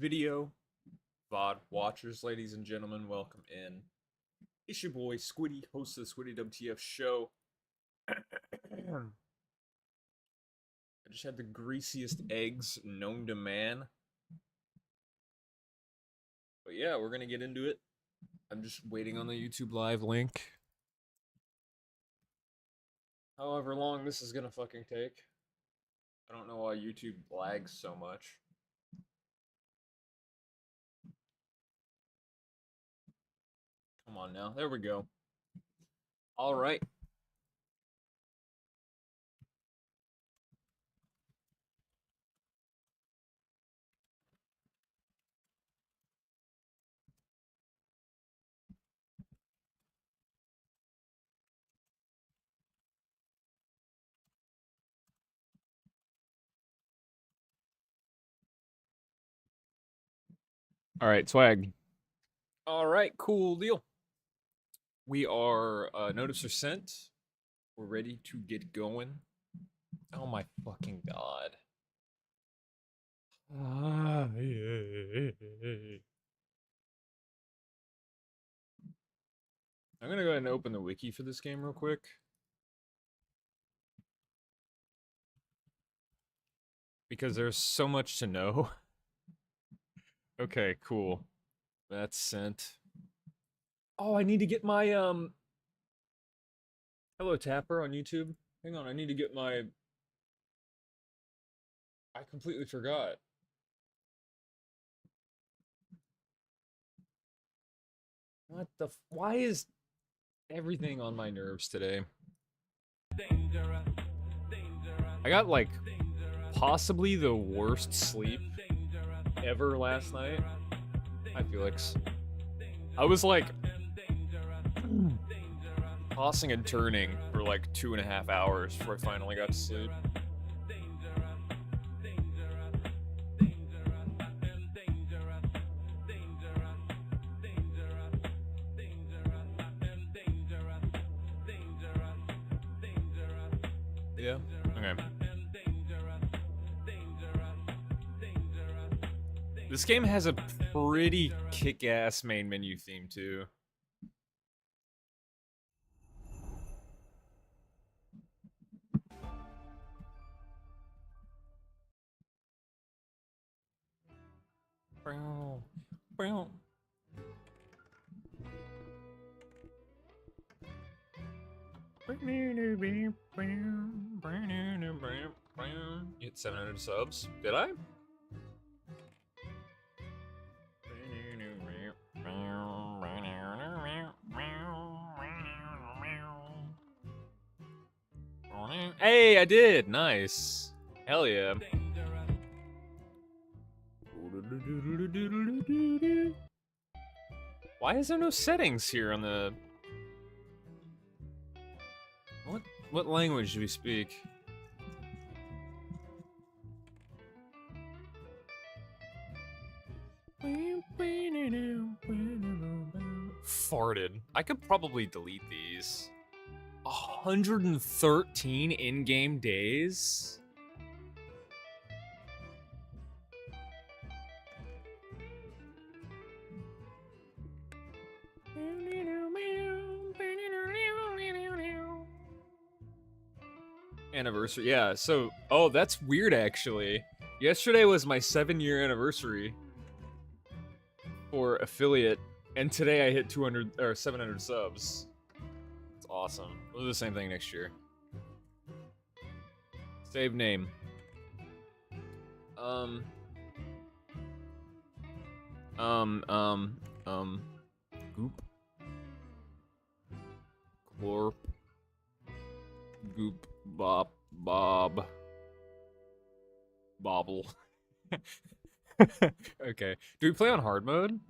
video. VOD watchers, ladies and gentlemen, welcome in. It's your boy Squiddy, host of the Squiddy WTF show. I just had the greasiest eggs known to man. But yeah, we're gonna get into it. I'm just waiting on the YouTube live link. However long this is gonna fucking take. I don't know why YouTube lags so much. Come on now. There we go. All right. All right, swag. All right, cool deal. We are notices are sent. We're ready to get going. Oh my fucking god. I'm gonna go ahead and open the wiki for this game real quick. Because there's so much to know. Okay, cool. That's sent. Oh, I need to get my Hello Tapper on YouTube. Hang on, I need to get my I completely forgot. What the why is everything on my nerves today? I got like possibly the worst sleep ever last night. Hi Felix. I was like tossing and turning for like 2.5 hours before I finally got to sleep. Yeah. Okay. This game has a pretty kick-ass main menu theme too. You hit 700 subs. Did I? Hey, I did. Nice. Hell yeah. Why is there no settings here on the... What language do we speak? Farted. I could probably delete these. 113 in-game days? Anniversary, yeah, so, oh, that's weird actually. Yesterday was my 7-year anniversary for affiliate, and today I hit 200 or 700 subs. It's awesome. We'll do the same thing next year. Save name. Goop. Glorp. Goop. Bob. Bobble. Okay. Do we play on hard mode?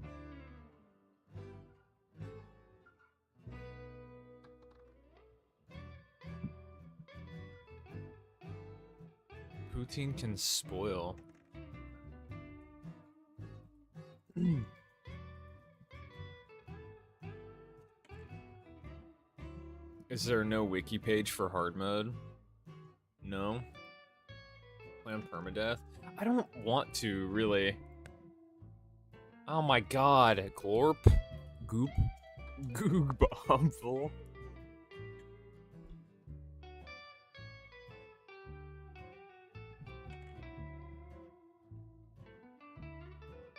Poutine can spoil. Is there no wiki page for hard mode? No. Play on permadeath? I don't want to, really. Oh my god. Glorp? Goop? Googbomful?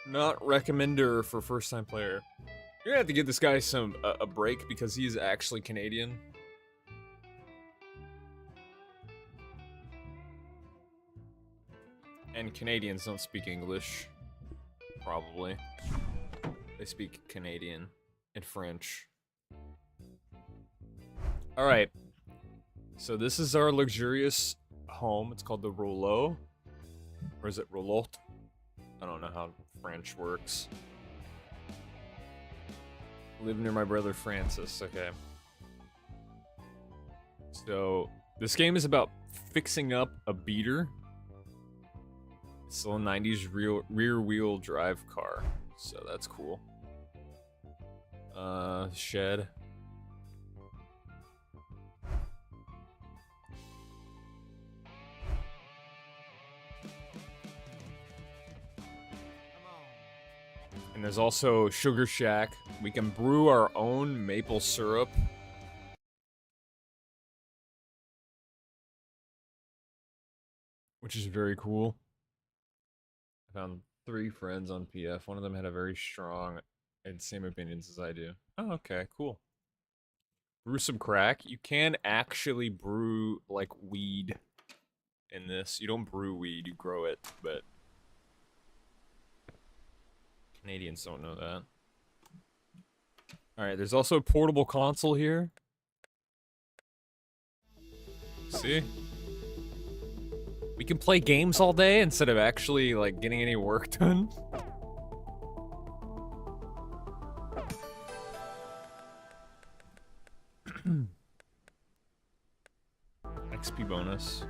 Not recommender for first-time player. You're gonna have to give this guy a break because he's actually Canadian. And Canadians don't speak English. Probably. They speak Canadian and French. Alright. So this is our luxurious home. It's called the Rouleau. Or is it Roulotte? I don't know how French works. Live near my brother Francis. Okay. So this game is about fixing up a beater. It's still a 90s rear wheel drive car. So that's cool. Shed. And there's also Sugar Shack. We can brew our own maple syrup. Which is very cool. I found 3 friends on PF. One of them had a very strong and same opinions as I do. Oh, okay, cool. Brew some crack. You can actually brew, like, weed in this. You don't brew weed, you grow it, but Canadians don't know that. Alright, there's also a portable console here. See? We can play games all day instead of actually, like, getting any work done. XP bonus.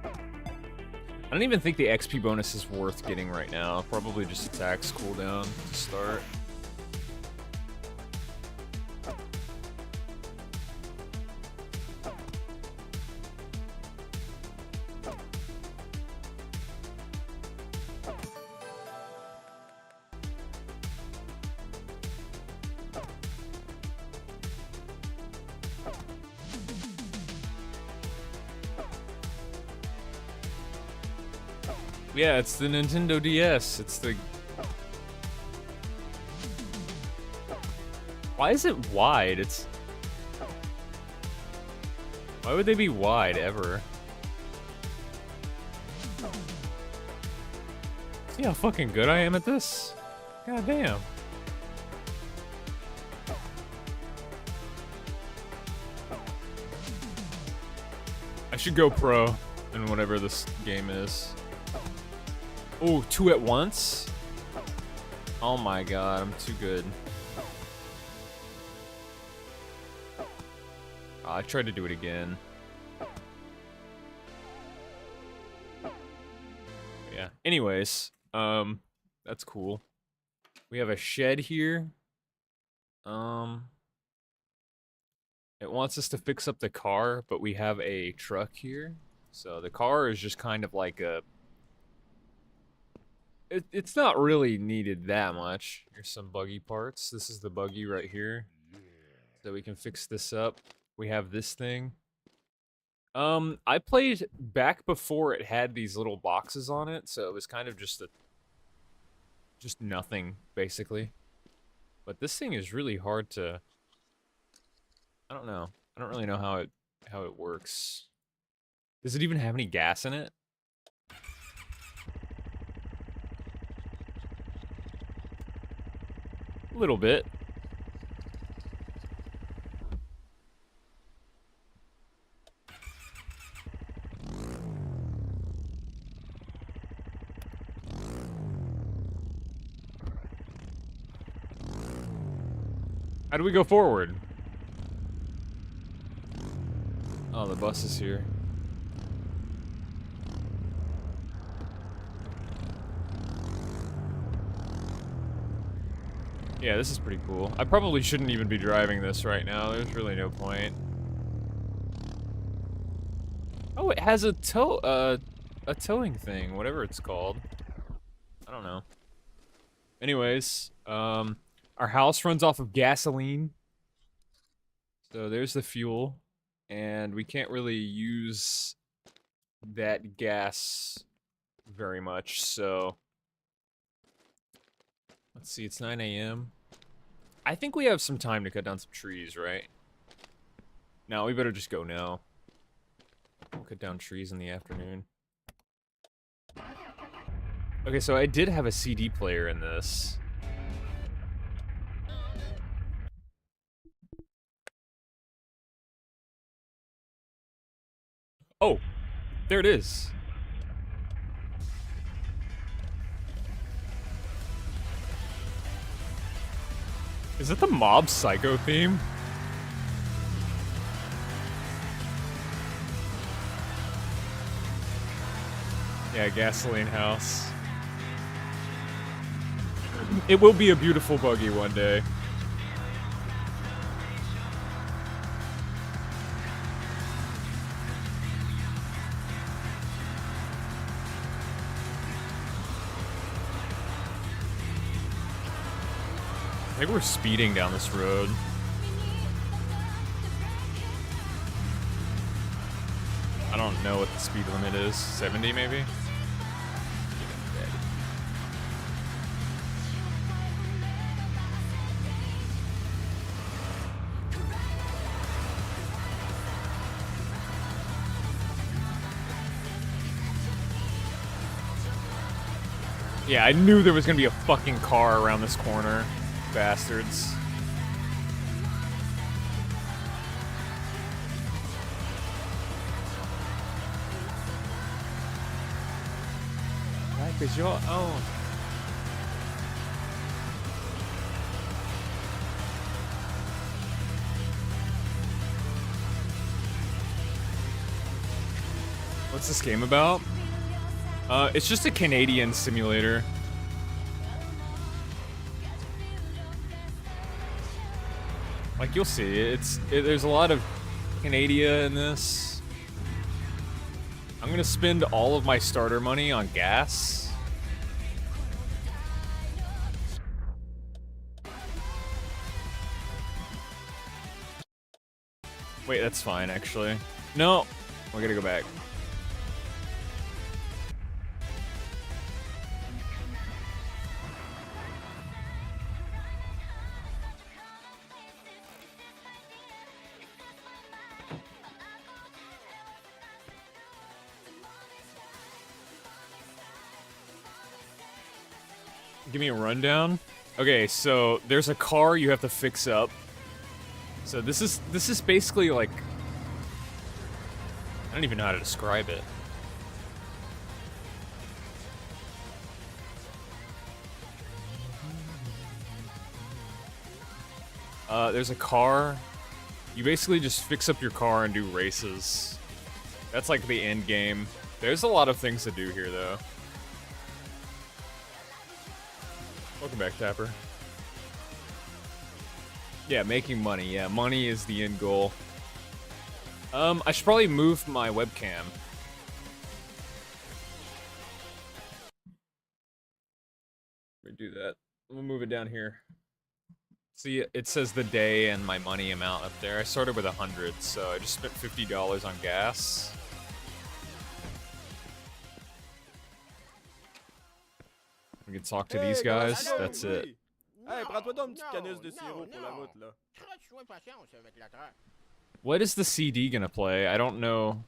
I don't even think the XP bonus is worth getting right now. Probably just attacks cooldown to start. Yeah, it's the Nintendo DS. It's the... Why is it wide? It's... Why would they be wide, ever? See how fucking good I am at this? God damn. I should go pro in whatever this game is. Oh, 2 at once? Oh my god, I'm too good. Oh, I tried to do it again. Yeah. Anyways, that's cool. We have a shed here. It wants us to fix up the car, but we have a truck here. So the car is just kind of like a... It's not really needed that much. Here's some buggy parts. This is the buggy right here. So we can fix this up. We have this thing. I played back before it had these little boxes on it, so it was kind of just nothing, basically. But this thing is really hard to... I don't know. I don't really know how it works. Does it even have any gas in it? A little bit. How do we go forward? Oh, the bus is here. Yeah, this is pretty cool. I probably shouldn't even be driving this right now. There's really no point. Oh, it has a towing thing, whatever it's called. I don't know. Anyways, our house runs off of gasoline. So there's the fuel. And we can't really use that gas very much, so... Let's see, it's 9 a.m. I think we have some time to cut down some trees, right? No, we better just go now. We'll cut down trees in the afternoon. Okay, so I did have a CD player in this. Oh, there it is. Is it the Mob Psycho theme? Yeah, Gasoline House. It will be a beautiful buggy one day. Maybe we're speeding down this road. I don't know what the speed limit is. 70 maybe? Yeah, I knew there was gonna be a fucking car around this corner. Bastards. Life is your own. What's this game about? It's just a Canadian simulator. Like, you'll see, there's a lot of Canada in this. I'm gonna spend all of my starter money on gas. Wait, that's fine, actually. No, we're gonna go back. Give me a rundown. Okay, so there's a car you have to fix up. So this is basically like, I don't even know how to describe it. There's a car. You basically just fix up your car and do races. That's like the end game. There's a lot of things to do here, though. Welcome back, Tapper. Yeah, making money. Yeah, money is the end goal. I should probably move my webcam. Let me do that. We'll move it down here. See, it says the day and my money amount up there. I started with 100, so I just spent $50 on gas. We can talk to these guys. That's it. Hey, prends-toi donc une petite canisse de sirop pour la route, là. What is the CD gonna play? I don't know.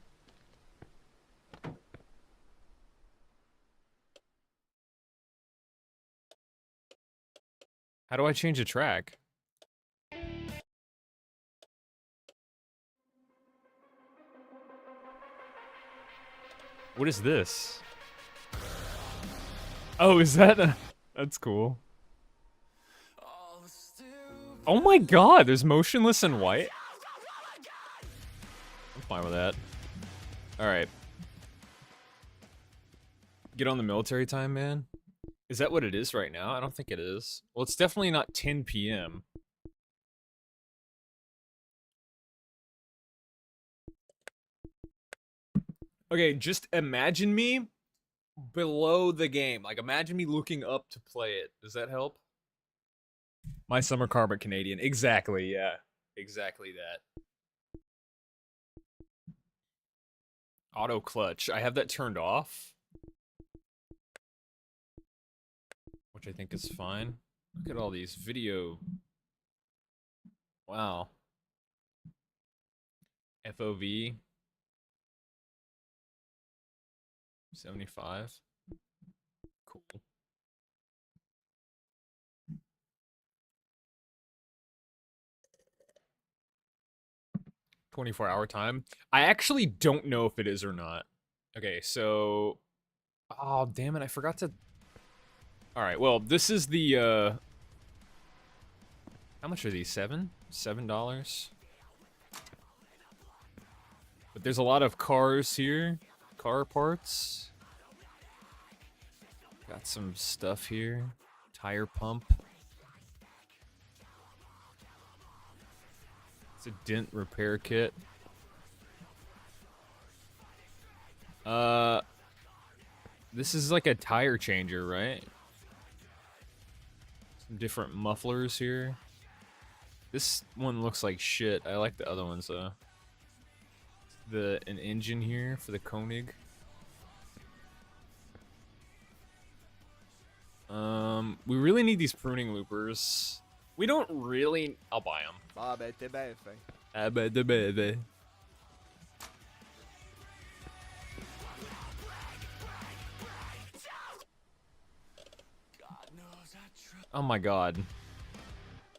How do I change a track? What is this? Oh, is that that's cool. Oh my god, there's motionless and white. I'm fine with that. Alright. Get on the military time, man. Is that what it is right now? I don't think it is. Well, it's definitely not 10 p.m. Okay, just imagine me below the game. Like, imagine me looking up to play it. Does that help? My summer car, but Canadian. Exactly, yeah. Exactly that. Auto clutch. I have that turned off. Which I think is fine. Look at all these video. Wow. FOV. 75. Cool. "24-hour time." I actually don't know if it is or not. Okay, so... Oh, damn it, I forgot to... Alright, well, this is the, How much are these? $7? But there's a lot of cars here. Car parts. Got some stuff here. Tire pump. It's a dent repair kit. This is like a tire changer, right? Some different mufflers here. This one looks like shit. I like the other ones though. An engine here for the Koenig. We really need these pruning loopers. We don't really... I'll buy them. Ah ben t'es bien fin. Ah ben de baby. Oh my god.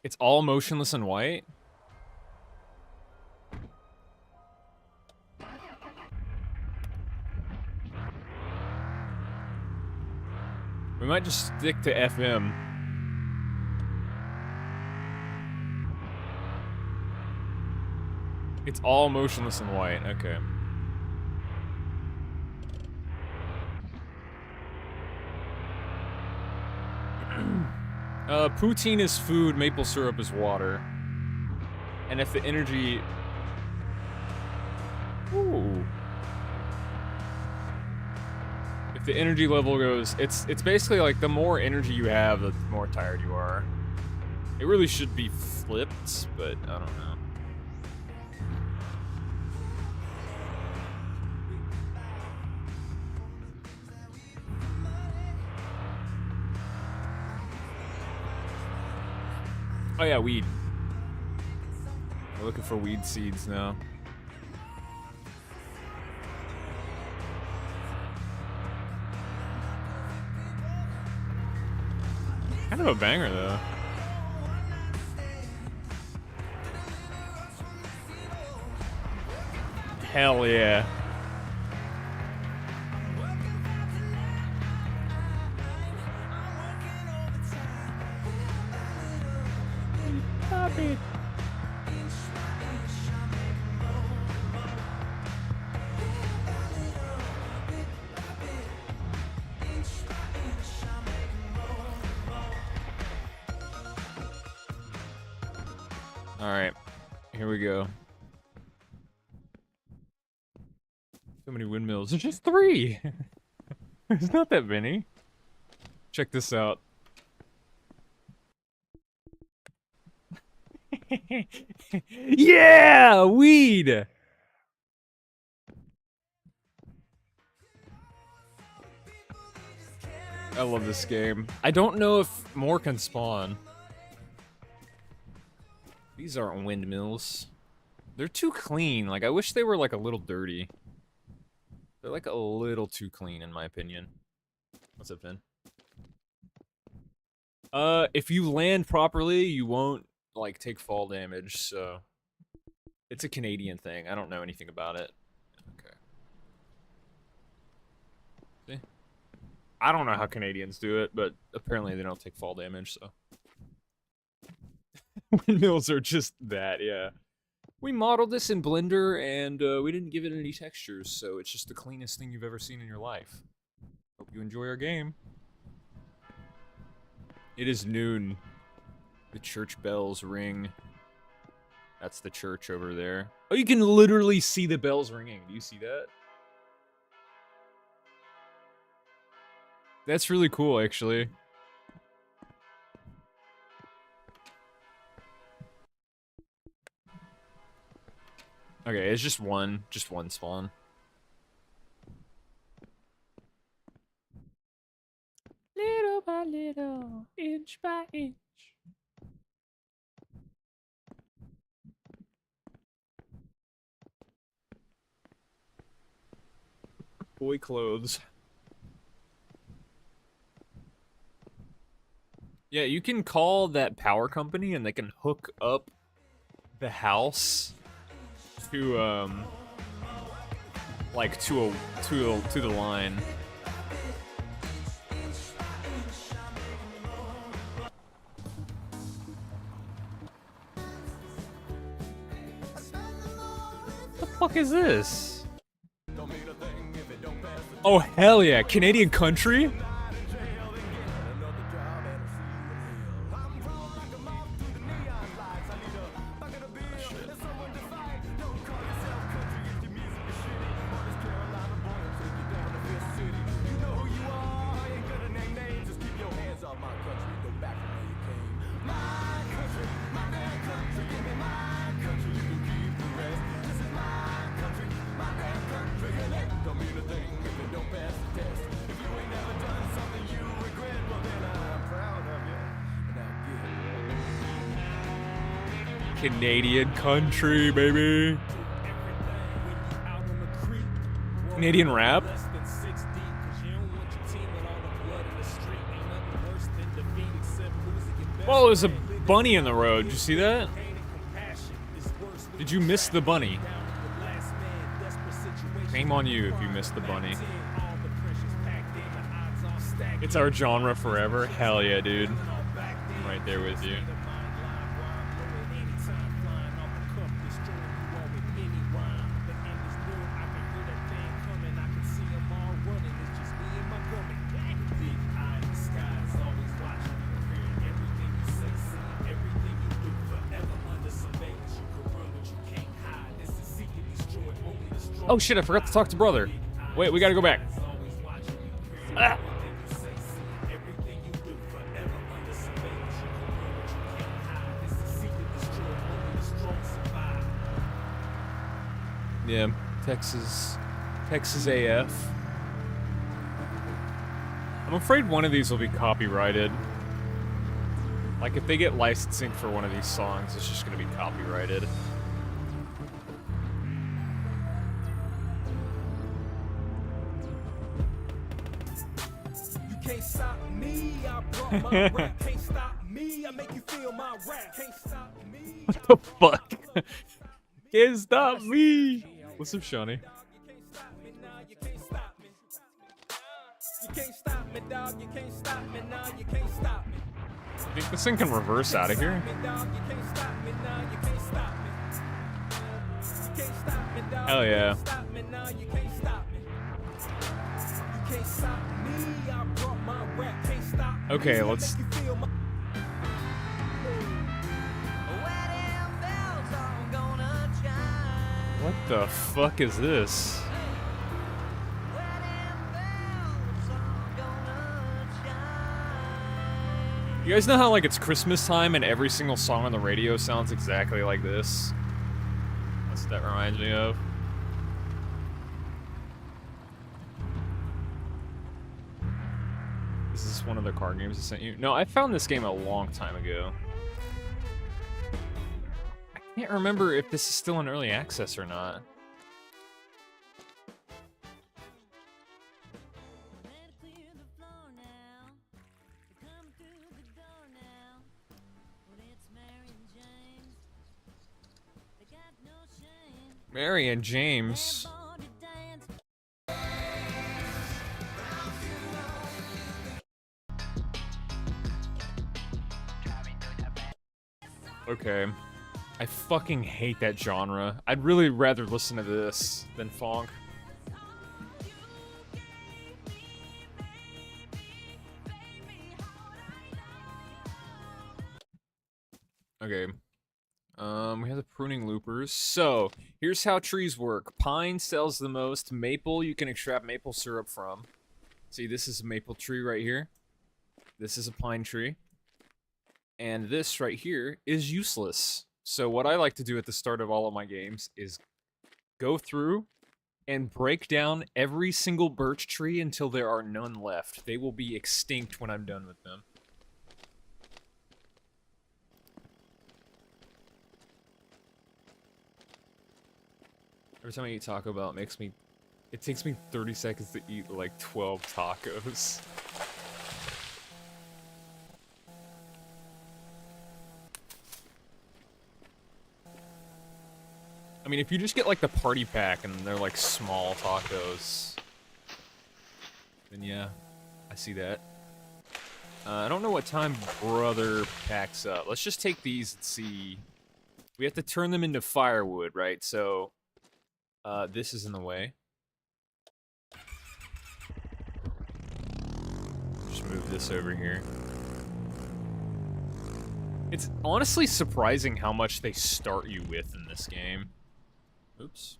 It's all motionless and white? We might just stick to FM. It's all motionless and white, okay. Poutine is food, maple syrup is water. And if the energy... Ooh. If the energy level goes... It's basically like the more energy you have, the more tired you are. It really should be flipped, but I don't know. Oh yeah, weed. We're looking for weed seeds now. Kind of a banger though. Hell yeah. Stop it. Alright, here we go. So many windmills. There's just 3! There's not that many. Check this out. Yeah! Weed! I love this game. I don't know if more can spawn. These aren't windmills. They're too clean. Like, I wish they were, like, a little dirty. They're, like, a little too clean, in my opinion. What's up, Finn? If you land properly, you won't, like, take fall damage, so... It's a Canadian thing. I don't know anything about it. Okay. See? I don't know how Canadians do it, but apparently they don't take fall damage, so... Windmills are just that, yeah. We modeled this in Blender, and we didn't give it any textures, so it's just the cleanest thing you've ever seen in your life. Hope you enjoy our game. It is noon. The church bells ring. That's the church over there. Oh, you can literally see the bells ringing. Do you see that? That's really cool, actually. Okay, it's just one spawn. Little by little, inch by inch. Boy clothes. Yeah, you can call that power company and they can hook up the house to like to the line. What the fuck is this? Oh hell yeah, Canadian country? Canadian country, baby. Canadian rap? Whoa, there's a bunny in the road. Did you see that? Did you miss the bunny? Shame on you if you missed the bunny. It's our genre forever. Hell yeah, dude. I'm right there with you. Oh shit, I forgot to talk to brother. Wait, we gotta go back. Ah. Yeah, Texas AF. I'm afraid one of these will be copyrighted. Like, if they get licensing for one of these songs, it's just gonna be copyrighted. Can't stop me, I brought my rap. Can't stop me, I make you feel my rap. Can't stop me. What the fuck? Can't stop me. What's up, Shawnee? You can't stop me, dog. You can't stop me now. You can't stop me. I think this thing can reverse out of here. Hell yeah. Okay, let's... What the fuck is this? You guys know how, like, it's Christmas time and every single song on the radio sounds exactly like this? That's what that reminds me of. Is this one of the card games I sent you? No, I found this game a long time ago. I can't remember if this is still in early access or not. Mary and James. Okay. I fucking hate that genre. I'd really rather listen to this than funk. Okay. We have the pruning loopers. So, here's how trees work. Pine sells the most. Maple, you can extract maple syrup from. See, this is a maple tree right here. This is a pine tree. And this right here is useless. So what I like to do at the start of all of my games is go through and break down every single birch tree until there are none left. They will be extinct when I'm done with them. Every time I eat Taco Bell, it takes me 30 seconds to eat like 12 tacos. I mean, if you just get like the party pack and they're like small tacos, then yeah, I see that. I don't know what time brother packs up. Let's just take these and see. We have to turn them into firewood, right? So, this is in the way. Just move this over here. It's honestly surprising how much they start you with in this game. Oops.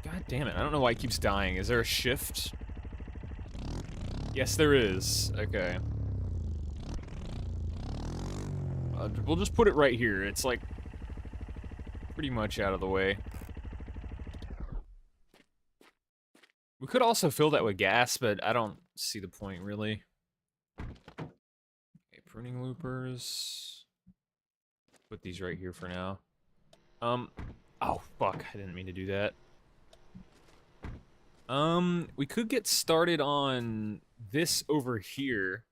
God damn it, I don't know why it keeps dying. Is there a shift? Yes, there is. Okay. We'll just put it right here. It's like pretty much out of the way. We could also fill that with gas, but I don't see the point, really. Okay, pruning loopers. Put these right here for now. Oh, fuck. I didn't mean to do that. We could get started on this over here.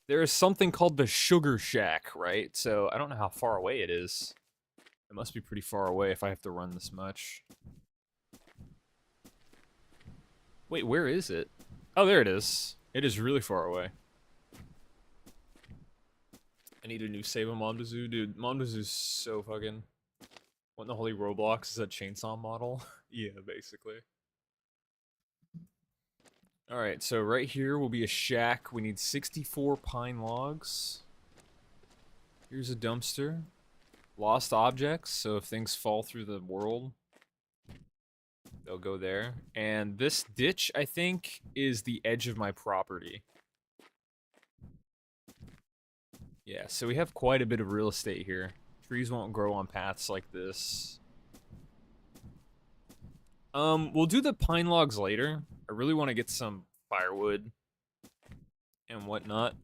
There is something called the Sugar Shack, right? So, I don't know how far away it is. It must be pretty far away if I have to run this much. Wait, where is it? Oh, there it is. It is really far away. I need a new save on Monbazoo. Dude, Monbazoo's so fucking... What in the holy Roblox is a chainsaw model? Yeah, basically. Alright, so right here will be a shack. We need 64 pine logs. Here's a dumpster. Lost objects, so if things fall through the world, they'll go there. And this ditch, I think, is the edge of my property. Yeah, so we have quite a bit of real estate here. Trees won't grow on paths like this. We'll do the pine logs later. I really want to get some firewood and whatnot.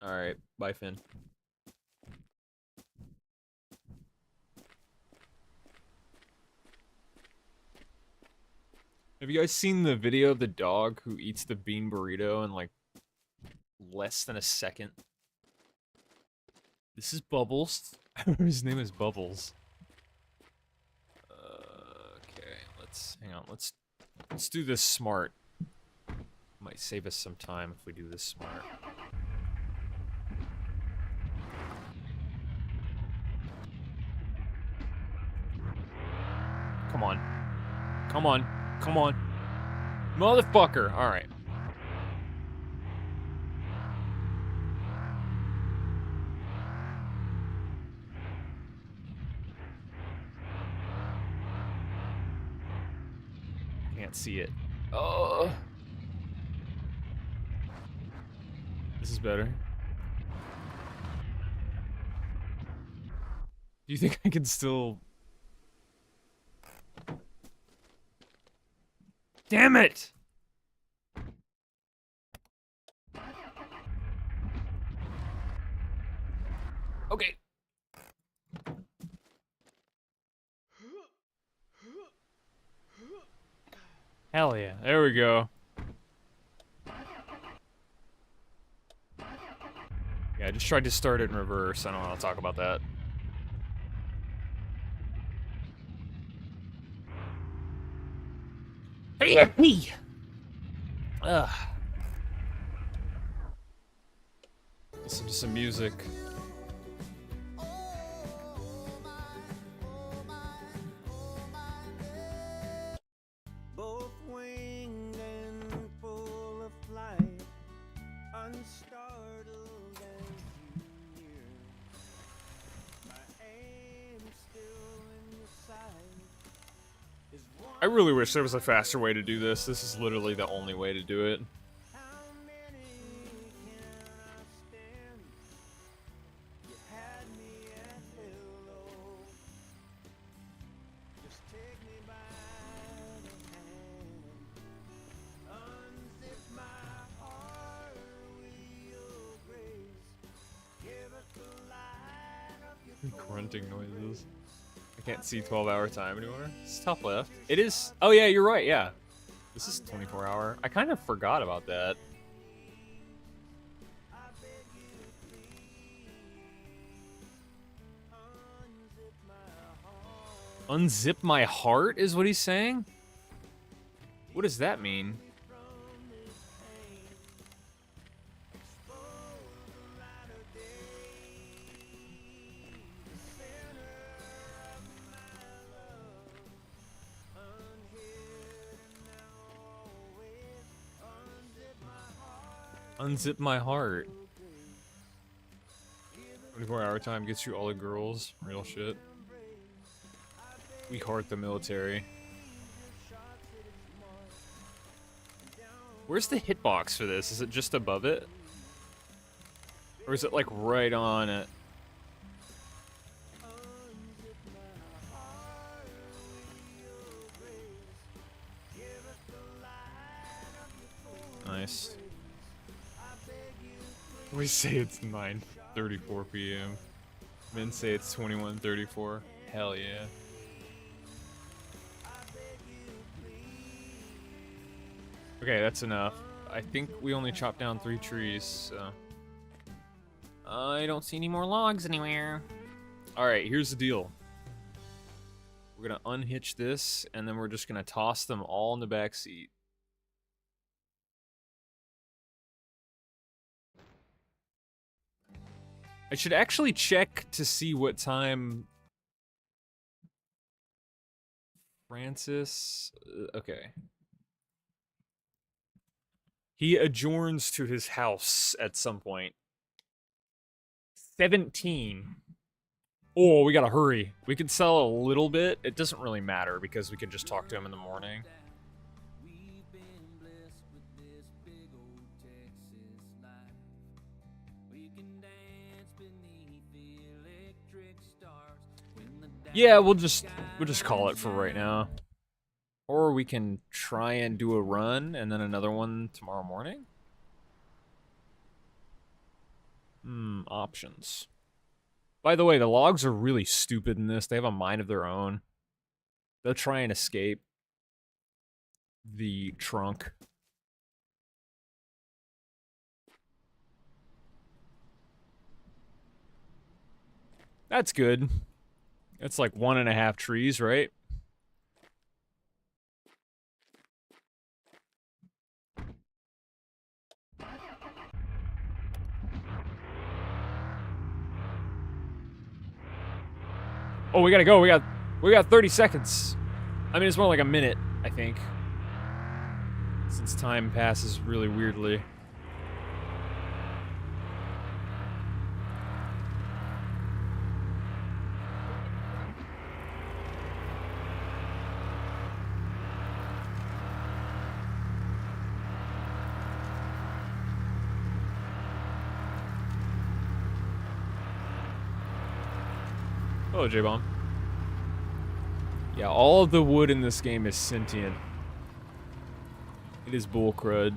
Alright, bye, Finn. Have you guys seen the video of the dog who eats the bean burrito in, like, less than a second? This is Bubbles. His name is Bubbles. Okay, hang on, let's do this smart. Might save us some time if we do this smart. Come on. Come on. Come on. Motherfucker! Alright. Can't see it. Oh. This is better. Do you think I can still... Damn it! Okay. Hell yeah. There we go. Yeah, I just tried to start it in reverse. I don't want to talk about that. Ugh. Listen to some music. Both winged and full I really wish there was a faster way to do this. This is literally the only way to do it. Grunting noises. I can't see 12-hour time anymore. It's top left. It is. Oh yeah, you're right. Yeah, this is 24-hour. I kind of forgot about that. Unzip my heart is what he's saying? What does that mean? Unzip my heart. 24-hour time gets you all the girls. Real shit. We heart the military. Where's the hitbox for this? Is it just above it? Or is it like right on it? Nice. We say it's 9:34 p.m. Men say it's 21:34. Hell yeah. Okay, that's enough. I think we only chopped down 3 trees, so... I don't see any more logs anywhere. Alright, here's the deal. We're gonna unhitch this, and then we're just gonna toss them all in the back seat. I should actually check to see what time... Francis... okay. He adjourns to his house at some point. 17. Oh, we gotta hurry. We can sell a little bit. It doesn't really matter because we can just talk to him in the morning. Yeah, we'll just call it for right now. Or we can try and do a run and then another one tomorrow morning. Options. By the way, the logs are really stupid in this. They have a mind of their own. They'll try and escape the trunk. That's good. That's like 1.5 trees, right? Oh, we gotta go. We got 30 seconds. I mean, it's more like a minute, I think. Since time passes really weirdly. Hello, J-Bomb. Yeah, all of the wood in this game is sentient. It is bullcrud.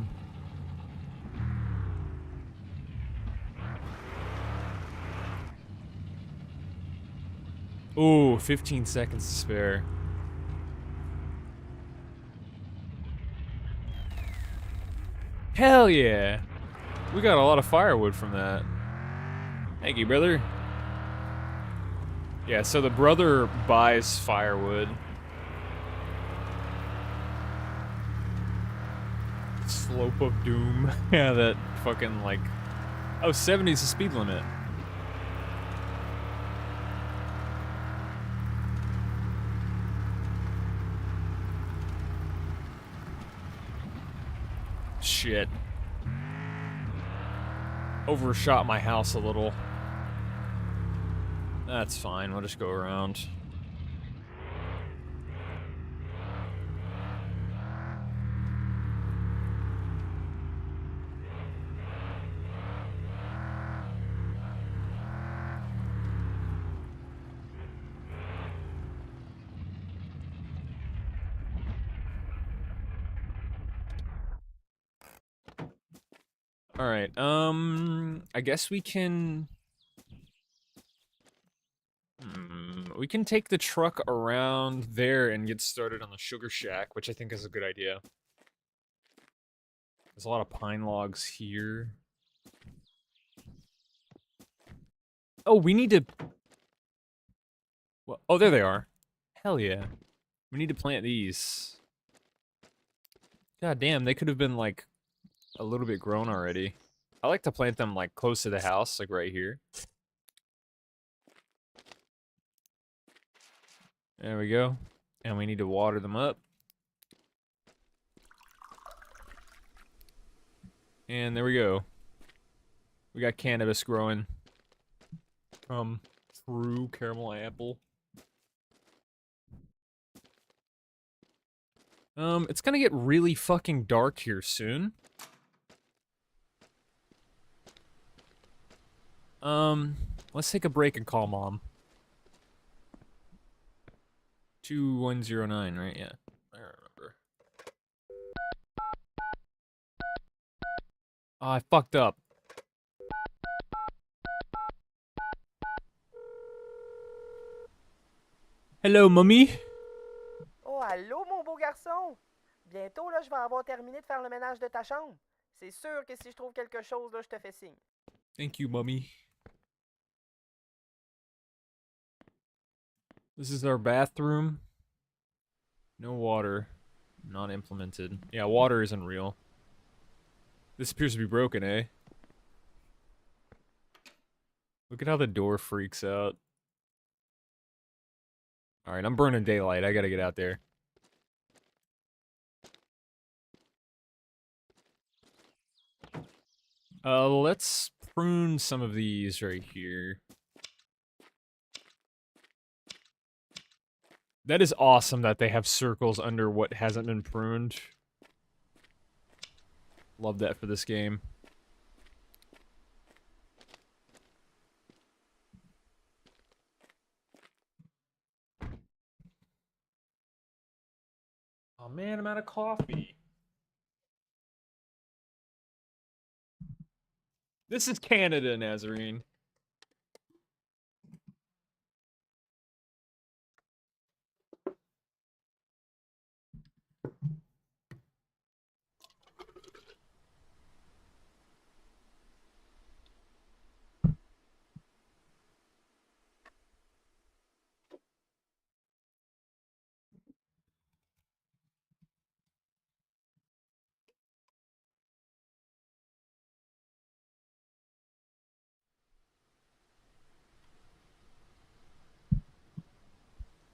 Ooh, 15 seconds to spare. Hell yeah! We got a lot of firewood from that. Thank you, brother. Yeah, so the brother buys firewood. Slope of Doom. Yeah, that fucking, like... Oh, 70 is the speed limit. Shit. Overshot my house a little. That's fine, we'll just go around. All right. I guess we can. We can take the truck around there and get started on the sugar shack, which I think is a good idea. There's a lot of pine logs here. Oh, we need to. Well, oh, there they are. Hell yeah. We need to plant these. God damn, they could have been like a little bit grown already. I like to plant them like close to the house, like right here. There we go. And we need to water them up. And there we go. We got cannabis growing from true caramel apple. It's gonna get really fucking dark here soon. Let's take a break and call Mom. 2109, right? Yeah, I remember. Oh, I fucked up. Hello, Mommy. Oh, allô, mon beau garçon! Bientôt, là, je vais avoir terminé de faire le ménage de ta chambre. C'est sûr que si je trouve quelque chose, là, je te fais signe. Thank you, Mommy. This is our bathroom. No water. Not implemented. Yeah, water isn't real. This appears to be broken, eh? Look at how the door freaks out. Alright, I'm burning daylight. I gotta get out there. Let's prune some of these right here. That is awesome that they have circles under what hasn't been pruned. Love that for this game. Oh man, I'm out of coffee. This is Canada, Nazarene.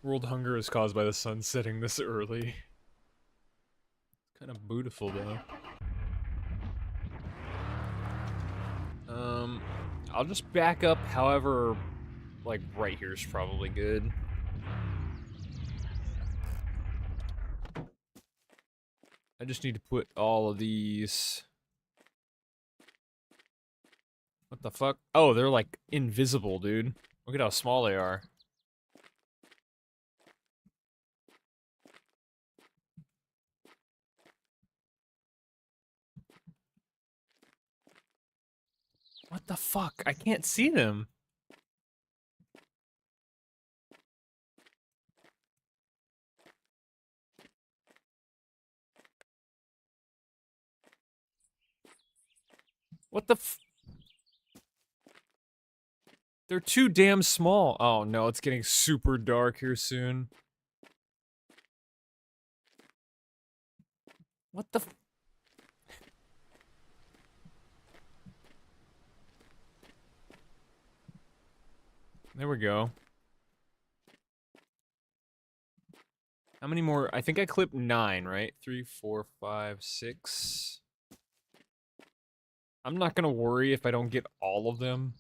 World hunger is caused by the sun setting this early. Kind of beautiful, though. I'll just back up, however, like, right here is probably good. I just need to put all of these... What the fuck? Oh, they're, like, invisible, dude. Look at how small they are. What the fuck? I can't see them. What the f- They're too damn small. Oh no, it's getting super dark here soon. What the f- There we go. How many more? I think I clipped 9, right? 3, 4, 5, 6. I'm not gonna worry if I don't get all of them.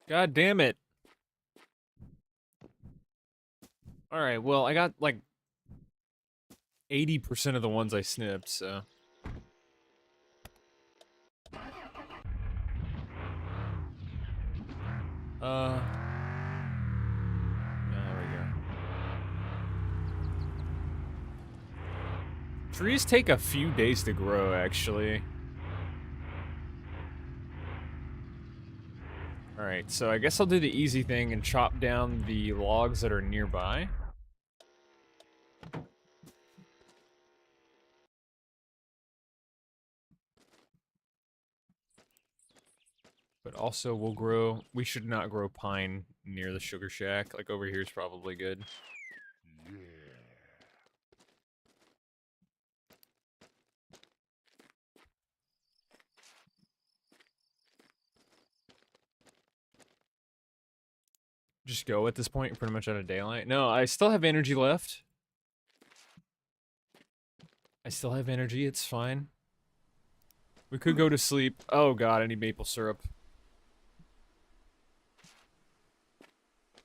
God damn it. Alright, well, I got like 80% of the ones I snipped, so. There we go. Trees take a few days to grow, actually. Alright, so I guess I'll do the easy thing and chop down the logs that are nearby. But also we'll grow, we should not grow pine near the sugar shack. Like over here is probably good. Just go at this point, you're pretty much out of daylight. No, I still have energy left. I still have energy, it's fine. We could go to sleep. Oh god, I need maple syrup.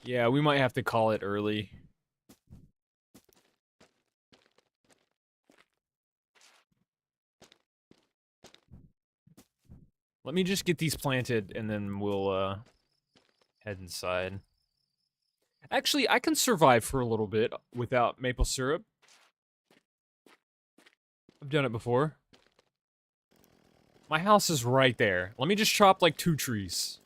Yeah, we might have to call it early. Let me just get these planted and then we'll head inside. Actually, I can survive for a little bit without maple syrup. I've done it before. My house is right there. Let me just chop like 2 trees.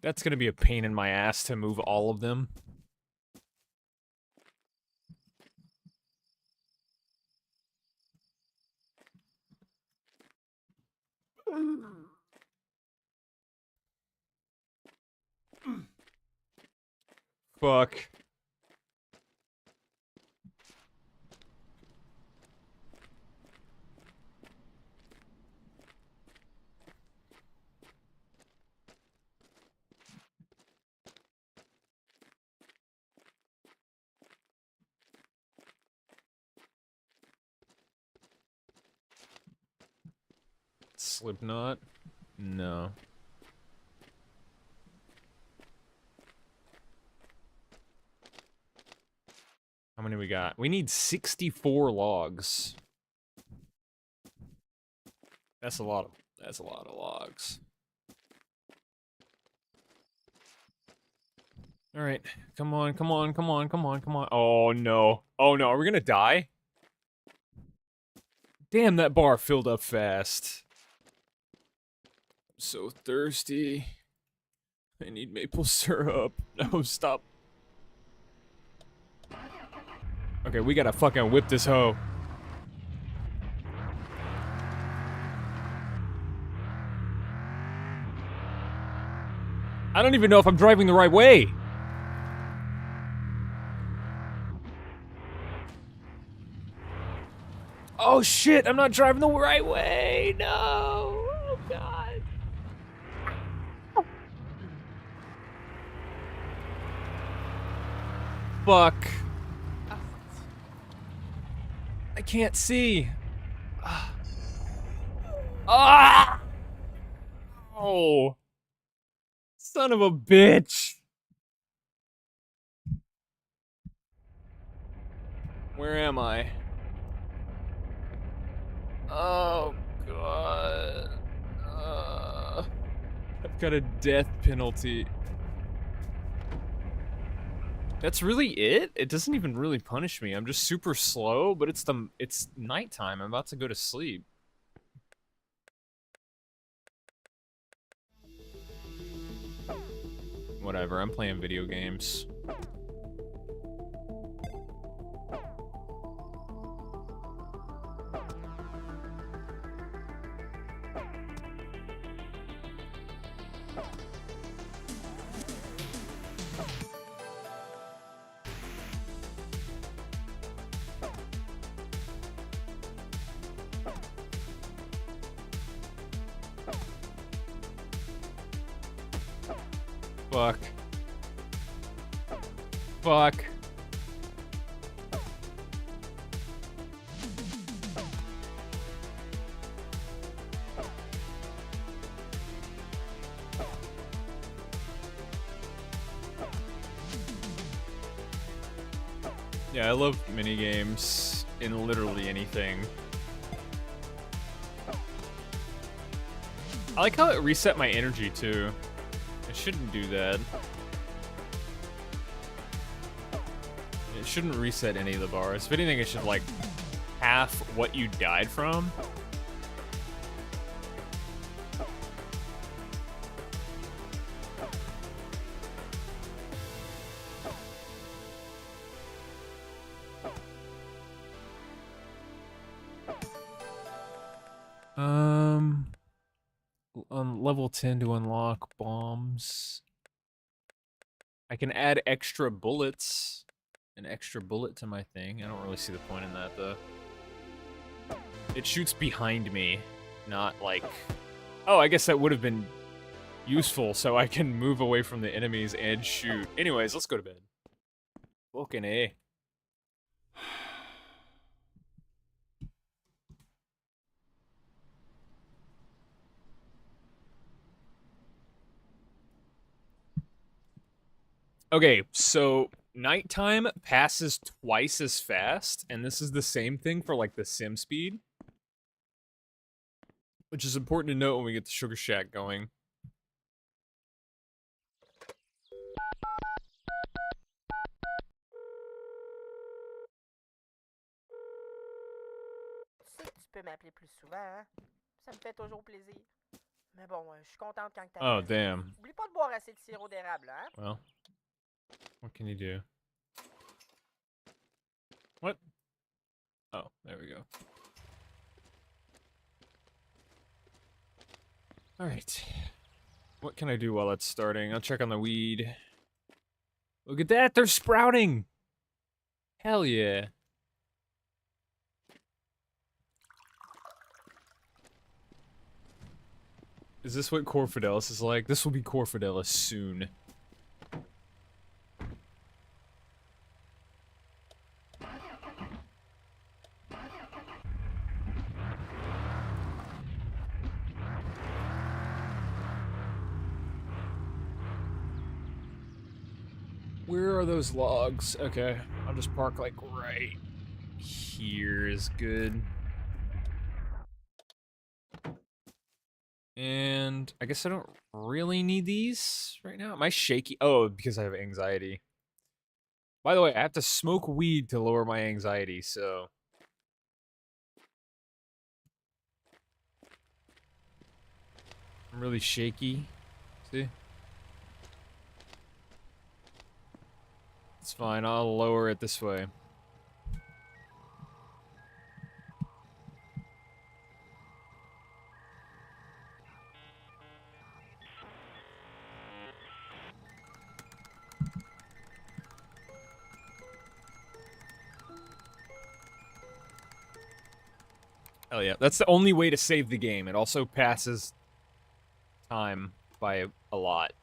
That's gonna be a pain in my ass to move all of them. Fuck. Slipknot? No. How many we got? We need 64 logs. That's a lot of logs. All right. Come on, come on, come on, come on, come on. Oh no. Oh no, are we gonna die? Damn, that bar filled up fast. I'm so thirsty. I need maple syrup. No, stop. Okay, we gotta fucking whip this hoe. I don't even know if I'm driving the right way. Oh shit, I'm not driving the right way. No. Oh god. Fuck. I can't see. Ah! Oh. Son of a bitch. Where am I? Oh god. I've got a death penalty. That's really it? It doesn't even really punish me. I'm just super slow, but it's nighttime. I'm about to go to sleep. Whatever, I'm playing video games. Fuck. Fuck. Yeah, I love minigames in literally anything. I like how it reset my energy too. It shouldn't do that. It shouldn't reset any of the bars. If anything, it should like half what you died from. On level 10 to unlock bombs. I can add extra bullets. An extra bullet to my thing. I don't really see the point in that, though. It shoots behind me, not like... Oh, I guess that would have been useful, so I can move away from the enemies and shoot. Anyways, let's go to bed. Fucking A. Okay, so nighttime passes twice as fast, and this is the same thing for like the sim speed. Which is important to note when we get the Sugar Shack going. Tu sais que tu peux m'appeler plus souvent, hein? Ça me fait toujours plaisir. Mais bon, je suis contente quand t'appelles. Oh, damn. Oublie pas de boire assez de sirop d'érable, hein? Well, what can you do? What? Oh, there we go. Alright. What can I do while it's starting? I'll check on the weed. Look at that! They're sprouting! Hell yeah. Is this what Core Fidelis is like? This will be Core Fidelis soon. Where are those logs? Okay, I'll just park like right here is good. And I guess I don't really need these right now. Am I shaky? Oh, because I have anxiety. By the way, I have to smoke weed to lower my anxiety, so... I'm really shaky. See? It's fine, I'll lower it this way. Hell yeah, that's the only way to save the game. It also passes time by a lot.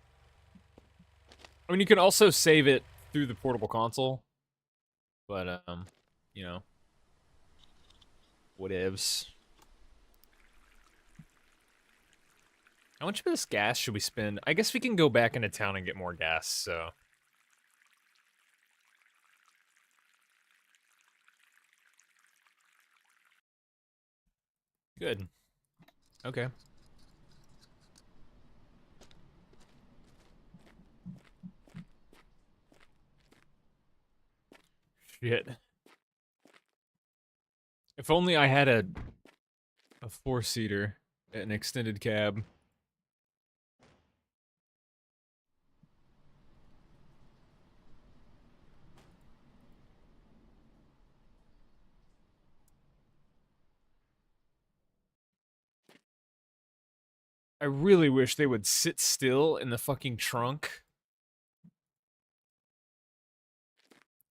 I mean, you can also save it through the portable console, but, you know, whatevs. How much of this gas should we spend? I guess we can go back into town and get more gas, so... Good. Okay. Shit. If only I had a four-seater, an extended cab. I really wish they would sit still in the fucking trunk.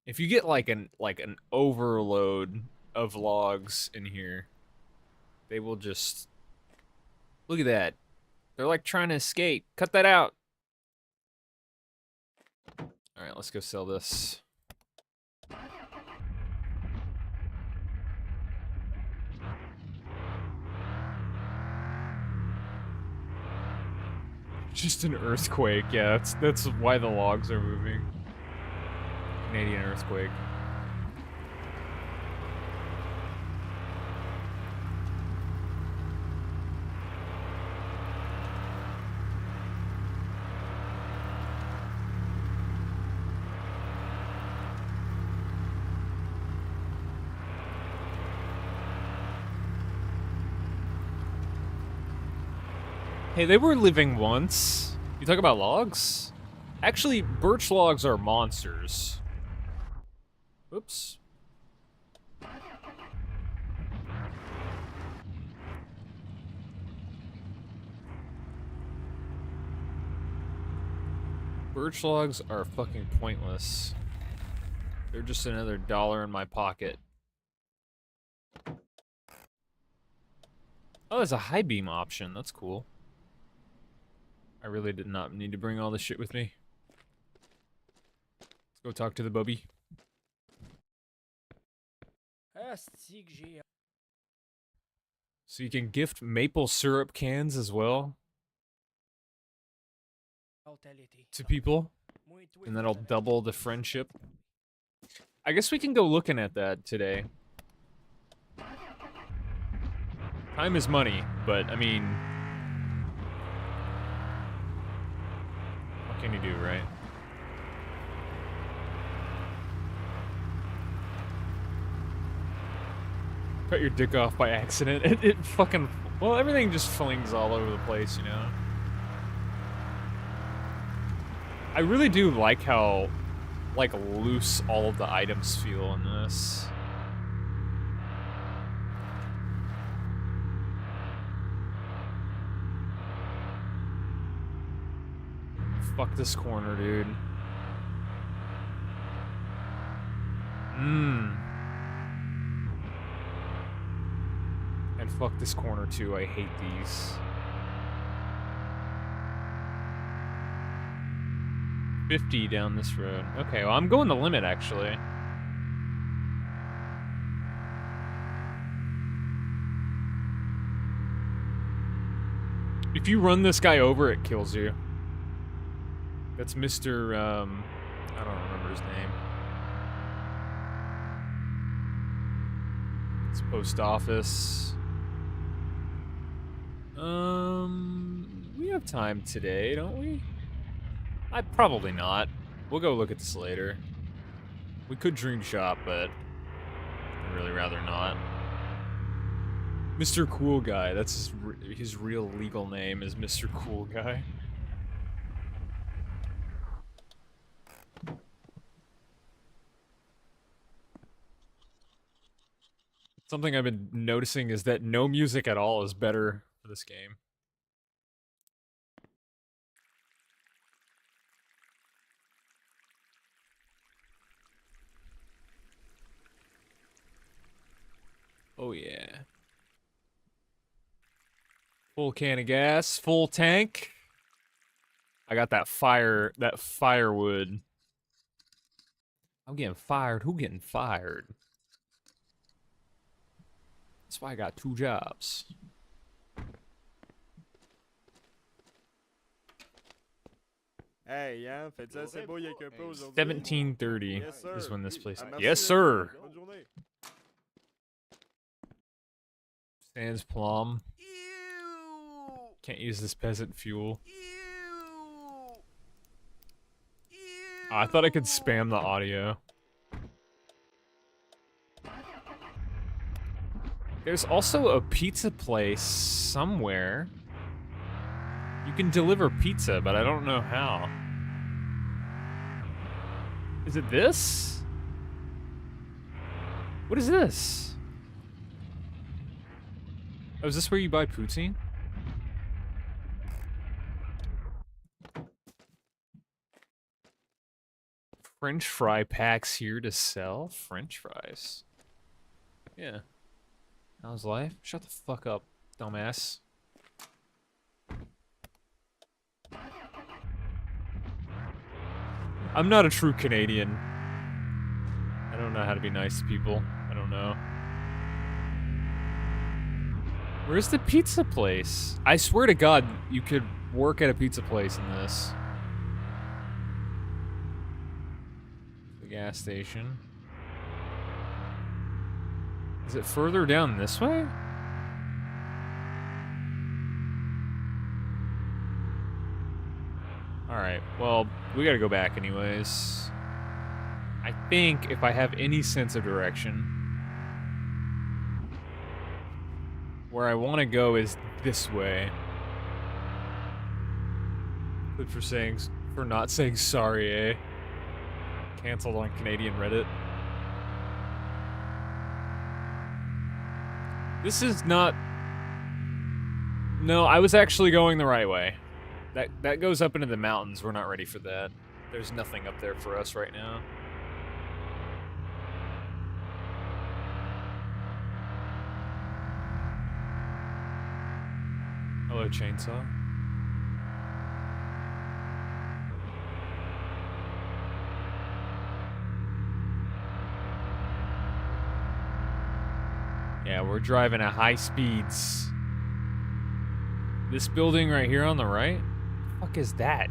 If you get like an overload of logs in here, they will just... Look at that. They're like trying to escape. Cut that out. Alright, let's go sell this. Just an earthquake, yeah, that's why the logs are moving. Canadian earthquake. Hey, they were living once. You talk about logs? Actually, birch logs are monsters. Oops. Birch logs are fucking pointless. They're just another dollar in my pocket. Oh, there's a high beam option. That's cool. I really did not need to bring all this shit with me. Let's go talk to the bubby. So you can gift maple syrup cans as well to people, and that'll double the friendship. I guess we can go looking at that today. Time is money, but I mean, what can you do, right? Cut your dick off by accident. It fucking, well, everything just flings all over the place, you know? I really do like how, like, loose all of the items feel in this. Fuck this corner, dude. And fuck this corner too, I hate these. 50 down this road. Okay, well I'm going the limit actually. If you run this guy over, it kills you. That's Mr. I don't remember his name. It's post office. We have time today, don't we? Probably not. We'll go look at this later. We could dream shop, but I'd really rather not. Mr. Cool Guy. That's his real legal name is Mr. Cool Guy. Something I've been noticing is that no music at all is better for this game. Oh yeah. Full can of gas, full tank. I got that firewood. I'm getting fired. Who getting fired? That's why I got 2 jobs. Hey, hein, faites ça, c'est beau, il y a qu'un peu aujourd'hui. 1730 Yes, sir. is when this place. Merci, Yes, sir. Bonne journée. Sans plum. Ew! Can't use this peasant fuel. Ew! Oh, I thought I could spam the audio. There's also a pizza place somewhere. You can deliver pizza, but I don't know how. Is it this? What is this? Oh, is this where you buy poutine? French fry packs here to sell? French fries. Yeah. How's life? Shut the fuck up, dumbass. I'm not a true Canadian. I don't know how to be nice to people. I don't know. Where's the pizza place? I swear to God, you could work at a pizza place in this. The gas station. Is it further down this way? Alright, well, we gotta go back anyways. I think if I have any sense of direction, where I want to go is this way. Good for not saying sorry, eh? Cancelled on Canadian Reddit. This is not... No, I was actually going the right way. That goes up into the mountains. We're not ready for that. There's nothing up there for us right now. Hello, chainsaw. Yeah, we're driving at high speeds. This building right here on the right? What the fuck is that?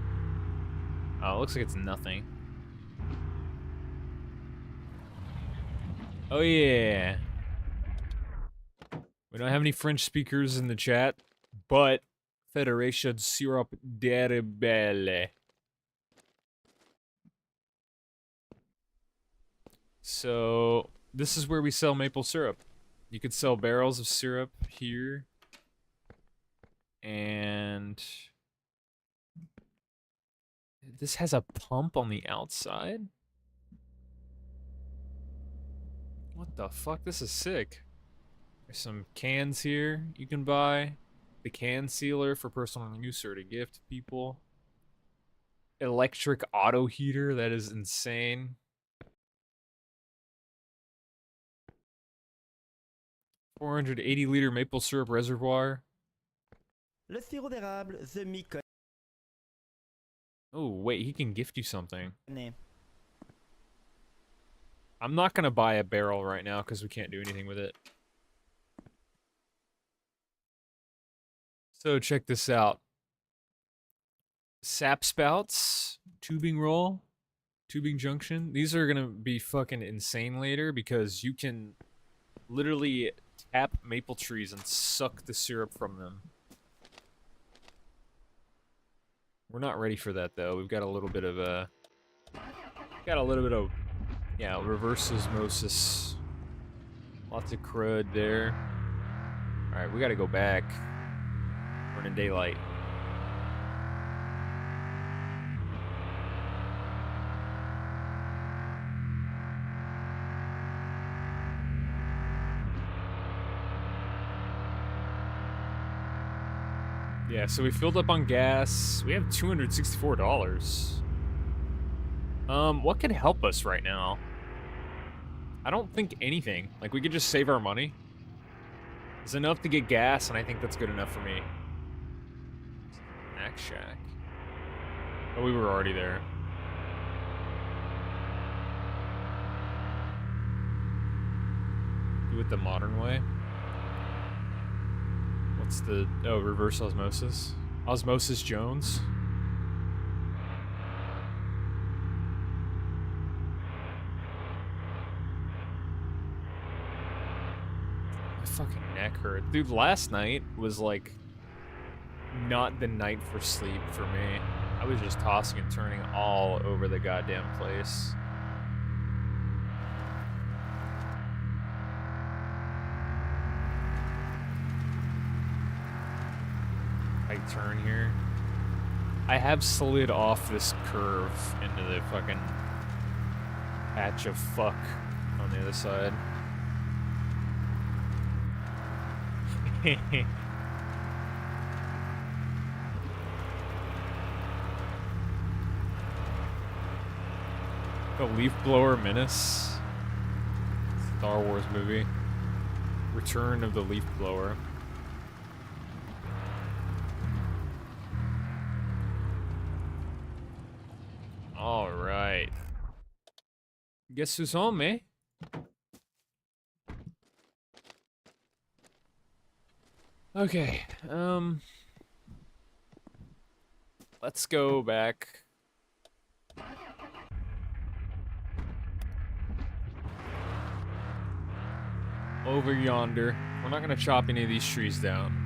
Oh, it looks like it's nothing. Oh yeah. We don't have any French speakers in the chat, but Federation Syrup de Rebelle. So, this is where we sell maple syrup. You could sell barrels of syrup here. And this has a pump on the outside? What the fuck? This is sick. There's some cans here you can buy. The can sealer for personal use or to gift people. Electric auto heater, that is insane. $480-liter maple syrup reservoir. Le sirop d'érable, the Micone. Oh, wait, he can gift you something. I'm not gonna buy a barrel right now because we can't do anything with it. So check this out. Sap spouts, tubing roll, tubing junction. These are gonna be fucking insane later because you can literally tap maple trees and suck the syrup from them. We're not ready for that though. We've got a little bit of yeah, reverse osmosis. Lots of crud there. All right, we got to go back. We're in daylight. Yeah, so we filled up on gas. We have $264. What could help us right now? I don't think anything. Like, we could just save our money. It's enough to get gas, and I think that's good enough for me. Snack Shack. Oh, we were already there. Do it the modern way. What's the... Oh, reverse osmosis. Osmosis Jones. My fucking neck hurt. Dude, last night was like... not the night for sleep for me. I was just tossing and turning all over the goddamn place. Turn here. I have slid off this curve into the fucking patch of fuck on the other side. The Leaf Blower Menace. Star Wars movie. Return of the Leaf Blower. All right. Guess who's home, eh? Okay. Let's go back. Over yonder. We're not gonna chop any of these trees down.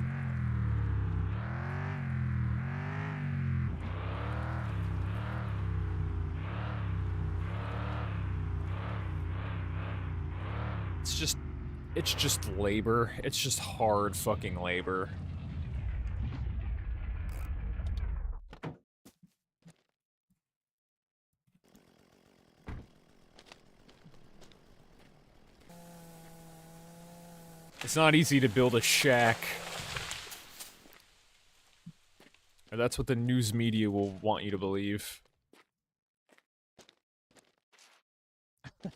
It's just labor. It's just hard fucking labor. It's not easy to build a shack. Or that's what the news media will want you to believe.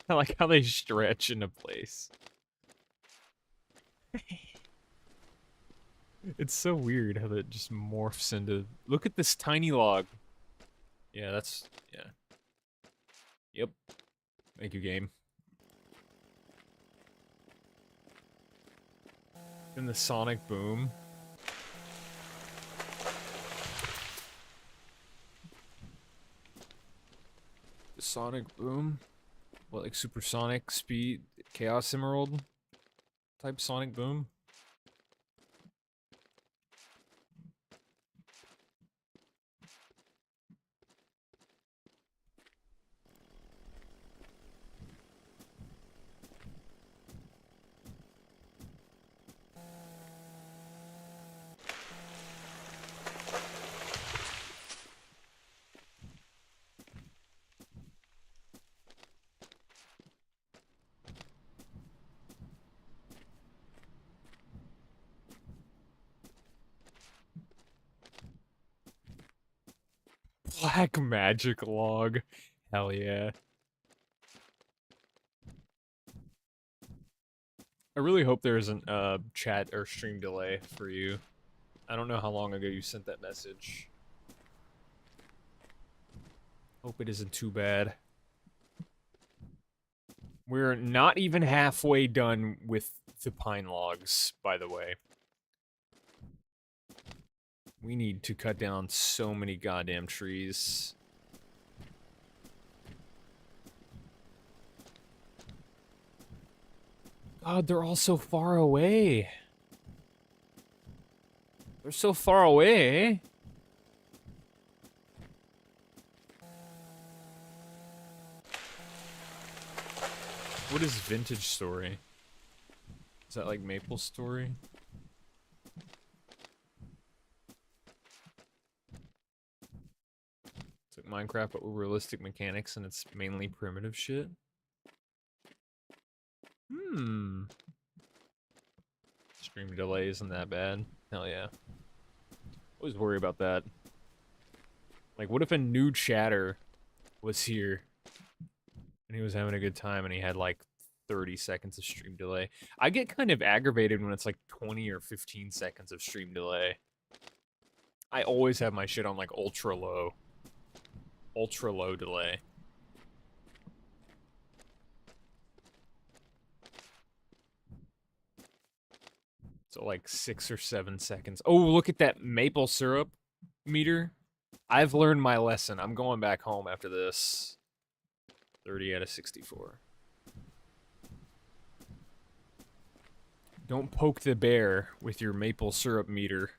I like how they stretch into place. It's so weird how that just morphs into... Look at this tiny log. Yeah, that's... Yeah. Yep. Thank you, game. Then the sonic boom. The sonic boom? What, like supersonic speed, Chaos Emerald type sonic boom? Black magic log. Hell yeah. I really hope there isn't chat or stream delay for you. I don't know how long ago you sent that message. Hope it isn't too bad. We're not even halfway done with the pine logs, by the way. We need to cut down so many goddamn trees. God, they're all so far away. They're so far away. What is Vintage Story? Is that like Maple Story? It's like Minecraft but with realistic mechanics and it's mainly primitive shit. Stream delay isn't that bad. Hell yeah. Always worry about that. Like, what if a new chatter was here and he was having a good time and he had like 30 seconds of stream delay? I get kind of aggravated when it's like 20 or 15 seconds of stream delay. I always have my shit on like ultra low. Ultra low delay. So like 6 or 7 seconds. Oh, look at that maple syrup meter. I've learned my lesson. I'm going back home after this. 30 out of 64. Don't poke the bear with your maple syrup meter.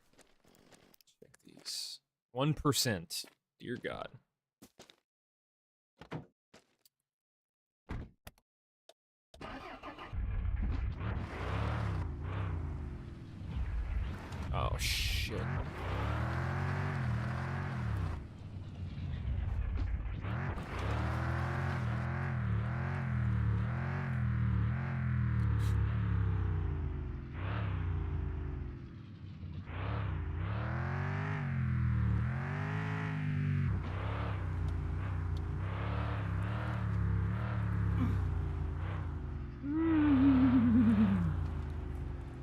Check these. 1%. Dear God. Oh, shit.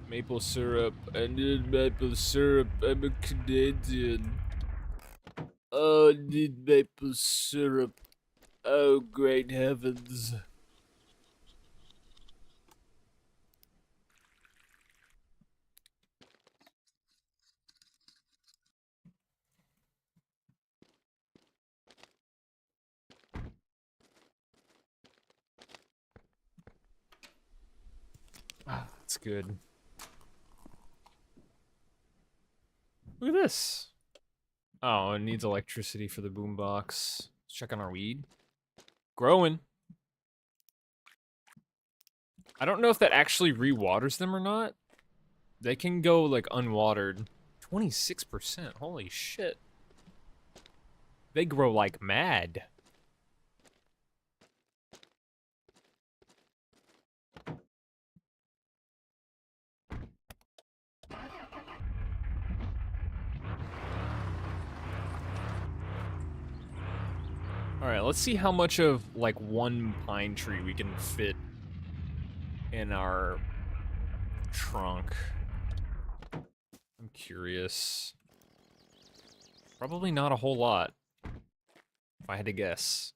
Maple syrup. I need maple syrup. I'm a Canadian. Oh, I need maple syrup. Oh, great heavens. Ah, that's good. Look at this. Oh, it needs electricity for the boombox. Let's check on our weed. Growing. I don't know if that actually re-waters them or not. They can go, like, unwatered. 26%. Holy shit. They grow like mad. Alright, let's see how much of, like, one pine tree we can fit in our trunk. I'm curious. Probably not a whole lot, if I had to guess.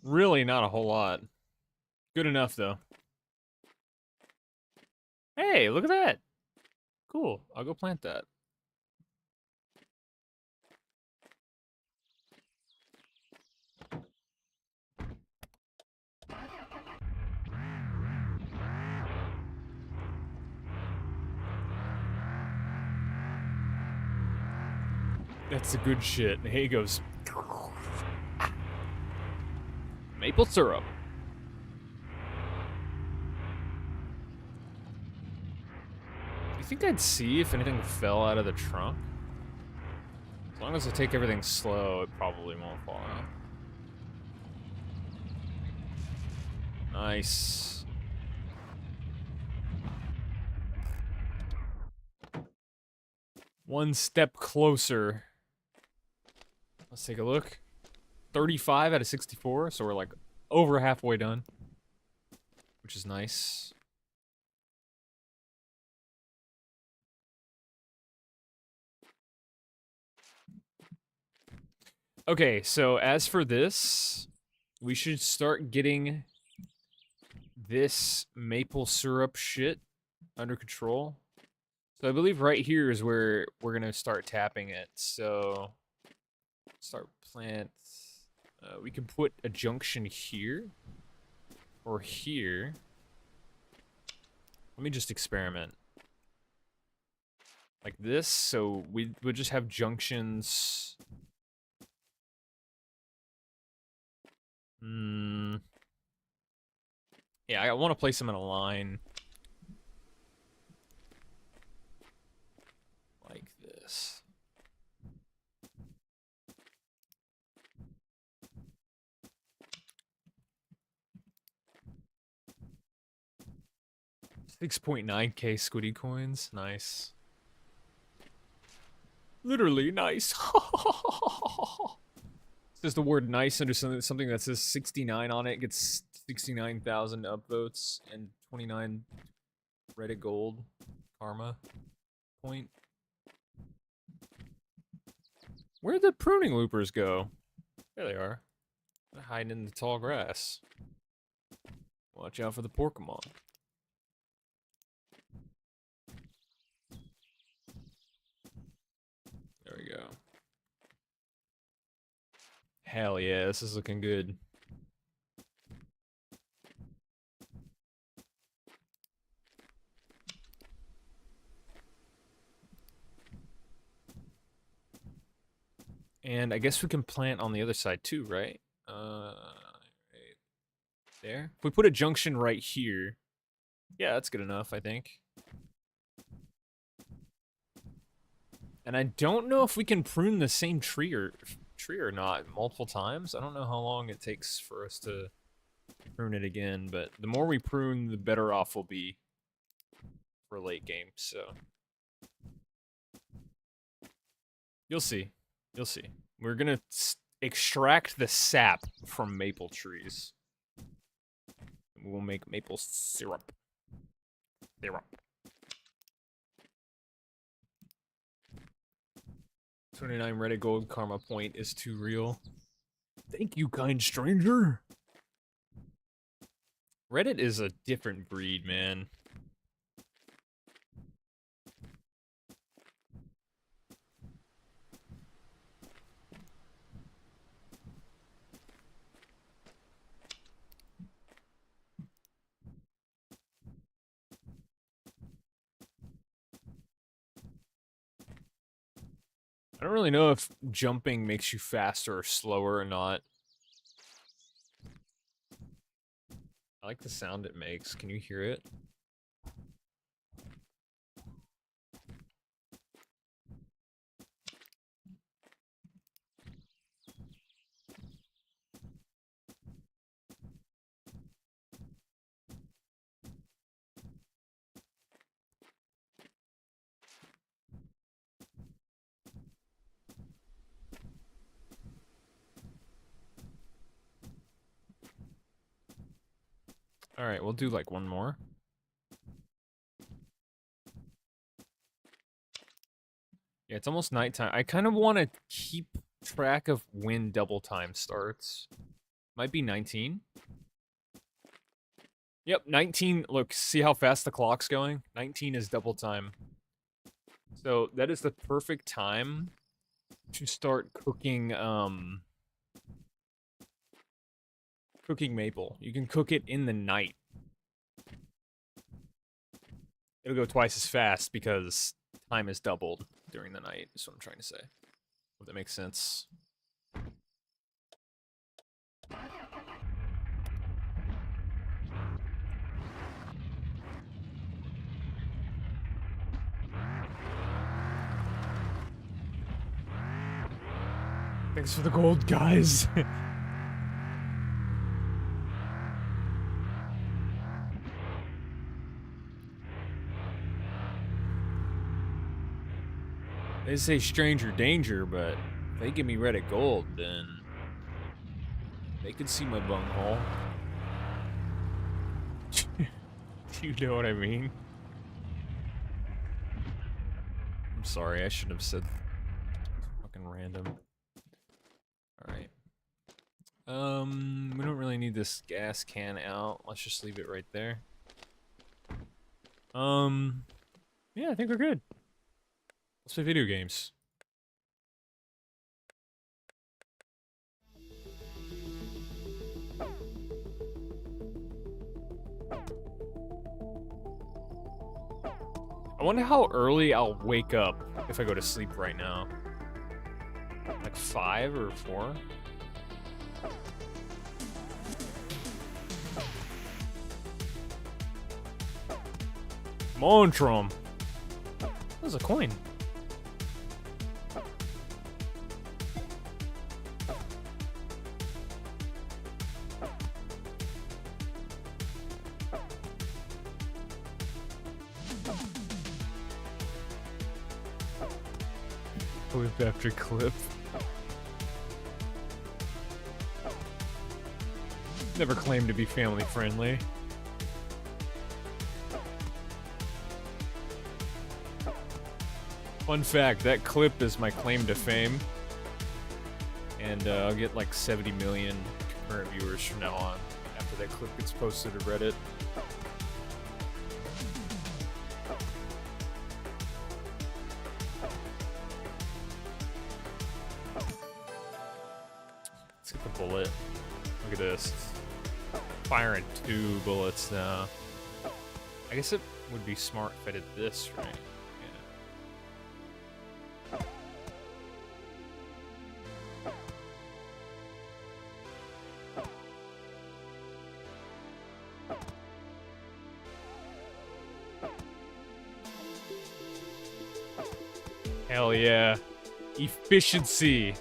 Really not a whole lot. Good enough, though. Hey, look at that! Cool, I'll go plant that. That's the good shit. Here he goes. Maple syrup. Do you think I'd see if anything fell out of the trunk? As long as I take everything slow, it probably won't fall out. Nice. One step closer. Let's take a look. 35 out of 64, so we're like over halfway done, which is nice. Okay, so as for this, we should start getting this maple syrup shit under control. So I believe right here is where we're gonna start tapping it. So start plant. We can put a junction here or here. Let me just experiment. Like this, so we would just have junctions. Yeah, I want to place them in a line. Like this. $6.9K Squiddy coins. Nice. Literally nice. Says the word nice under something that says 69 on it gets 69,000 upvotes and 29 Reddit gold karma point. Where'd the pruning loopers go? There they are. They're hiding in the tall grass. Watch out for the Porkemon. There we go. Hell yeah, this is looking good. And I guess we can plant on the other side too, right? Right there. If we put a junction right here, yeah, that's good enough, I think. And I don't know if we can prune the same tree or not multiple times. I don't know how long it takes for us to prune it again, but the more we prune, the better off we'll be for late game, so. You'll see. You'll see. We're gonna extract the sap from maple trees. We'll make maple syrup. 29 Reddit gold karma point is too real. Thank you, kind stranger. Reddit is a different breed, man. I don't really know if jumping makes you faster or slower or not. I like the sound it makes. Can you hear it? All right, we'll do like one more. Yeah, it's almost nighttime. I kind of want to keep track of when double time starts. Might be 19. Yep, 19. Look, see how fast the clock's going? 19 is double time. So that is the perfect time to start cooking, cooking maple. You can cook it in the night. It'll go twice as fast because time is doubled during the night, is what I'm trying to say. Hope that makes sense. Thanks for the gold, guys. They say stranger danger, but if they give me Reddit gold, then they could see my bunghole. Do you know what I mean? I'm sorry, I shouldn't have said fucking random. Alright. We don't really need this gas can out. Let's just leave it right there. Yeah, I think we're good. Let's play video games. I wonder how early I'll wake up if I go to sleep right now. Like 5 or 4? Montrum. That was a coin. Clip after clip. Never claimed to be family friendly. Fun fact, that clip is my claim to fame. And I'll get like 70 million concurrent viewers from now on after that clip gets posted to Reddit. Let's get the bullet. Look at this. Firing 2 bullets now. I guess it would be smart if I did this, right? Hell yeah. Efficiency.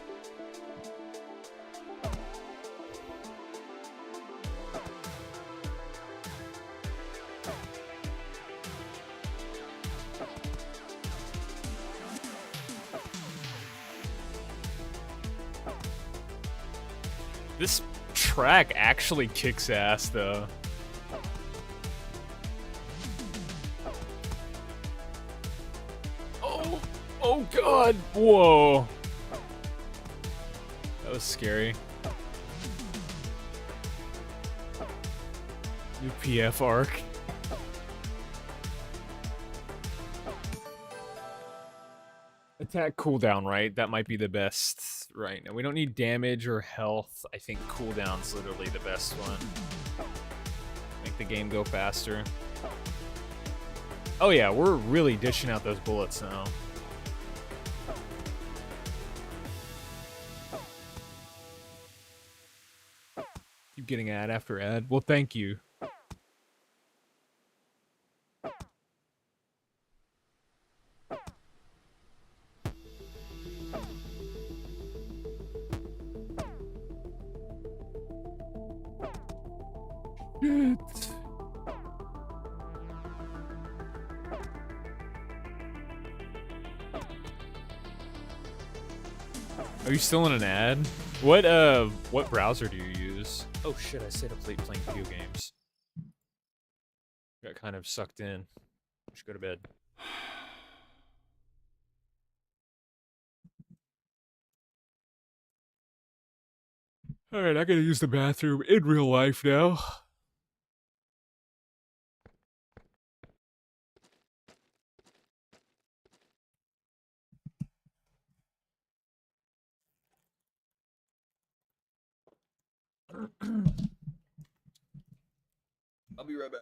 This track actually kicks ass, though. Oh, oh god, whoa. That was scary. New PF arc. Attack cooldown, right? That might be the best right now. We don't need damage or health. I think cooldown's literally the best one. Make the game go faster. Oh yeah, we're really dishing out those bullets now. Keep getting ad after ad. Well, thank you. Shit. Are you still in an ad? What browser do you use? Oh shit, I stayed up late playing video games. Got kind of sucked in. I should go to bed. Alright, I gotta use the bathroom in real life now. I'll be right back.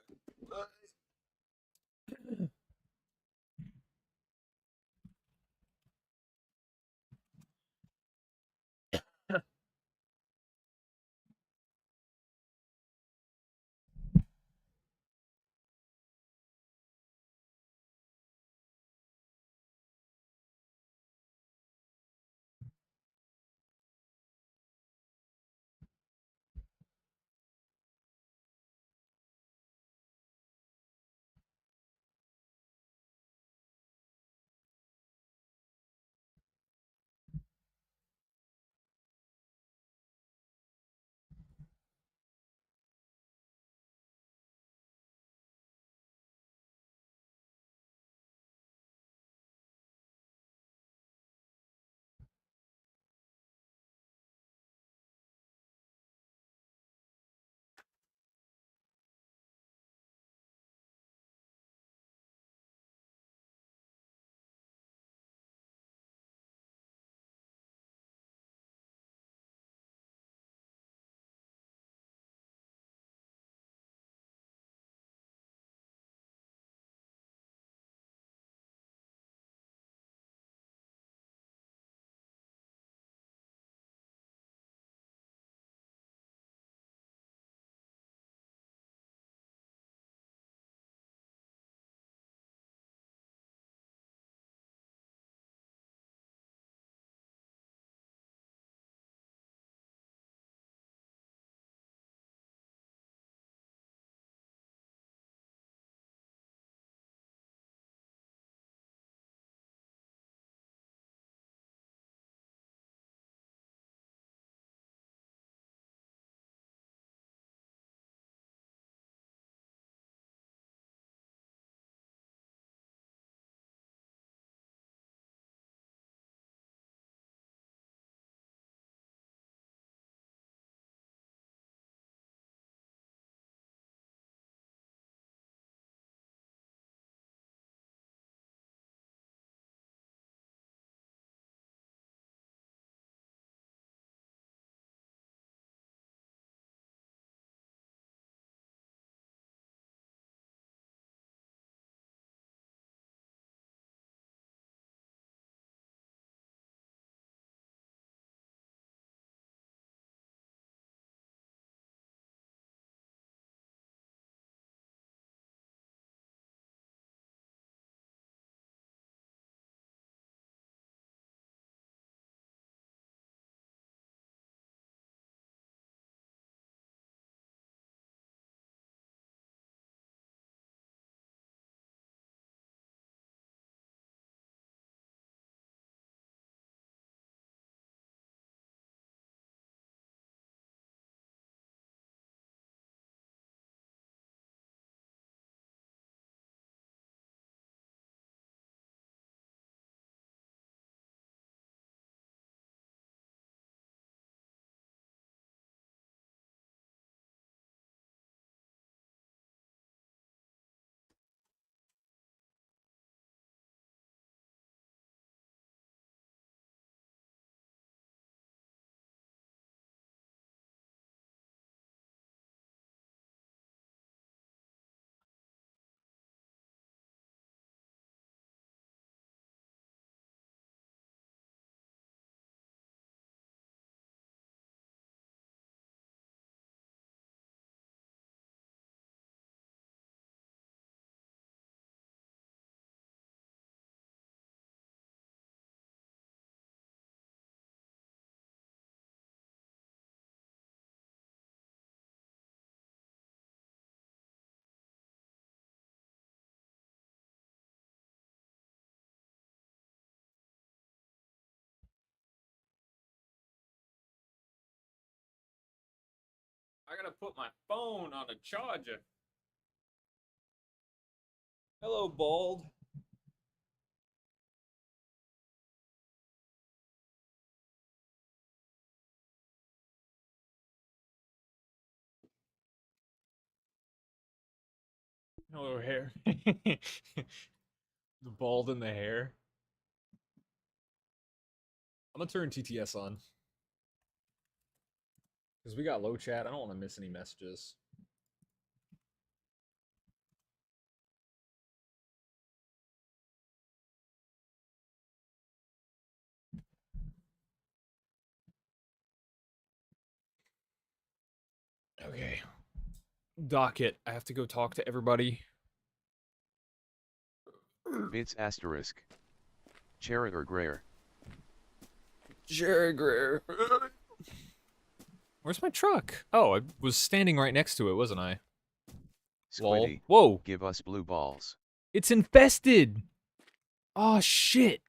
gotta put my phone on a charger. Hello, Bald. Hello, hair. The bald in the hair. I'm gonna turn TTS on. Because we got low chat. I don't want to miss any messages. Okay. Docket. I have to go talk to everybody. Bits asterisk. Charit or Greer. Jerry Greer. Where's my truck? Oh, I was standing right next to it, wasn't I? Lol. Squiddy. Whoa. Give us blue balls. It's infested. Oh, shit.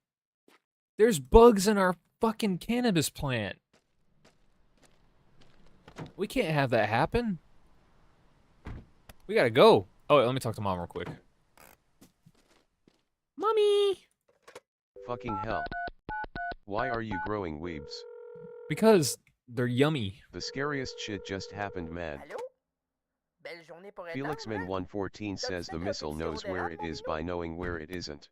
There's bugs in our fucking cannabis plant. We can't have that happen. We gotta go. Oh, wait, let me talk to Mom real quick. Mommy! Fucking hell. Why are you growing weebs? Because they're yummy. The scariest shit just happened, man. Allô? Belle journée pour être Felixman 114 says the missile knows where it is by knowing where it isn't.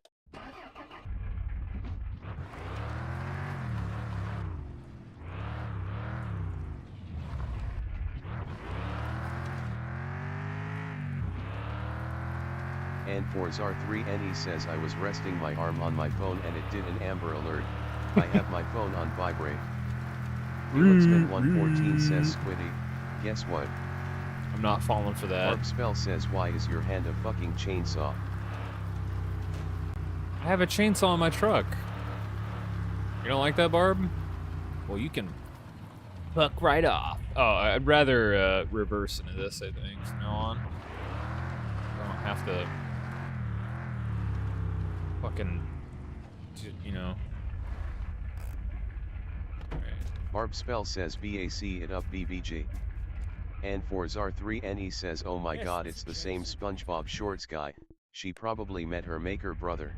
And for Zar3NE says I was resting my arm on my phone and it did an Amber Alert. I have my phone on vibrate. Felixman 114 says Squiddy. Guess what? I'm not falling for that. Barb Spell says why is your hand a fucking chainsaw? I have a chainsaw in my truck. You don't like that, Barb? Well, you can fuck right off. Oh, I'd rather reverse into this, I think, from now on. I don't have to fucking, you know. Barb Spell says BAC it up BBG. And for Zar3NE says oh my god it's the same SpongeBob Shorts guy, she probably met her maker brother.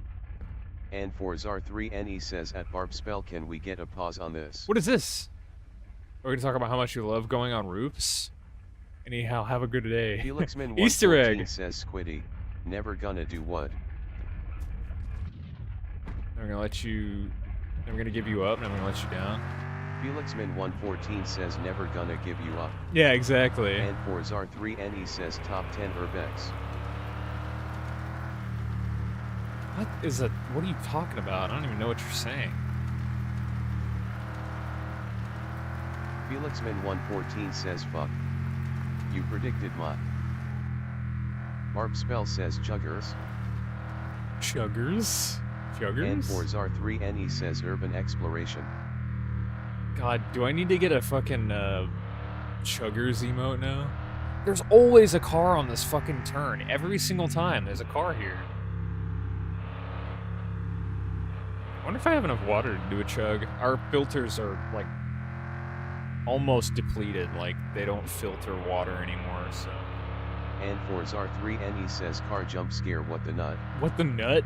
And for Zar3NE says at Barb Spell can we get a pause on this? What is this? We're gonna talk about how much you love going on roofs? Anyhow, have a good day. Felixman Easter 114 egg. says Squiddy, never gonna do what? I'm gonna let you, I'm gonna give you up and I'm gonna let you down. Felixman 114 says never gonna give you up. Yeah, exactly. And for Zar3NE says top 10 Urbex. What is that? What are you talking about? I don't even know what you're saying. Felixman 114 says fuck. You predicted my. Barb Spell says chuggers. Chuggers? Chuggers? And for Zar3NE says urban exploration. God, do I need to get a fucking chuggers emote now? There's always a car on this fucking turn. Every single time there's a car here. I wonder if I have enough water to do a chug. Our filters are like almost depleted. Like they don't filter water anymore, so. And for Zar3NE says car jump scare what the nut. What the nut?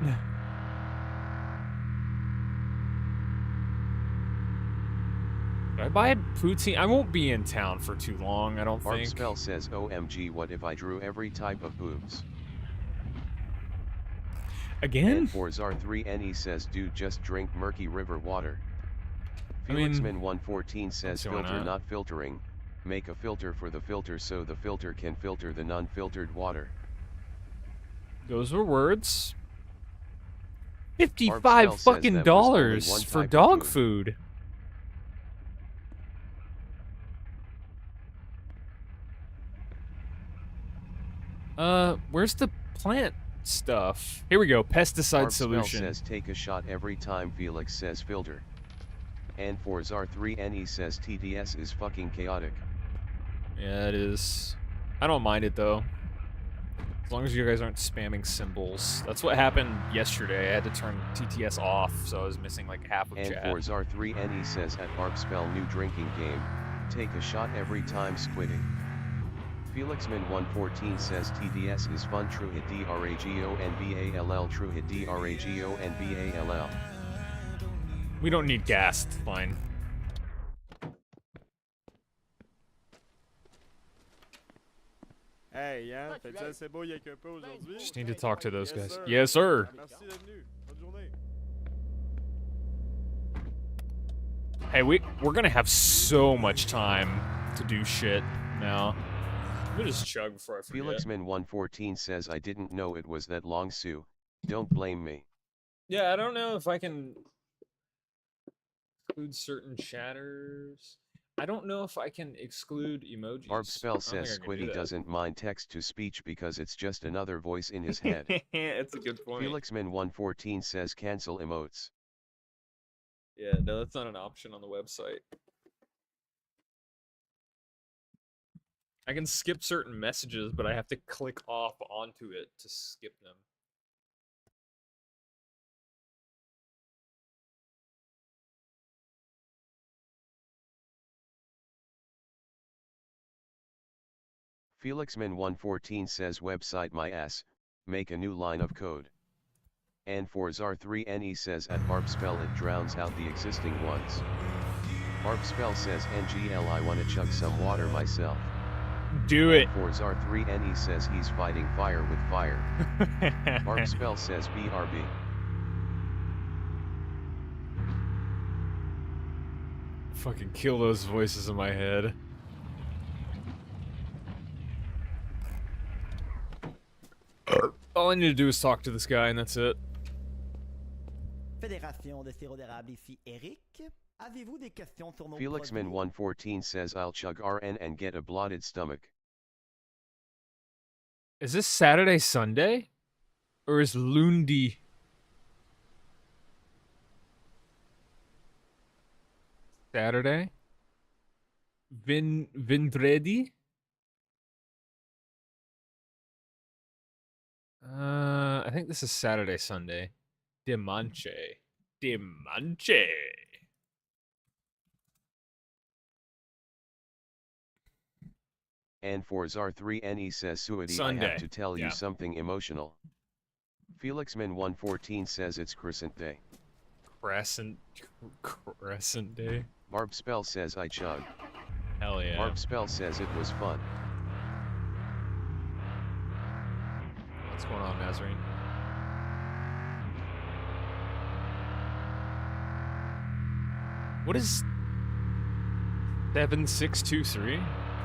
Did I buy a poutine? I won't be in town for too long, I don't Barb think. Spell says OMG what if I drew every type of boobs? Again? And for Zar3NE says dude just drink murky river water. I mean, Felixman 114 says see why filter not. not filtering. Make a filter for the filter so the filter can filter the non-filtered water. Those were words. Barb $55 Spell says fucking that was only dollars one for type of dog food. food. Where's the plant stuff? Here we go. Pesticide Barb Spell solution. says take a shot every time Felix says filter. And for Zar3NE says TTS is fucking chaotic. Yeah, it is. I don't mind it though. As long as you guys aren't spamming symbols. That's what happened yesterday. I had to turn TTS off, so I was missing like half of And chat. for Zar3NE says at Barb Spell new drinking game. Take a shot every time Squiddy. Felixman114 says TDS is fun. True hit DRAGONBALL. True hit DRAGONBALL. We don't need gas. It's fine. Hey, hein, fais-tu assez beau y'a qu'un peu aujourd'hui? Just need to talk to those guys. sir. Yes, sir. Merci d'être venu. Bonne journée. Hey, we're gonna have so much time to do shit now. Let me just chug before I forget. Felixman114 says I didn't know it was that long, Sue. Don't blame me. Yeah, I don't know if I can exclude certain chatters. I don't know if I can exclude emojis. Barb Spell I don't think says I can do Squiddy that. doesn't mind text to speech because it's just another voice in his head. It's a good point. Felixman114 says cancel emotes. Yeah, no, that's not an option on the website. I can skip certain messages, but I have to click off onto it to skip them. Felixman114 says website my ass, make a new line of code. And for Zar3NE says at Barbspell it drowns out the existing ones. Barbspell says NGL I wanna chug some water myself. Do it. For Zar3NE says he's fighting fire with fire. Barbspell says BRB. Fucking kill those voices in my head. All I need to do is talk to this guy, and that's it. Fédération de sirop d'érable, ici Eric. Avez-vous des questions sur nos Felixman114 says I'll chug RN and get a bloated stomach. Is this Saturday, Sunday? Or is Lundi? Saturday? Vendredi? I think this is Saturday, Sunday. Dimanche. Dimanche. And for Zar3NE says Suidi I Sunday. have to tell Yeah. you something emotional. Felixman114 says it's Crescent Day. Crescent Day. Barb Spell says I chug. Hell yeah. Barb Spell says it was fun. What's going on, Nazarene? What is 7623?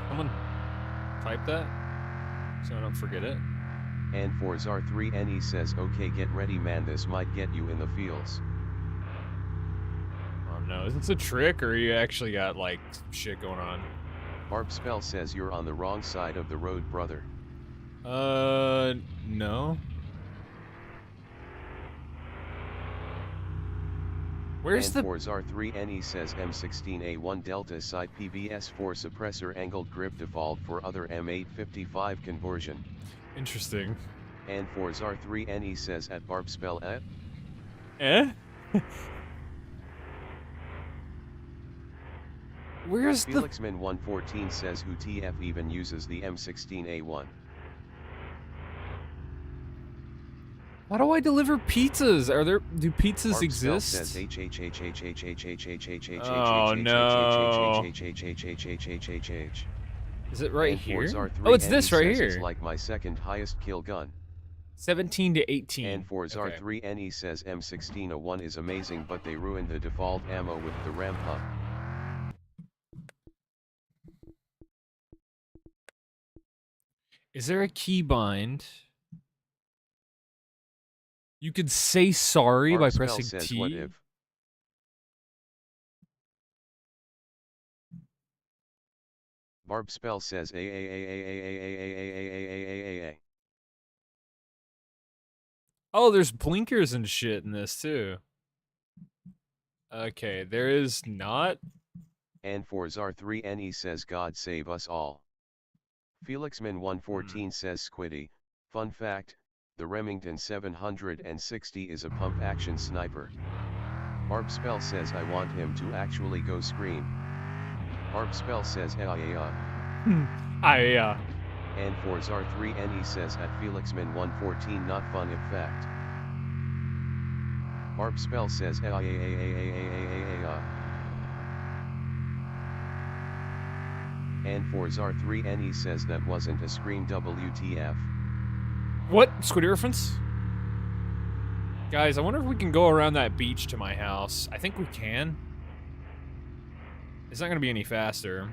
Someone type that so I don't forget it. And for Zar3NE says okay get ready man this might get you in the feels. Oh no, is this a trick or you actually got like some shit going on? Barb Spell says you're on the wrong side of the road brother. No. Where's And the for Zar3NE says M16A1 Delta Site PVS4 suppressor angled grip default for other M855 conversion. interesting? And for Zar3NE says at Barb Spell at Eh? Where's the Felixman114 says who TF even uses the M16A1. How do I deliver pizzas? Do pizzas Barb Spell exist? says Oh, no. Is it right And for here? Zar3NE Oh, it's this right says It's here. like my second highest kill gun. 17 to 18. And for Okay. Zar3NE says M16A1 is amazing but they ruined the default ammo with the RAM hub. Is there a keybind? You could say sorry by Barb Spell pressing says T. what if. Barb Spell says a. Oh, there's blinkers and shit in this too. Okay, there is not. And for Zar3NE says God save us all. Felixman114 says Squiddy, fun fact, the Remington 760 is a pump action sniper. Barb Spell says I want him to actually go scream. Barb Spell says And for Zar3NE says at Felixman114 not fun effect. Barb Spell says And for Zar3NE says that wasn't a scream WTF. What? Squiddy reference? Guys, I wonder if we can go around that beach to my house. I think we can. It's not gonna be any faster.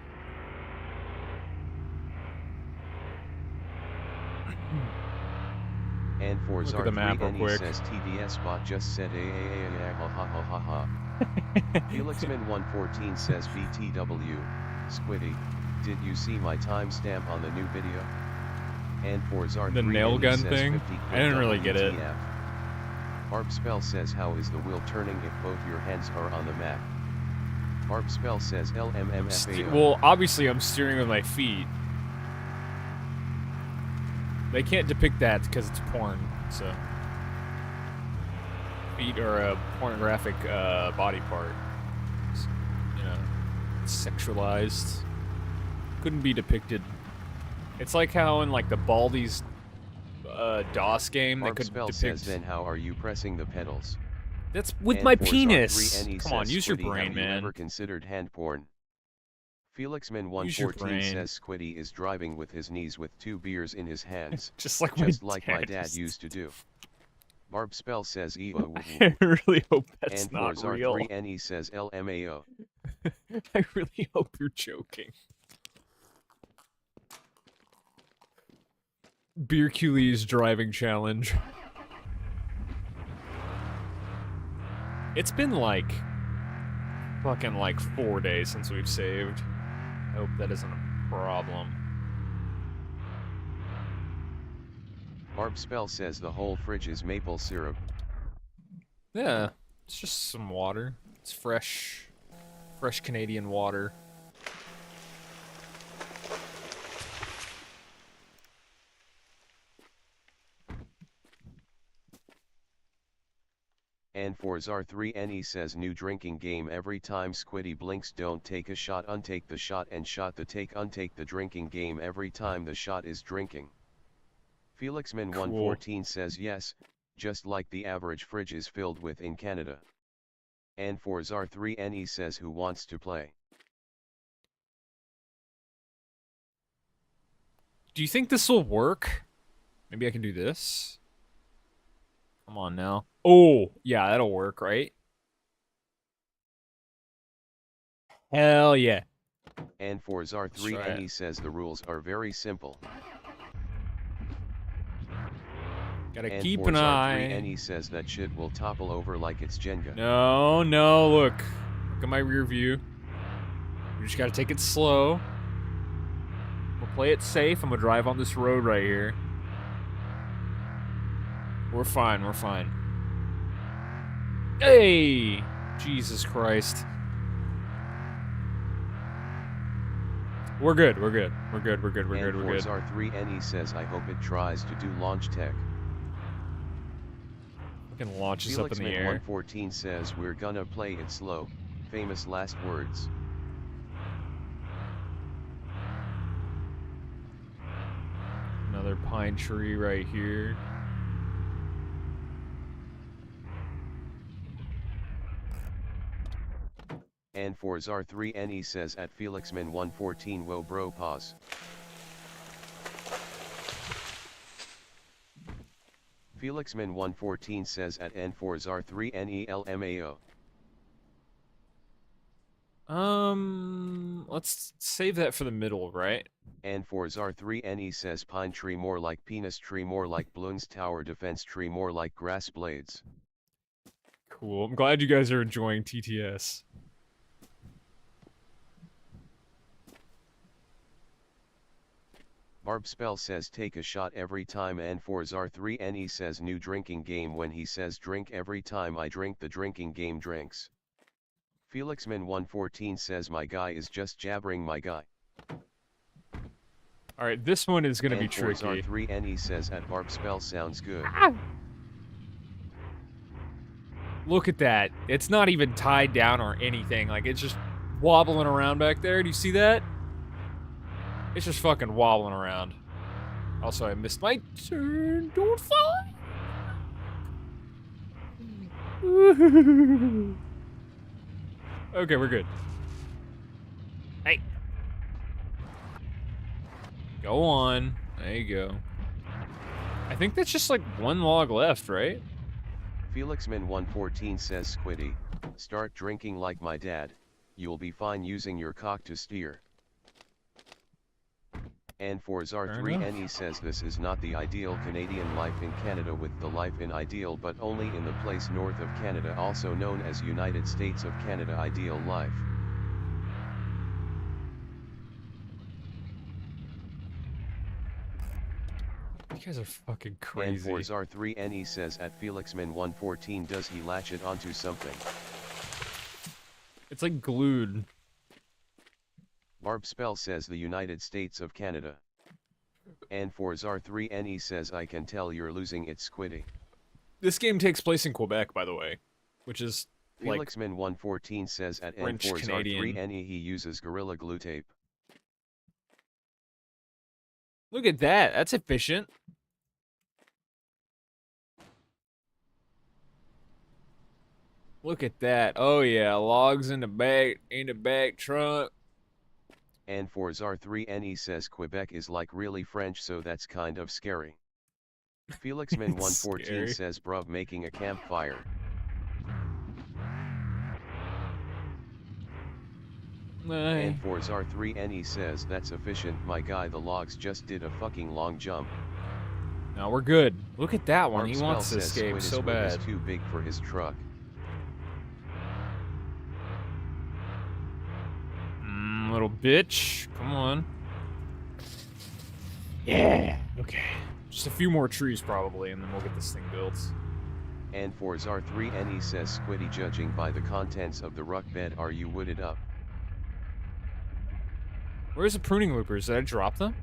And for Look at the map real Zar3NE quick. says TDS bot just said ha ha ha ha ha. Felixman114 says BTW, Squiddy, did you see my timestamp on the new video? And for Zar3NE The nail gun says thing? 50 I didn't really get it. WTF. Barb Spell says how is the wheel turning if both your hands are on the map? Barb Spell says LMMFAO. Well, obviously I'm steering with my feet. They can't depict that because it's porn, so. Feet are a pornographic body part. It's, you know, sexualized. Couldn't be depicted. It's like how in like the Baldi's DOS game they Barb could Spell depict. says then how are you pressing the pedals? That's with And my for penis. Zar3NE Come on, says, use your Squiddy, brain, have you man. ever considered hand porn? Use your Felixman114 brain. says Squiddy is driving with his knees with 2 beers in his hands, Just like just my like my dad used to do. Barb Spell says EO. I really hope that's And for not real. Zar3NE says LMAO. I really hope you're joking. Beer Culee's driving challenge. It's been like fucking like 4 days since we've saved. I hope that isn't a problem. Barb Spell says the whole fridge is maple syrup. Yeah, it's just some water. It's fresh Canadian water. And for Zar3NE says new drinking game every time Squiddy blinks don't take a shot untake the shot and shot the take untake the drinking game every time the shot is drinking. Felixman114 says yes, just like the average fridge is filled with in Canada. And for Zar3NE says who wants to play? Do you think this will work? Maybe I can do this. Come on now. Oh, yeah, that'll work, right? Hell yeah. And for try Zar3NE it. says the rules are very simple. Gotta And keep for an eye. Zar3NE says that shit will topple over like it's Jenga. No, no, look. Look at my rear view. We just gotta take it slow. We'll play it safe. I'm gonna drive on this road right here. We're fine, we're fine. Hey! Jesus Christ. We're good, we're good. We're good, we're good, we're good, And we're good. for Zar3NE says I hope it tries to do launch tech. We can launch this up in the air. Felixman114 says we're gonna play it slow. Famous last words. Another pine tree right here. And for Zar3NE says at Felixman114 whoa bro pause. Felixman114 says at N for Zar3NE LMAO. Let's save that for the middle, right? And for Zar3NE says pine tree more like penis tree more like balloons tower defense tree more like grass blades. Cool. I'm glad you guys are enjoying TTS. Barb Spell says take a shot every time and for Zar3NE says new drinking game when he says drink every time I drink the drinking game drinks. Felixman114 says my guy is just jabbering my guy. Alright, this one is gonna be And for tricky. Zar3NE says at Barb Spell sounds good. Look at that. It's not even tied down or anything. Like, it's just wobbling around back there. Do you see that? It's just fucking wobbling around. Also, I missed my turn. Don't fall. Okay, we're good. Hey. Go on. There you go. I think that's just like one log left, right? Felixman114 says Squiddy, start drinking like my dad, you'll be fine using your cock to steer. And for Zar3NE says this is not the ideal Canadian life in Canada with the life in ideal but only in the place north of Canada also known as United States of Canada ideal life. You guys are fucking And crazy. for Zar3NE says at Felixman114 does he latch it onto something? It's like glued. Barb Spell says the United States of Canada. And for Zar3NE says I can tell you're losing it Squiddy. This game takes place in Quebec, by the way, which is like Felixman114 says at French Canadian. N4Zar3NE he uses Gorilla Glue tape. Look at that. That's efficient. Look at that. Oh yeah, logs in the back trunk. And for Zar3NE says Quebec is like really French so that's kind of scary. Felixman114 Scary. says bruv making a campfire. And for Zar3NE says that's efficient my guy the logs just did a fucking long jump. No, we're good. Look at that one. Barb He Spell wants to says escape Squid so is bad. too big for his truck. Little bitch. Come on. Yeah. Okay. Just a few more trees probably, and then we'll get this thing built. And for Zar3NE says Squiddy judging by the contents of the ruck bed are you wooded up? Where's the pruning loopers? Did I drop them?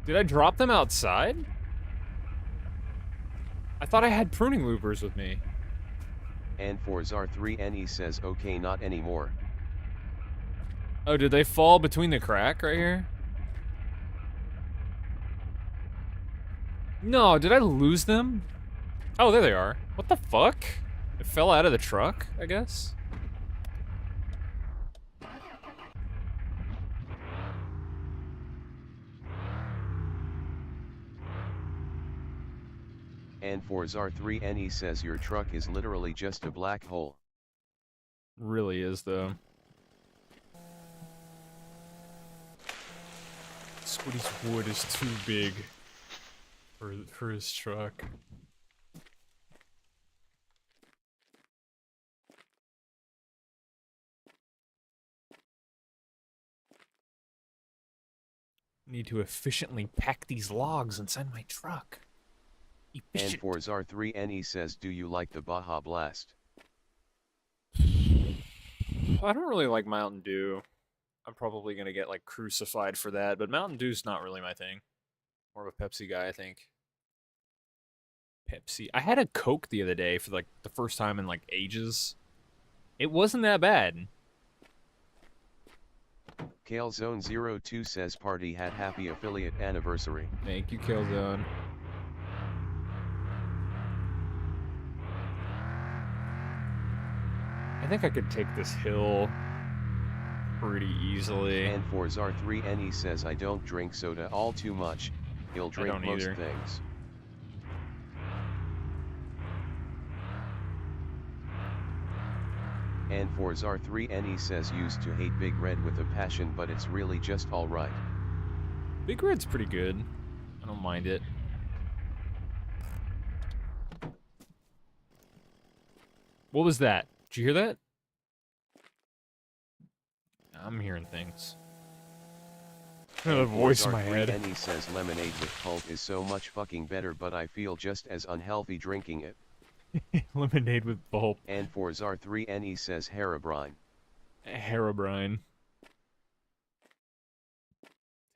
Did I drop them outside? I thought I had pruning loopers with me. And for Zar3NE says okay not anymore. Oh, did they fall between the crack right here? No, did I lose them? Oh, there they are. What the fuck? It fell out of the truck, I guess? And for Zar3NE says your truck is literally just a black hole. Really is, though. Squiddy's wood is too big for his truck. Need to efficiently pack these logs inside my truck. And Efficient. for Zar3NE says do you like the Baja Blast? I don't really like Mountain Dew. I'm probably gonna get like crucified for that, but Mountain Dew's not really my thing. More of a Pepsi guy, I think. Pepsi. I had a Coke the other day for like the first time in like ages. It wasn't that bad. KaleZone02 says party had happy affiliate anniversary. Thank you, Killzone. I think I could take this hill pretty easily. And for Zar3NE says I don't drink soda all too much, he'll drink don't most either. things. And for Zar3NE says used to hate Big Red with a passion but it's really just alright. Big Red's pretty good. I don't mind it. What was that? Did you hear that? I'm hearing things. A voice in my head. Zar3NE says lemonade with pulp is so much fucking better but I feel just as unhealthy drinking it. Lemonade with pulp. And for Zar3NE says Herobrine. Herobrine.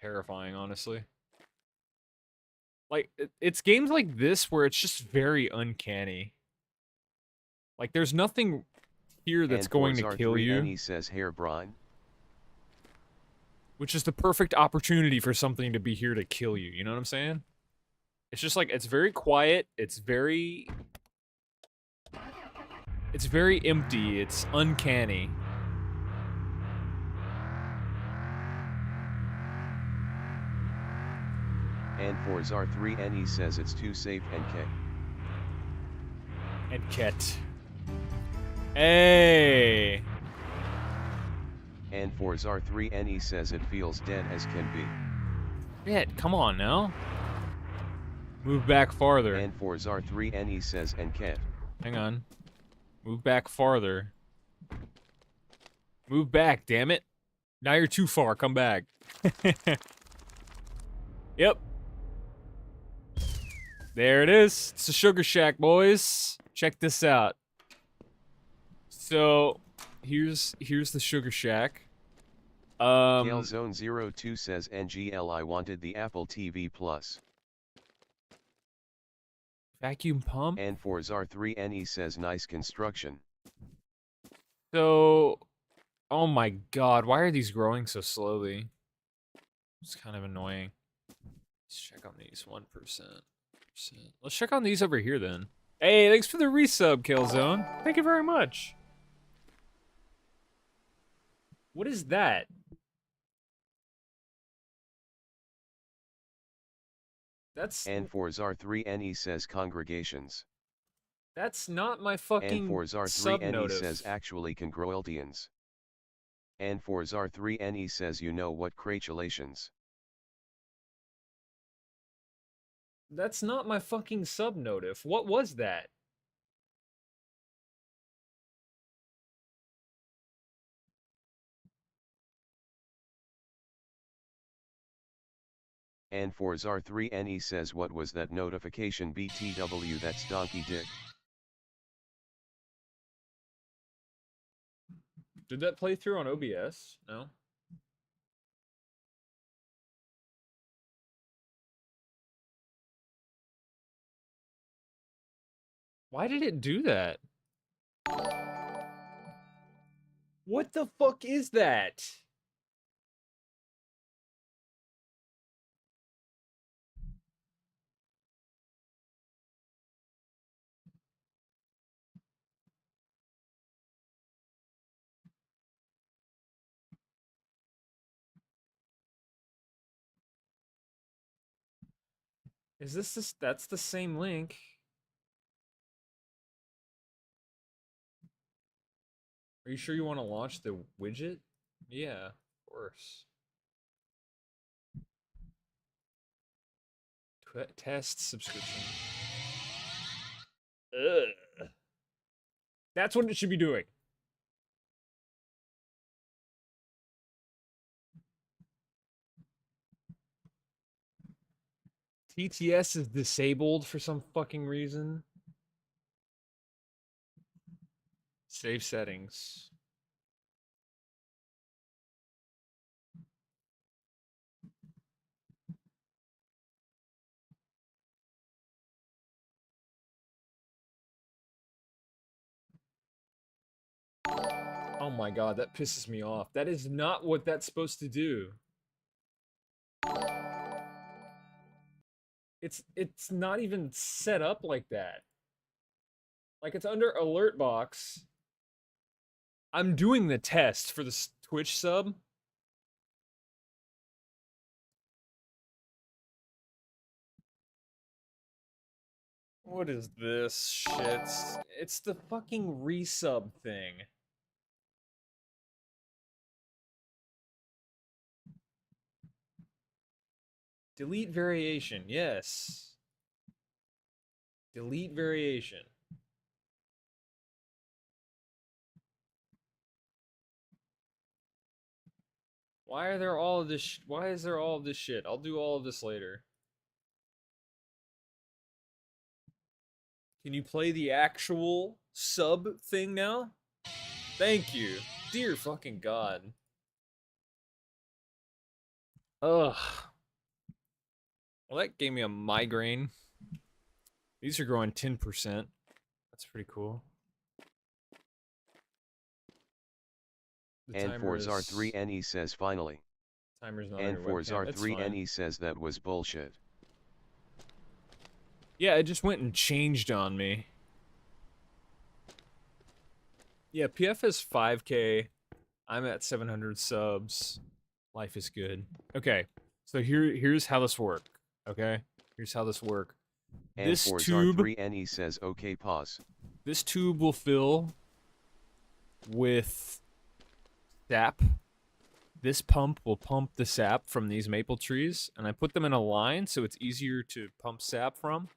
Terrifying, honestly. Like, it's games like this where it's just very uncanny. Like, there's nothing here that's And going for to kill you. Zar3NE says Herobrine. which is the perfect opportunity for something to be here to kill you. You know what I'm saying? It's just like, it's very quiet. It's very empty. It's uncanny. And for Zar3NE says it's too safe NK. And Ket. Hey! And for Zar3NE says it feels dead as can be. Shit, come on now. Move back farther. And for Zar3NE says NK. Hang on. Move back farther. Move back, damn it. Now you're too far, come back. Yep. There it is. It's the Sugar Shack, boys. Check this out. So, here's the Sugar Shack. Galezone02 says NGL I wanted the Apple TV Plus. Vacuum pump? And for Zar3NE says nice construction. So, oh my god, why are these growing so slowly? It's kind of annoying. Let's check on these, 1%. Let's check on these over here then. Hey, thanks for the resub, Killzone. Thank you very much. What is that? And for Zar3NE says congregations. That's not my fucking And for sub Zar3NE notif. says actually congrueltians. And for Zar3NE says you know what cratulations. That's not my fucking sub notif. What was that? And for Zar3NE says what was that notification BTW, that's donkey dick. Did that play through on OBS? No. Why did it do that? What the fuck is that? Is this that's the same link? Are you sure you want to launch the widget? Yeah, of course. Test subscription. Ugh. That's what it should be doing. TTS is disabled for some fucking reason. Save settings. Oh my god, that pisses me off. That is not what that's supposed to do. It's not even set up like that. Like, it's under alert box. I'm doing the test for the Twitch sub. What is this shit? It's the fucking resub thing. Delete variation, yes. Delete variation. Why are there all of this? Why is there all of this shit? I'll do all of this later. Can you play the actual sub thing now? Thank you. Dear fucking God. Ugh. Well, that gave me a migraine. These are growing 10%. That's pretty cool. The And timer for is- Zar3NE says finally. Timer's not on And your for webcam. It's fine. Zar3NE says that was bullshit. Yeah, it just went and changed on me. Yeah, PF is 5K. I'm at 700 subs. Life is good. Okay, so here's how this works. Okay, here's how this works. And This for tube, Zar3NE says okay pause. this tube will fill with sap. This pump will pump the sap from these maple trees, and I put them in a line so it's easier to pump sap from.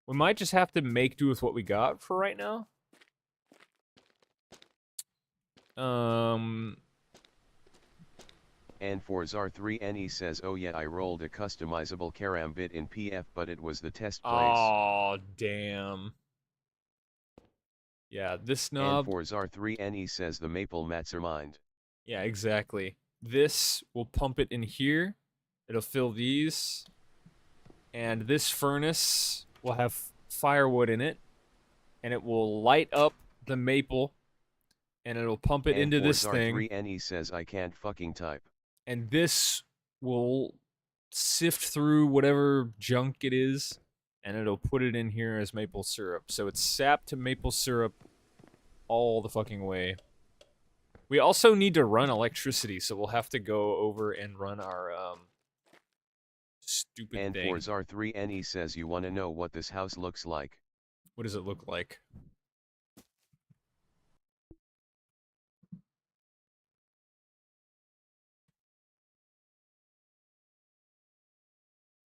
We might just have to make do with what we got for right now. And for Zar3NE says oh yeah I rolled a customizable karambit in PF but it was the test place. Oh, damn. Yeah, this And knob. for Zar3NE says the maple mats are mined. Yeah, exactly. This will pump it in here. It'll fill these. And this furnace will have firewood in it. And it will light up the maple. And it'll pump it into this thing. And for Zar3NE says I can't fucking type. And this will sift through whatever junk it is. And it'll put it in here as maple syrup. So it's sap to maple syrup all the fucking way. We also need to run electricity, so we'll have to go over and run our stupid And thing. for Zar3NE says you wanna know what this house looks like. What does it look like?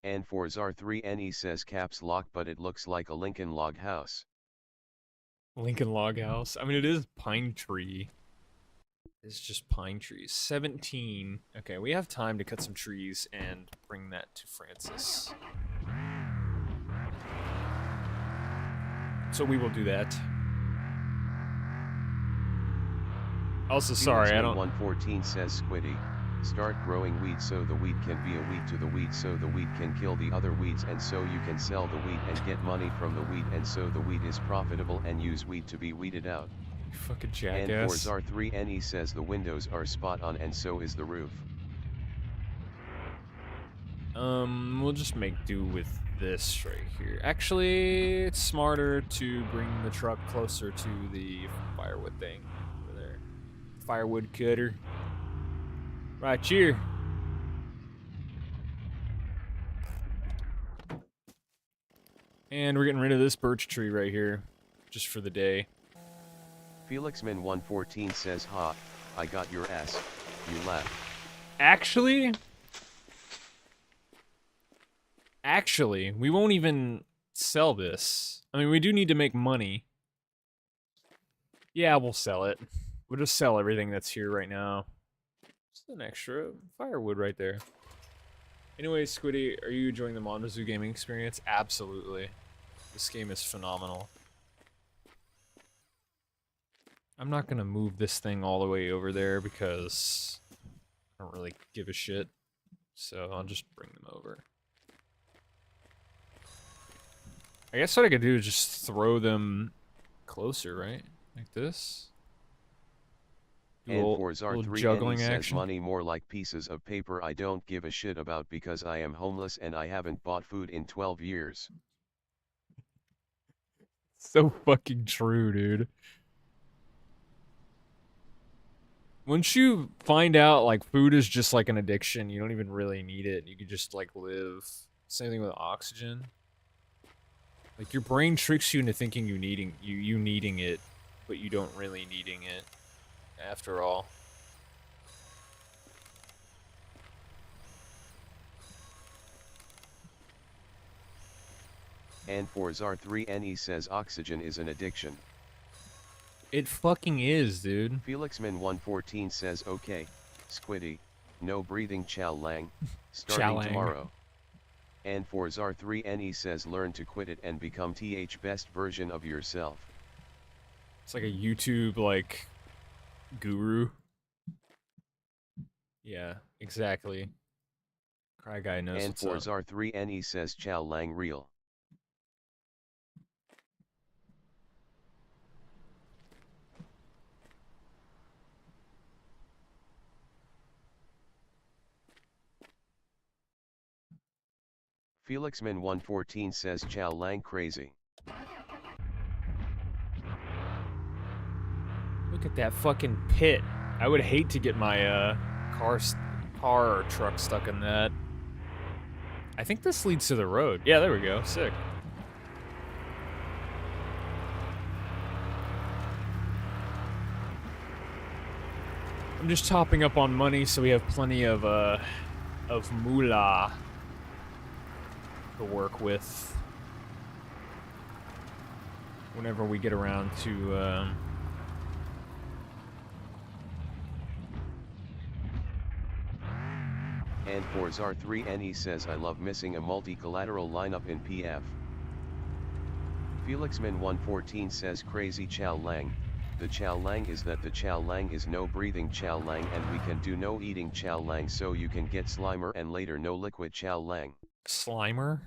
And for Zar3NE says caps lock but it looks like a Lincoln log house. Lincoln Log House. I mean, it is pine tree. It's just pine trees. 17. Okay, we have time to cut some trees and bring that to Francis. So we will do that. Also, sorry, I don't... 114 says Squiddy. Start growing weed so the weed can be a weed to the weed so the weed can kill the other weeds and so you can sell the weed and get money from the weed and so the weed is profitable and use weed to be weeded out. You fucking And jackass. for Zar3NE says the windows are spot on and so is the roof. We'll just make do with this right here. Actually, it's smarter to bring the truck closer to the firewood thing over there. Firewood cutter. Right here. And we're getting rid of this birch tree right here, just for the day. Felixman114 says ha, I got your ass, you laugh. Actually, we won't even sell this. I mean, we do need to make money. Yeah, we'll sell it. We'll just sell everything that's here right now. Just an extra firewood right there. Anyway, Squiddy, are you enjoying the Monbazoo gaming experience? Absolutely. This game is phenomenal. I'm not gonna move this thing all the way over there because I don't really give a shit. So I'll just bring them over. I guess what I could do is just throw them closer, right? Like this. Do a And little- for little Zar3NE juggling says action. money more like pieces of paper I don't give a shit about because I am homeless and I haven't bought food in 12 years. So fucking true, dude. Once you find out, like, food is just like an addiction, you don't even really need it. You could just, like, live. Same thing with oxygen. Like, your brain tricks you into thinking you needing it, but you don't really needing it, after all. And for Zar3NE says oxygen is an addiction. It fucking is, dude. Felixman114 says okay, Squiddy, no breathing chow lang, Chow starting lang. tomorrow. And for Zar3NE says learn to quit it and become th best version of yourself. It's like a YouTube, like, guru. Yeah, exactly. Cry guy knows And what's for up. Zar3NE says chow lang real. Felixman114 says Chow Lang crazy. Look at that fucking pit. I would hate to get my car or truck stuck in that. I think this leads to the road. Yeah, there we go. Sick. I'm just topping up on money so we have plenty of moolah to work with whenever we get around to And for Zar3NE says I love missing a multi-collateral lineup in PF. Felixman114 says crazy Chow Lang. The Chow Lang is that the Chow Lang is no breathing Chow Lang and we can do no eating Chow Lang, so you can get Slimer and later no liquid Chow Lang. Slimer?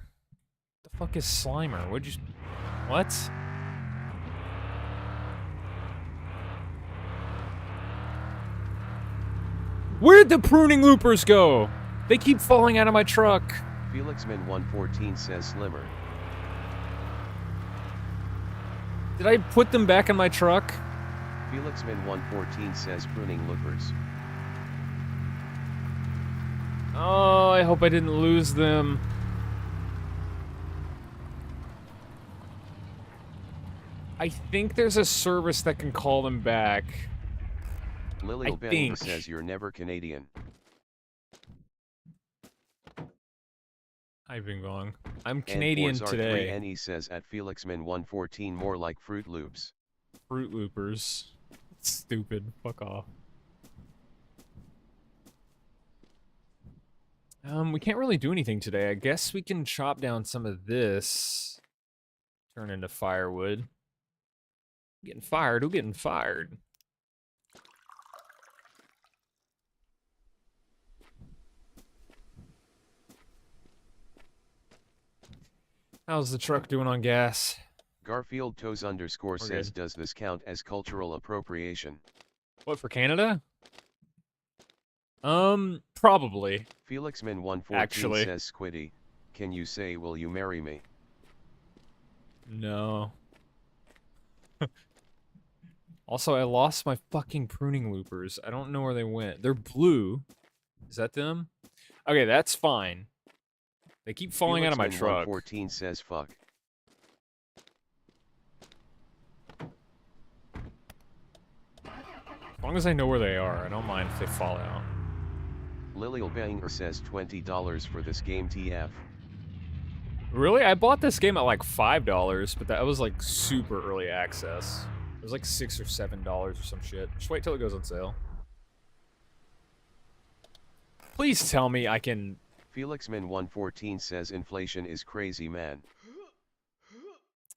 The fuck is Slimer? What'd you... What? Where'd the pruning loopers go? They keep falling out of my truck. Felixman114 says Slimmer. Did I put them back in my truck? Felixman114 says pruning loopers. Oh, I hope I didn't lose them. I think there's a service that can call them back. Lilial Bang think. says you're never Canadian. I've been wrong. I'm Canadian today. And he says at Felixman114 more like Fruit Loops. Fruit Loopers. Stupid. Fuck off. We can't really do anything today. I guess we can chop down some of this. Turn into firewood. Getting fired? Who getting fired? How's the truck doing on gas? Garfield Toes underscore We're says good. does this count as cultural appropriation? What, for Canada? Probably. Felixman114 Actually. says Squiddy, can you say will you marry me? No. Also, I lost my fucking pruning loopers. I don't know where they went. They're blue. Is that them? Okay, that's fine. They keep falling out of my truck. 14 says fuck. As long as I know where they are, I don't mind if they fall out. Lilial Banger says $20 for this game TF. Really? I bought this game at like $5, but that was like super early access. It was like $6 or $7 or some shit. Just wait till it goes on sale. Please tell me I can... Felixman114 says inflation is crazy, man.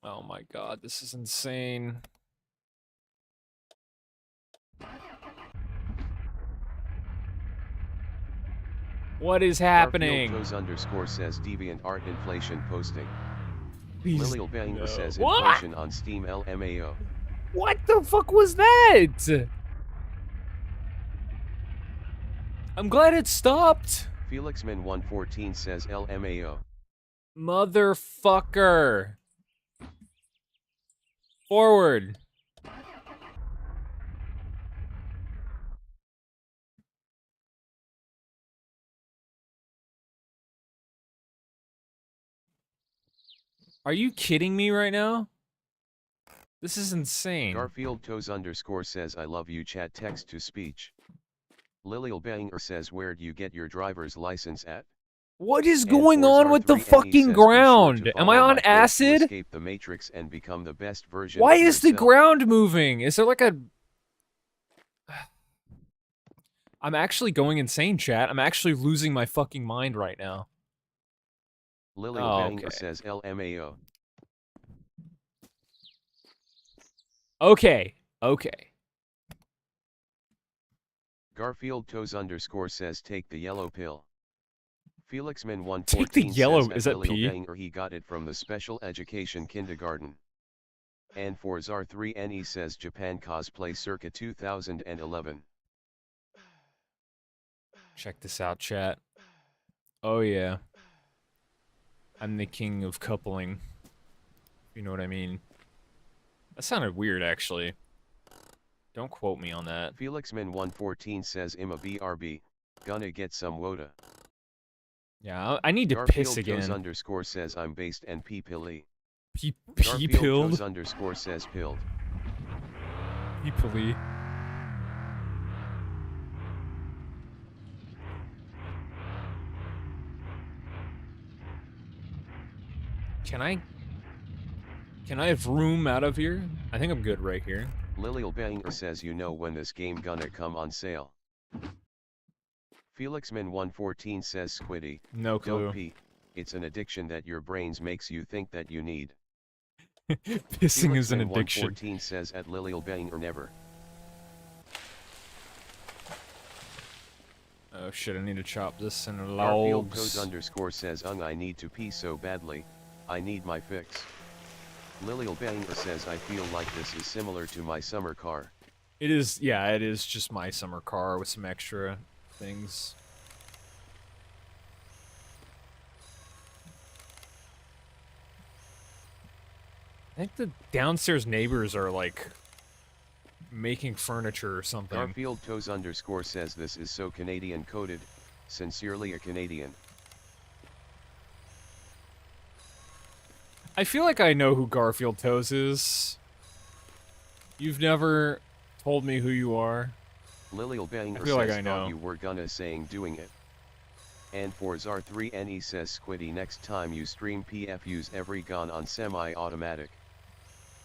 Oh my god, this is insane. What is happening? Garfield Toes underscore says deviant art inflation posting. Please, Lilial Banger no. says What? inflation on Steam LMAO. What the fuck was that? I'm glad it stopped. Felixman114 says LMAO. Motherfucker. Forward. Are you kidding me right now? This is insane. Garfield Toes underscore says I love you chat text to speech. Lilial Banger says where'd you get your driver's license at? What is And going for on with the Zar3NE fucking says, "Be sure ground? to Am I follow on my tips to acid? Escape the Matrix and become the best version Why of is the yourself." ground moving? Is there like a... I'm actually going insane, chat. I'm actually losing my fucking mind right now. Lilial Oh, Banger okay. says LMAO. Okay. Okay. Garfield Toes underscore says take the yellow pill. Felixman114 Take the yellow- says at is that Lilial P? Banger he got it from the special education kindergarten. And for Zar3NE says Japan cosplay circa 2011. Check this out, chat. Oh, yeah. I'm the king of coupling. You know what I mean? That sounded weird, actually. Don't quote me on that. FelixMin114 says I'm a BRB. Gonna get some WOTA. Yeah, I need to Garfield piss Toes again. underscore says I'm based and P-Pilly. Pee Garfield pilled? Toes underscore says pilled. Peepily. Can I have room out of here? I think I'm good right here. Lilial Banger says you know when this game gonna come on sale. FelixMin114 says Squiddy. No clue. Don't pee. It's an addiction that your brains makes you think that you need. Pissing is an addiction. FelixMin114 says at Lilial Banger never. Oh shit, I need to chop this in Garfield Toes logs. underscore says I need to pee so badly. I need my fix. Lilial Banger says I feel like this is similar to my summer car. It is, yeah, it is just my summer car with some extra things. I think the downstairs neighbors are like making furniture or something. Garfield Toes underscore says this is so Canadian coded. Sincerely a Canadian. I feel like I know who Garfield Toes is. You've never told me who you are. Lilial Banger I feel like says I know. thought you were gonna saying doing it. And for Zar3NE says Squiddy next time you stream PF use every gun on semi-automatic.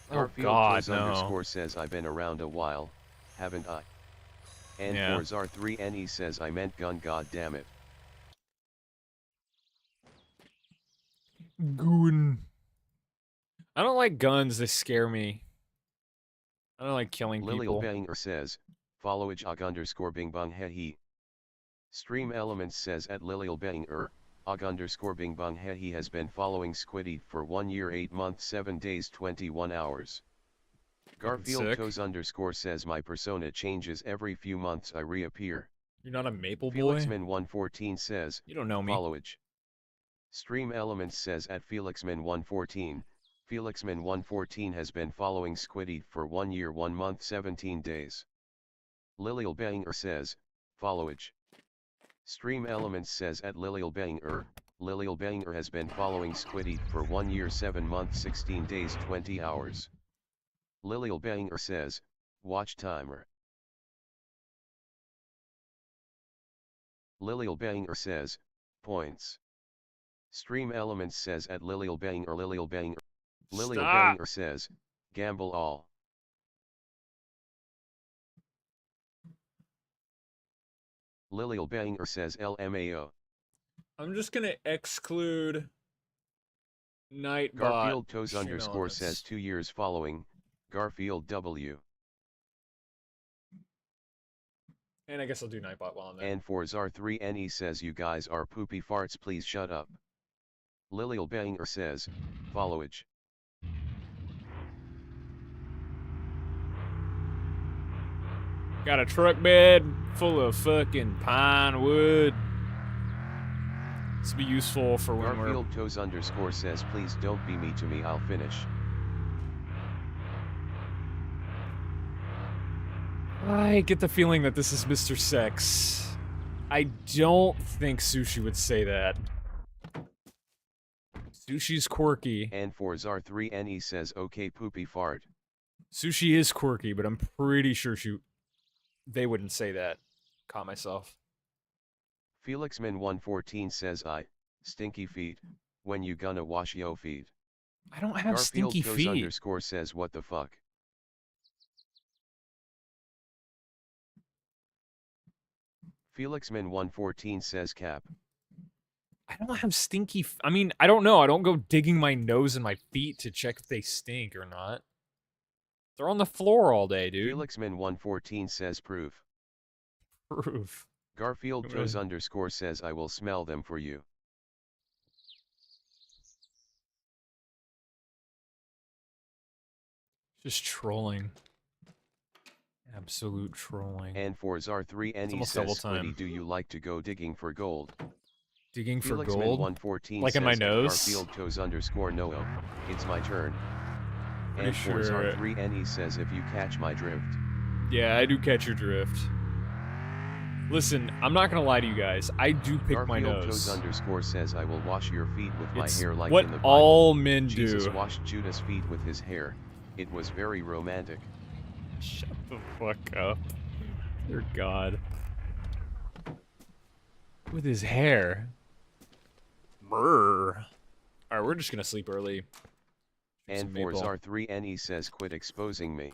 Oh Garfield god, Toes no. underscore says I've been around a while, haven't I? And Yeah. for Zar3NE says I meant gun, god damn it. Goon. I don't like guns, they scare me. I don't like killing Lilial people. Banger says, followage underscore bing bong he. Stream Elements says at Lilial Banger, underscore bing bong he has been following Squiddy for 1 year 8 months 7 days 21 hours. Garfield sick. Toes underscore says my persona changes every few months I reappear. You're not a maple boy? FelixMin114 says, You don't know me. followage. Stream Elements says at FelixMin114, FelixMin114 has been following Squiddy for 1 year 1 month 17 days. Lilial Banger says, followage. Stream Elements says at Lilial Banger has been following Squiddy for 1 year 7 months 16 days 20 hours. Lilial Banger says, watch timer. Lilial Banger says, points. Stream Elements says at Lilial Banger Lilial Stop. Banger says, gamble all. Lilial Banger says LMAO. I'm just gonna exclude Nightbot. Garfield Toes shit on underscore this. says 2 years following, Garfield W. And I guess I'll do Nightbot while I'm there. And for Zar3NE says you guys are poopy farts please shut up. Lilial Banger says, followage. Got a truck bed full of fucking pine wood. This will be useful for when we're... Garfield Toes underscore says please don't be me to me I'll finish. I get the feeling that this is Mr. Sex. I don't think Sushi would say that. Sushi's quirky. And for Zar3NE says okay poopy fart. Sushi is quirky, but I'm pretty sure they wouldn't say that. Caught myself. FelixMin114 says stinky feet, when you gonna wash yo feet? I don't have Garfield stinky Toes feet. underscore says what the fuck? FelixMin114 says cap. I don't have stinky. I mean, I don't know. I don't go digging my nose and my feet to check if they stink or not. They're on the floor all day, dude. FelixMin114 says proof. Proof. Garfield Come Toes in. underscore says I will smell them for you. Just trolling. Absolute trolling. And for Zar3NE almost says double time. Squiddy do you like to go digging for gold? Digging for Felixman gold? 114 Like in says my at nose? Garfield toes underscore Noah. It's my turn. Pretty And sure- R3NE says if you catch my drift. Yeah, I do catch your drift. Listen, I'm not gonna lie to you guys. I do pick Garfield my nose. toes underscore says I will wash your feet with my It's hair like what in the Bible. all men Jesus do. washed Judas' feet with his hair. It was very romantic. Shut the fuck up. Dear God. With his hair. Brr. Alright, we're just gonna sleep early. Drink And some maple. R3NE says quit exposing me.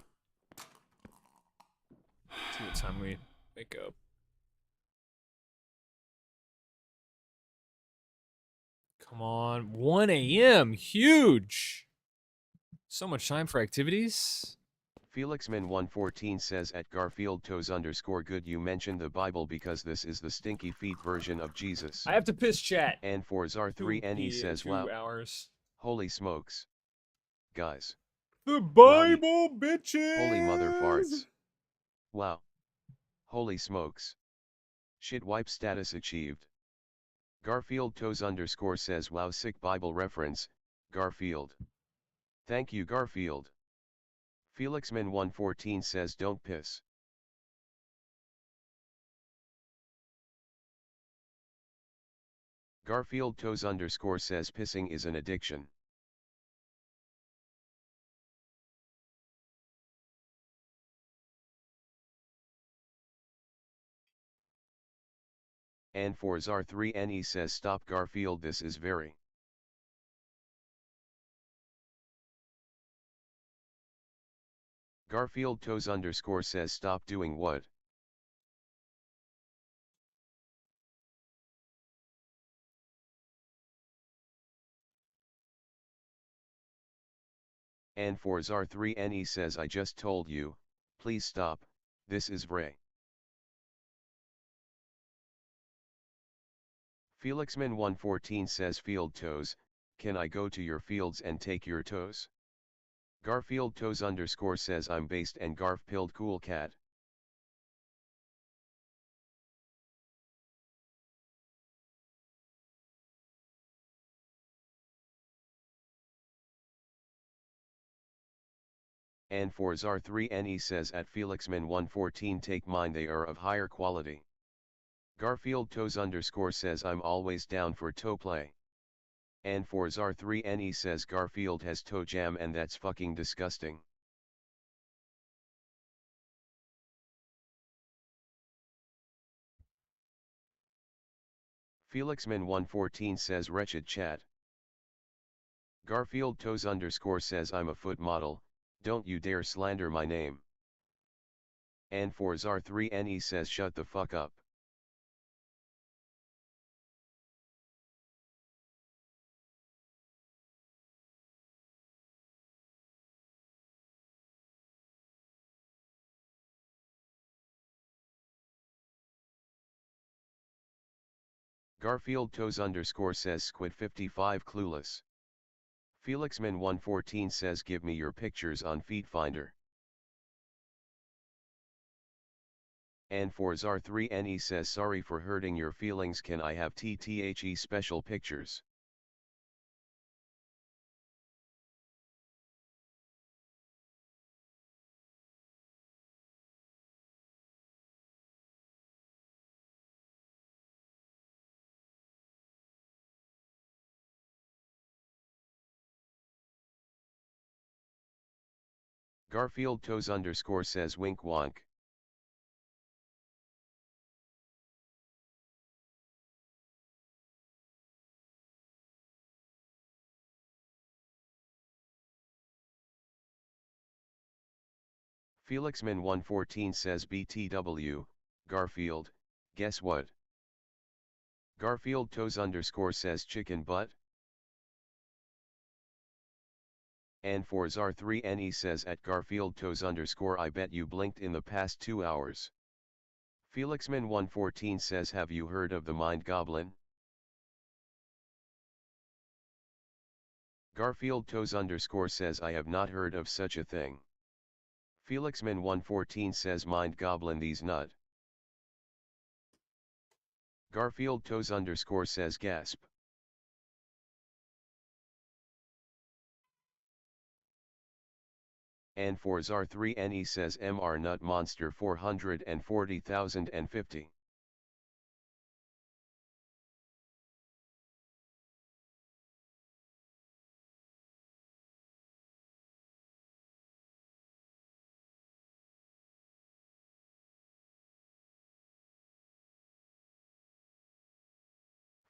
See what time we wake up. Come on. 1 a.m. Huge. So much time for activities. Felixman 114 says at Garfield toes underscore good you mentioned the Bible because this is the stinky feet version of Jesus. I have to piss, chat. And R3NE says 2 wow. hours. Holy smokes. Guys. The Bible, bitches. Holy mother farts. Wow. Holy smokes. Shit wipe status achieved. Garfield toes underscore says wow sick Bible reference, Garfield. Thank you Garfield. Felixman 114 says don't piss. Garfield toes underscore says pissing is an addiction. And R3NE says stop Garfield this is very. Garfield toes underscore says stop doing what? And R3NE says I just told you, please stop, this is Vray. Felixman 114 says field toes, can I go to your fields and take your toes? Garfield toes underscore says I'm based and Garf pilled cool cat. And R3NE says at Felixman 114 take mine they are of higher quality. Garfield toes underscore says I'm always down for toe play. And R3NE says Garfield has toe jam and that's fucking disgusting. Felixman 114 says wretched chat. Garfield toes underscore says I'm a foot model, don't you dare slander my name. And R3NE says shut the fuck up. Garfield toes underscore says squid 55 clueless. Felixman 114 says give me your pictures on Feet Finder. And R3NE says sorry for hurting your feelings can I have TTHE special pictures? Garfield toes underscore says wink wonk. Felixman 114 says BTW, Garfield, guess what? Garfield toes underscore says chicken butt. And R3NE says at Garfield toes underscore I bet you blinked in the past 2 hours. Felixman 114 says have you heard of the Mind Goblin? Garfield toes underscore says I have not heard of such a thing. Felixman 114 says Mind Goblin these nut. Garfield Toes underscore says gasp. And for Zar3NE says MR Nut Monster 440,050.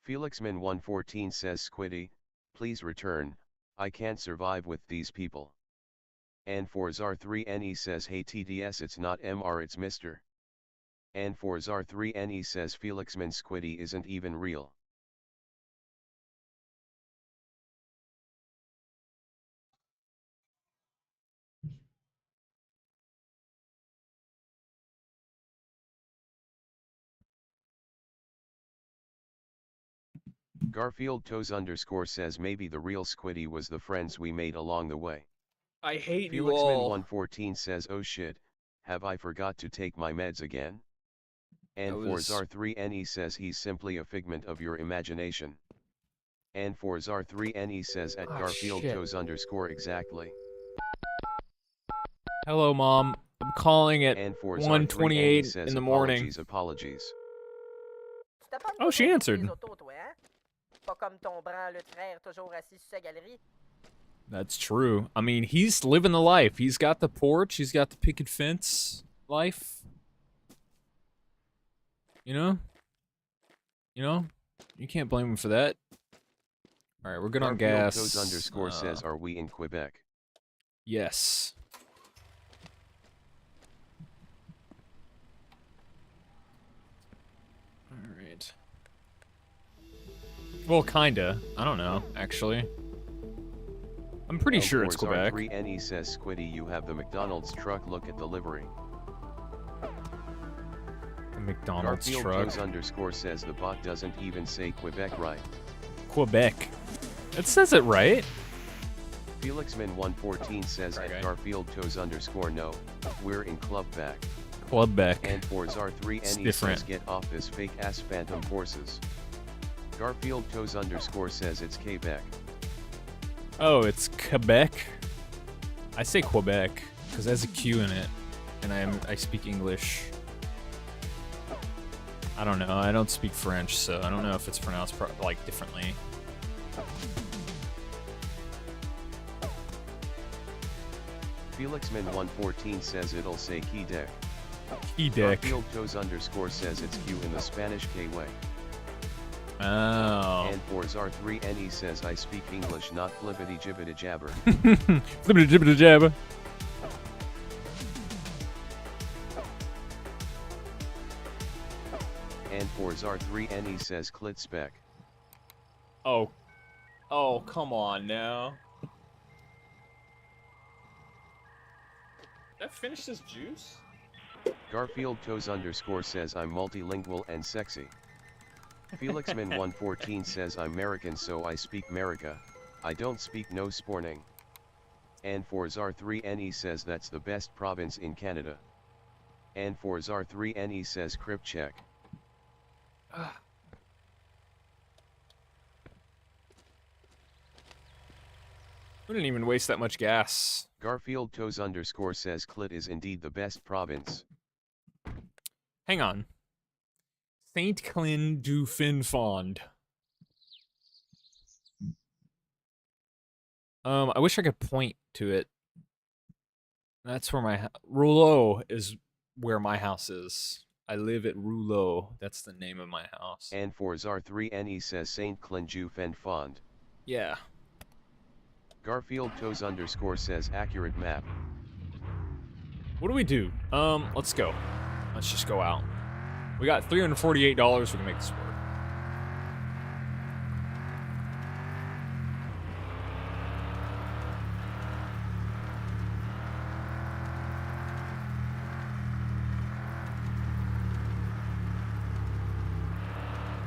Felixman114 says Squiddy, please return, I can't survive with these people. And for Zar3NE says hey TDS it's not MR it's Mr. And for Zar3NE says Felixman Squiddy isn't even real. Garfield Toes underscore says maybe the real Squiddy was the friends we made along the way. I hate you all. Felixman114 says oh shit, have I forgot to take my meds again? And That was- for Zar3NE says he's simply a figment of your imagination. And for Zar3NE says at Ah, Garfield shit. Toes underscore exactly. Hello, Mom. I'm calling at And for 1:28 Zar3NE says in the morning. apologies. Tu t'as pas de Oh, she photo pour answered. tes autos, toi, hein? Pas comme ton branleux de frère toujours assis sur sa galerie. That's true. I mean, he's living the life. He's got the porch. He's got the picket fence life. You know? You can't blame him for that. All right, we're good on Garfield gas. Toes underscore says are we in Quebec? Yes. All right. Well, kinda. I don't know, actually. I'm pretty sure it's Quebec. Zar3NE says Squiddy you have the McDonald's truck look at the livery. The McDonald's Garfield truck. Toes underscore says the bot doesn't even say Quebec right. Quebec. It says it right. Felixman114 says Okay. at Garfield Toes underscore no, we're in Clubback. Quebec. And for Zar3NE It's says different. get off this fake ass Phantom Forces. Garfield Toes underscore says it's Quebec. Oh, it's Quebec. I say Quebec because it has a Q in it, and I speak English. I don't know. I don't speak French, so I don't know if it's pronounced like differently. Felixman114 says it'll say Quebec. Quebec. Garfield Toes underscore says it's Q in the Spanish K way. Oh. And for Zar3NE says I speak English not flippity jibbity jabber. Flippity jibbity jabber. And for Zar3NE says clit spec. Oh. Oh, come on now. Did I finish this juice? Garfield Toes underscore says I'm multilingual and sexy. Felixman114 says I'm American so I speak America, I don't speak no sporning. And for Zar3NE says that's the best province in Canada. And for Zar3NE says Crip check. We didn't even waste that much gas. Garfield Toes underscore says clit is indeed the best province. Hang on. Saint Clin du Fin Fond. I wish I could point to it. That's where my Rouleau is where my house is. I live at Rouleau. That's the name of my house. And for Zar3NE says Saint Clinju Fen Fond. Yeah. Garfield Toes underscore says accurate map. What do we do? Let's go. Let's just go out. We got $348. We can make this work.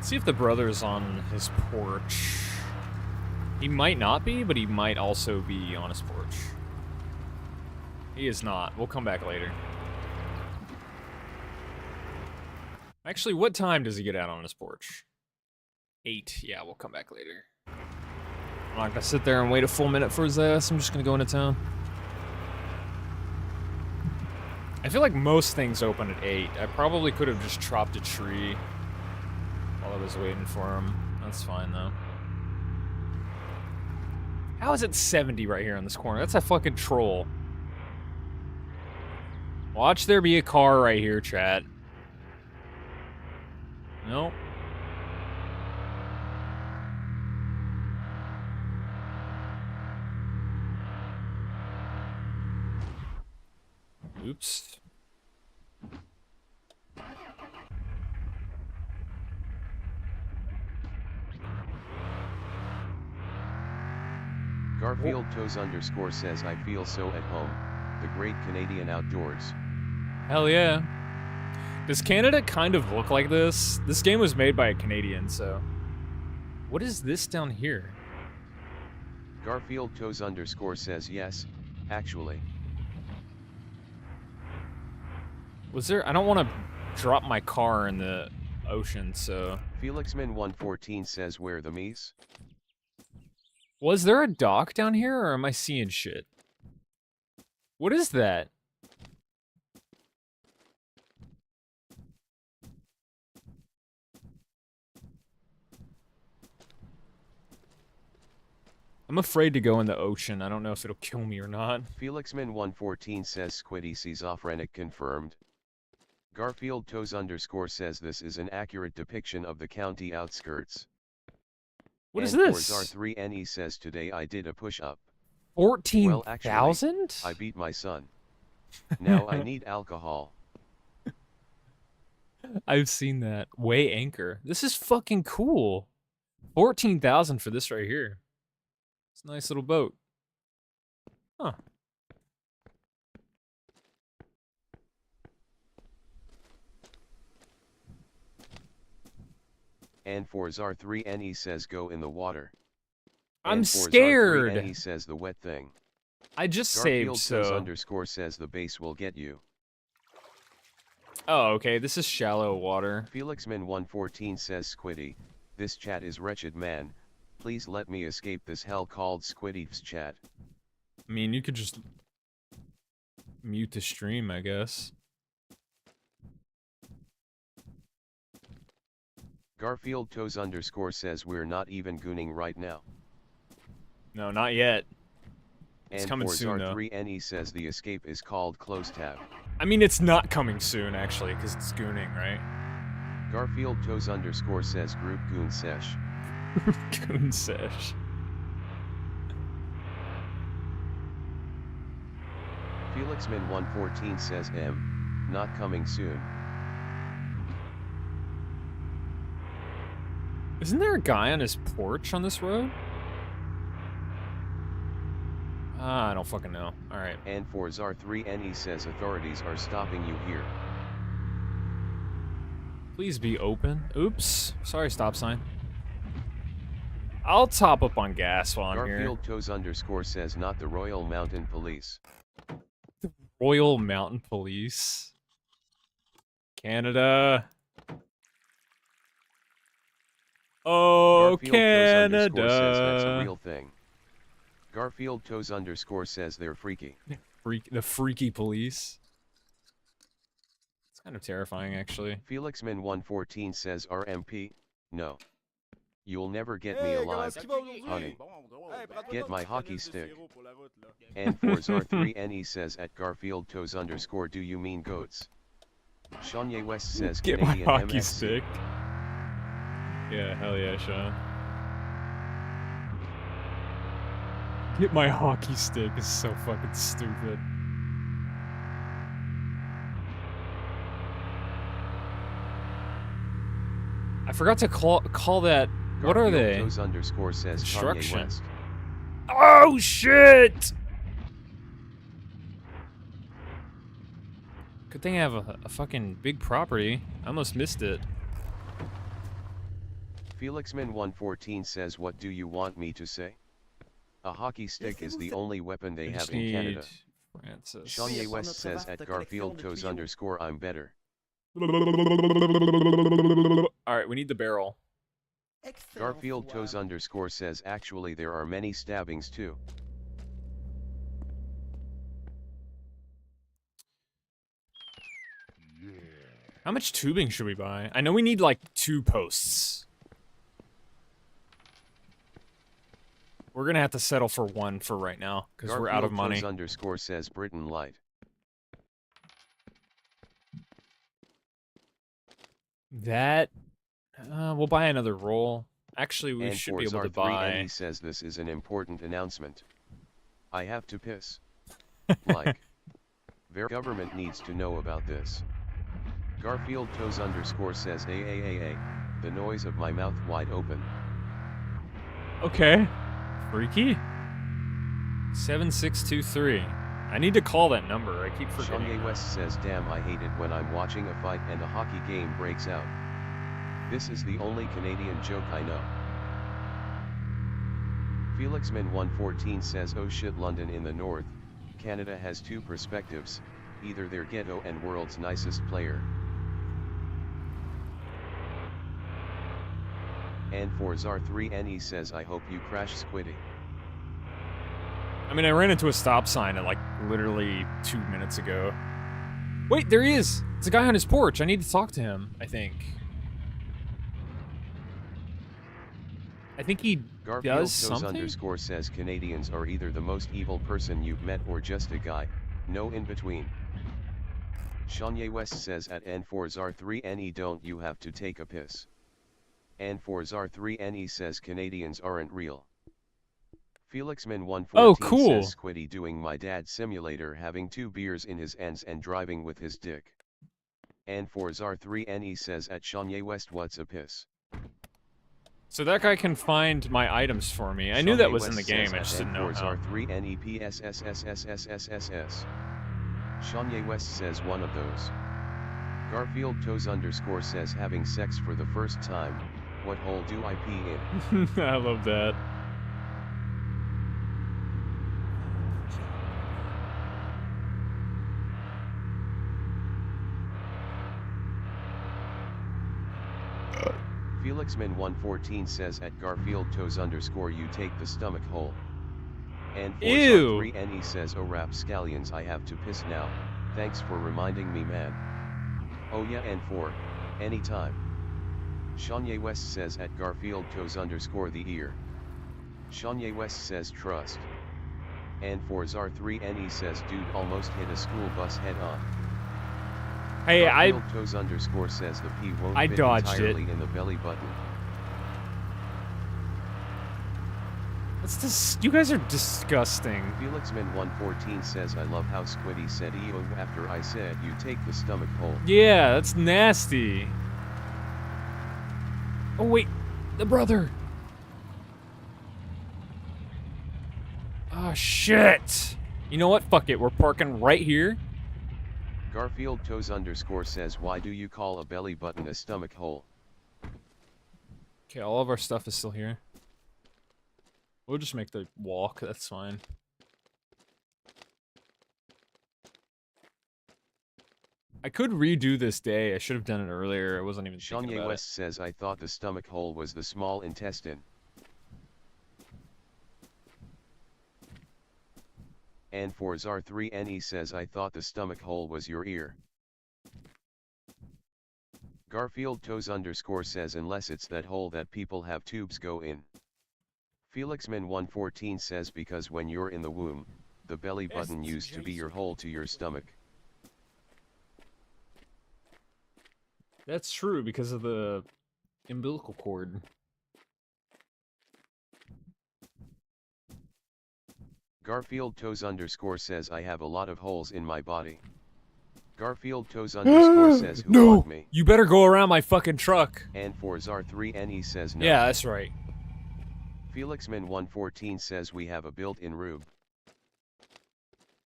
See if the brother's on his porch. He might not be, but he might also be on his porch. He is not. We'll come back later. Actually, what time does he get out on his porch? 8. Yeah, we'll come back later. I'm not gonna sit there and wait a full minute for his ass. I'm just gonna go into town. I feel like most things open at 8. I probably could have just chopped a tree while I was waiting for him. That's fine, though. How is it 70 right here in this corner? That's a fucking troll. Watch there be a car right here, chat. Nope. Oops. Garfield Toes _ says I feel so at home. The great Canadian outdoors. Hell yeah. Does Canada kind of look like this? This game was made by a Canadian, so... What is this down here? Garfield Toes _ says yes, actually. Was there... I don't want to drop my car in the ocean, so... Felixman114 says where the me's? Was there a dock down here, or am I seeing shit? What is that? I'm afraid to go in the ocean. I don't know if it'll kill me or not. Felixman114 says Squiddy schizophrenic confirmed. Garfield Toes _ says this is an accurate depiction of the county outskirts. What is and this? R3NE says today I did a push-up. 14,000? I beat my son. Now I need alcohol. I've seen that. Way Anchor. This is fucking cool. 14,000 for this right here. It's a nice little boat. Huh. And for Zar3NE says go in the water. I'm and for scared. Zar3NE says the wet thing. I just Garfield saved, so... Toes _ says the base will get you. Oh, okay. This is shallow water. Felixman114 says Squiddy, this chat is wretched man. Please let me escape this hell called Squiddy's chat. I mean, you could just mute the stream, I guess. Garfield Toes _ says we're not even gooning right now. No, not yet. It's And coming for soon, though. Zar3NE says the escape is called close tab. I mean, it's not coming soon, actually, because it's gooning, right? Garfield Toes _ says group goon sesh. Goon sesh. Felixman114 says not coming soon. Isn't there a guy on his porch on this road? I don't fucking know. Alright. And for Zar3NE says authorities are stopping you here. Please be open. Oops. Sorry, stop sign. I'll top up on gas while I'm here. Garfield Toes _ says not the Royal Mountain Police. Royal Mountain Police. Canada. Oh, Garfield Toes _ Canada. says that's a real thing. Garfield Toes _ says they're freaky. The freaky police. It's kind of terrifying, actually. Felixman114 says RMP, no. You'll never get me alive, honey. Get my hockey stick. And for Zar3NE says at Garfield Toes _ do you mean goats? Shanye West says Get my Canadian hockey MSC. stick. Yeah, hell yeah, Sean. Get my hockey stick is so fucking stupid. I forgot to call that. What are they? Garfield Toes _ says Kanye Construction. West. Oh shit! Good thing I have a fucking big property. I almost missed it. Felixman114 says what do you want me to say? A hockey stick is the only weapon they I have just in need Canada. Francis. Shanye West says at Garfield Toes _ I'm better. Alright, we need the barrel. Excellent Garfield foi. Toes underscore says actually there are many stabbings too. How much tubing should we buy? I know we need like 2 posts. We're gonna have to settle for 1 for right now, because we're out of money. Toes underscore says Britain Light. That... we'll buy another roll. Actually, we And should be able to buy... He says this is an important announcement. I have to piss. Like. Their government needs to know about this. Garfield Toes underscore says the noise of my mouth wide open. Okay. Freaky. 7623. I need to call that number. I keep forgetting. Kanye West says damn I hate it when I'm watching a fight and a hockey game breaks out. This is the only Canadian joke I know. Felixman114 says oh shit, London in the north, Canada has 2 perspectives, either they're ghetto and world's nicest player. And for Zar3NE says I hope you crash Squiddy. I mean, I ran into a stop sign at like literally 2 minutes ago. Wait, there he is! It's a guy on his porch. I need to talk to him, I think. I think he Garfield does Toes something? underscore says Canadians are either the most evil person you've met or just a guy, no in between. Kanye West says at N4Zar3NE don't you have to take a piss. N4Zar3NE says Canadians aren't real. Felixman114 says Squiddy doing my dad's simulator, having 2 beers in his ends and driving with his dick. N4Zar3NE says at Kanye West what's a piss. So that guy can find my items for me. I knew that was in the game, I just didn't know how. N4Zar3NEPSSSSSSS. Kanye West says one of those. Garfield Toes underscore says having sex for the first time, what hole do I pee in? I love that. Felixman114 says at Garfield Toes underscore you take the stomach hole. And Ew. 3NE says oh rapscallions I have to piss now, thanks for reminding me man. Oh yeah, and 4, anytime. Kanye West says at Garfield Toes underscore the ear. Kanye West says trust. And Zar3NE says dude almost hit a school bus head on. Hey, Garfield Toes underscore says the P won't I fit dodged entirely it. in the belly button. You guys are disgusting. Felixman114 says I love how Squiddy said EO after I said you take the stomach hole. Yeah, that's nasty. Oh wait, the brother. Oh shit. You know what? Fuck it. We're parking right here. Garfield Toes underscore says why do you call a belly button a stomach hole? Okay, all of our stuff is still here. We'll just make the walk, that's fine. I could redo this day. I should have done it earlier. I wasn't even thinking Kanye about West says I thought the stomach hole was the small intestine. And Zar3NE says I thought the stomach hole was your ear. Garfield Toes underscore says unless it's that hole that people have tubes go in. Felixman114 says because when you're in the womb, the belly button used to be your hole to your stomach. That's true because of the umbilical cord. Garfield Toes underscore says I have a lot of holes in my body. Garfield Toes underscore says who No! want me? You better go around my fucking truck. And Zar3NE says no. Yeah, that's right. Felixman114 says we have a built-in rube.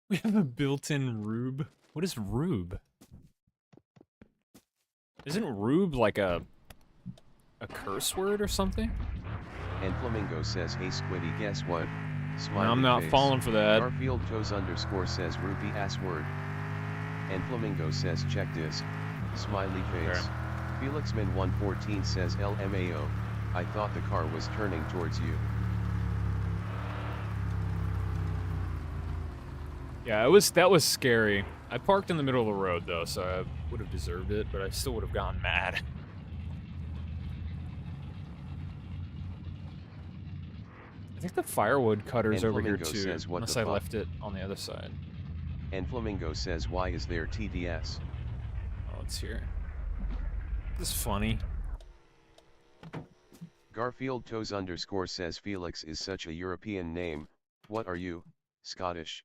We have a built-in rube. What is rube? Isn't rube like a curse word or something? And Flamingo says hey Squiddy guess what? No, Smiley I'm not face. falling for that. Garfield Toes underscore says ruby ass word. And Flamingo says check this. Smiley face. Felixman114 says LMAO, I thought the car was turning towards you. Yeah, that was scary. I parked in the middle of the road though, so I would have deserved it, but I still would have gone mad. I think the firewood cutter's And over here Flamingo too, says, "What unless the I fuck?" left it on the other side. And Flamingo says why is there TDS? Oh, it's here. This is funny. Garfield Toes underscore says Felix is such a European name, what are you, Scottish?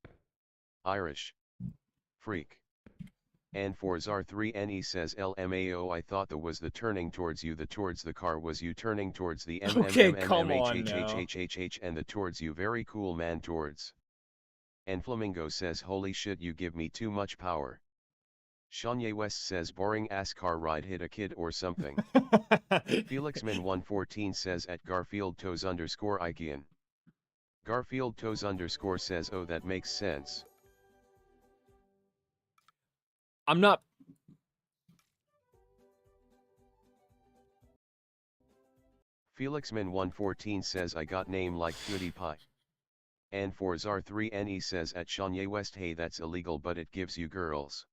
Irish? Freak. And for Zar3NE says LMAO I thought the was the turning towards you, the towards the car was you turning towards the Okay, come on now. MMMMHHHHHH and the towards you very cool man towards. And Flamingo says holy shit you give me too much power. Shanye West says boring ass car ride hit a kid or something. Felixman114 says at Garfield Toes underscore Ikean. Garfield Toes underscore says oh that makes sense. I'm not. Felixman114 says I got name like PewDiePie. And for Zar3NE says at Shanye West hey that's illegal but it gives you girls.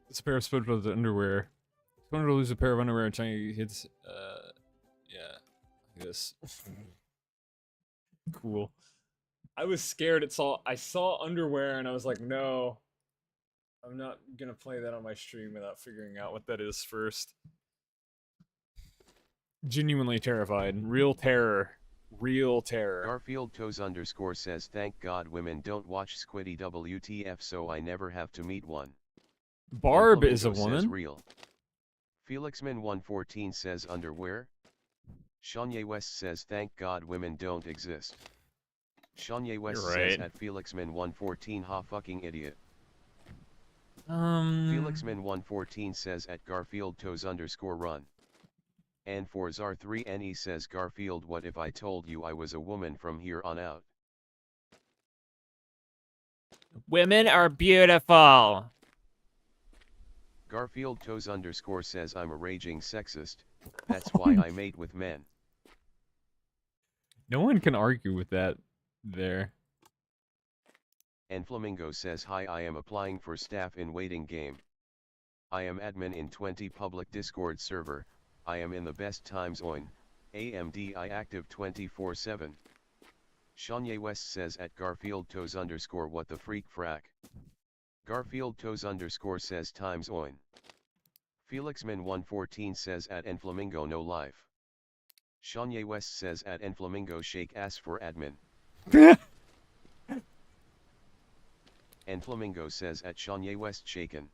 It's a pair of SpongeBob's underwear. SpongeBob loses a pair of underwear and China hits. Yeah, like this. Cool. I was scared. I saw underwear and I was like, no, I'm not gonna play that on my stream without figuring out what that is first. Genuinely terrified. Real terror. Real terror. Garfield Toes underscore says thank God women don't watch Squiddy WTF so I never have to meet one. Barb And is a Flamingo says woman. real. Felixman114 says underwear. Shanye West says thank God women don't exist. Shanye West You're says right. at Felixman114 ha fucking idiot. Um. Felixman114 says at Garfield Toes underscore run. And for Zar3NE says Garfield what if I told you I was a woman from here on out? Women are beautiful. Garfield Toes underscore says I'm a raging sexist, that's why I mate with men. No one can argue with that there. And Flamingo says hi I am applying for staff in waiting game. I am admin in 20 public Discord server, I am in the best times on, AMDI active 24/7. Shanye West says at Garfield Toes underscore what the freak frack. Garfield Toes underscore says times on. Felixman114 says at Enflamingo no life. Shanye West says at Enflamingo shake ass for admin. And Flamingo says at Shanye West shaken.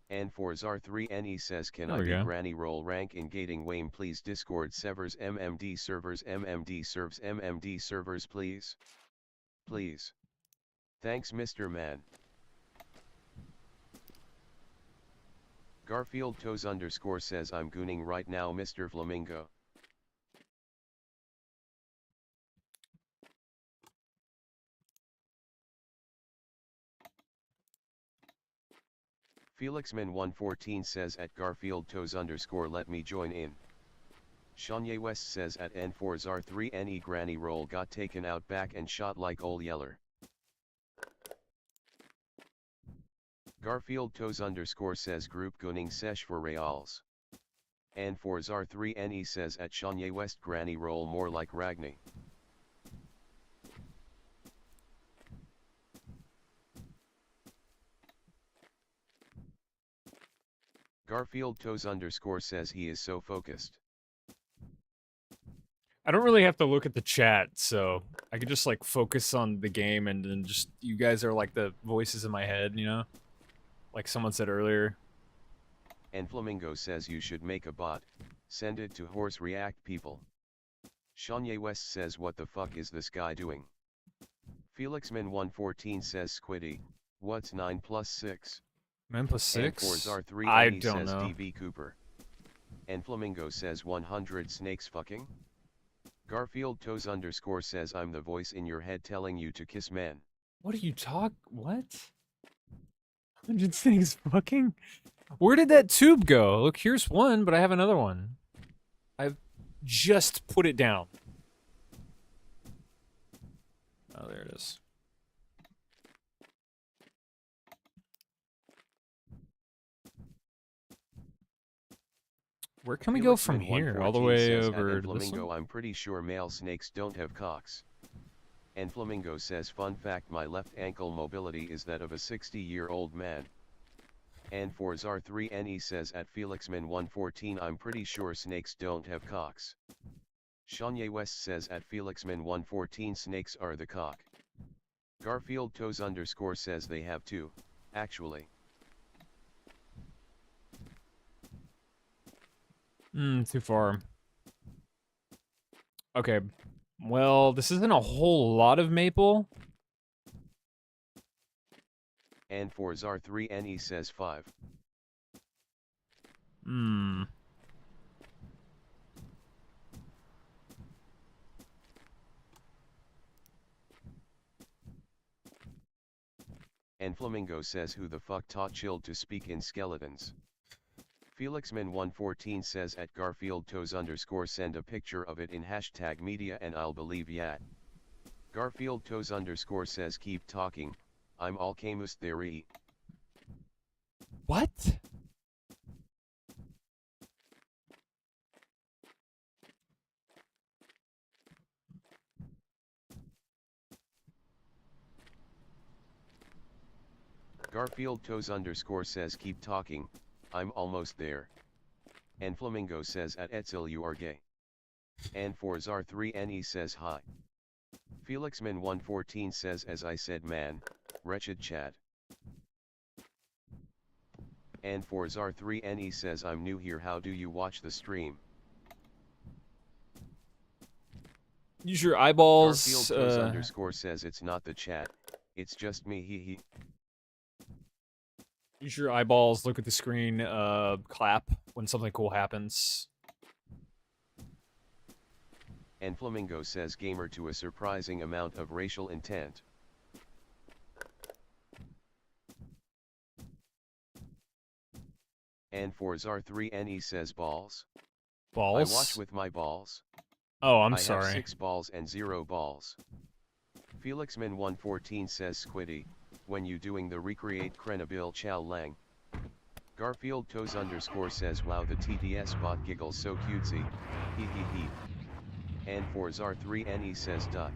And for Zar3NE says can There I we be go. granny roll rank in gating Wayne please Discord servers MMD servers please. Please. Thanks Mr. Man. Garfield Toes underscore says I'm gooning right now Mr. Flamingo. Felixman114 says at Garfield Toes underscore let me join in. Shanye West says at N4Zar3NE granny roll got taken out back and shot like ol yeller. Garfield Toes underscore says group gunning sesh for reals. And for Zar3NE says at Shanye West granny roll more like Ragni. Garfield Toes underscore says he is so focused. I don't really have to look at the chat, so I could just like focus on the game and then just you guys are like the voices in my head, you know? Like someone said earlier. And Flamingo says you should make a bot, send it to Horse React people. Shanye West says what the fuck is this guy doing? Felixman114 says Squiddy, what's 9 plus 6? 9 plus And 6? Forzar3 I says don't know. DV Cooper. And Flamingo says 100 snakes fucking? Garfield Toes underscore says I'm the voice in your head telling you to kiss men. What are you what? 100 things fucking. Where did that tube go? Look, here's one, but I have another one. I've just put it down. Oh, there it is. Where can we go from here? All the way over to this Flamingo, one? I'm pretty sure male snakes don't have cocks. And Flamingo says, fun fact, my left ankle mobility is that of a 60-year-old man. And for Zar3NE says at FelixMin114, I'm pretty sure snakes don't have cocks. Shanye West says at FelixMin114, snakes are the cock. Garfield Toes _ says they have two, actually. Too far. Okay. Well, this isn't a whole lot of maple. And for Zar3NE says 5. And Flamingo says, who the fuck taught Chilled to speak in skeletons? FelixMin114 says at Garfield Toes _ send a picture of it in hashtag media and I'll believe yat. Garfield Toes _ says keep talking, I'm all Camus theory. What? Garfield Toes _ says keep talking, I'm almost there. And Flamingo says at Etzel you are gay. And for Zar3NE says hi. FelixMin114 says as I said man, wretched Chad. And for Zar3NE says I'm new here, how do you watch the stream? Use your eyeballs. Garfield Toes _ says it's not the chat, it's just me hee hee. Use your eyeballs, look at the screen, clap when something cool happens. And Flamingo says gamer to a surprising amount of racial intent. And for Zar3NE says balls. Balls? I watch with my balls. Oh, I'm I sorry. have 6 balls and 0 balls. FelixMin114 says squiddy, when you doing the recreate Krenabil Chow Lang. Garfield Toes _ says wow the TDS bot giggles so cutesy, hee hee hee. And for Zar3NE says duh.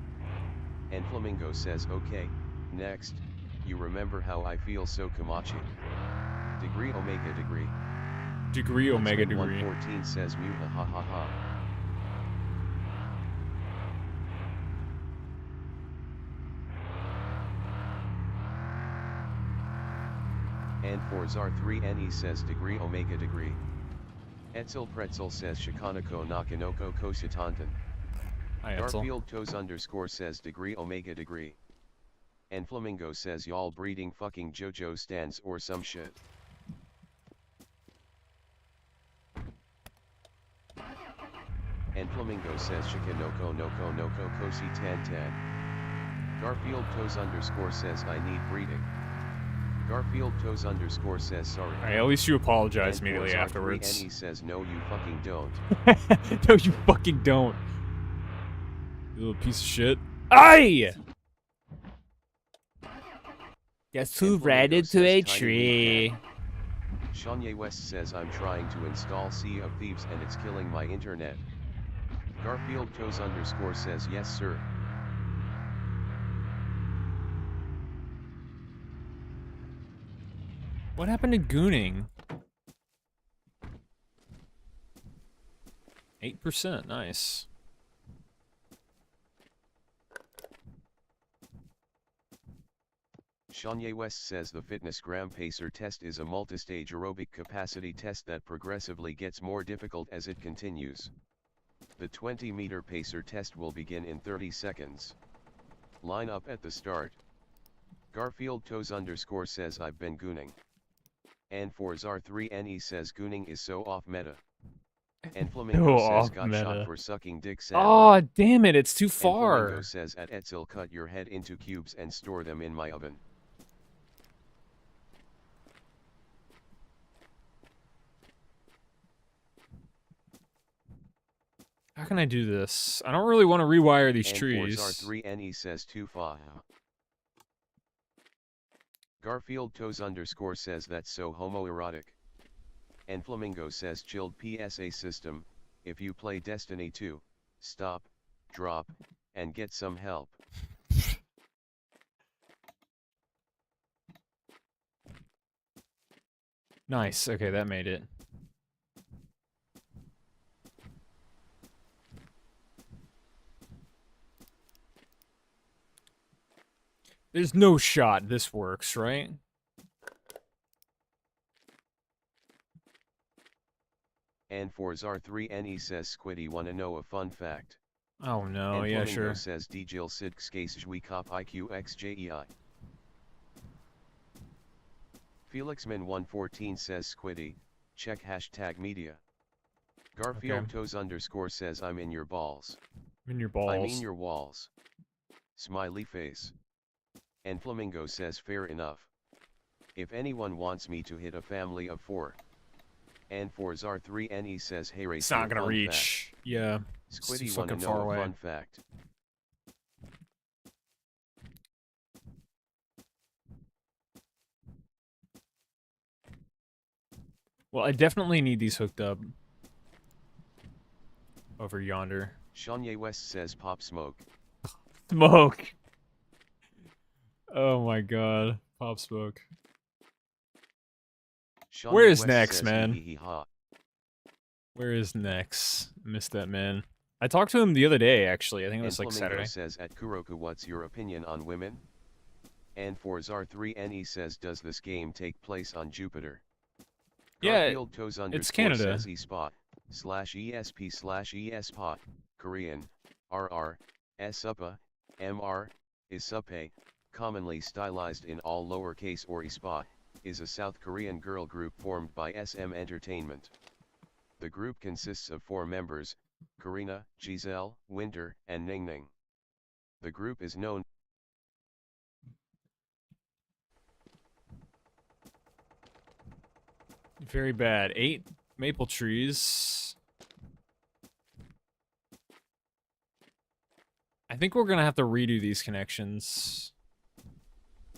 And Flamingo says okay, next, you remember how I feel so Kamachi. Degree Omega degree. Degree Omega degree. 114 says mute ha ha ha. And for Zar3NE says degree Omega degree. Etzel Pretzel says Shikanako Nakanoko Kositantan. Hi, Etzel. Garfield Toes _ says degree Omega degree. And Flamingo says y'all breeding fucking JoJo stands or some shit. And Flamingo says Shikanoko Noko Kosi Tan Tan. Garfield Toes _ says I need breeding. Garfield Toes _ says sorry. Alright, at least you apologize And immediately Zar3NE afterwards. says no you fucking don't. No, you fucking don't. You little piece of shit. Aye! Guess who And ran Flamingo into says a tiny tree? cat. Shanye West says I'm trying to install Sea of Thieves and it's killing my internet. Garfield Toes _ says yes sir. What happened to gooning? 8%, nice. Shanye West says the FitnessGram Pacer test is a multi-stage aerobic capacity test that progressively gets more difficult as it continues. The 20-meter pacer test will begin in 30 seconds. Line up at the start. Garfield Toes _ says I've been gooning. And for Zar3NE says gooning is so off meta. And Flamingo says got shot for sucking dick sad. Oh, damn it, it's too And Flamingo far. says at Etzel cut your head into cubes and store them in my oven. How can I do this? I don't really want to rewire these And trees. R3NE says 2 fa. Garfield Toes underscore says that's so homoerotic. And Flamingo says chilled PSA system, if you play Destiny 2, stop, drop, and get some help. Nice. Okay, that made it. There's no shot this works, right? And for Zar3NE says Squiddy wanna know a fun fact. Oh no, and yeah, Flamingo sure. says Djil Sidkskase Jwi Kop IQXJEI. Felixman 114 says Squiddy, check hashtag media. Garfield Okay. Toes underscore says I'm in your balls. In your balls. I mean your walls. Smiley face. And Flamingo says fair enough. If anyone wants me to hit a family of 4. And for Zar3NE says hey Ray. It's not gonna reach. Yeah. It's too Squiddy wanna fucking know far a away. fun fact. Well, I definitely need these hooked up. Over yonder. Shanye West says Pop Smoke. Smoke. Oh my god. Pop Smoke. Shanye Where is West Nex, says man? hee hee ha. Where is Nex? Missed that man. I talked to him the other day, actually. I think it And was like Flamingo Saturday. says at Kuroku what's your opinion on women? And for Zar3NE says does this game take place on Jupiter? Yeah, Garfield Toes underscore Canada. says espot /ESP/ESPOT Korean RR SUPA MR Isupe commonly stylized in all lowercase or espot is a South Korean girl group formed by SM Entertainment. The group consists of 4 members, Karina, Giselle, Winter, and Ningning. The group is known Very bad. 8 maple trees. I think we're gonna have to redo these connections.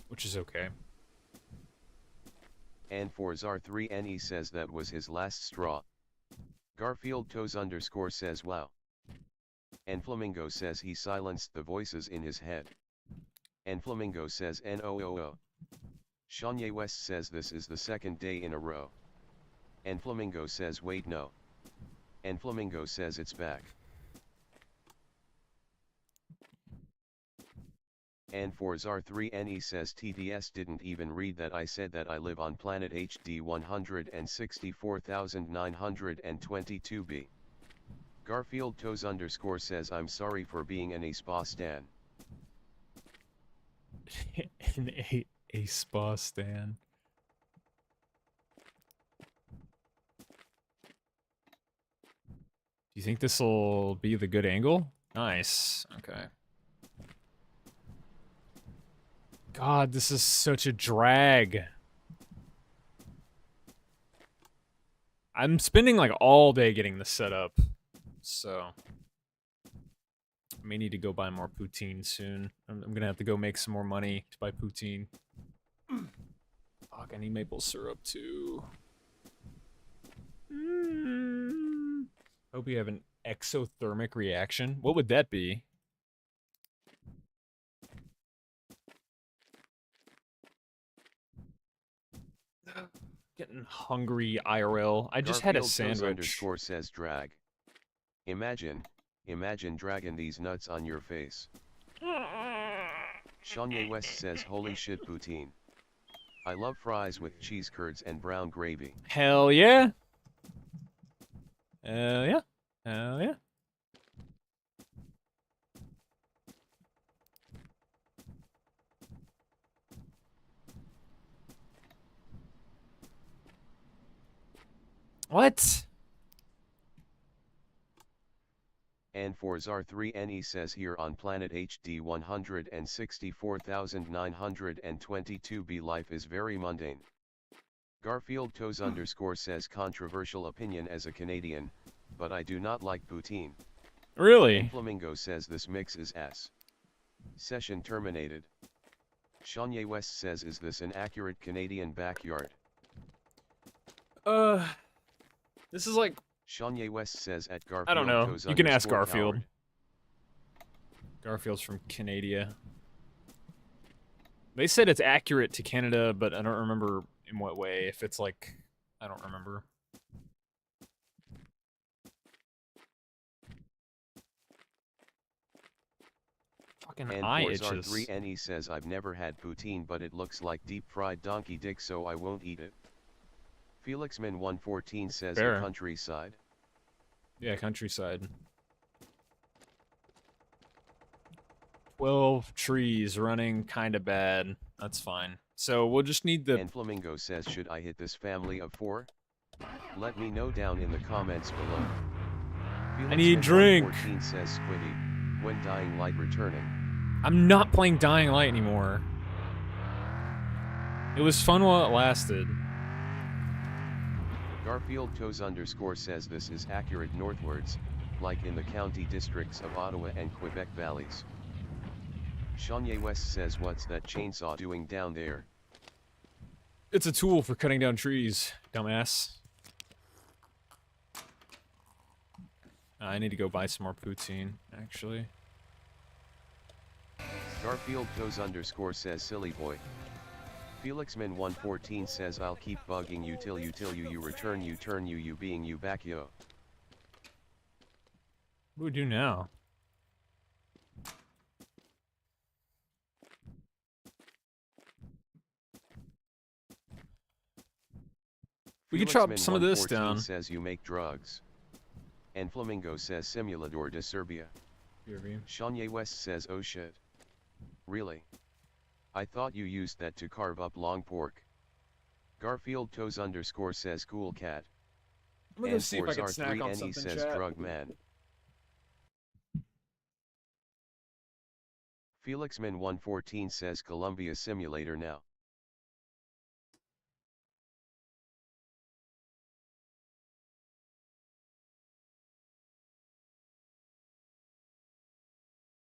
Which is okay. and for Zar3NE says that was his last straw. Garfield Toes underscore says wow. And Flamingo says he silenced the voices in his head. And Flamingo says NOOO. Shanye West says this is the 2nd day in a row. And Flamingo says wait no. And Flamingo says it's back. And for Zar3NE says TDS didn't even read that I said that I live on planet HD 164,922b. Garfield Toes underscore says I'm sorry for being an spa stan. An a spa stand. Do you think this will be the good angle? Nice. Okay. God, this is such a drag. I'm spending like all day getting this set up. So I may need to go buy more poutine soon. I'm gonna have to go make some more money to buy poutine. Fuck, I need maple syrup too. Hope you have an exothermic reaction. What would that be? Getting hungry IRL. I just had a Garfield Toes sandwich. underscore says drag. Imagine dragging these nuts on your face. Shanye West says holy shit poutine. I love fries with cheese curds and brown gravy. Hell yeah. Hell yeah. Hell yeah. What? And for Zar3NE says here on planet HD 164,922b life is very mundane. Garfield Toes underscore says controversial opinion as a Canadian, but I do not like poutine. Really? Flamingo says this mix is S. Session terminated. Shanye West says, is this an accurate Canadian backyard? This is like, Shanye West says at Garfield. I don't know. Toes You can ask underscore Garfield. Howard. Garfield's from Canada. They said it's accurate to Canada, but I don't remember in what way. If it's like, I don't remember. Fucking And eye Forzar itches. 3NE says, I've never had poutine, but it looks like deep fried donkey dick, so I won't eat it. Felixman 114 says, Fair. a countryside. Yeah, countryside. 12 trees running kinda bad. That's fine. So we'll just need the... And Flamingo says, should I hit this family of 4? Let me know down in the comments below. I need drink. 114 says, Squiddy, when Dying Light returning. I'm not playing Dying Light anymore. It was fun while it lasted. Garfield Toes underscore says this is accurate northwards, like in the county districts of Ottawa and Quebec valleys. Shanye West says, what's that chainsaw doing down there? It's a tool for cutting down trees, dumbass. I need to go buy some more poutine, actually. Garfield Toes underscore says, silly boy. Felixman 114 says, I'll keep bugging you till you return, you turn you being you back, yo. What do we do now? We could chop Felixman some of this 114 down. says you make drugs. And Flamingo says Simulador de Serbia. Shanye West says, oh shit. Really? I thought you used that to carve up long pork. Garfield Toes underscore says cool cat. I'm gonna go see if I can snack on R3NE something, says chat. drug man. Felixman 114 says Columbia Simulator now.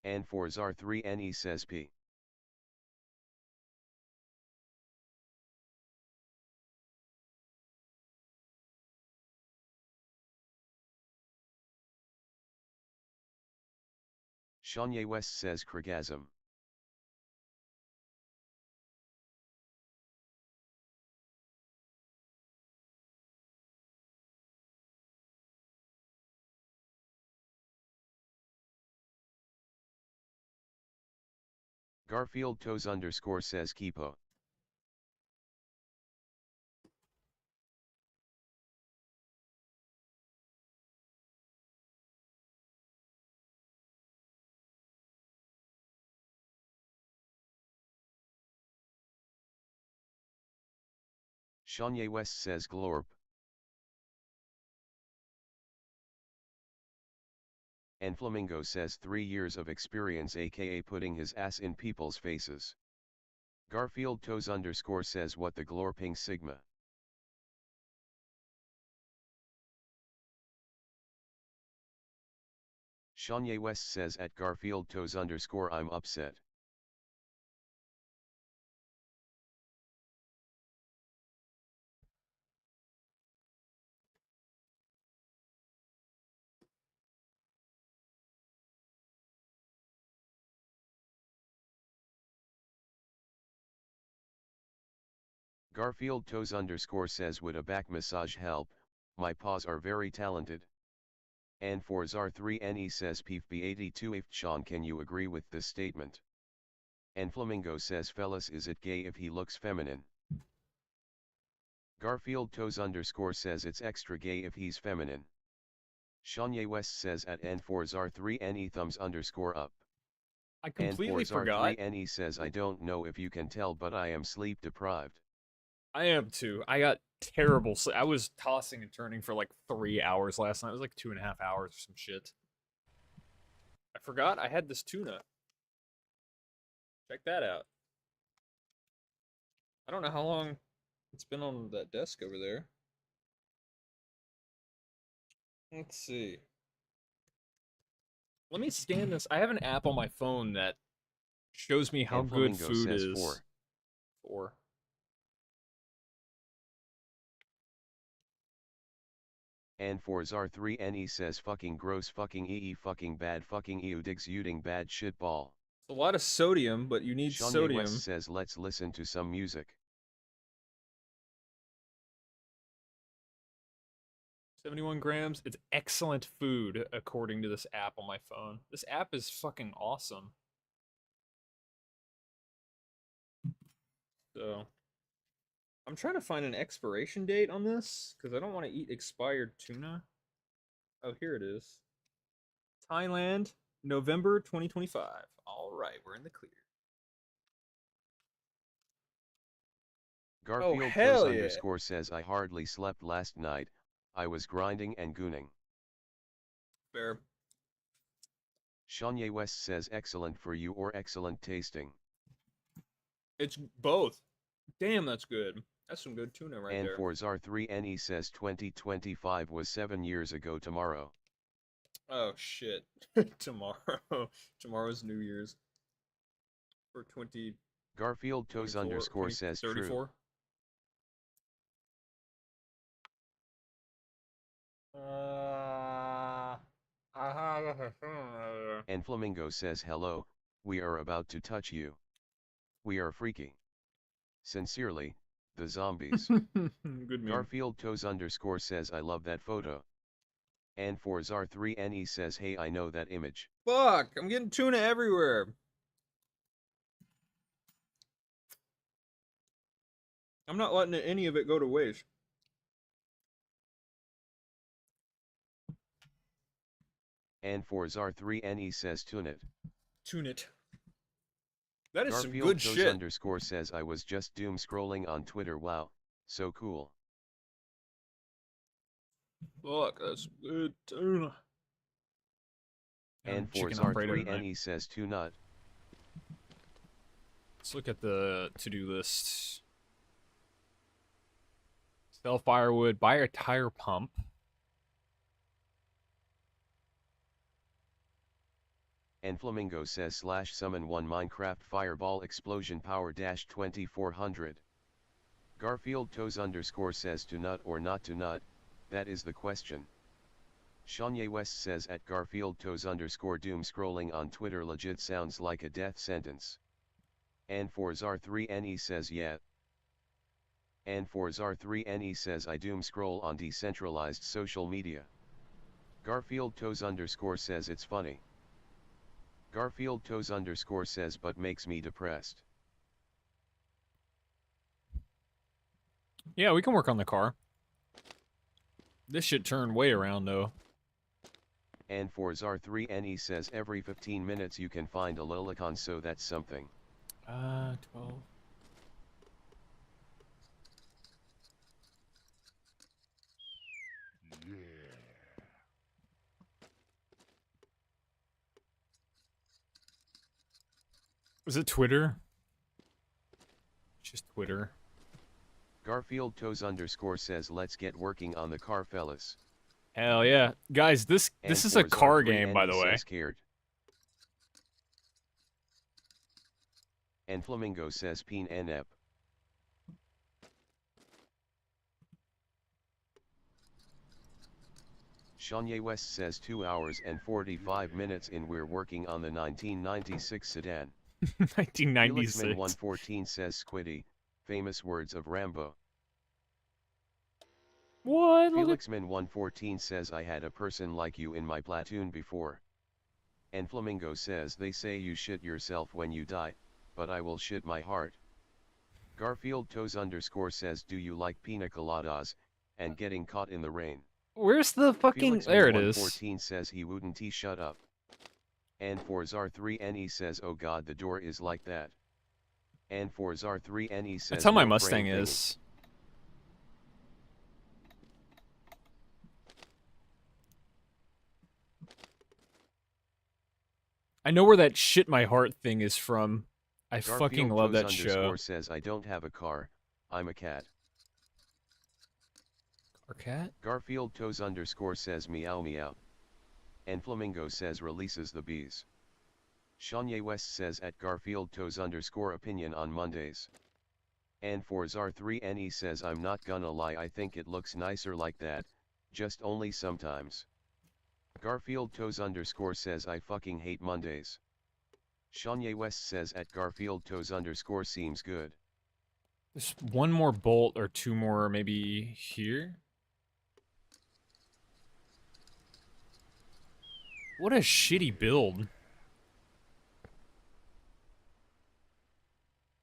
And Forzar 3NE says P. Shanye West says Krigasm. Garfield Toes underscore says Kipo. Shanye West says Glorp. And Flamingo says 3 years of experience, aka putting his ass in people's faces. Garfield Toes underscore says what the Glorping Sigma. Shanye West says at Garfield Toes underscore I'm upset. Garfield Toes underscore says would a back massage help, my paws are very talented. And Forzar 3NE says Peef B82 if Sean, can you agree with this statement? And Flamingo says fellas, is it gay if he looks feminine? Garfield Toes underscore says it's extra gay if he's feminine. Shanye West says at N4ZAR 3NE thumbs underscore up. I completely forgot. N4ZAR 3NE says I don't know if you can tell, but I am sleep deprived. I am too. I got terrible sleep. I was tossing and turning for like 3 hours last night. It was like 2.5 hours or some shit. I forgot I had this tuna. Check that out. I don't know how long it's been on that desk over there. Let's see. Let me scan this. I have an app on my phone that shows me how And good Flamingo food says is. 4. 4. And for Zar3NE says fucking gross fucking ee fucking bad fucking digs uting bad shit ball. A lot of sodium, but you need Shanye sodium. West says let's listen to some music. 71 grams. It's excellent food, according to this app on my phone. This app is fucking awesome. So, I'm trying to find an expiration date on this, because I don't want to eat expired tuna. Oh, here it is. Thailand, November 2025. Alright, we're in the clear. Garfield hell yeah. _ says I hardly slept last night, I was grinding and gooning. Fair. Shanye West says excellent for you or excellent tasting. It's both. Damn, that's good. That's some good tuna right And there. for Zar3NE says 2025 was 7 years ago tomorrow. Oh shit. Tomorrow. Tomorrow's New Year's. For 20. Garfield Toes _ says true. 34. And Flamingo says hello, we are about to touch you. We are freaky. Sincerely, the zombies. Good meme. Garfield Toes _ says I love that photo. And for Zar3NE says hey I know that image. Fuck! I'm getting tuna everywhere. I'm not letting any of it go to waste. And for Zar3NE says tune it. Tune it. That is Garfield some good Toes shit. _ says I was just doom scrolling on Twitter. Wow, so cool. Fuck, that's good tuna. And for Chicken Alfredo tonight. Zar3NE says to nut. Let's look at the to-do list. Sell firewood, buy a tire pump. And Flamingo says / summon 1 Minecraft Fireball Explosion Power - 2400. Garfield Toes _ says to nut or not to nut, that is the question. Shanye West says at Garfield Toes _ doom scrolling on Twitter legit sounds like a death sentence. And for Zar3NE says yeah. And for Zar3NE says I doom scroll on decentralized social media. Garfield Toes _ says it's funny. Garfield Toes _ says but makes me depressed. Yeah, we can work on the car. This should turn way around though. And for Zar3NE says every 15 minutes you can find a lolicon, so that's something. 12. Was it Twitter? Just Twitter. Garfield Toes _ says let's get working on the car, fellas. Hell yeah. Guys, this And is a for car Zar3NE game, by the way. says cared. And Flamingo says peen nep. Shanye West says 2 hours and 45 minutes in, we're working on the 1996 sedan. 1996. Felixman 114 says Squiddy, famous words of Rambo. What? Felixman 114 says I had a person like you in my platoon before. And Flamingo says they say you shit yourself when you die, but I will shit my heart. Garfield Toes _ says do you like pina coladas, and getting caught in the rain. Where's the fucking... Felixman There it is. 114 says he wouldn't shut up. And for Zar3NE says oh god the door is like that. And for Zar3NE says That's how my no Mustang brain thingy. is. I know where that shit my heart thing is from. I fucking Garfield love Toes that show. _ says I don't have a car, I'm a cat. Or cat? Garfield Toes _ says meow meow. And Flamingo says releases the bees. Shanye West says at Garfield Toes _ opinion on Mondays. And for Zar3NE says I'm not gonna lie, I think it looks nicer like that, just only sometimes. Garfield Toes _ says I fucking hate Mondays. Shanye West says at Garfield Toes _ seems good. There's one more bolt or two more maybe here. What a shitty build.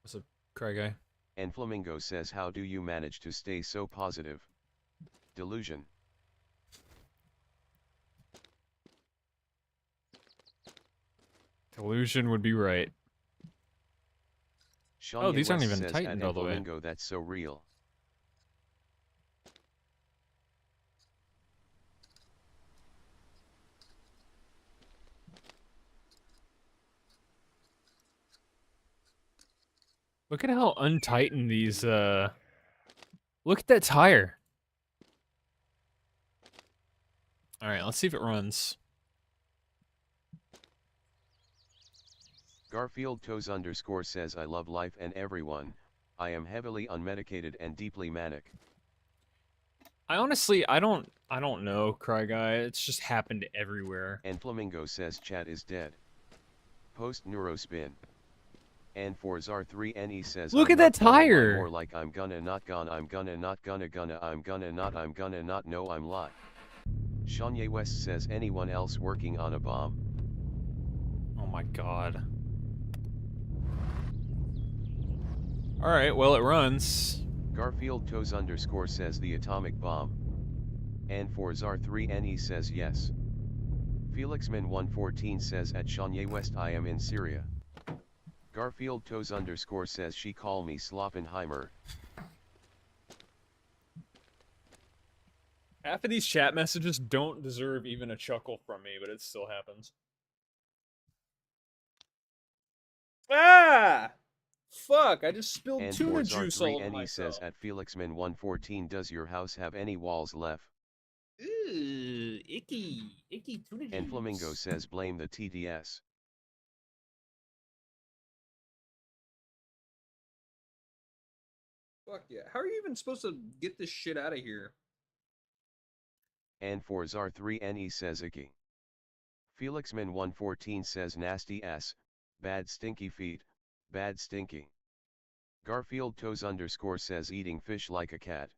What's up, cry guy? And Flamingo says how do you manage to stay so positive? Delusion. Delusion would be right. Shanye Oh, these aren't West even says tightened at all the way. Flamingo that's so real. Look at how untightened these, Look at that tire. Alright, let's see if it runs. Garfield Toes _ says I love life and everyone, I am heavily unmedicated and deeply manic. I honestly, I don't know, cry guy. It's just happened everywhere. And Flamingo says chat is dead. Post Neurospin. And for Zar3NE says Look I'm at that not gonna lie, tire! more like I'm gonna not gonna I'm gonna not gonna I'm gonna not know I'm lie. Shanye West says anyone else working on a bomb. Oh my god. Alright, well it runs. Garfield Toes _ says the atomic bomb. And for Zar3NE says yes. Felixman114 says at Shanye West I am in Syria. Garfield Toes _ says she call me Sloppenheimer. Half of these chat messages don't deserve even a chuckle from me, but it still happens. Ah! Fuck, I just spilled And tuna for juice all over Zar3NE myself. says at Felixman114 does your house have any walls left? Ooh, icky. Icky tuna juice. And Flamingo says blame the TDS. Fuck yeah. How are you even supposed to get this shit out of here? And for Zar3NE says icky. Felixman114 says nasty ass, bad stinky feet, bad stinky. Garfield Toes _ says eating fish like a cat.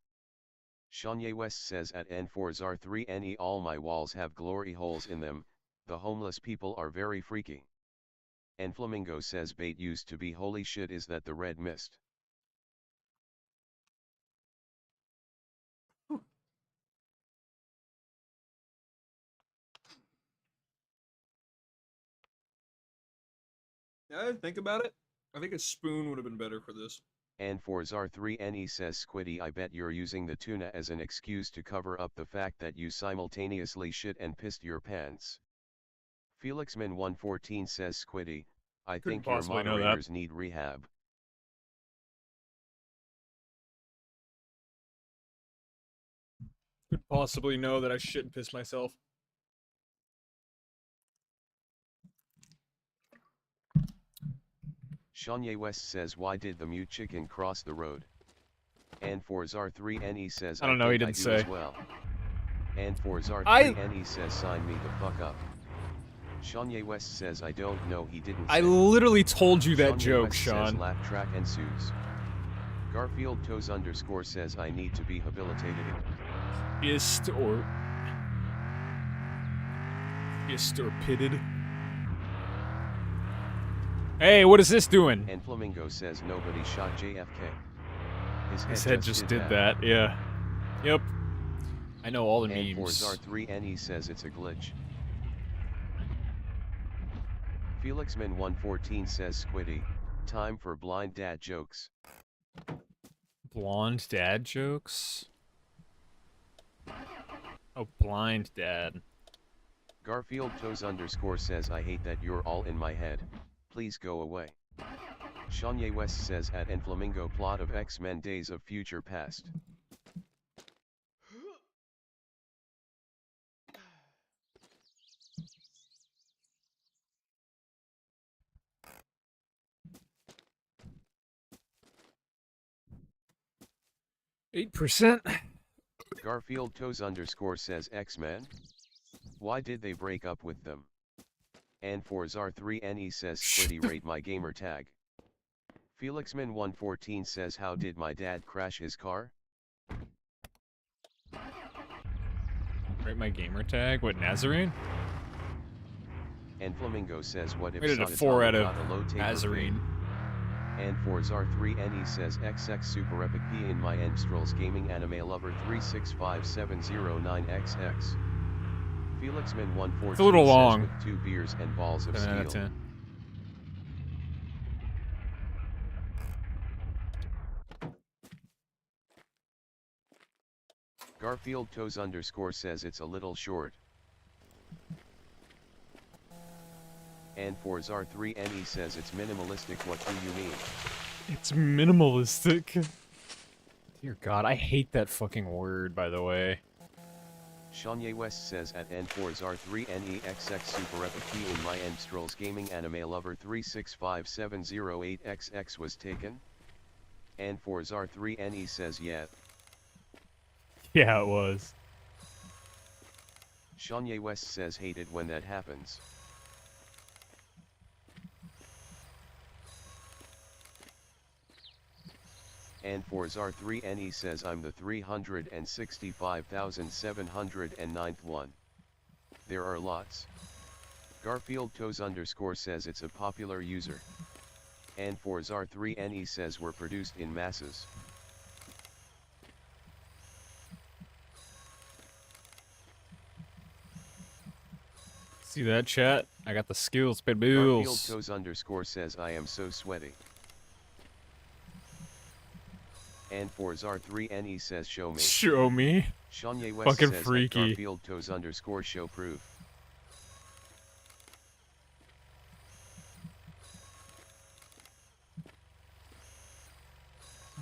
Shanye West says at N4 Zar3NE all my walls have glory holes in them, the homeless people are very freaky. And Flamingo says bait used to be holy shit is that the red mist. Yeah, think about it. I think a spoon would have been better for this. And for Zar3NE says Squiddy I bet you're using the tuna as an excuse to cover up the fact that you simultaneously shit and pissed your pants. Felixman114 says Squiddy, I Couldn't think your possibly know that. moderators need rehab. Could possibly know that I shit and piss myself. Shanye West says why did the mute chicken cross the road? And for Zar3NE says I don't know, he think didn't I do say. as well. And for Zar3NE says sign me the fuck up. Shanye West says I don't know he didn't I say. literally told you that Shanye joke, West Sean. says laugh track ensues. Garfield Toes _ says I need to be habilitated. Ist or pitted. Hey, what is this doing? And Flamingo says nobody shot JFK. His head just did that, yeah. Yep. I know all the And for memes. Zar3NE says it's a glitch. Felixman114 says Squiddy, time for blind dad jokes. Blonde dad jokes? Oh, blind dad. Garfield Toes _ says I hate that you're all in my head, please go away. Shanye West says at and Flamingo plot of X-Men Days of Future Past. 8%. Garfield Toes underscore says X-Men? Why did they break up with them? And for Zar3NE says Splitty rate my gamer tag. Felixman114 says how did my dad crash his car? Rate my gamer tag. What, Nazarene? And Flamingo says what if Rated a Sonatana 4 out of got a low taper Nazarene. fade? And for Zar3NE says XX Super Epic P in my Enstrels Gaming Anime Lover 3657009XX. Felixman114 It's a little says long. with 2 beers and balls of 10 out of steel. 10. Garfield Toes underscore says it's a little short. And for Zar3NE says it's minimalistic. What do you mean? It's minimalistic. Dear God, I hate that fucking word, by the way. Shanye West says at N4 Zar3NE XX Super Epic P in my Enstrels Gaming Anime Lover 3657008XX was taken? And for Zar3NE says yeah. Yeah, it was. Shanye West says hate it when that happens. And for Zar3NE says I'm the 365,709th one. There are lots. Garfield Toes underscore says it's a popular user. And for Zar3NE says we're produced in masses. See that, chat? I got the skills, pay Garfield bills. Toes underscore says I am so sweaty. And for Zar3NE says show me. Show me. Shanye West Fucking says at freaky. Garfield Toes underscore show proof.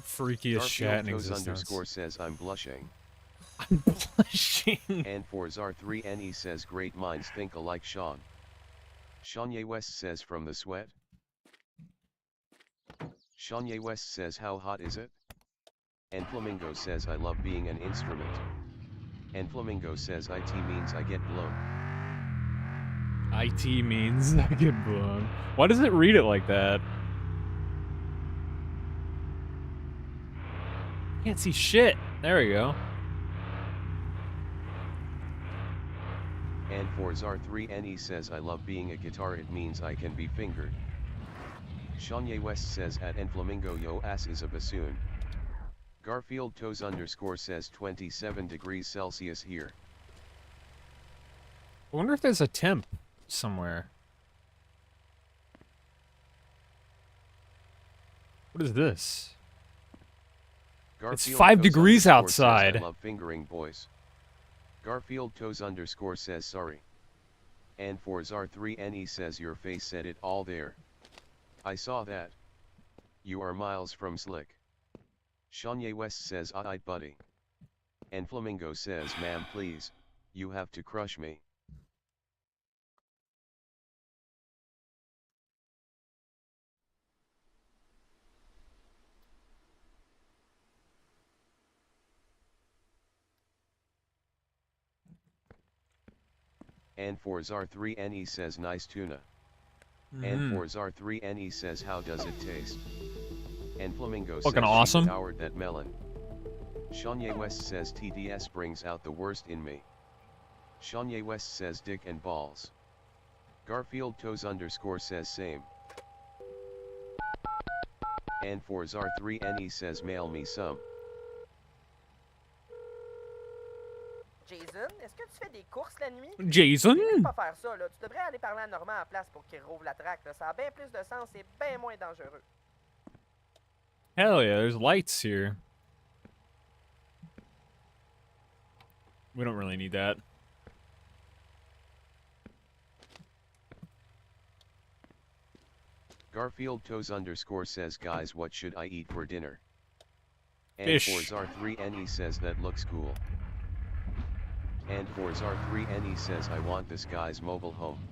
Freakiest chat in Garfield Toes existence. underscore says I'm blushing. I'm blushing. And for Zar3NE says great minds think alike Sean. Shanye West says from the sweat. Shanye West says how hot is it? And Flamingo says I love being an instrument. And Flamingo says IT means I get blown. IT means I get blown. Why does it read it like that? Can't see shit. There we go. And for Zar3NE says I love being a guitar it means I can be fingered. Shanye West says at and Flamingo yo ass is a bassoon. Garfield Toes underscore says 27 degrees Celsius here. I wonder if there's a temp somewhere. What is this? Garfield 5 Toes degrees underscore says, outside. I love fingering boys. Garfield Toes underscore says sorry. And for Zar3NE says your face said it all there. I saw that. You are miles from slick. Shanye West says alright buddy. And Flamingo says ma'am please, you have to crush me. And for Zar3NE says nice tuna. And for Zar3NE says how does it taste? And Flamingo Fucking says awesome. she devoured that melon. Shanye West says TDS brings out the worst in me. Shanye West says dick and balls. Garfield Toes underscore says same. And for Zar3NE says mail me some. Jason, est-ce que tu fais des courses la nuit? Jason? Laisse pas faire ça, là. Tu devrais aller parler à Normand en place pour qu'il rouvre la traque, là. Ça a bien plus de sens et bien moins dangereux. Hell yeah, there's lights here. We don't really need that. Garfield Toes underscore says guys what should I eat for dinner? And Fish. for Zar3NE says that looks cool. And for Zar3NE says I want this guy's mobile home.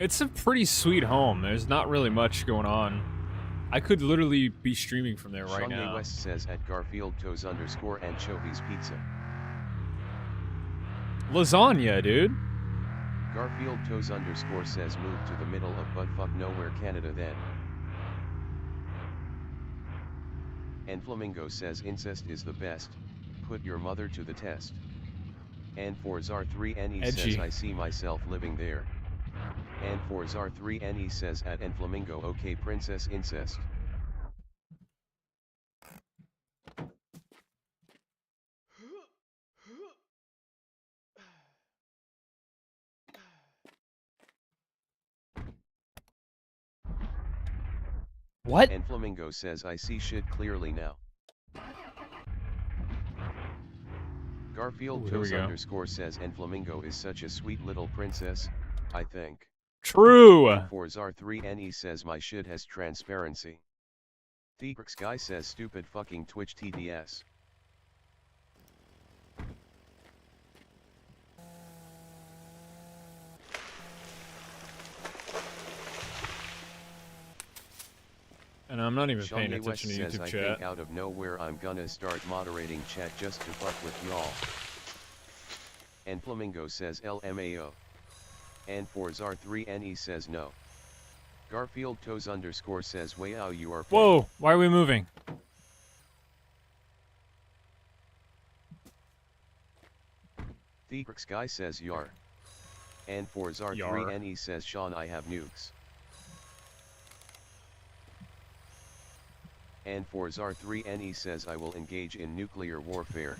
It's a pretty sweet home. There's not really much going on. I could literally be streaming from there right Kanye now. West says at Garfield Toes _ anchovies pizza. Lasagna, dude. Garfield Toes _ says move to the middle of buttfuck nowhere Canada then. And Flamingo says incest is the best, put your mother to the test. And for Zar3NE Edgy. says I see myself living there. And for Zar3NE says at and Flamingo okay princess incest. What? And Flamingo says I see shit clearly now. Garfield Ooh, here we Toes go. _ says and Flamingo is such a sweet little princess, I think. True. For Zar3NE says my shit has transparency. Theatrix guy says stupid fucking Twitch TDS. And I'm not even paying Kanye West attention to says YouTube I chat. think out of nowhere I'm gonna start moderating chat just to fuck with y'all. And Flamingo says LMAO. And for Zar3NE says no. Garfield Toes _ says wow you are Whoa, why are we moving? Theatrix guy says yar. And for Zar3NE says Sean I have nukes. And for Zar3NE says I will engage in nuclear warfare.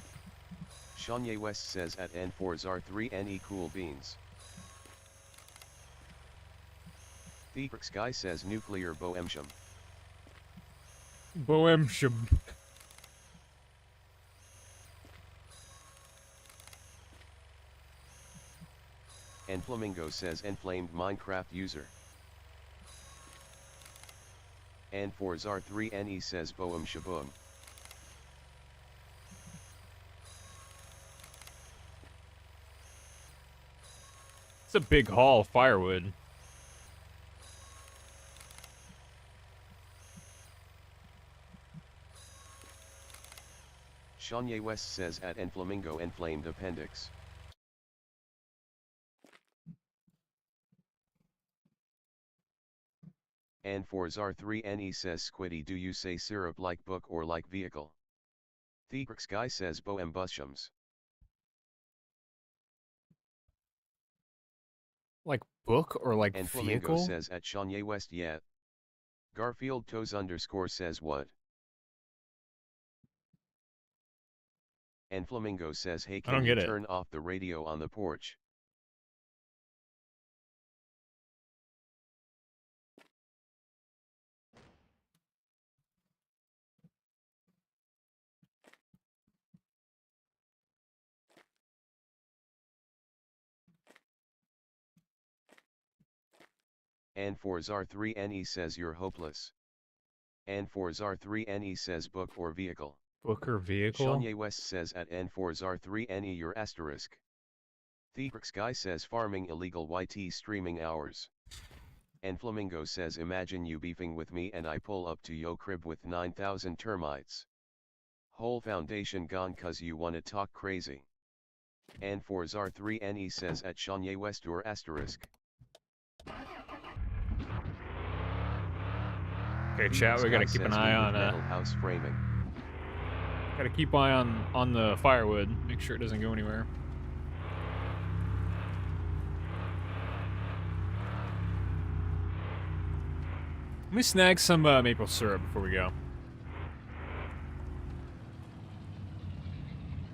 Kanye West says at and for Zar3NE cool beans. Theatrix guy says nuclear bohemsham. Bohemsham. And Flamingo says enflamed Minecraft user. And for Zar3NE says boom shaboom. It's a big haul of firewood. Kanye West says at and Flamingo enflamed appendix. And for Zar3NE says Squiddy do you say syrup like book or like vehicle? Theatrix guy says bohem bushums. Like book or like And Flamingo vehicle? says at Kanye West yeah. Garfield Toes _ says what? And Flamingo says hey I don't can you get it. turn off the radio on the porch? And for Zar3NE says you're hopeless. And for Zar3NE says book or vehicle. Book or vehicle? Kanye West says at and for Zar3NE you're asterisk. Theatrix guy says farming illegal YT streaming hours. And Flamingo says imagine you beefing with me and I pull up to yo crib with 9,000 termites. Whole foundation gone cause you wanna talk crazy. And for Zar3NE says at Kanye West you're asterisk. Okay, chat, we gotta keep an eye on metal house framing. gotta keep eye on the firewood. Make sure it doesn't go anywhere. Let me snag some maple syrup before we go.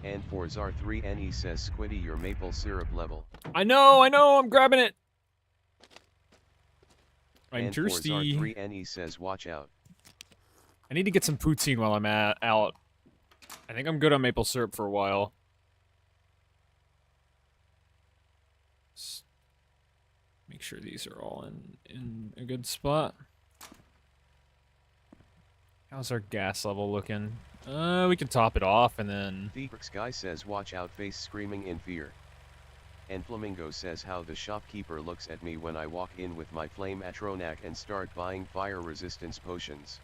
And for Zar3NE says Squiddy your maple syrup level. I know, I'm grabbing it. I'm And thirsty. for Zar3NE says watch out. I need to get some poutine while I'm out. I think I'm good on maple syrup for a while. Make sure these are all in a good spot. How's our gas level looking? We can top it off and then... Theatrix guy says watch out face screaming in fear. And Flamingo says how the shopkeeper looks at me when I walk in with my flame atronac and start buying fire resistance potions.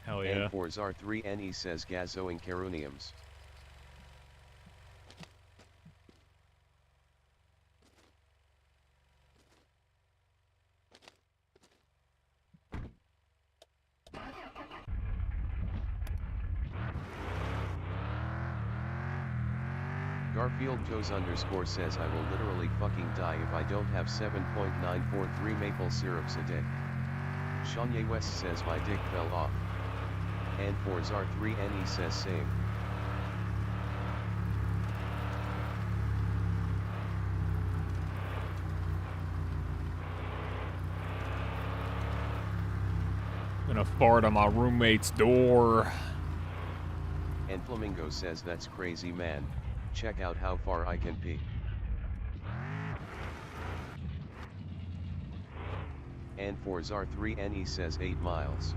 Hell yeah. And for Zar3NE says gazoing caruniums. Garfield Toes _ says I will literally fucking die if I don't have 7.943 maple syrups a day. Kanye West says my dick fell off. And for Zar3NE says same. Gonna fart on my roommate's door. And Flamingo says that's crazy, man. Check out how far I can pee. And for Zar3NE says 8 miles.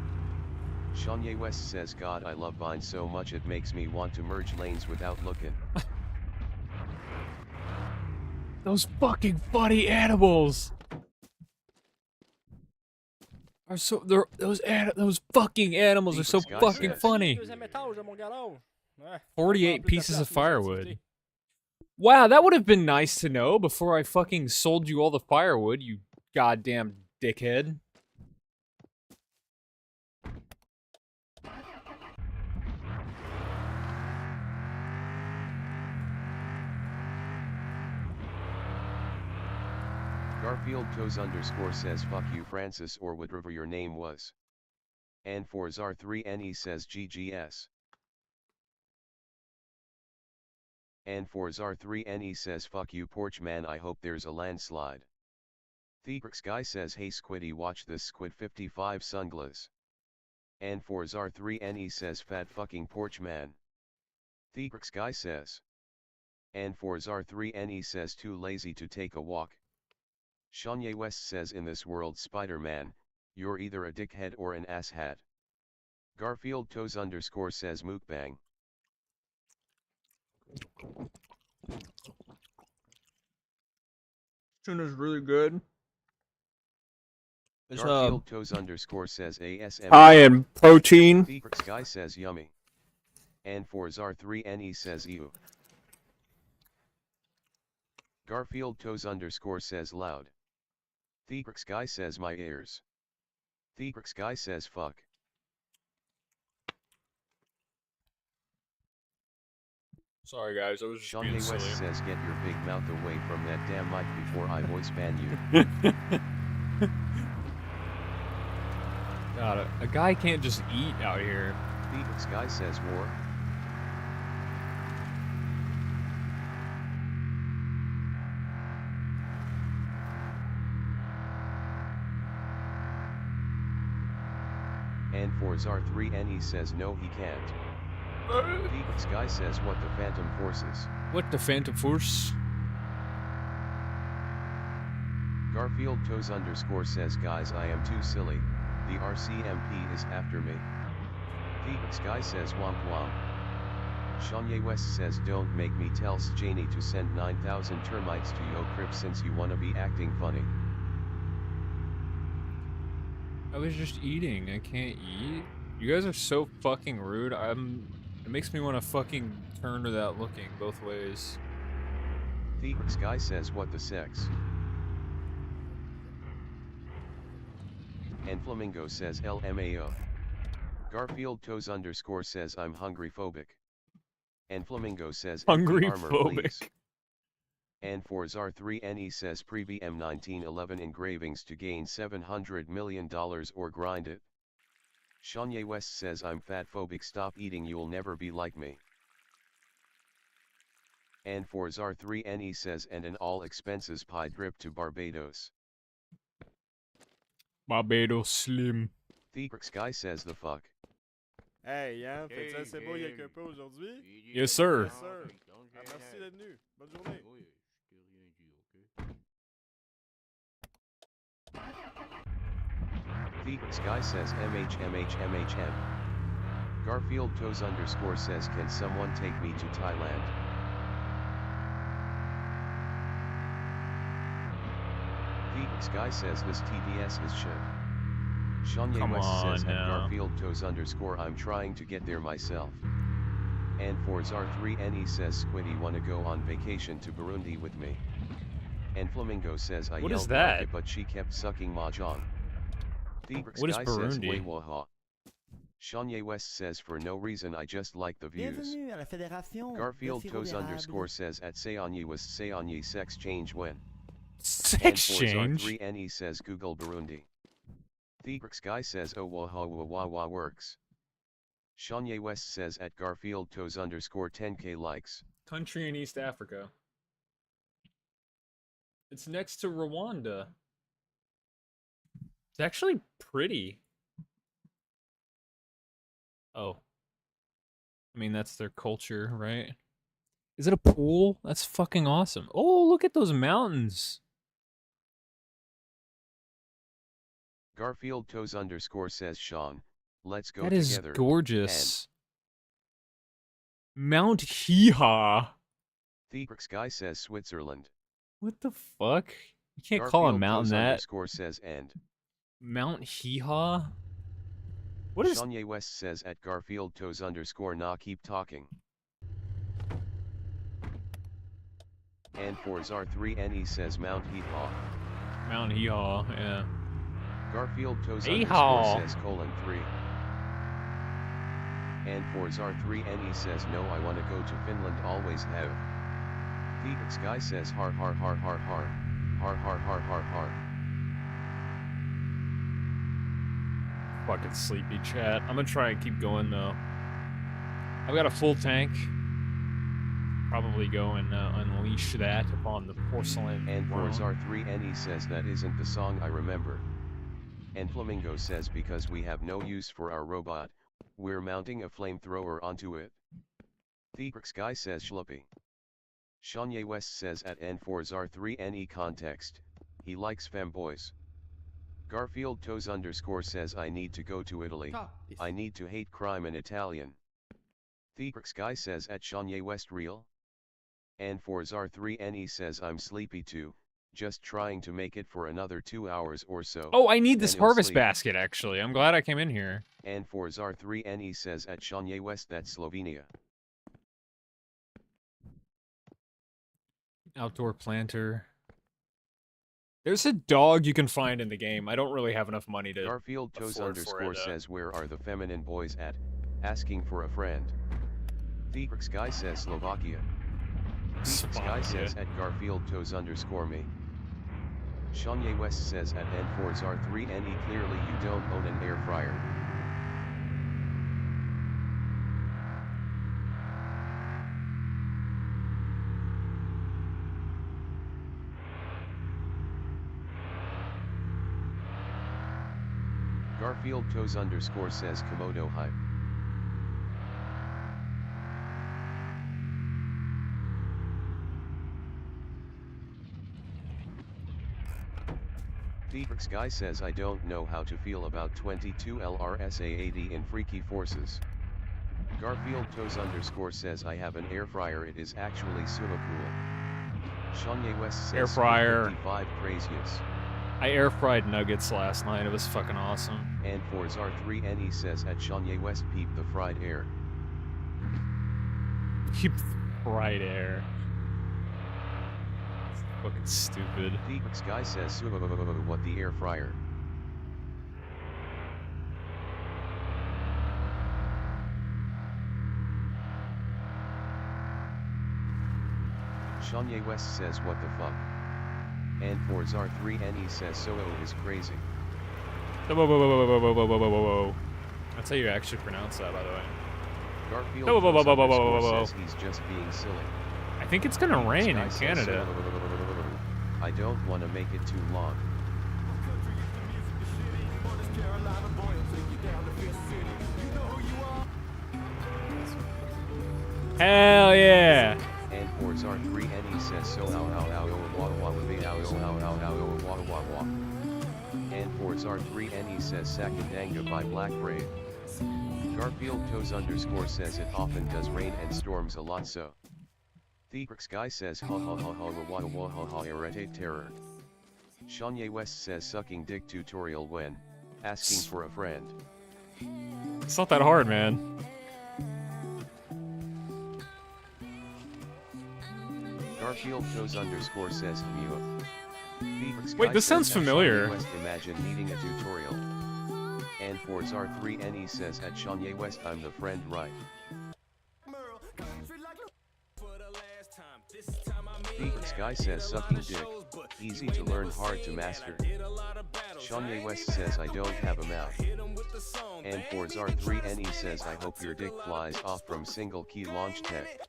Kanye West says God I love Vine so much it makes me want to merge lanes without looking. Those fucking funny animals are so those fucking animals are so Guys, fucking yes. funny. Deuxième étage de mon garage. Ouais. 48 Plus de pieces place of pour firewood. s'activer. Wow, that would have been nice to know before I fucking sold you all the firewood, you goddamn dickhead. Garfield Toes _ says fuck you Francis or whatever your name was. And for Zar3NE says GGS. And for Zar3NE says fuck you porch man I hope there's a landslide. Theatrix Guy says hey Squiddy watch this Squid 55 sunglass. And for Zar3NE says fat fucking porch man. Theatrix Guy says. And for Zar3NE says too lazy to take a walk. Kanye West says in this world Spider-Man, you're either a dickhead or an asshat. Garfield Toes _ says mukbang. Tuna's really good. It's Garfield Toes _ says ASM. high in protein. Theatrix Guy says yummy. And for Zar3NE says ew. Garfield Toes _ says loud. Theatrix Guy says my ears. Theatrix Guy says fuck. Sorry guys, I was just Kanye being West silly. says get your big mouth away from that damn mic before I voice ban you. God, a guy can't just eat out here. Theatrix Guy says war. And for Zar3NE says no he can't. Theatrix Guy says what the Phantom Forces. What the Phantom Force? Garfield Toes _ says guys I am too silly, the RCMP is after me. Theatrix Guy says womp womp. Kanye West says don't make me tell Janie to send 9,000 termites to yo crib since you wanna be acting funny. I was just eating. I can't eat. You guys are so fucking rude. It makes me want to fucking turn to that looking both ways. Theatrix Guy says what the sex. And Flamingo says LMAO. Garfield Toes _ says I'm hungry phobic. And Flamingo says Hungry armor, phobic. please. And for Zar3NE says pre-BM 1911 engravings to gain $700 million or grind it. Kanye West says I'm fat phobic stop eating you'll never be like me. And for Zar3NE says and an all expenses pie trip to Barbados. Barbados Slim. Theatrix Guy says the fuck. Hey, Yann, fais-tu assez beau avec un peu aujourd'hui? Yes, sir. Yes, sir. Ah, merci d'être venu. Bonne journée. Theatrix Guy says MHMHMHM. Garfield Toes _ says can someone take me to Thailand? Theatrix Guy says this TDS is shit. Shanye Come West says on at now. Garfield Toes _ I'm trying to get there myself. And for Zar3NE says Squiddy wanna go on vacation to Burundi with me. And Flamingo says I What yelled is like that? it but she kept sucking mahjong. Thebrix What is guy says Burundi? Wawaha. Shanye West says for no reason I just like the views. Bienvenue à la Fédération Garfield de Toes Sirop _ d'érable. says at Seonye was Seonye sex change when. Exchange. And for Zar3NE says Google Burundi. Thebrix guy says oh waha works. Shanye West says at Garfield Toes _ 10k likes. Country in East Africa. It's next to Rwanda. It's actually pretty. Oh. I mean, that's their culture, right? Is it a pool? That's fucking awesome. Oh, look at those mountains. Garfield Toes _ says Sean, let's go That is together. gorgeous. Mount Hee-Haw. Thebrix guy says Switzerland. What the fuck? You can't call a Garfield mountain Toes that. _ says and. Mount Hee-Haw? What is... Shanye West says at Garfield Toes _ nah keep talking. And for Zar3NE says Mount Hee-Haw. Mount Hee-Haw, yeah. Garfield Toes Hee-Haw. _ says :3. And for Zar3NE says no I wanna go to Finland always have. Thebrix guy says har har har har har. Har har har har har. Fucking sleepy chat. I'm gonna try and keep going though. I've got a full tank. Probably go and unleash that upon the porcelain. And for throne. Zar3NE says that isn't the song I remember. And Flamingo says because we have no use for our robot, we're mounting a flamethrower onto it. Thebrix guy says Schluppy. Shanye West says at N for Zar3NE context, he likes femboys. Garfield Toes _ says I need to go to Italy, I need to hate crime in Italian. Thebrix guy says at Shanye West real? And for Zar3NE says I'm sleepy too, just trying to make it for another 2 hours or so. Oh, I need this then you'll harvest sleep. basket actually. I'm glad I came in here. And for Zar3NE says at Shanye West that's Slovenia. Outdoor planter. There's a dog you can find in the game. I don't really have enough money to... Garfield Toes afford for it, _ says where are the feminine boys at, asking for a friend. Thebrix guy says Slovakia. Thebrix guy says at Garfield Toes _ me. Shanye West says at N for Zar3NE clearly you don't own an air fryer. Garfield Toes _ says Komodo hype. Thebrix guy says I don't know how to feel about 22 LRSAAD in Freaky Forces. Garfield Toes _ says I have an air fryer it is actually super cool. Shanye West says Air fryer. 55 craziest. I air fried nuggets last night. It was fucking awesome. And for Zar3NE says at Shanye West peep the fried air. Keep fried air. It's fucking stupid. Thebrix guy says what the air fryer. Shanye West says what the fuck. And for Zar3NE says Soo is crazy. Whoa, whoa, whoa, whoa, whoa, whoa, whoa, whoa, whoa, whoa. That's how you actually pronounce that, by the way. Garfield Whoa, whoa, whoa, whoa, whoa, whoa, whoa, whoa. says he's just being silly. I think it's gonna rain in Sky says Canada. I don't want to make it too long. Hell yeah! And for Zar3NE says so And for Zar3NE says Sakandanga by Black Brave. Garfield Toes _ says it often does rain and storms a lot so. Thebrix guy says ha ha ha ha wa wa ha ha irritate terror. Shanye West says sucking dick tutorial when. Asking for a friend. It's not that hard, man. Garfield Toes underscore says Mew. Wait, this sounds familiar. West imagine needing a tutorial. And for Zar3NE says at Shanye West I'm the friend right. Phoenix Guy says sucking dick. Easy to learn, hard to master. Shanye West says I don't have a mouth. And for Zar3NE says I hope your dick flies off from single key launch tech.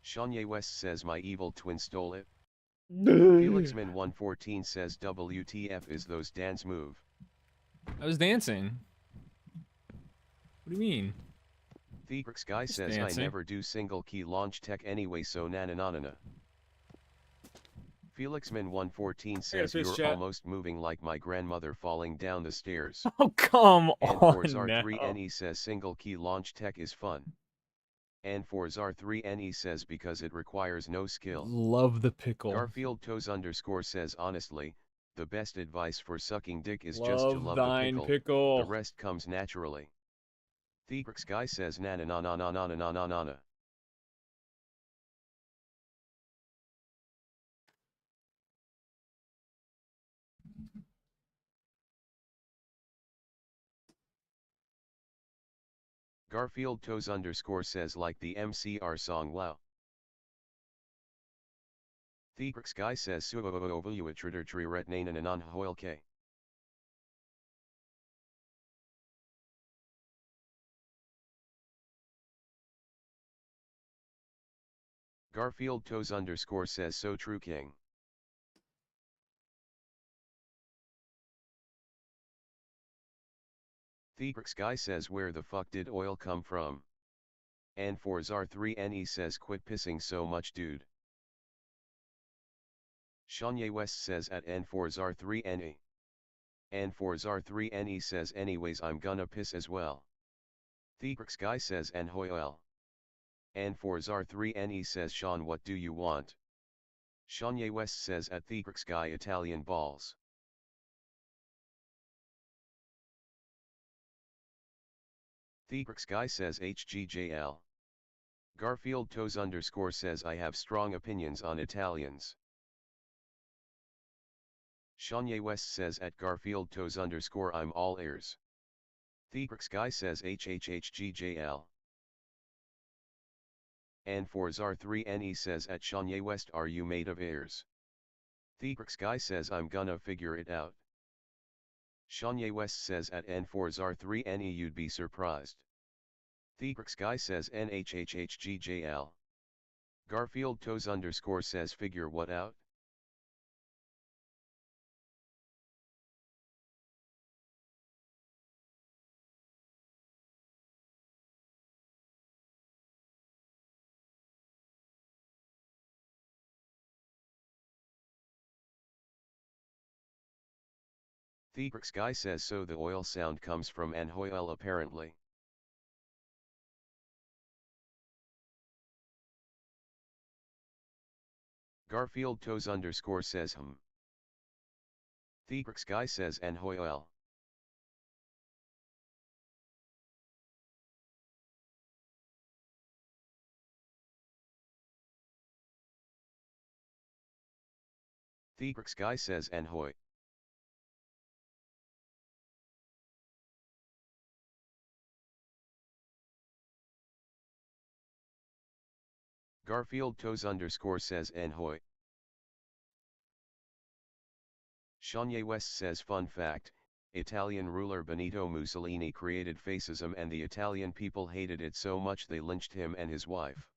Shanye West says my evil twin stole it. Felixman114 says WTF is those dance move. I was dancing. What do you mean? Theatrix Guy says dancing. I never do single key launch tech anyway, so nananana. Felixman114 says face you're chat. almost moving like my grandmother falling down the stairs. Oh, come And on for now. Zar3NE says single key launch tech is fun. And for Zar3NE says because it requires no skill. Love the pickle. Garfield Toes underscore says honestly, the best advice for sucking dick is just to Love love thine the pickle. pickle. The rest comes naturally. Theatrix Guy says nana na na na na na na na na na. Garfield Toes underscore says like the MCR song wow. Theatrix Guy says suovuatrider triretnanan hoil k. Garfield Toes underscore says so true king. Theatrix Guy says where the fuck did oil come from? And for Zar3NE says quit pissing so much dude. Shanye West says at N for Zar3NE. And for Zar3NE says anyways I'm gonna piss as well. Theatrix Guy says and hoil. And for Zar3NE says Sean what do you want? Shanye West says at Theatrix Guy Italian balls. Theatrix Guy says HGJL. Garfield Toes underscore says I have strong opinions on Italians. Shanye West says at Garfield Toes underscore I'm all ears. Theatrix Guy says HHHGJL. And for Zar3NE says at Shanye West are you made of ears? Theatrix Guy says I'm gonna figure it out. Shanye West says at N for Zar3NE you'd be surprised. Theatrix Guy says NHHHGJL. Garfield Toes underscore says figure what out? Theatrix Guy says so the oil sound comes from an hoil apparently. Garfield Toes underscore says Theatrix Guy says an hoil. Theatrix Guy says an hoy. Garfield Toes underscore says Enhoy. Shanye West says fun fact, Italian ruler Benito Mussolini created fascism and the Italian people hated it so much they lynched him and his wife.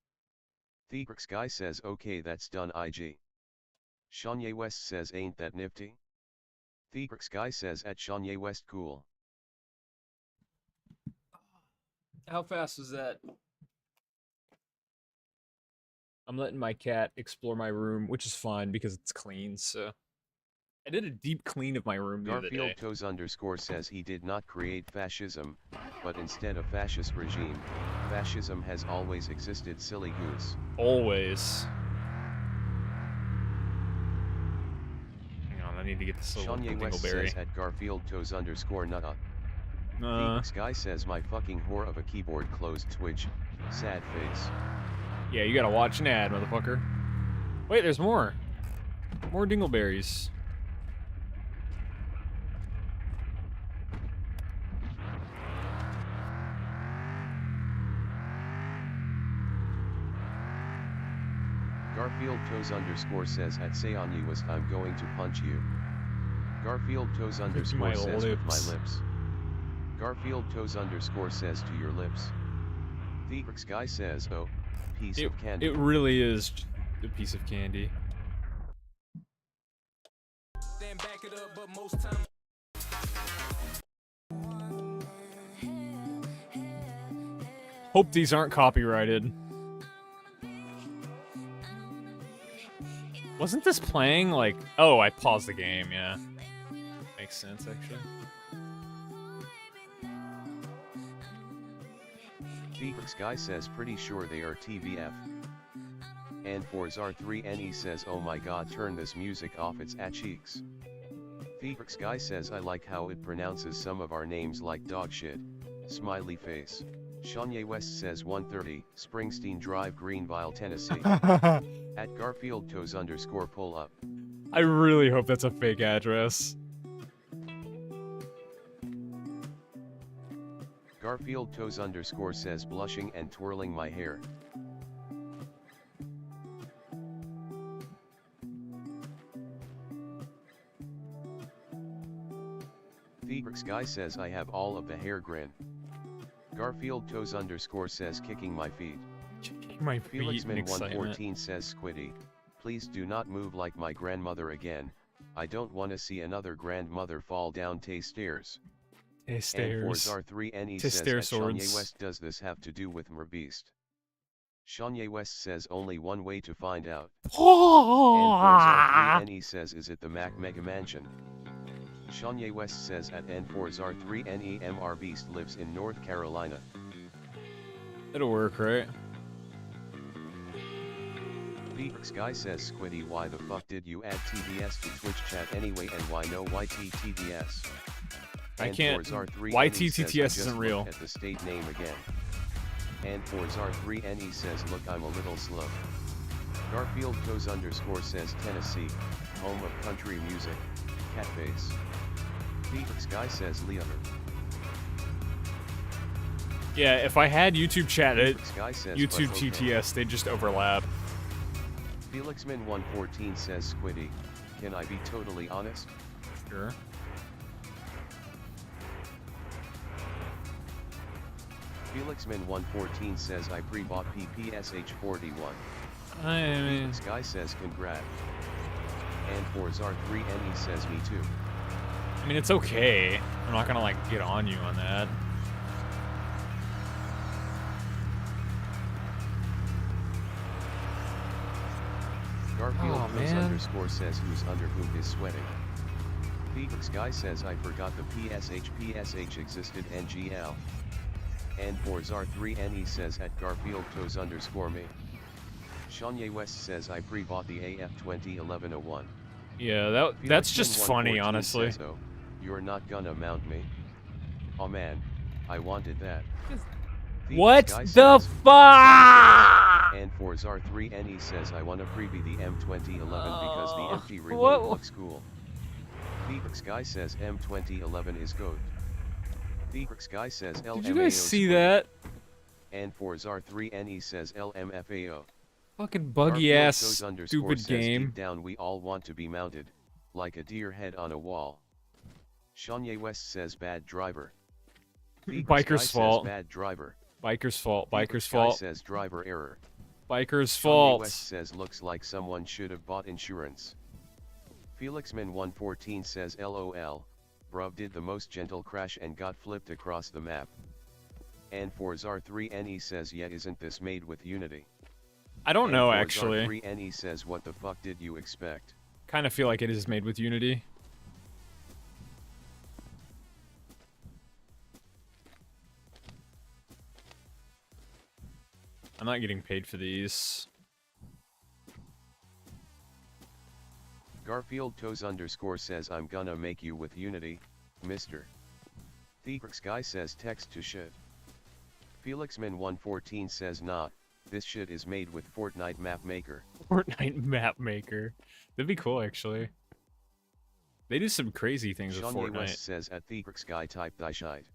Theatrix Guy says okay that's done IG. Shanye West says ain't that nifty? Theatrix Guy says at Shanye West cool. How fast was that? I'm letting my cat explore my room, which is fine because it's clean, so... I did a deep clean of my room the other day. Garfield Toes underscore says he did not create fascism, but instead a fascist regime. Fascism has always existed, silly goose. Always. Hang on, I need to get this little Shanye West dingleberry. says at Garfield Toes _ nutta. Phoenix Guy says my fucking whore of a keyboard closed Twitch. Sad face. Yeah, you gotta watch an ad, motherfucker. Wait, there's more. More dingleberries. Garfield Toes _ says at Seonyi was I'm going to punch you. Garfield Toes _ my says with my lips. lips. Garfield Toes _ says to your lips. Theatrix Guy says oh, piece of candy. It really is a piece of candy. Then back it up, but most times. Hope these aren't copyrighted. Wasn't this playing like... Oh, I paused the game, yeah. Makes sense, actually. Theatrix Guy says pretty sure they are TVF. And for Zar3NE says oh my god turn this music off it's at cheeks. Theatrix Guy says I like how it pronounces some of our names like dog shit. Smiley face. Shanye West says 130 Springsteen Drive Greenville Tennessee. At Garfield Toes _ pull up. I really hope that's a fake address. Garfield Toes _ says blushing and twirling my hair. Theatrix Guy says I have all of the hair grin. Garfield Toes _ says kicking my feet. My feet in Felixman excitement. 114 says Squiddy, please do not move like my grandmother again. I don't want to see another grandmother fall down tay stairs. Hey, And stairs. for Zar3NE To says stair at Shanye swords. West does this have to do with Merbeast? Shanye West says only one way to find out. And for Zar3NE says is it the Mac Mega Mansion? Shanye West says at N4 Zar3NE MR Beast lives in North Carolina. It'll work, right? Theatrix Guy says Squiddy why the fuck did you add TDS to Twitch chat anyway and why no YTTDS? I And can't- for Zar3NE YTTTS says, I just isn't looked real. At the state name again. And for Zar3NE says look I'm a little slow. Garfield Toes _ says Tennessee, home of country music, catface. Theatrix Guy says Leader. Yeah, if I had YouTube chat at Theatrix Guy says YouTube but okay. TTS, they'd just overlap. Felixman 114 says Squiddy, can I be totally honest? Sure. Felixman 114 says I pre-bought PPSH41. I mean, This guy says congrat. And for Zar3NE says me too. it's okay. I'm not gonna like get on you on that. Garfield Aw, Toes man. _ says who's under whom is sweating. Felix Guy says I forgot the PSH existed NGL. And for Zar3NE says at Garfield Toes _ me. Shanye West says I pre-bought the AF 2011-01. Yeah, that's just Felixman funny, 114 honestly. says, oh, you're not gonna mount me. Oh man, I wanted that. Felix What Guy the says, fuck? And for Zar3NE says I wanna freebie the M2011 because the empty what- reload looks cool. Felix Guy says M2011 is GOAT. Felix Guy says LMAO. Did you guys see Squiddy. that? And for Zar3NE says LMFAO. Fucking buggy Garfield ass Toes _ stupid says, game. Deep down we all want to be mounted, like a deer head on a wall. Shanye West says bad driver. Felix Guy Biker's says fault. bad driver. Biker's fault. Felix Biker's Guy fault. says driver error. Biker's Shanye fault. West says looks like someone should have bought insurance. Felixman 114 says LOL, bruv did the most gentle crash and got flipped across the map. And for Zar3NE says yeah isn't this made with Unity? I don't know, And for actually. Zar3NE says what the fuck did you expect? Kind of feel like it is made with Unity. I'm not getting paid for these. Garfield Toes underscore says I'm gonna make you with Unity, Mr. Theatrix Guy says text to shit. Felixman 114 says not, this shit is made with Fortnite Map Maker. Fortnite map maker. That'd be cool, actually. They do some crazy things with Shanye Fortnite. West says at Theatrix Guy type thy shite.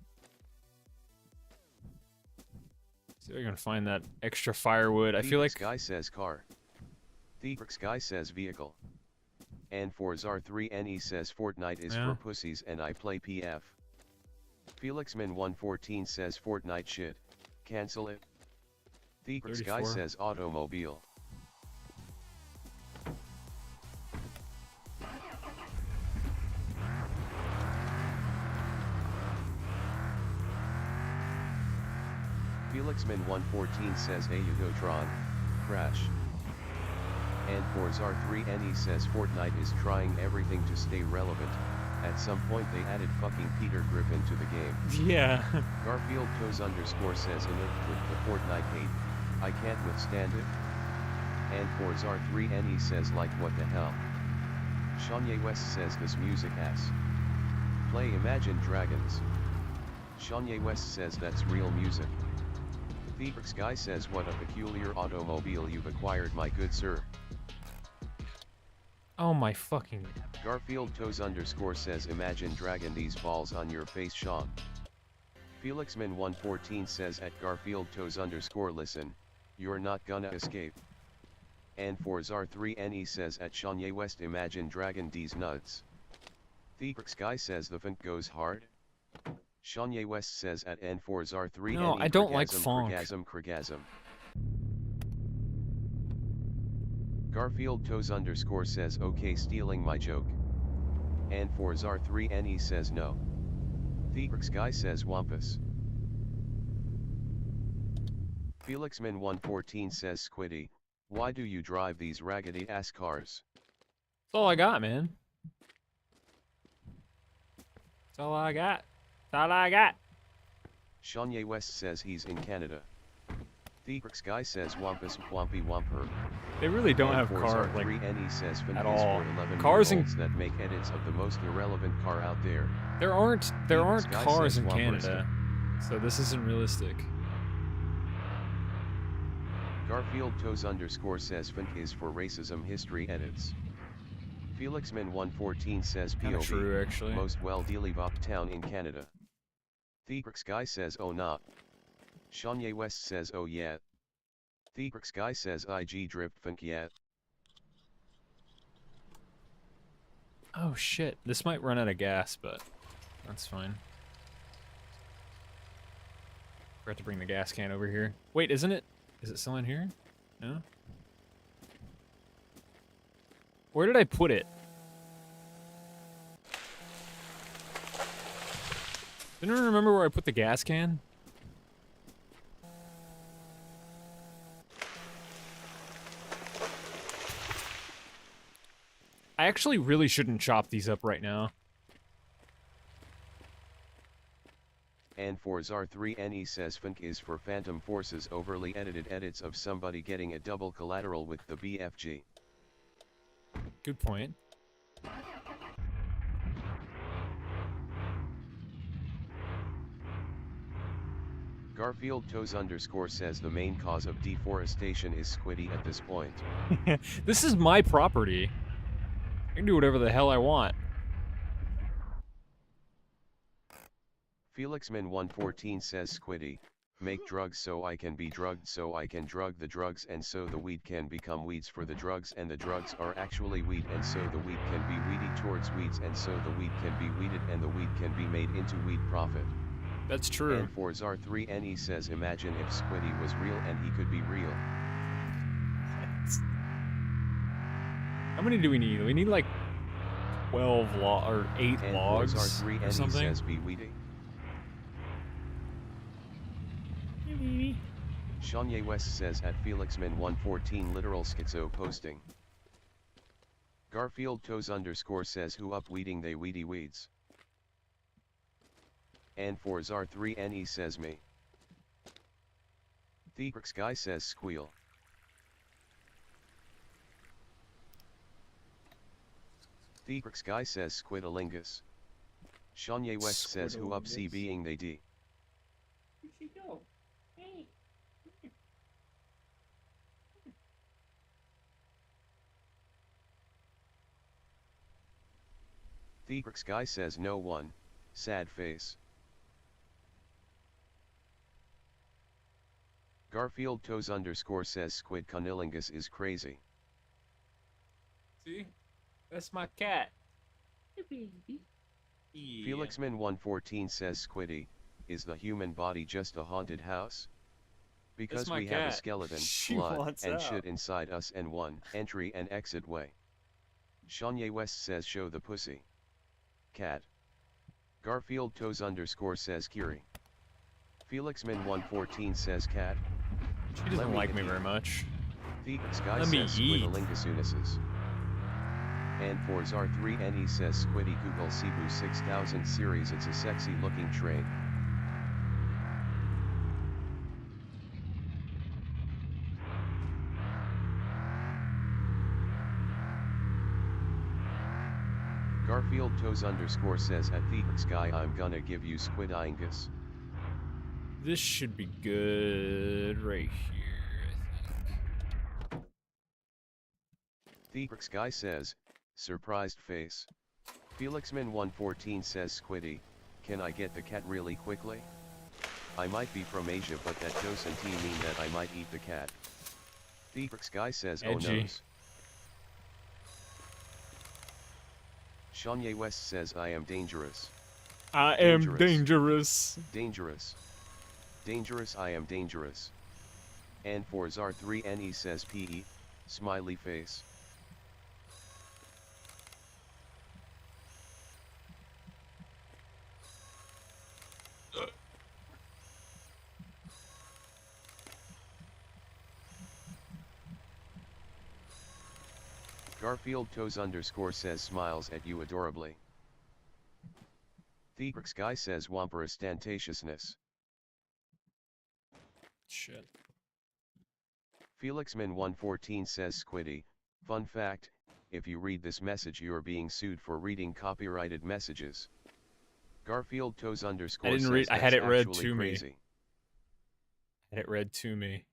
See if I can find that extra firewood. I feel like Guy says car. Theatrix Guy says vehicle. And for Zar3NE says Fortnite is Yeah. for pussies and I play PF. Felixman 114 says Fortnite shit. Cancel it. Theatrix Guy 34. says automobile. Felixman 114 says Ayudotron, crash. And for Zar3NE says Fortnite is trying everything to stay relevant. At some point they added fucking Peter Griffin to the game. yeah. Garfield Toes underscore says enough with the Fortnite hate. I can't withstand it. And for Zar3NE says like what the hell. Shanye West says this music ass. Play Imagine Dragons. Shanye West says that's real music. Theatrix Guy says what a peculiar automobile you've acquired my good sir. Oh my fucking. Garfield Toes underscore says Imagine Dragon these balls on your face Sean. Felixman 114 says at Garfield Toes underscore listen, you're not gonna escape. And for Zar3NE says at Shanye West Imagine Dragon these nuts. Theatrix Guy says the funk goes hard. Shanye West says at N4Zar3NE No, I don't like funk. Krigasm. Garfield Toes underscore says okay stealing my joke. And for Zar3NE says no. Theatrix Guy says wampus. Felixman 114 says Squiddy, why do you drive these raggedy ass cars? That's all I got, man. That's all I got. That's all I got. Shanye West says he's in Canada. Theatrix Guy says wampus wampy wamper. They really don't And have for car like Zar3NE says fin at is all. for 11 Cars in- that make edits of the most irrelevant car out there. there aren't This guy cars says in Wamperson. Canada, so this isn't realistic. Garfield Toes underscore says fin is for racism history edits. Felixman 114 says Kinda POV, true, actually. most well-developed town in Canada. Theatrix Guy says oh not. Shanye West says oh yeah. Theatrix Guy says IG drip funk yeah. Oh shit, this might run out of gas, but that's fine. Forgot to bring the gas can over here. Wait, isn't it? Is it still in here? No? Where did I put it? Didn't I remember where I put the gas can? I actually really shouldn't chop these up right now. And for Zar3NE says funk is for Phantom Forces overly edited edits of somebody getting a double collateral with the BFG. Good point. Garfield Toes underscore says the main cause of deforestation is Squiddy at this point. This is my property. I can do whatever the hell I want. Felixman 114 says Squiddy, make drugs so I can be drugged so I can drug the drugs and so the weed can become weeds for the drugs and the drugs are actually weed and so the weed can be weedy towards weeds and so the weed can be weeded and the weed can be made into weed profit. That's true. And for Zar3NE says imagine if Squiddy was real and he could be real. How many do we need? We need like 12 or 8 And logs for or Zar3NE something. says be weedy. Shanye West says at Felixman 114 literal schizo posting. Garfield Toes underscore says who up weeding they weedy weeds. And for Zar3NE says me. Theatrix Guy says squeal. Theatrix Guy says Squidalingus. Shanye West says who up C Squidalingus. being they D. Where'd she go? Hey. Theatrix Guy says no one, sad face. Garfield Toes underscore says Squid Cunnilingus is crazy. See? That's my cat. Hey, baby. Yeah. Felixman114 says Squiddy, is the human body just a haunted house? Because my we have a cat. skeleton, She blood, wants and out. shit inside us and one entry and exit way. Shanye West says show the pussy. Cat. Garfield Toes underscore says Kiri. Felixman114 says cat. She Let doesn't me like hit me you. very much. Theatrix Guy Let me says eat. Squidalingusunuses. And for Zar3NE says Squiddy Google Cebu 6000 series, it's a sexy looking train. Garfield Toes underscore says at Theatrix Guy I'm gonna give you Squidalingus. This should be good right here, I think. Theatrix Guy says, surprised face. Felixman114 says Squiddy, can I get the cat really quickly? I might be from Asia but that dos and T mean that I might eat the cat. Theatrix Guy says oh Edgy. noes. Shanye West says I am dangerous. I am Dangerous. dangerous. Dangerous. Dangerous I am dangerous. And for Zar3NE says PE, smiley face. Garfield Toes underscore says smiles at you adorably. Theatrix Guy says wamperostantatiousness. Shit. Felixman114 says Squiddy, fun fact, if you read this message you are being sued for reading copyrighted messages. Garfield Toes underscore didn't says read- I had that's it read actually to me. crazy. Had it read to me.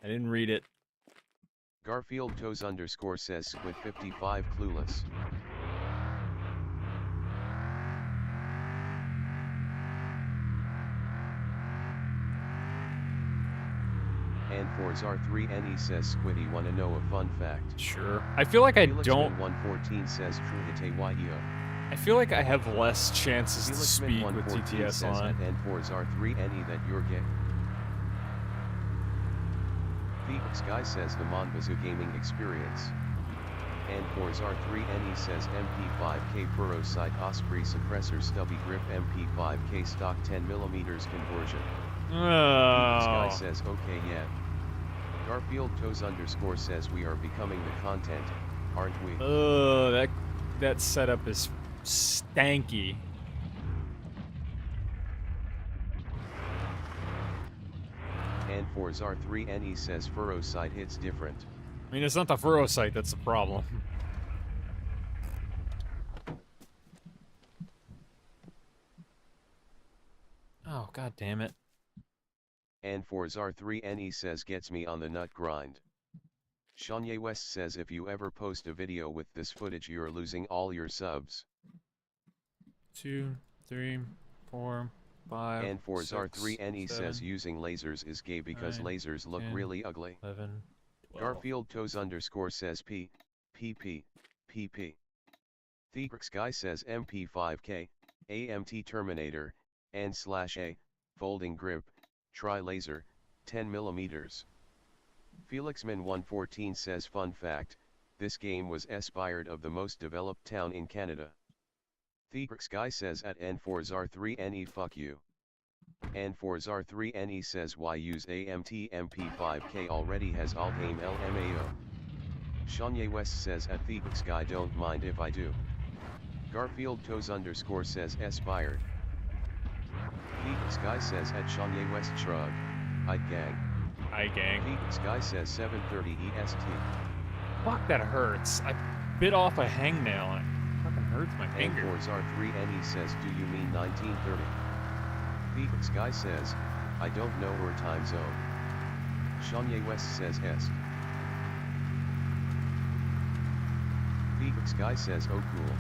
I didn't read it. Garfield Toes underscore says Squid 55 clueless. And for Zar3NE says Squiddy wanna know a fun fact. Sure. I feel like I don't. Felixman114 says True Hite Yo. I feel like I have less chances to speak with Felixman114 TTS says on. at N4 Zar3NE that you're gay. Theatrix Guy says the Monbazu gaming experience. And for Zar3NE says MP5K Furrow Side Osprey Suppressor Stubby Grip MP5K Stock 10mm conversion. Theatrix Guy Oh. says okay yeah. Garfield Toes underscore says we are becoming the content, aren't we? That setup is stanky. And for Zar3NE says Furrow Side hits different. I mean, it's not the furrow site that's the problem. Oh, god damn it. And for Zar3NE says gets me on the nut grind. Shanye West says if you ever post a video with this footage you're losing all your subs. 2, 3, 4, 5. And for 6, Zar3NE says 7, using lasers is gay because 9, lasers look 10, really ugly. 11, 12. Garfield Toes underscore says P, PP, PP. Theatrix Guy says MP5K, AMT Terminator, and /A, folding grip, tri-laser, 10mm. Felixman114 says fun fact, this game was aspired of the most developed town in Canada. Theatrix Guy says at N4 Zar3NE fuck you. And for Zar3NE says why use AMT MP5K already has Alt-Aim LMAO. Shanye West says at Theatrix Guy don't mind if I do. Garfield Toes underscore says aspired. Theatrix Guy says at Shanye West shrug, I'd gang. Hi, gang. Theatrix Guy says 730 EST. Fuck, that hurts. I bit off a hangnail and it fucking hurts my And finger. Forzar3NE says, do you mean 1930? Phoenix Guy says, I don't know her time zone. Shanye West says est. Phoenix Guy says, oh cool.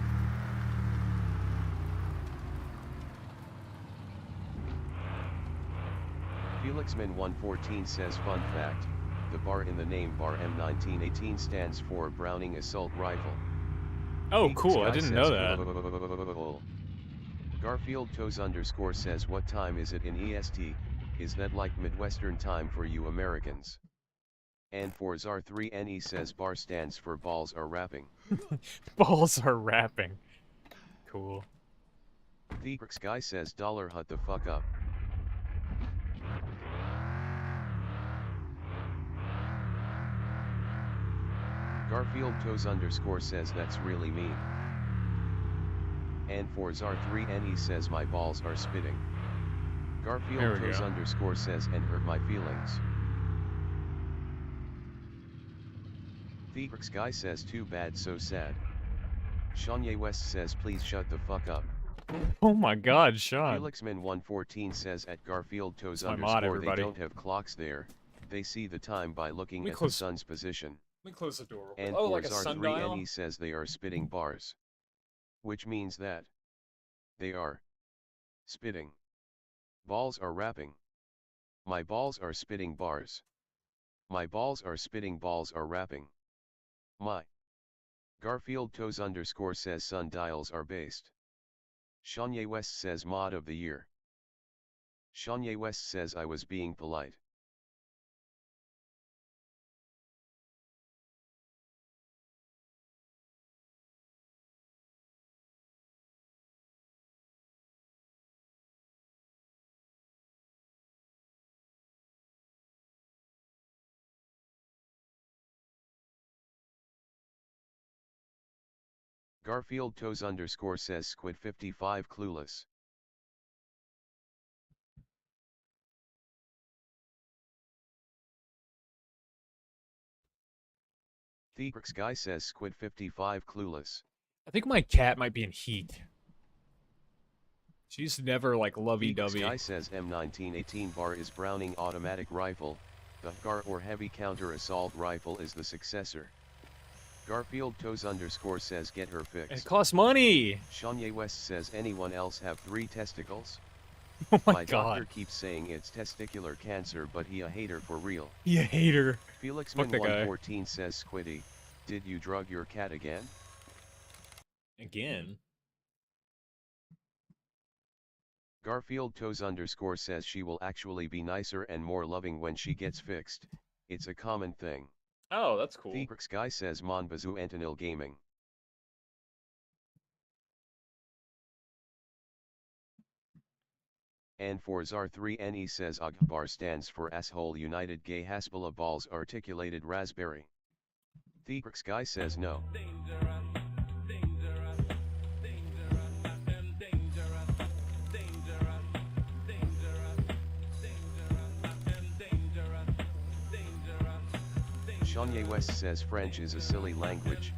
Felixman114 says, fun fact, the bar in the name bar M1918 stands for Browning Assault Rifle. Oh, Phoenix cool. I Guy didn't says, know that. Garfield Toes underscore says, what time is it in EST? Is that like Midwestern time for you Americans? And Forzar3NE says, bar stands for balls are rapping. Balls are rapping. Cool. Theatrix Guy says, dollar hut the fuck up. Garfield Toes underscore says, that's really mean. And Forzar3NE says, my balls are spitting. Garfield There we Toes go. underscore says, and hurt my feelings. Theatrix Guy says, too bad, so sad. Shanye West says, please shut the fuck up. Oh my god, Sean. Felixman114 says, at Garfield Toes That's my mod, underscore they everybody. don't have clocks there, they see the time by looking Let me at the close- sun's position. Let me close the door. And Oh, like a sundial? Forzar3NE says they are spitting bars. Which means that they are spitting. Balls are rapping. My balls are spitting bars. My balls are spitting, balls are rapping. My. Garfield Toes underscore says sundials are based. Shanye West says mod of the year. Shanye West says I was being polite. Garfield Toes underscore says Squid 55 clueless. Theatrix Guy says Squid 55 clueless. I think my cat might be in heat. She's never like Theatrix lovey-dovey. Guy says M1918 bar is Browning automatic rifle, the GAR or heavy counter assault rifle is the successor. Garfield Toes underscore says get her It fixed. costs money! Shanye West says anyone else have 3 testicles? Oh my My god. doctor keeps saying it's testicular cancer but he a hater for real. You hater. Fuck that guy. Felixman114 says Squiddy, did you drug your cat again? Again? Garfield Toes underscore says she will actually be nicer and more loving when she gets fixed, it's a common thing. Oh, that's cool. Theatrix Guy says Monbazu Antonil Gaming. And Forzar3NE says Agbar stands for Asshole United Gay Hasbullah Balls Articulated Raspberry. Theatrix Guy says no. Shanye West says French is a silly language.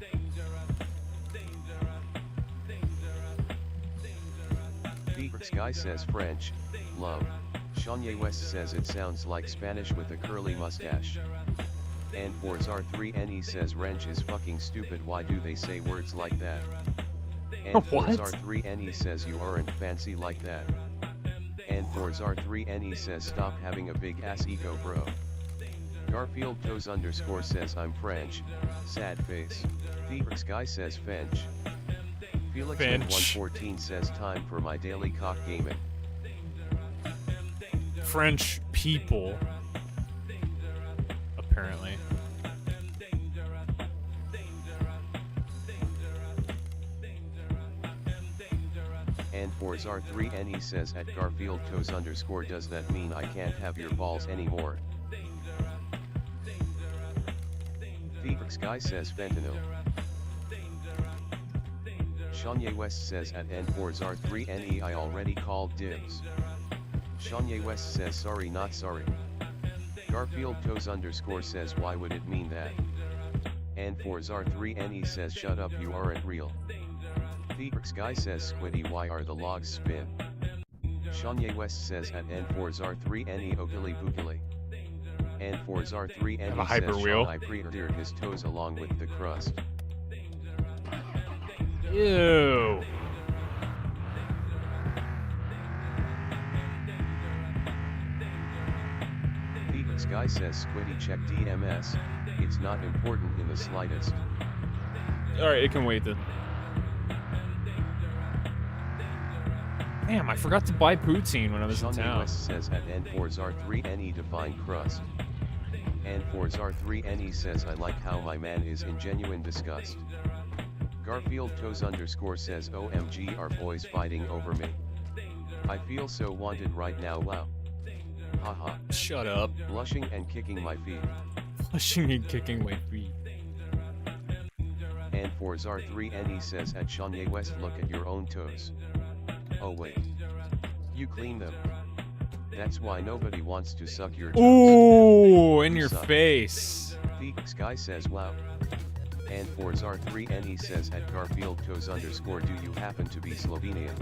Theatrix Guy says French, love. Shanye West says it sounds like Spanish with a curly mustache. And Forzar3NE says wrench is fucking stupid, why do they say words like that? And What? Forzar3NE says you aren't fancy like that. And Forzar3NE says stop having a big ass ego bro. Garfield Toes underscore says I'm French, sad face. Theatrix Guy says Fench. Felixman114 says time for my daily cock gaming. French people. Apparently. And Forzar3NE says at Garfield Toes underscore does that mean I can't have your balls anymore? Theatrix Guy says fentanyl. Shanye West says at N4ZAR3NE I already called dibs. Shanye West says sorry not sorry. Garfield Toes underscore says why would it mean that? And for Zar3NE says shut up, you aren't real. Theatrix Guy says Squiddy, why are the logs spin? Shanye West says at N4Zar3NE Okili Bookili. And for Zar3NE Have a says hyperwheel. Sean I pre-ordered his toes along with the crust. Ew. Theatrix Guy says Squiddy check DMS, it's not important in the slightest. Alright, it can wait then. Damn, I forgot to buy poutine when I was in Shanye town. West says at N4Zar3NE define crust. And for Zar3NE says I like how my man is in genuine disgust. Garfield Toes underscore says OMG are boys fighting over me. I feel so wanted right now, wow. Haha. Shut up. Blushing and kicking my feet. Flushing and kicking my feet. And for Zar3NE says at Shanye West look at your own toes. Oh wait. You clean them. That's why nobody wants to suck your toes. Ooh, in You your suck. face. Theatrix Guy says wow. And for Zar3NE says at Garfield Toes underscore do you happen to be Slovenian?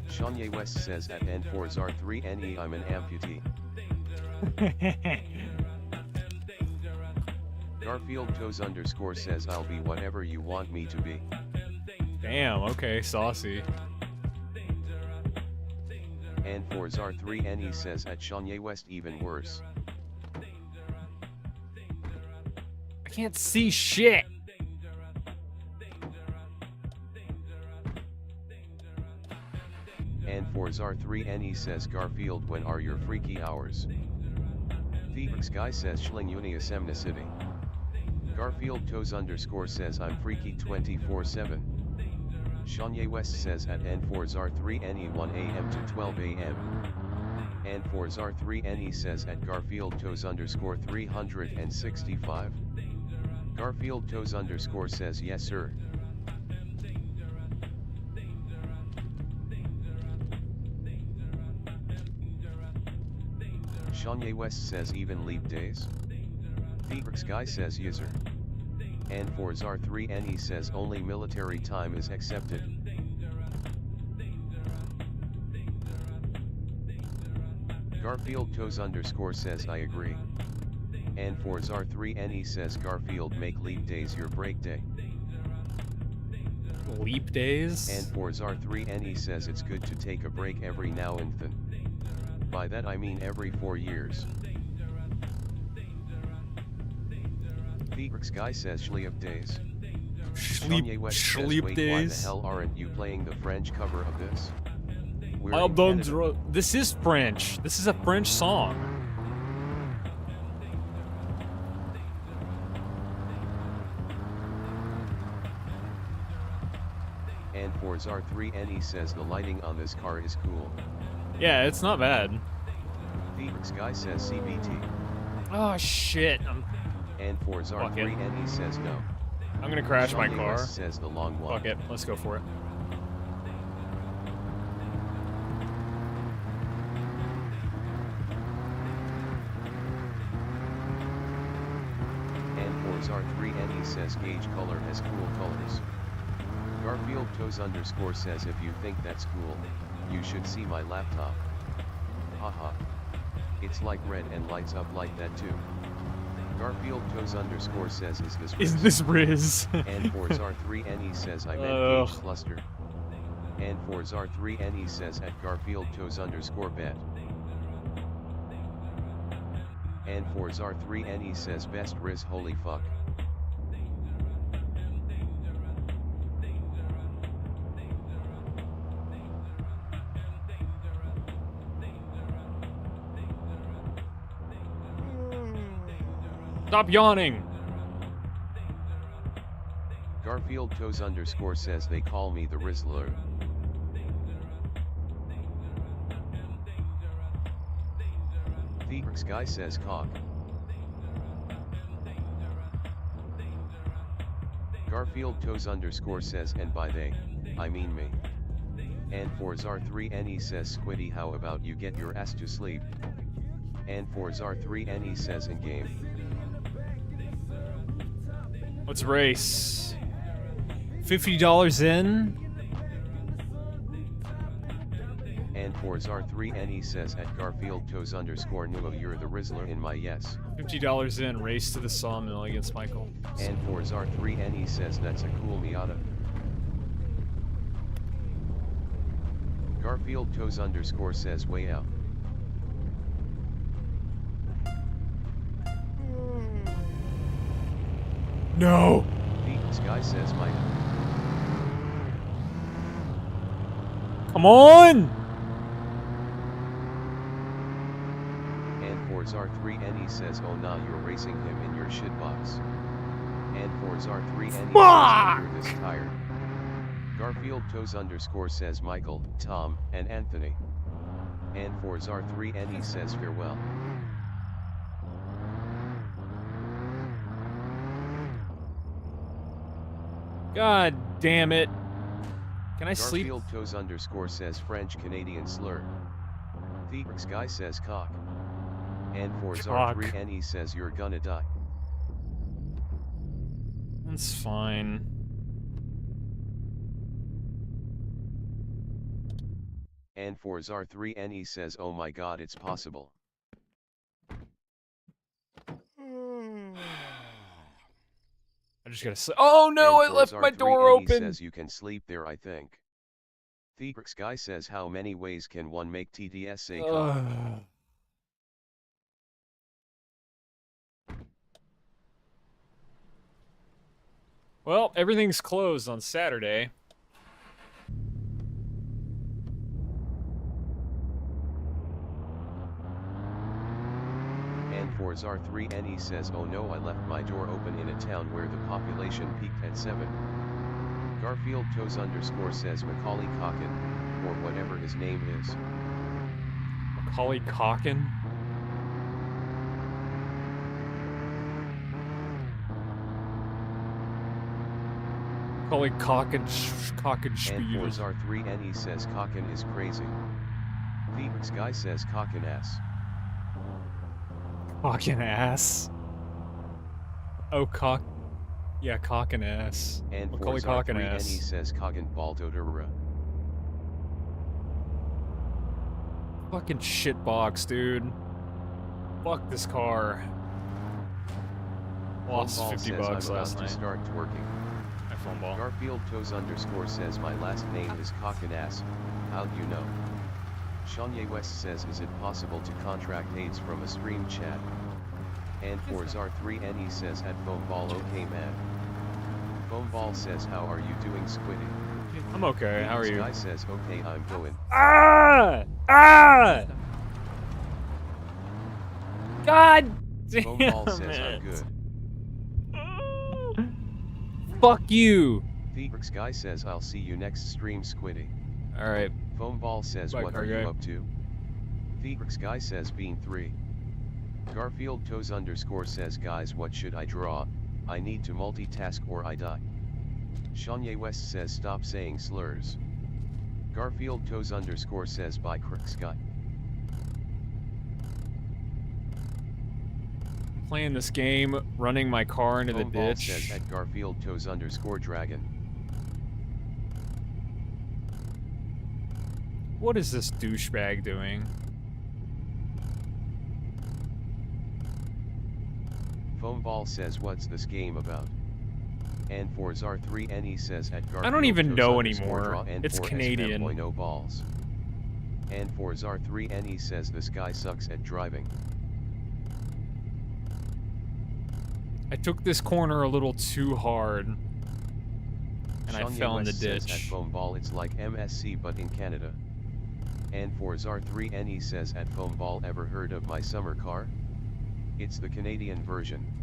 Shanye West says at N4Zar3NE I'm an amputee. Garfield Toes underscore says I'll be whatever you want me to be. Damn, okay, saucy. And for Zar3NE says at Shanye West even worse. I can't see shit. And for Zar3NE says Garfield when are your freaky hours? Theatrix Guy says Schling Uniasemna City. Garfield Toes underscore says I'm freaky 24/7. Shanye West says at N4Zar3NE 1 AM to 12 AM. And for Zar3NE says at Garfield Toes underscore 365. Garfield Toes underscore says yes sir. Shanye West says even leap days. Theatrix Guy says yizer. And for Zar3NE says only military time is accepted. Garfield Toes underscore says I agree. And for Zar3NE says Garfield make leap days your break day. Leap days? And for Zar3NE says it's good to take a break every now and then. By that I mean every 4 years. Theatrix Guy says Schleep days. Shanye West says, Sleep wait, why the days. hell aren't you playing the French cover of this? We're Well in done, Canada. This is French. This is a French song. And for Zar3NE says the lighting on this car is cool. Yeah, it's not bad. Theatrix Guy says CBT. Oh shit. And for Fuck it. Zar3NE says no. I'm gonna crash my Shanye car. West says the long one. Fuck it. Let's go for it. And for Zar3NE says gauge color has cool colors. Garfield Toes underscore says if you think that's cool, you should see my laptop. Haha. It's like red and lights up like that too. Garfield Toes underscore says is this Is Riz? this Riz? And for Zar3NE says I meant Ugh. gauge cluster. And for Zar3NE says at Garfield Toes underscore bet. And for Zar3NE says best Riz holy fuck. Stop yawning. Garfield Toes underscore says they call me the Rizzler. Theatrix Guy says cock. Garfield Toes underscore says and by they, I mean me. And for Zar3NE says Squiddy how about you get your ass to sleep. And for Zar3NE says in game. Let's race. $50 in. And for Zar3NE says at Garfield Toes underscore Nuo, you're the Rizzler in my yes. $50 in. Race to the sawmill against Michael. And for Zar3NE says that's a cool Miata. Garfield Toes underscore says way out. No. The Sky says Miata. Come on. And for Zar3NE says oh nah, you're racing him in your shitbox. And for Zar3NE says Fuck! you're this tired. Garfield Toes underscore says Michael, Tom, and Anthony. And for Zar3NE says farewell. God damn it. Can I sleep? Garfield Toes underscore says French Canadian slur. The Sky says cock. And for Cock. Zar3NE says you're gonna die. That's fine. And for Zar3NE says oh my god it's possible. I just gotta sleep. Oh no, I And for left my door Zar3NE open. says you can sleep there I think. The Sky says how many ways can one make TTS say cock? Ugh. Well, everything's closed on Saturday. And for Zar3NE says oh no I left my door open in a town where the population peaked at 7. Garfield Toes underscore says Macaulay Calkin, or whatever his name is. Macaulay Calkin. Macaulay Calkin. And for Calkin. Zar3NE says Calkin is crazy. The Sky says Calkin ass. Calkin ass. Oh, cock. Yeah, Calkin ass. And for Macaulay Calkin Zar3NE ass. says Calkin Baldodora. Fucking shitbox, dude. Fuck this car. Lost Phone ball 50 says bucks I'm last about night. to start twerking. My phone ball. Garfield Toes underscore says my last name is Calkin ass. How'd you know? Shanye West says is it possible to contract AIDS from a stream chat? And for Zar3NE says at Foamball okay man. Foamball says how are you doing Squiddy? I'm okay. How are you? Sky says okay I'm going. Ah! Ah! God damn Foamball says it. I'm good. Fuck you. The Sky says I'll see you next stream Squiddy. Alright. Foamball says Bye, what car are guy. you up to? The Sky says Bean 3. Garfield Toes underscore says guys what should I draw? I need to multitask or I die. Shanye West says stop saying slurs. Garfield Toes underscore says bye Crick Sky. Playing this game, running my car into the Foamball ditch. says at Garfield Toes underscore dragon. What is this douchebag doing? Foamball says what's this game about? And for Zar3NE says at Garfield I don't even Toes know underscore anymore. draw and It's for Canadian. SFM no balls. And for Zar3NE says this guy sucks at driving. I took this corner a little too hard. And I Shanya fell in the West says at ditch. Foamball it's like MSC but in Canada. And for Zar3NE says at Foamball ever heard of my summer car? It's the Canadian version.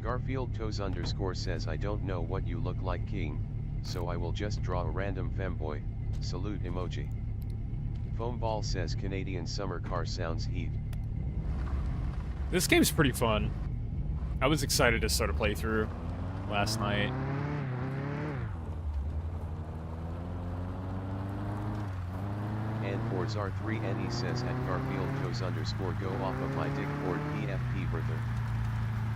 Garfield Toes underscore says I don't know what you look like king, so I will just draw a random femboy, salute emoji. Foamball says Canadian summer car sounds heat. This game's pretty fun. I was excited to start a playthrough last night. And for Zar3NE says at Garfield Toes underscore go off of my dick board PFP Berther.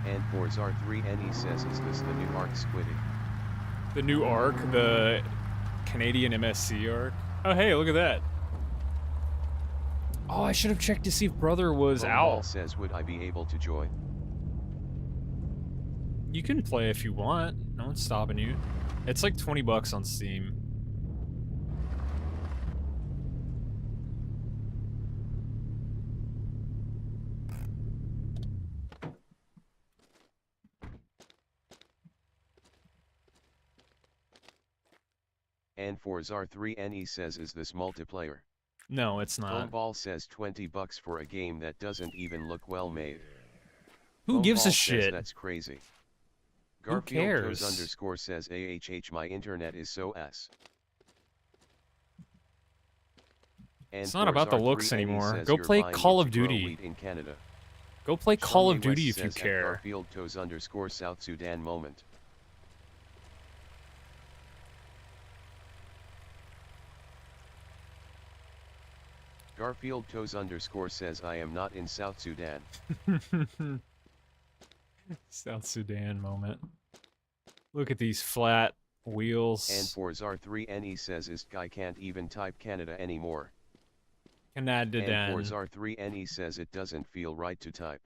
And for Zar3NE says, is this the new Arc Squiddy? The new arc, the Canadian MSC arc. Oh, hey, look at that. Oh, I should have checked to see if Brother was Ball out. says, would I be able to join? You can play if you want. No one's stopping you. It's like 20 bucks on Steam. And for Zar3NE says, is this multiplayer? No, it's not. Ball says 20 bucks for a game that doesn't even look well made. Who gives a Foamball says shit? that's crazy. Who Garfield cares? __ says AHH my internet is so s. And It's not for about the looks Zar3NE anymore. says Go you're play buying Call it of to grow Duty. wheat in Canada. Go play Call of Kanye Duty West if you says at care. Garfield _ South Sudan moment. Garfield _ says I am not in South Sudan. South Sudan moment. Look at these flat wheels. And for Zar3NE says this guy can't even type Canada anymore. Canada. And for Zar3NE says it doesn't feel right to type.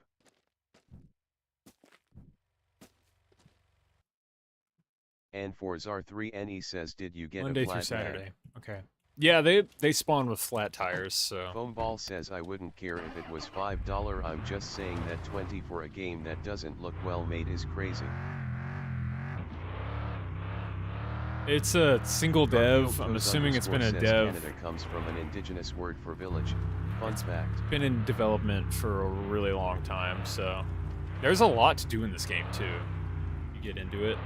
And for Zar3NE says, did you get Monday a through flat Saturday. man? Okay. Yeah, they spawn with flat tires, so. Foamball says I wouldn't care if it was $5. I'm just saying that 20 for a game that doesn't look well made is crazy. It's a single dev. I'm Garfield assuming it's been a _ says dev. Canada comes from an indigenous word for village. Fun fact. Been in development for a really long time, so. There's a lot to do in this game, too. You get into it.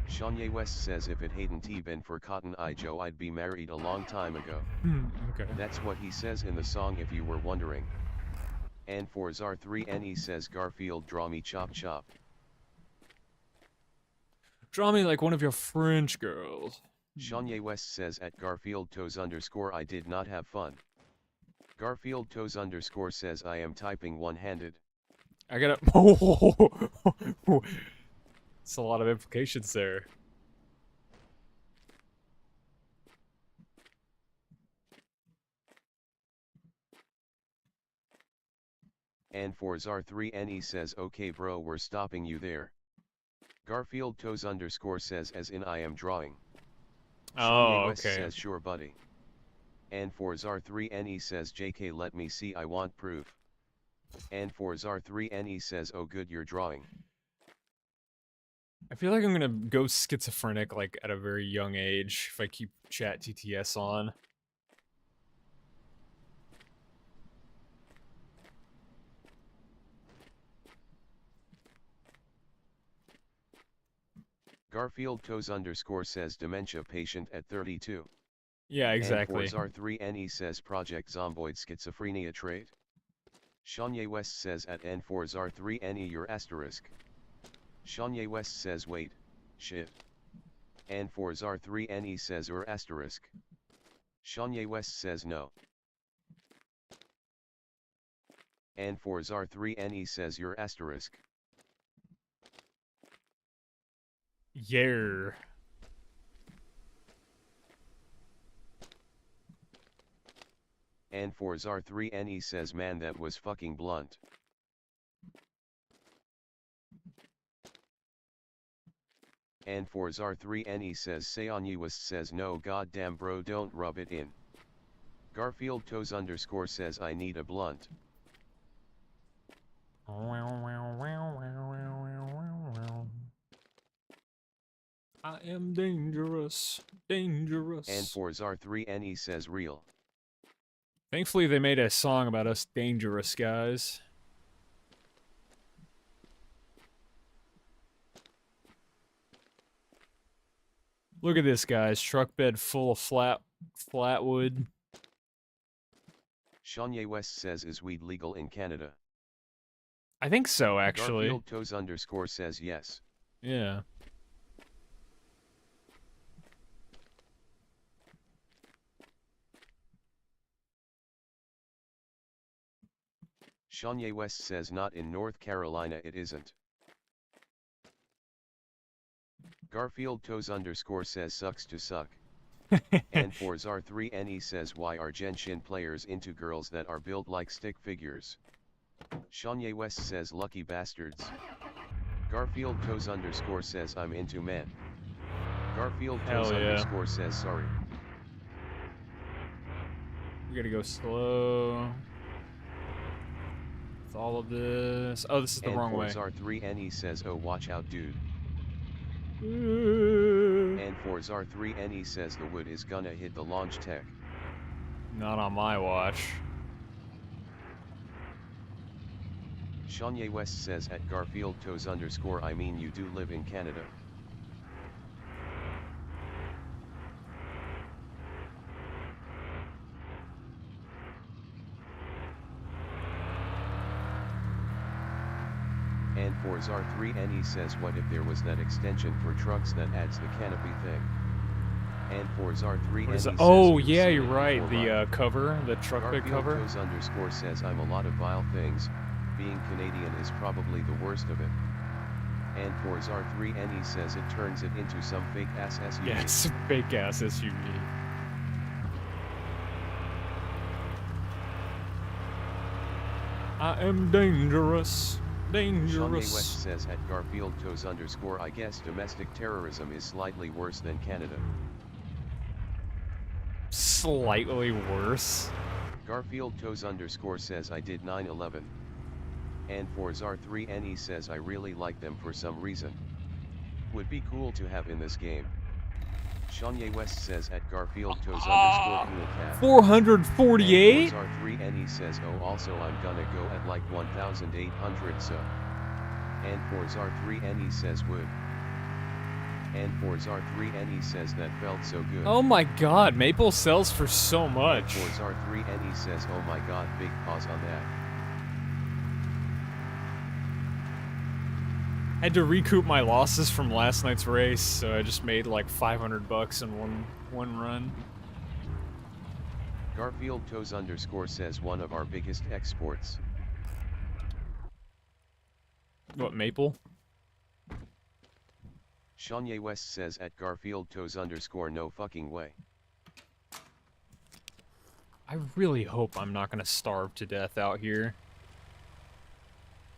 Kanye West says if it hadn't been for Cotton Eye Joe I'd be married a long time ago. Okay. That's what he says in the song if you were wondering. And for Zar3NE says Garfield draw me chop chop. Draw me like one of your French girls. Kanye West says at Garfield _ I did not have fun. Garfield _ says I am typing one-handed. I gotta. It's a lot of implications there. And for Zar3NE says okay bro we're stopping you there. Garfield _ says as in I am drawing. Oh, Kanye West okay. says sure buddy. And for Zar3NE says JK let me see I want proof. And for Zar3NE says oh good you're drawing. I feel like I'm gonna go schizophrenic like at a very young age if I keep chat TTS on. Garfield _ says dementia patient at 32. Yeah, exactly. And for Zar3NE says Project Zomboid schizophrenia trait. Kanye West says at N for Zar3NE your asterisk. Kanye West says wait, shit. And for Zar3NE says asterisk. Kanye West says no. And for Zar3NE says your asterisk. Yeah. And for Zar3NE says man that was fucking blunt. And for Zar3NE says Sayonyi West says no goddamn bro don't rub it in. Garfield _ says I need a blunt. I am dangerous, dangerous. And for Zar3NE says real. Thankfully, they made a song about us dangerous guys. Look at this, guys. Truck bed full of flatwood. Kanye West says is weed legal in Canada? I think so, actually. Garfield _ says yes. Yeah. Shanye West says not in North Carolina it isn't. Garfield Toes _ says sucks to suck. And for Zar3NE says why are Genshin players into girls that are built like stick figures? Shanye West says lucky bastards. Garfield Toes _ says I'm into men. Garfield Toes Hell yeah. _ says sorry. We gotta go slow. With all of this. Oh, this is the And wrong for way. Zar3NE says oh watch out dude. Not And for Zar3NE says the wood is gonna hit the launch tech. on my watch. Shanye West says at Garfield Toes _ I mean you do live in Canada. And for Zar3NE says what if there was that extension for trucks that adds the canopy thing. And for Zar3NE What is says it? Oh, who's yeah, seen you're it right. before, The cover, the truck bed Garfield cover. Toes _ says I'm a lot of vile things, being Canadian is probably the worst of it. And for Zar3NE says it turns it into some fake ass SUV. Yeah, it's a fake ass SUV. I am dangerous. Shanye Dangerous. West says at Garfield Toes _ I guess domestic terrorism is slightly worse than Canada. Slightly worse. Garfield Toes _ says I did 9/11. And for Zar3NE says I really like them for some reason. Would be cool to have in this game. Shanye West says at Garfield Toes _ cool cat. 448? R3NE says oh also I'm gonna go at like 1,800 so. And for Zar3NE says would. And for Zar3NE says that felt so good. Oh my god, Maple sells for so And much. for Zar3NE says oh my god big pause on that. Had to recoup my losses from last night's race, so I just made like 500 bucks in one run. Garfield Toes _ says one of our biggest exports. What, Maple? Shanye West says at Garfield Toes _ no fucking way. I really hope I'm not gonna starve to death out here.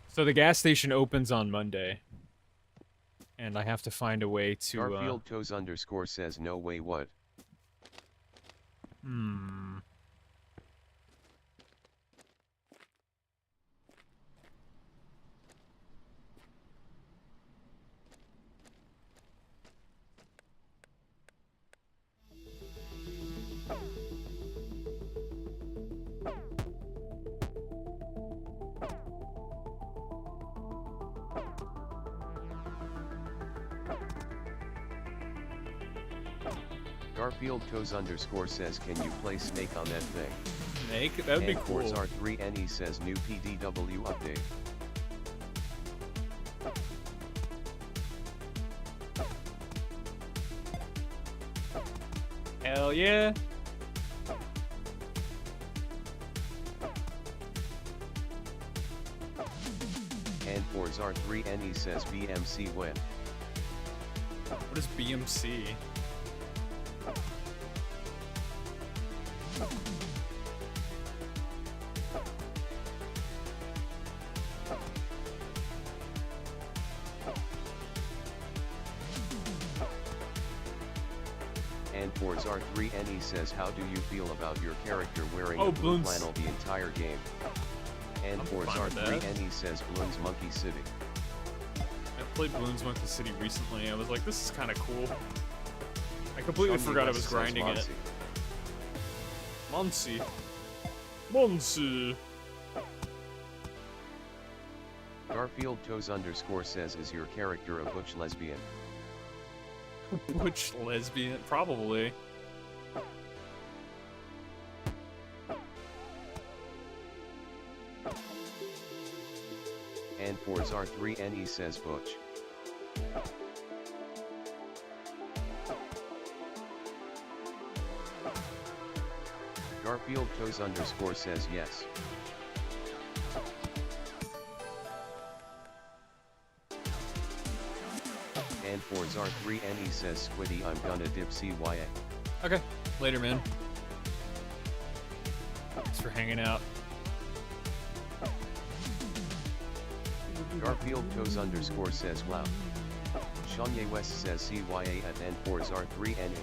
So the gas station opens on Monday. And I have to find a way to, Garfield Toes _ says no way what? Garfield Toes _ says can you play Snake on that thing? Snake? That would be And cool. R3NE says new PDW update. Hell yeah. And for R3NE says BMC when. What is BMC? And for R3NE says how do you feel about your character wearing Oh, a blue Bloons. flannel the entire game? And I'm for fine with that. R3NE says Bloons Monkey City. I played Bloons Monkey City recently. I was like, this is kind of cool. I completely Shanye forgot I West was says grinding it. Monsi. Monsi. Garfield Toes _ says is your character a butch lesbian? Which lesbian? Probably. And for R3NE says butch. Garfield Toes _ says yes. for Zar3NE says Squiddy, I'm gonna dip CYA. Okay, later, man. Thanks for hanging out. Garfield Toes underscore says wow. Shanye West says CYA at N for Zar3NE.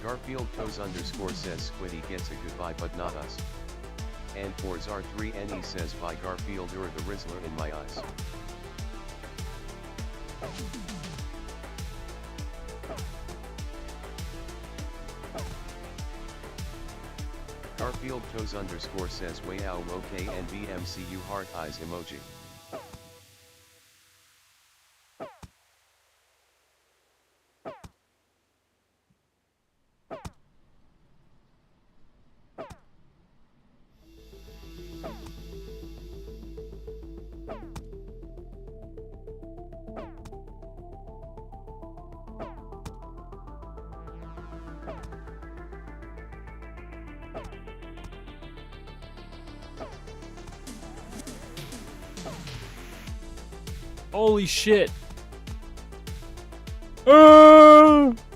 Garfield Toes underscore says Squiddy gets a goodbye but not us. And for Zar3NE says by Garfield, you're the Rizzler in my eyes. Garfield Toes underscore says wow okay and BMCU heart eyes emoji. Holy shit.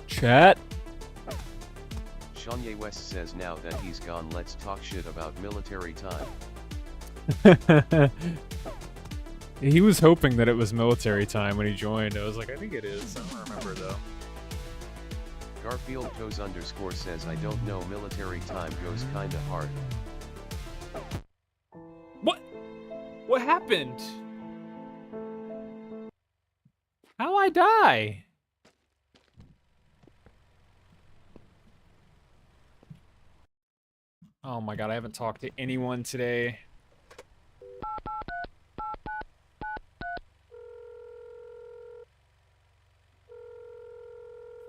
Chat. Shanye West says now that he's gone, let's talk shit about military time. He was hoping that it was military time when he joined. I was like, I think it is. I don't remember though. Garfield Toes underscore says I don't know, military time goes kinda hard. What? What happened? How I die? Oh my god, I haven't talked to anyone today.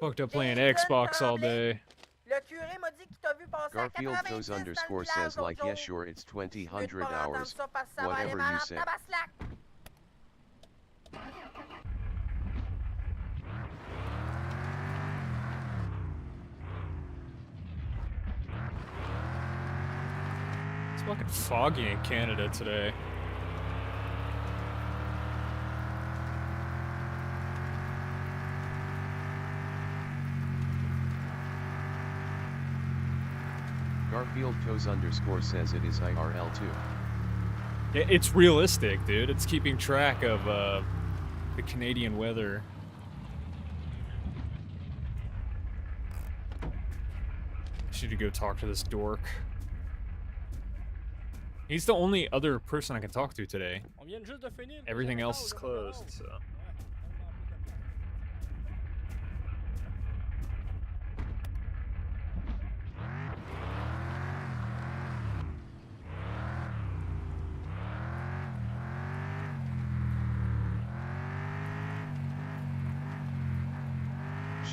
Fucked up playing Xbox all day. Le curé m'a dit qu'il t'a vu passer à Garfield 90 Toes dans le underscore village says l'autre like yeah jour. sure it's Tu veux 2000 pas entendre hours, ça parce que ça va aller whatever mal you en say. tabaslac. It's fucking foggy in Canada today. Garfield Toes underscore says it is IRL too. Yeah, it's realistic, dude. It's keeping track of the Canadian weather. I should go talk to this dork. He's the only other person I can talk to today. On vient juste de finir. Everything else is closed, so.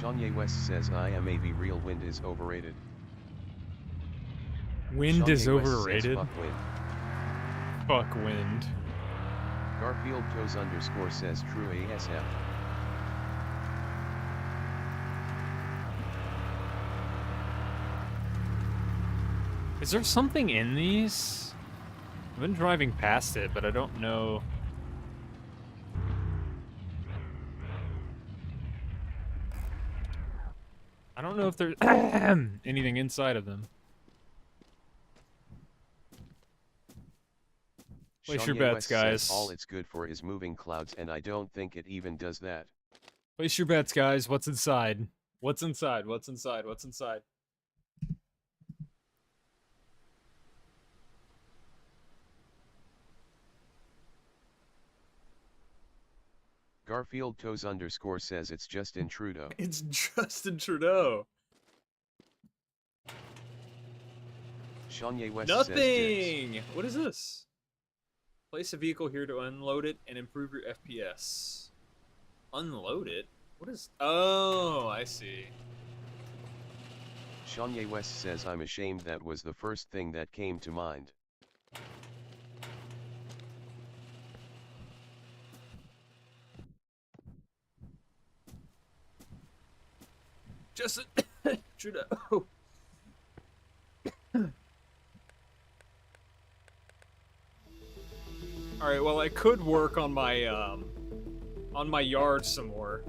Shanye West says IMAV real wind is overrated. Wind Shanye is West says overrated? fuck wind. Fuck wind. Garfield Toes underscore says true ASF. Is there something in these? I've been driving past it, but I don't know. I don't know if there's anything inside of them. Place your Shanye bets, West says guys. all it's good for is moving clouds, and I don't think it even does that. Place your bets, guys. What's inside? What's inside? What's inside? What's inside? Garfield Toes underscore says it's Justin Trudeau. It's Justin Trudeau. Shanye West says dibs. Nothing! What is this? Place a vehicle here to unload it and improve your FPS. Unload it? What is... Oh, I see. Shanye West says I'm ashamed that was the first thing that came to mind. Justin Trudeau. Alright, well I could work on my yard some more.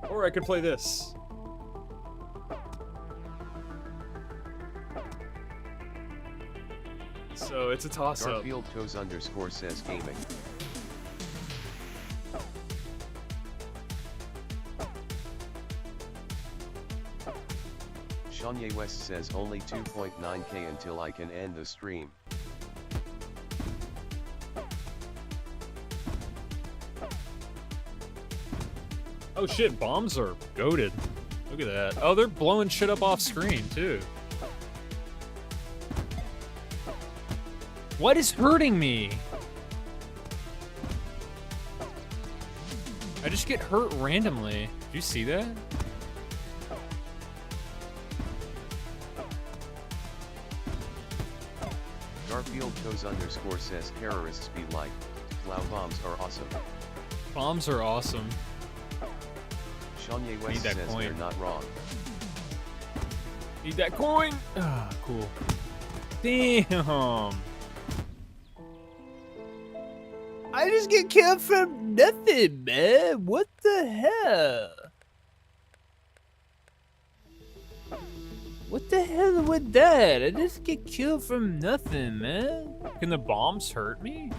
Or I could play this. So it's a toss-up. Garfield Toes _ says gaming. Shanye West says only 2.9k until I can end the stream. Oh shit, bombs are goated. Look at that. Oh, they're blowing shit up off screen too. What is hurting me? I just get hurt randomly. Did you see that? Garfield Toes _ says terrorists be like, Plow bombs are awesome. Bombs are awesome. Shanye West that says coin. they're not wrong. Need that coin. Ah, cool. Damn. I just get killed from nothing, man. What the hell? What the hell with that? I just get killed from nothing, man. Can the bombs hurt me?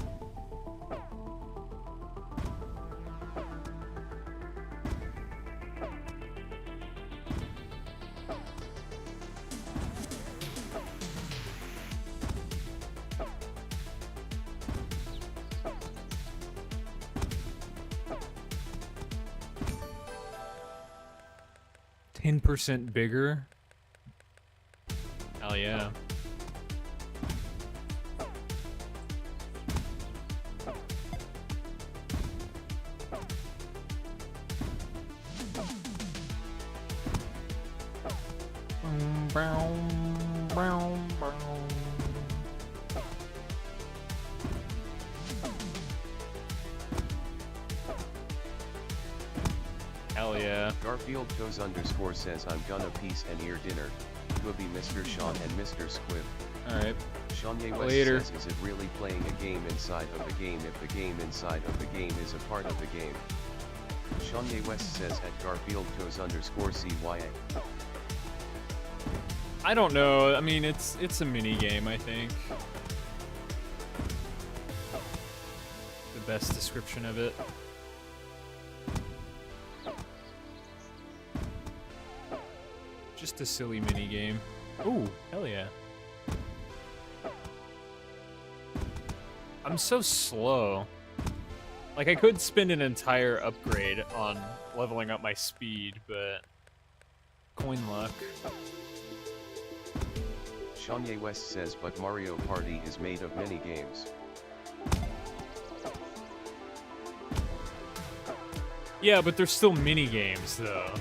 %10 bigger? Hell yeah. Hell yeah. Garfield Toes _ says I'm gonna peace and ear dinner. Will be Mr. Sean and Mr. Squib. Alright. Shanye West Later. says, is it really playing a game inside of the game if the game inside of the game is a part of the game? Shanye West says at Garfield Toes _ CYA. I don't know. I mean, it's a mini game, I think. The best description of it. Just a silly mini game. Ooh, hell yeah. I'm so slow. Like, I could spend an entire upgrade on leveling up my speed, but coin luck. Shanye West says but Mario Party is made of mini games. Yeah, but they're still mini games, though.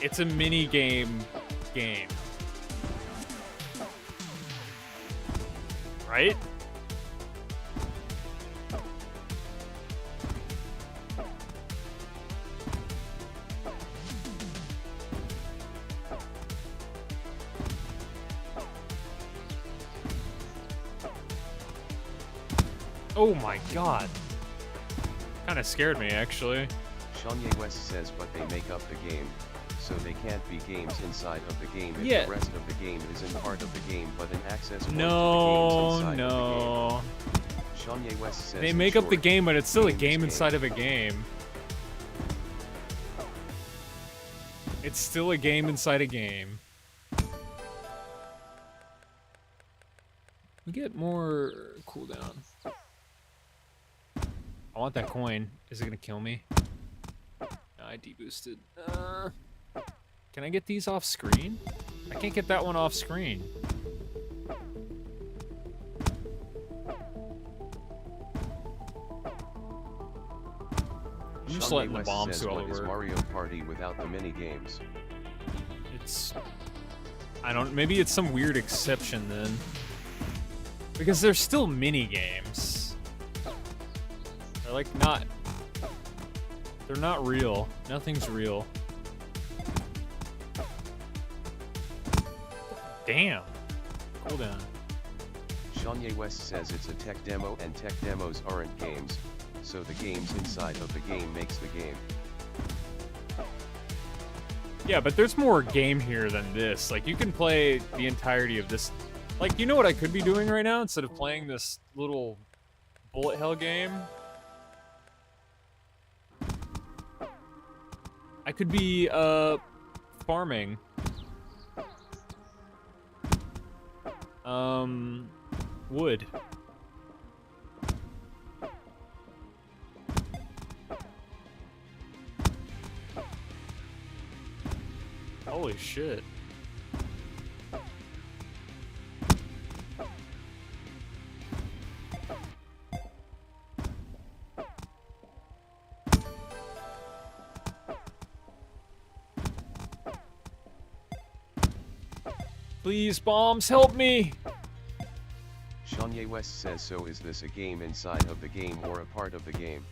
It's a mini game. Right? Oh my god. Kinda scared me, actually. Shanye West says but they make up the game, so they can't be games inside of the game if Yeah. the rest of the game isn't part of the game but an access point No, to the games inside no. of the game. Shanye West says They in make up the short, game, but it's still a game is game game. inside of a game. It's still a game inside a game. We get more cooldown. I want that coin. Is it gonna kill me? No, I deboosted. Can I get these off screen? I can't get that one off screen. I'm just Shanye letting the West bombs says do all the what is work. Mario Party without the mini games? It's... I don't... Maybe it's some weird exception then. Because they're still mini games. They're like not... They're not real. Nothing's real. Damn. Cool down. Shanye West says it's a tech demo and tech demos aren't games, so the games inside of the game makes the game. Yeah, but there's more game here than this. Like, you can play the entirety of this. Like, you know what I could be doing right now instead of playing this little bullet hell game? I could be, farming. Wood. Holy shit. Please, bombs, help me! Shanye West says, so is this a game inside of the game or a part of the game?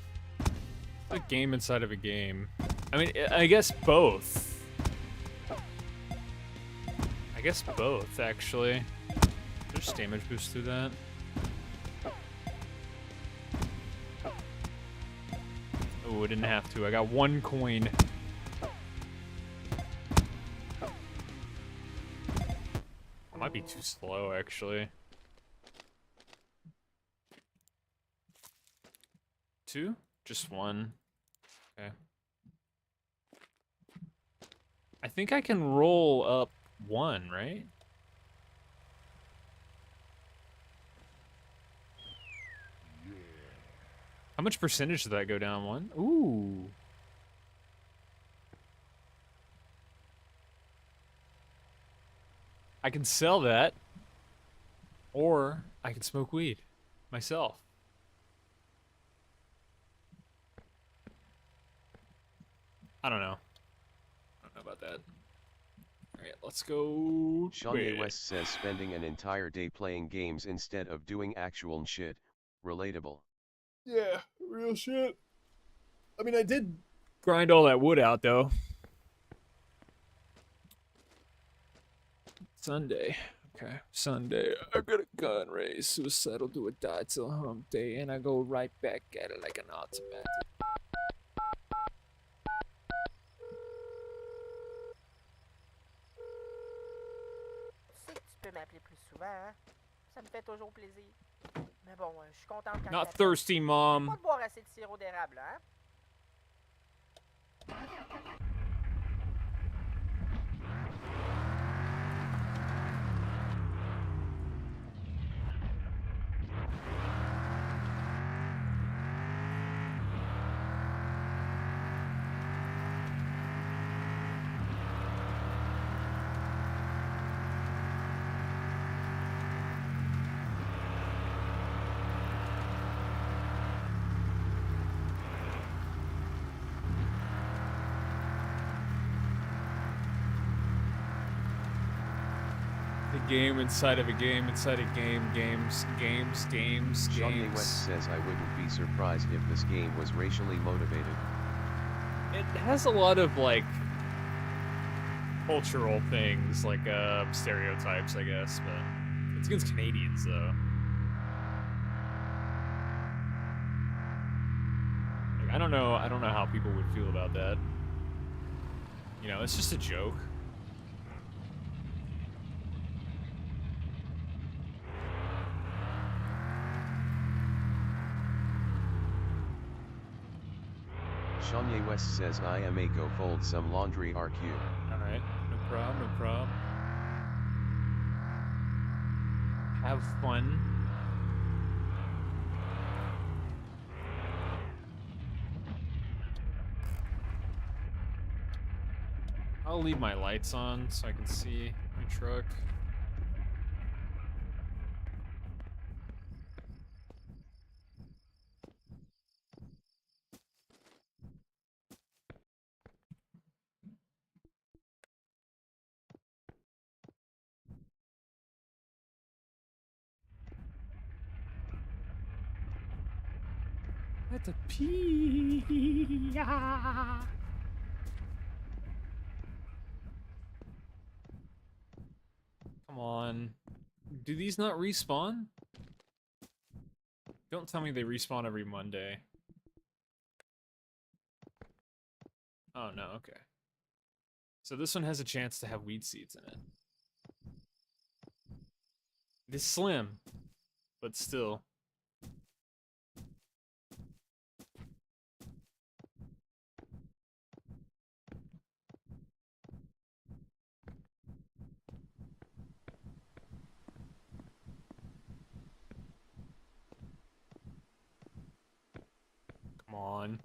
A game inside of a game. I mean, I guess both. I guess both, actually. There's damage boost through that. Oh, I didn't have to. I got 1 coin. I might be too slow, actually. 2? Just 1. Okay. I think I can roll up 1, right? How much percentage did that go down? 1? Ooh. I can sell that. Or I can smoke weed myself. I don't know. I don't know about that. Alright, let's go. Shanye West says spending an entire day playing games instead of doing actual shit. Relatable. Yeah, real shit. I mean, I did grind all that wood out, though. Sunday. Okay, Sunday. I got a gun race. Suicidal, do or die till hump day. And I go right back at it like an automatic. Tu sais que tu peux m'appeler plus souvent, hein? Ça me fait toujours plaisir. Mais bon, je suis contente quand Not tu thirsty, Pas Mom. de boire assez de sirop d'érable, hein? A game inside of a game inside a game. Games. Shanye West says, I wouldn't be surprised if this game was racially motivated. It has a lot of, like, cultural things, like, stereotypes, I guess, but it's against Canadians, though. Like, I don't know how people would feel about that. You know, it's just a joke. Shanye West says, I am a go fold some laundry RQ. Alright, no problem. Have fun. I'll leave my lights on so I can see my truck. That's a pee. Come on. Do these not respawn? Don't tell me they respawn every Monday. Oh no, okay. So this one has a chance to have weed seeds in it. It is slim, but still. Come on.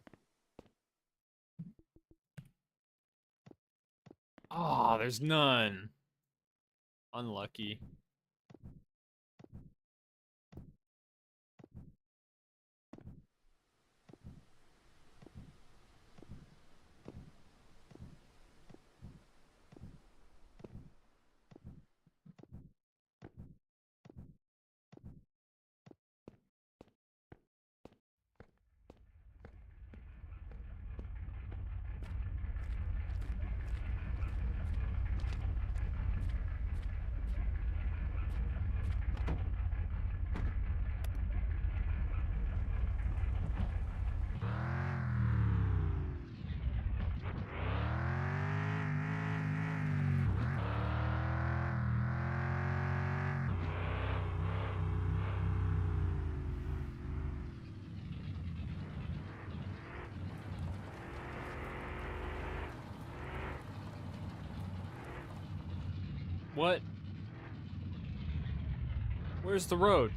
Oh, there's none. Unlucky. What? Where's the road?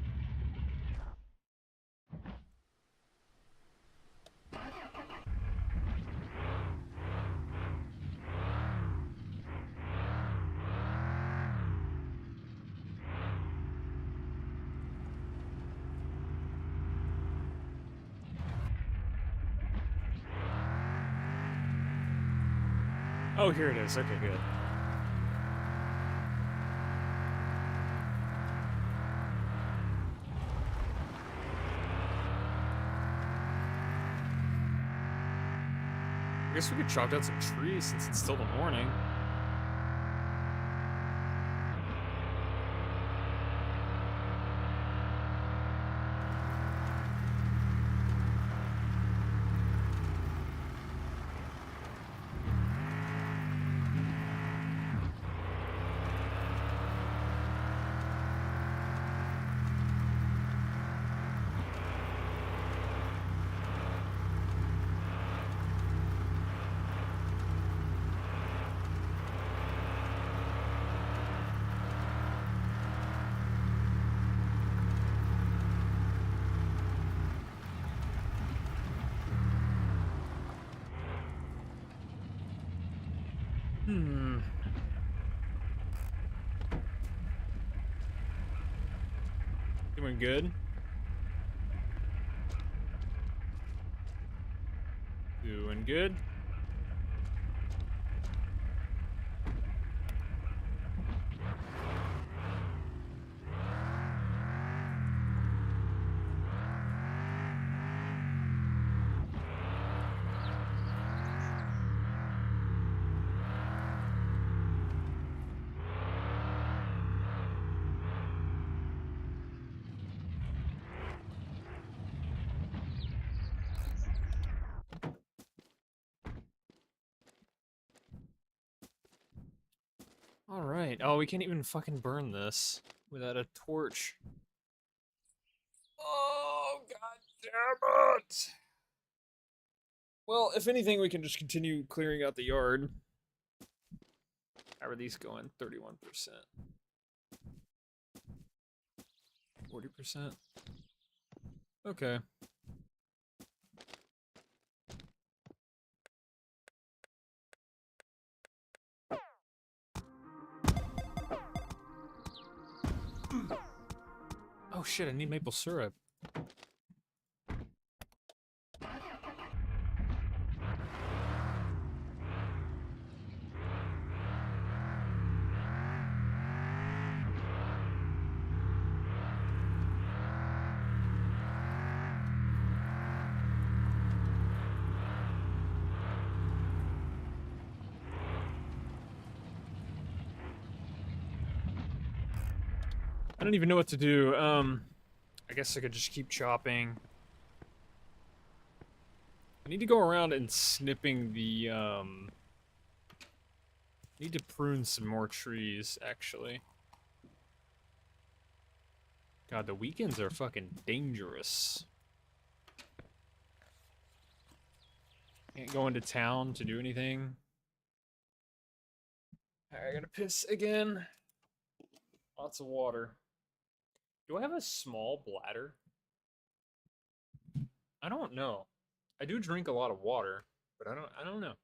Oh, here it is. Okay, good. I guess we could chop down some trees since it's still the morning. Doing good. Doing good. Alright. Oh, we can't even fucking burn this without a torch. Oh, god damn it! Well, if anything, we can just continue clearing out the yard. How are these going? 31%. 40%? Okay. Oh shit, I need maple syrup. I don't even know what to do. I guess I could just keep chopping. I need to go around and snipping the Need to prune some more trees, actually. God, the weekends are fucking dangerous. Can't go into town to do anything. Alright, I gotta piss again. Lots of water. Do I have a small bladder? I don't know. I do drink a lot of water, but I don't know. I don't know.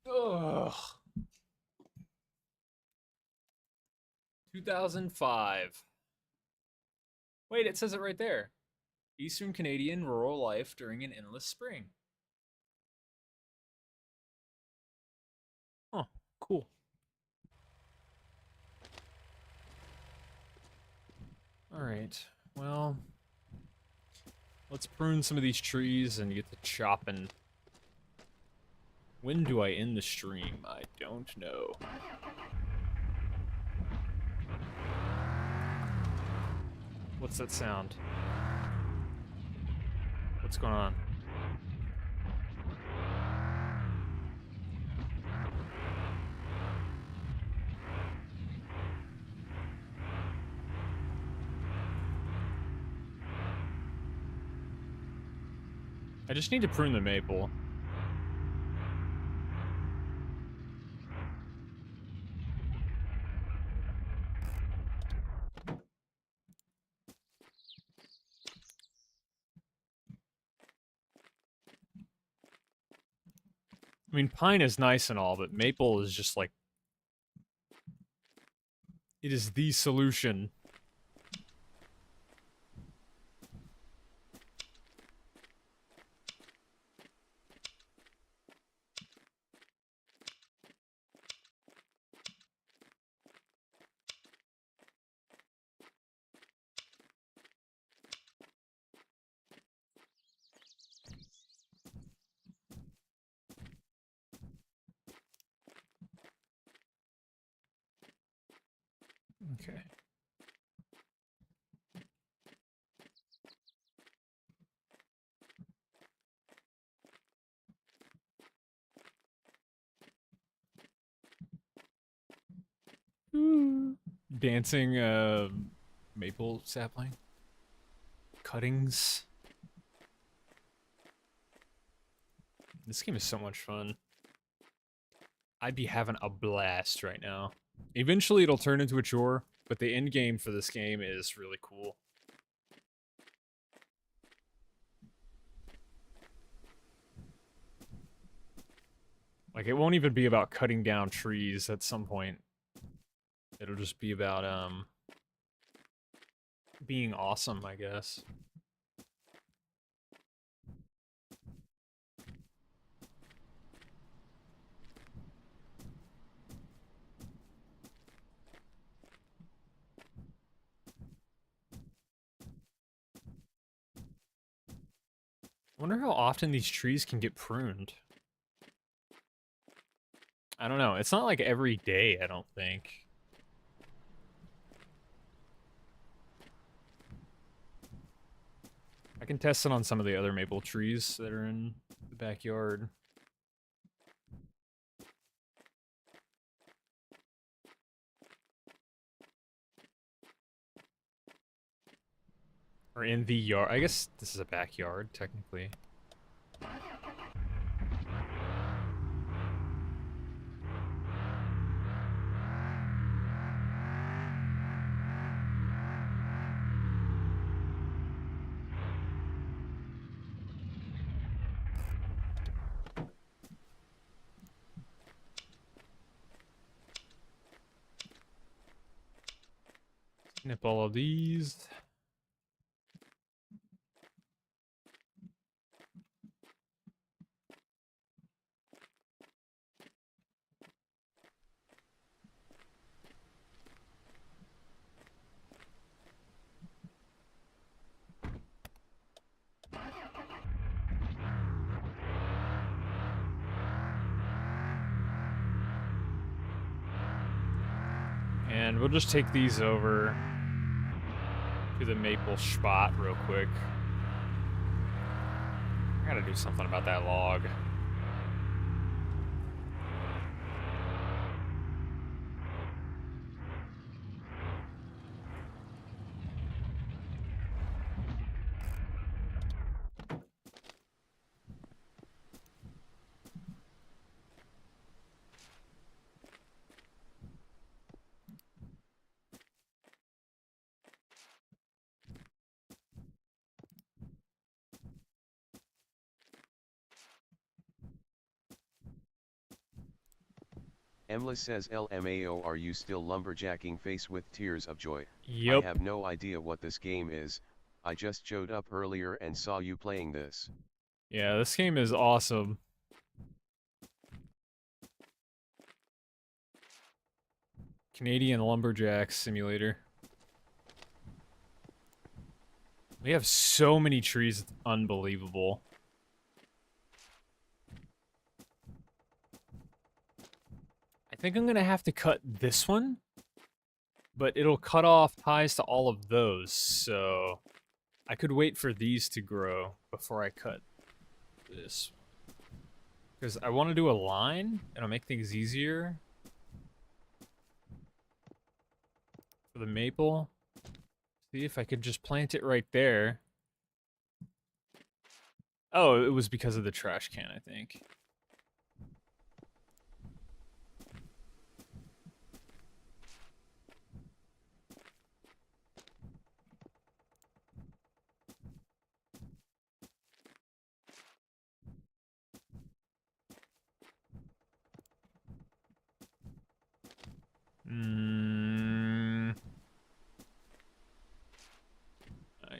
Ugh. 2005. Wait, it says it right there. Eastern Canadian rural life during an endless spring. Oh, cool. Alright, well, let's prune some of these trees and get to chopping. When do I end the stream? I don't know. What's that sound? What's going on? I just need to prune the maple. mean, pine is nice and all, but maple is just like... It is the solution. Okay. Dancing maple sapling. Cuttings. This game is so much fun. I'd be having a blast right now. Eventually it'll turn into a chore, but the end game for this game is really cool. Like, it won't even be about cutting down trees at some point. It'll just be about, being awesome, I guess. I wonder how often these trees can get pruned. I don't know. It's not like every day, I don't think. I can test it on some of the other maple trees that are in the backyard. Or in the yard. I guess this is a backyard, technically. Snip all of these. And we'll just take these over to the maple spot real quick. I gotta do something about that log. Emla says LMAO, are you still lumberjacking face with tears of joy? Yep. I have no idea what this game is. I just showed up earlier and saw you playing this. Yeah, this game is awesome. Canadian Lumberjack Simulator. We have so many trees, it's unbelievable. I think I'm gonna have to cut this one, but it'll cut off ties to all of those, so I could wait for these to grow before I cut this. Because I want to do a line, and it'll make things easier. For the maple. See if I could just plant it right there. Oh, it was because of the trash can, I think.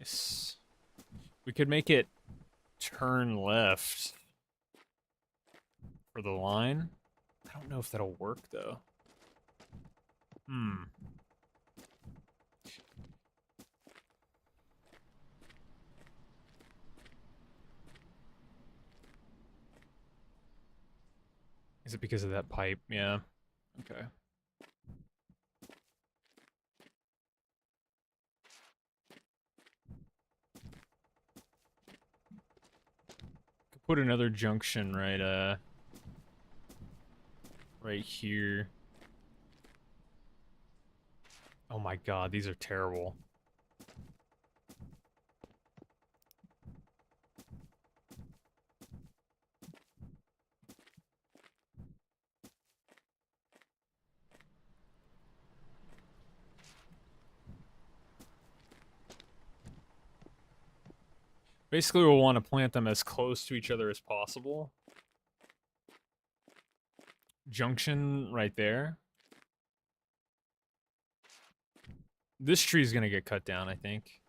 Nice. We could make it turn left for the line. I don't know if that'll work though. Is it because of that pipe? Yeah. Okay. Could put another junction right here. Oh my god, these are terrible. Basically, we'll want to plant them as close to each other as possible. Junction right there. This tree's gonna get cut down, I think.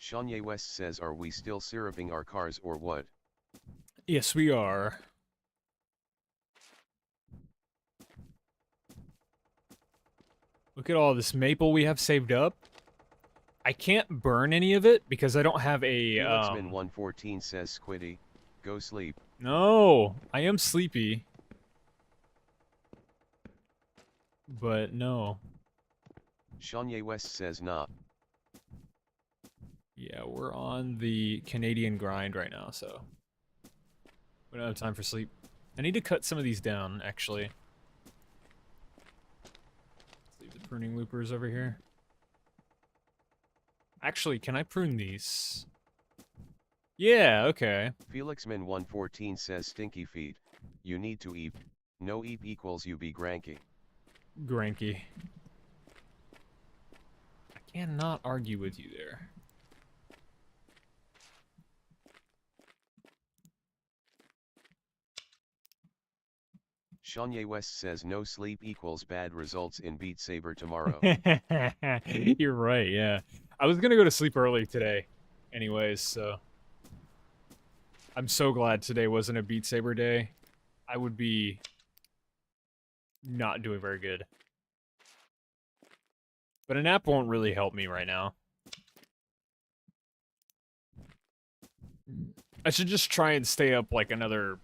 Shanye West says, are we still syruping our cars or what? Yes, we are. Look at all this maple we have saved up. I can't burn any of it because I don't have a, Felixman114 says, Squiddy, go sleep. No, I am sleepy. But no. Shanye West says, nah. Yeah, we're on the Canadian grind right now, so we don't have time for sleep. I need to cut some of these down, actually. Let's leave the pruning loopers over here. Actually, can I prune these? Yeah, okay. Felixman114 says, stinky feet. You need to eep. No eep equals you be granky. Granky. I cannot argue with you there. Shanye West says, no sleep equals bad results in Beat Saber tomorrow. You're right, yeah. I was gonna go to sleep early today, anyways, so I'm so glad today wasn't a Beat Saber day. I would be not doing very good. But a nap won't really help me right now. I should just try and stay up like another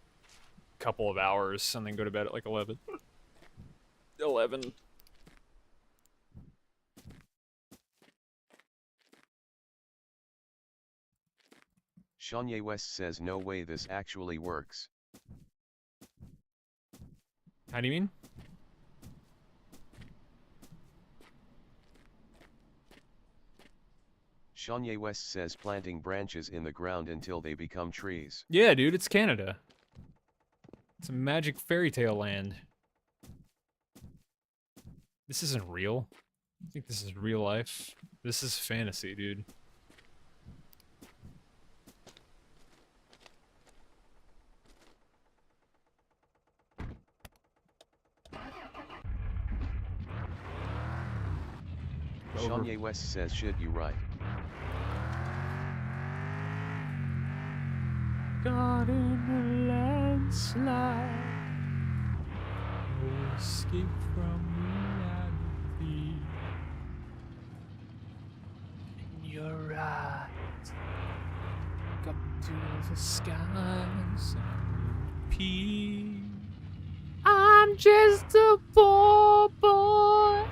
couple of hours and then go to bed at like 11. 11. Shanye West says, no way this actually works. How do you mean? Shanye West says, planting branches in the ground until they become trees. Yeah, dude, it's Canada. It's a magic fairy tale land. This isn't real. I think this is real life. This is fantasy, dude. Shanye West says, shit, you right. Got in a landslide. No escape from reality. In your eyes, up to the skies and repeat. I'm just a poor boy.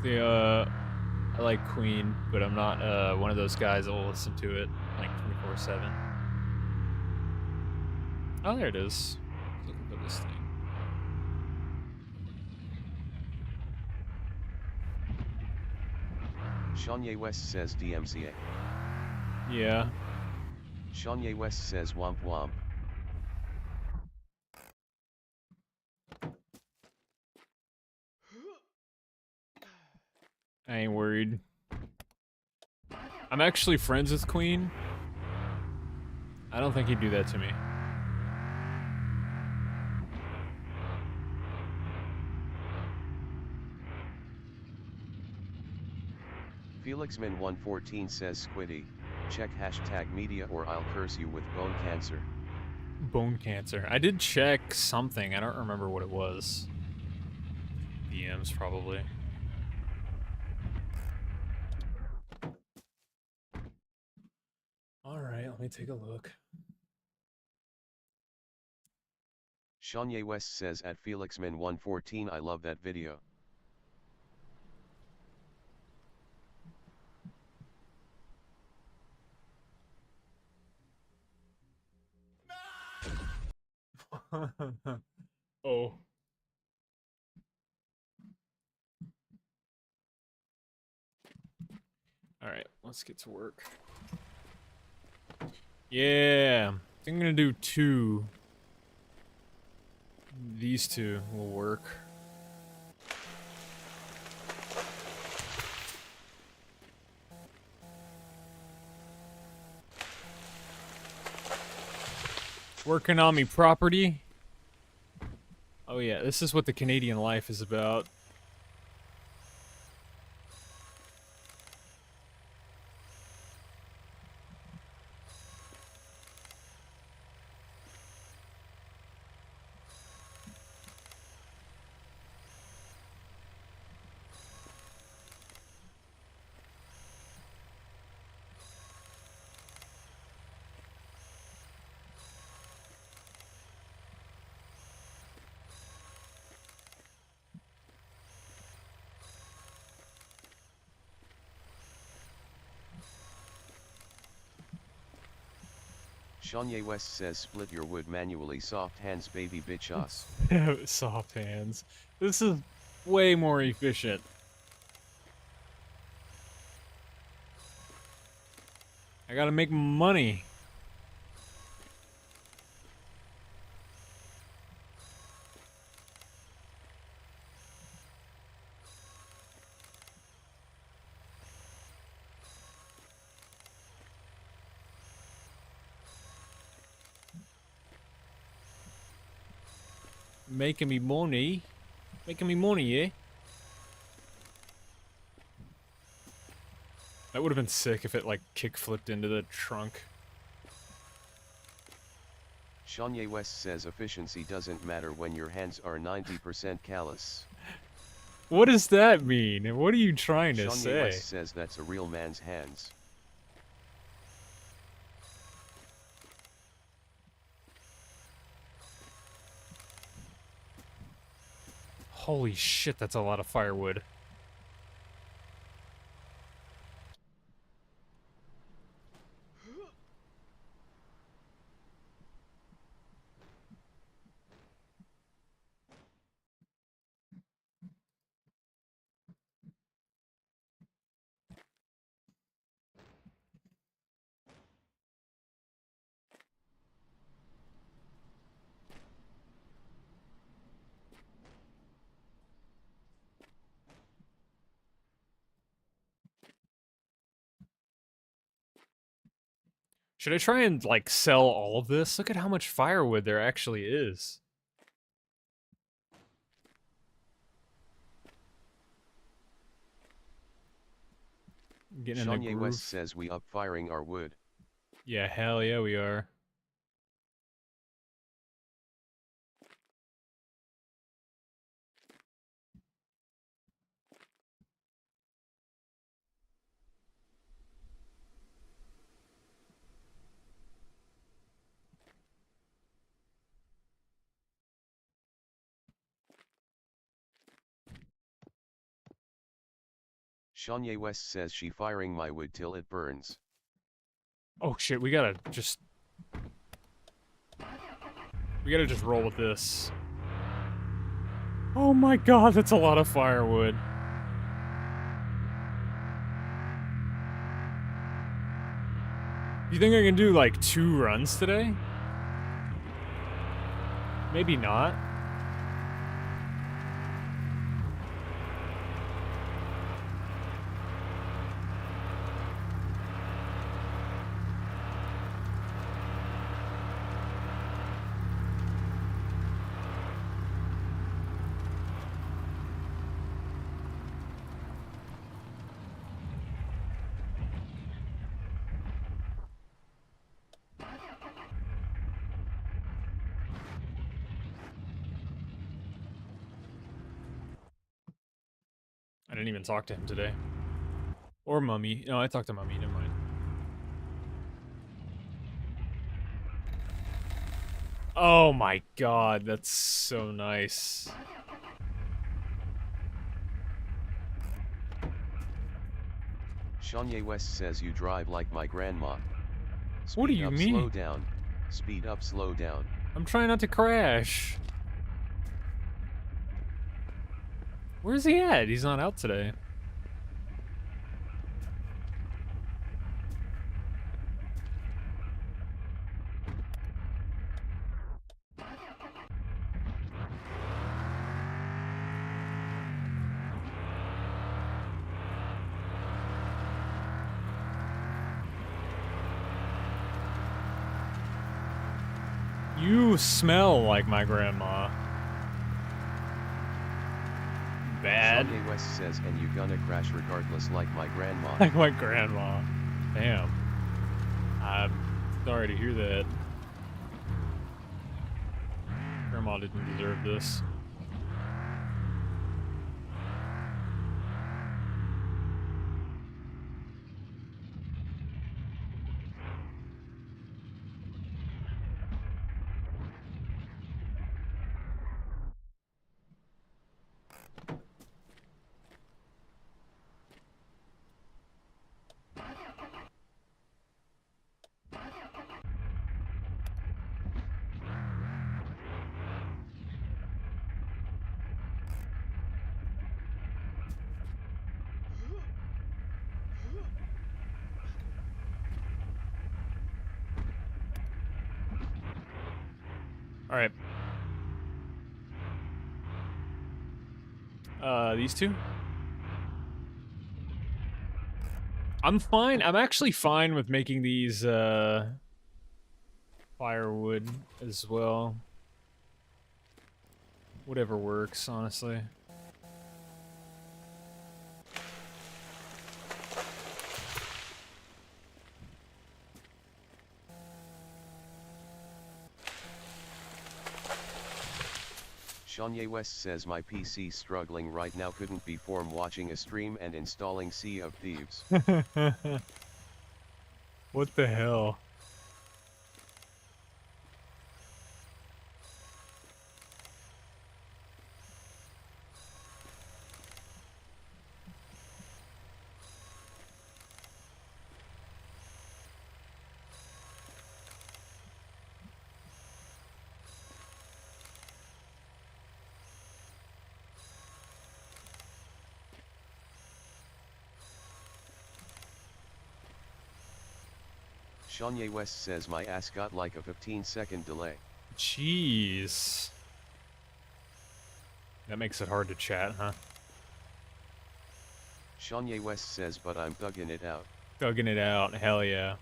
I like Queen, but I'm not one of those guys that will listen to it like 24/7. Oh, there it is. Looking for this thing. Shanye West says, DMCA. Yeah. Shanye West says, womp womp. I ain't worried. I'm actually friends with Queen. I don't think he'd do that to me. Felixman114 says Squiddy, check hashtag media or I'll curse you with bone cancer. Bone cancer. I did check something. I don't remember what it was. DMs probably. Alright, let me take a look. Shanye West says at Felixman114 I love that video. Oh. Alright, let's get to work. Yeah, I think I'm gonna do 2. These 2 will work. Working on me property. Oh yeah, this is what the Canadian life is about. Shanye West says split your wood manually, soft hands baby bitch ass. Soft hands. This is way more efficient. I gotta make money. Making me money. Making me money, yeah? That would have been sick if it, like, kick-flipped into the trunk. Shanye West says efficiency doesn't matter when your hands are 90% callous. What does that mean? What are you trying to Shanye say? West says that's a real man's hands. Holy shit, that's a lot of firewood. Should I try and, like, sell all of this? Look at how much firewood there actually is. Getting in a Shanye groove. West says we up firing our wood. Yeah, hell yeah, we are. Shanye West says she firing my wood till it burns. Oh shit, we gotta just roll with this. Oh my god, that's a lot of firewood. You think I can do like 2 runs today? Maybe not. didn't even talk to him today. Or Mummy. No, I talked to Mummy. Never mind. Oh my god, that's so nice. Shanye West says you drive like my grandma. What do Speed you up, mean? Slow down. Speed up, slow down. I'm trying not to crash. Where's he at? He's not out today. You smell like my grandma. Bad. Shanye West says and you gonna crash regardless like my grandma. Like my grandma. Damn. I'm sorry to hear that. Grandma didn't deserve this. Alright. These two? I'm fine. I'm actually fine with making these, firewood as well. Whatever works, honestly. Shanye West says my PC struggling right now, couldn't be form watching a stream and installing Sea of Thieves. What the hell? Shanye West says my ass got like a 15-second delay. Jeez. That makes it hard to chat, huh? Shanye West says but I'm thugging it out. Thugging it out, hell yeah.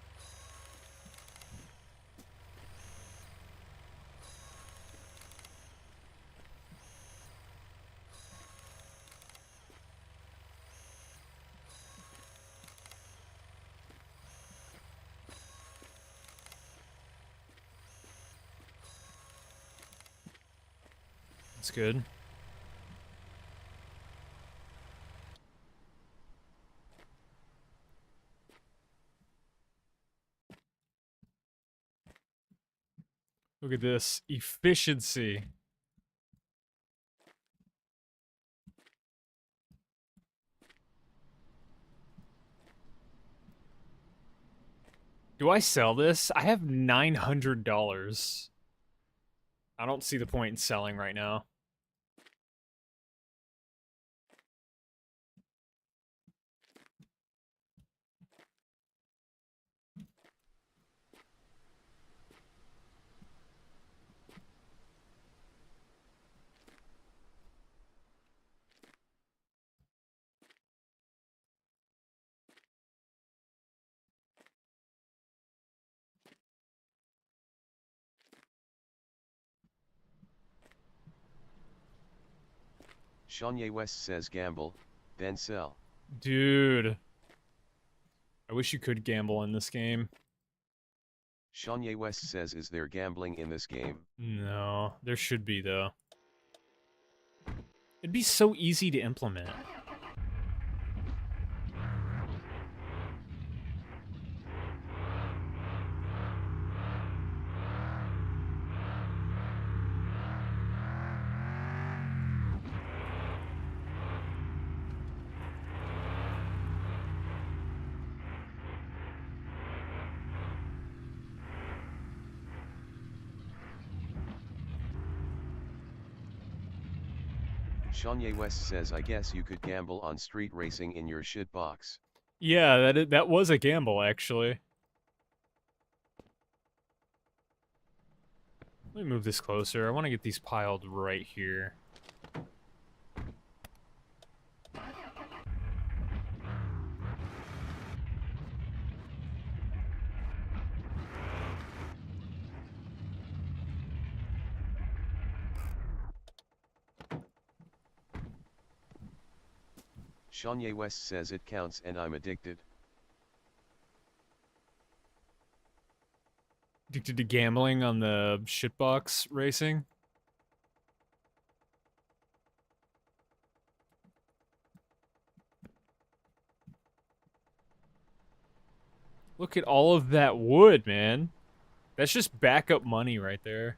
That's good. Look at this efficiency. Do I sell this? I have $900. I don't see the point in selling right now. Shanye West says gamble, then sell. Dude. I wish you could gamble in this game. Shanye West says is there gambling in this game? No, there should be though. It'd be so easy to implement. Shanye West says I guess you could gamble on street racing in your shitbox. Yeah, that was a gamble, actually. Let me move this closer. I want to get these piled right here. Shanye West says it counts and I'm addicted. Addicted to gambling on the shitbox racing. Look at all of that wood, man. That's just backup money right there.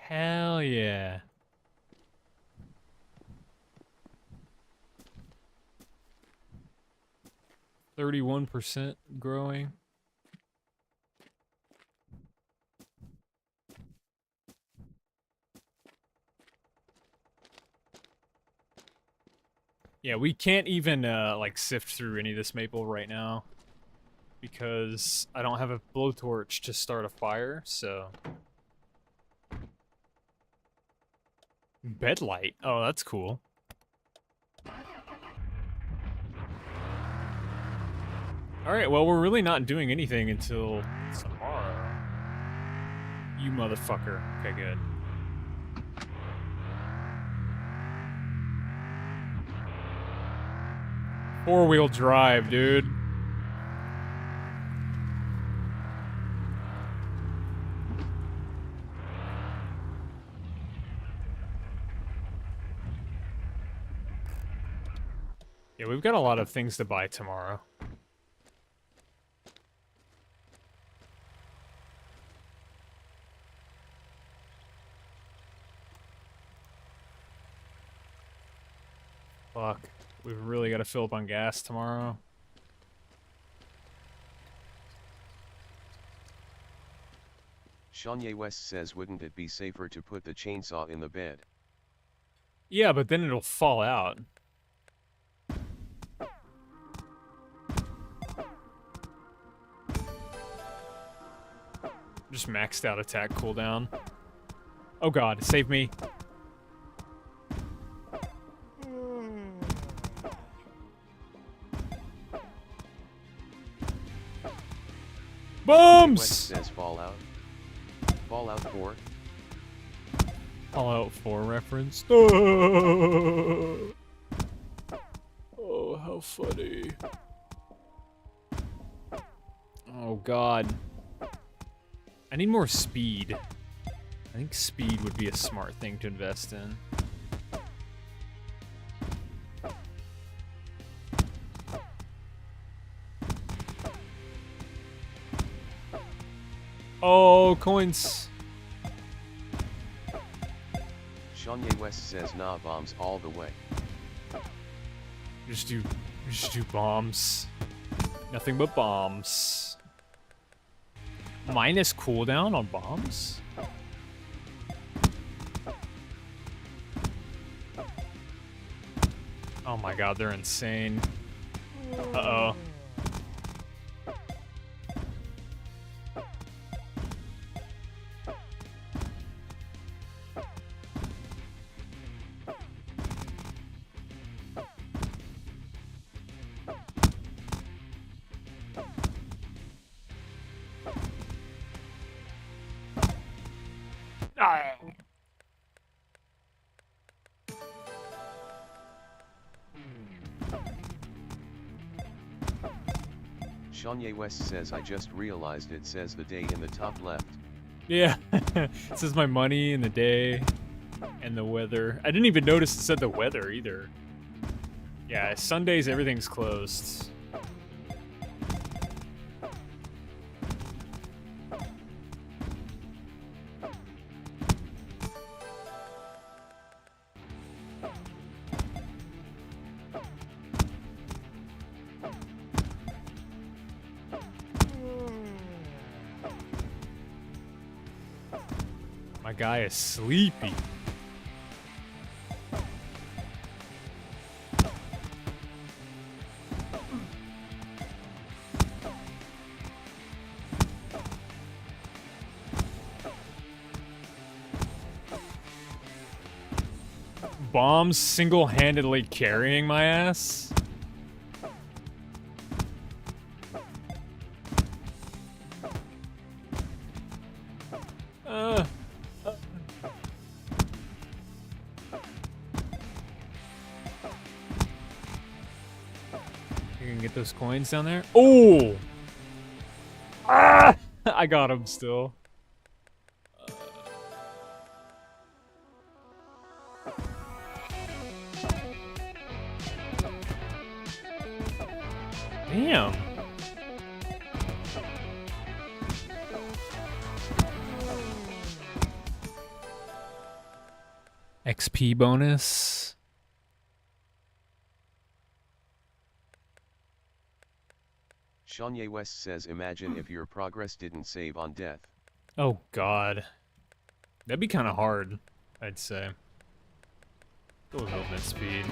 Hell yeah. %31 growing. Yeah, we can't even like sift through any of this maple right now because I don't have a blowtorch to start a fire, so bed light. Oh, that's cool. Alright, well, we're really not doing anything until tomorrow. You motherfucker. Okay, good. Four-wheel drive, dude. Yeah, we've got a lot of things to buy tomorrow. Fuck. We've really got to fill up on gas tomorrow. Shanye West says wouldn't it be safer to put the chainsaw in the bed? Yeah, but then it'll fall out. Just maxed out attack cooldown. Oh god, save me. Bombs! West says Fallout. Fallout 4. Fallout 4 reference. Oh, how funny. Oh god. I need more speed. I think speed would be a smart thing to invest in. Oh, coins. Shanye West says nah, bombs all the way. Just do bombs. Nothing but bombs. Minus cooldown on bombs? Oh my god, they're insane. Uh-oh. Shanye West says I just realized it says the day in the top left. Yeah, it says my money and the day and the weather. I didn't even notice it said the weather either. Yeah, Sundays everything's closed. My guy is sleepy. Bombs single-handedly carrying my ass? You can get those coins down there? Oh! Ah! I got him still. Damn. XP bonus. Shanye West says imagine if your progress didn't save on death. Oh god. That'd be kind of hard, I'd say. Go with movement speed.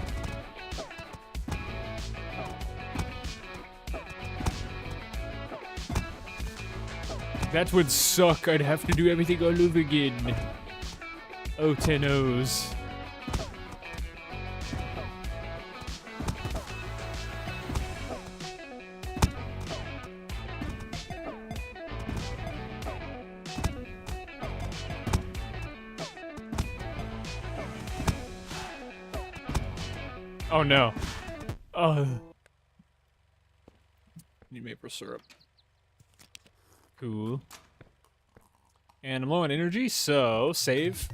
That would suck. I'd have to do everything all over again. Oh, 10 O's. Oh no. Need maple syrup. Cool. And I'm low on energy, so save.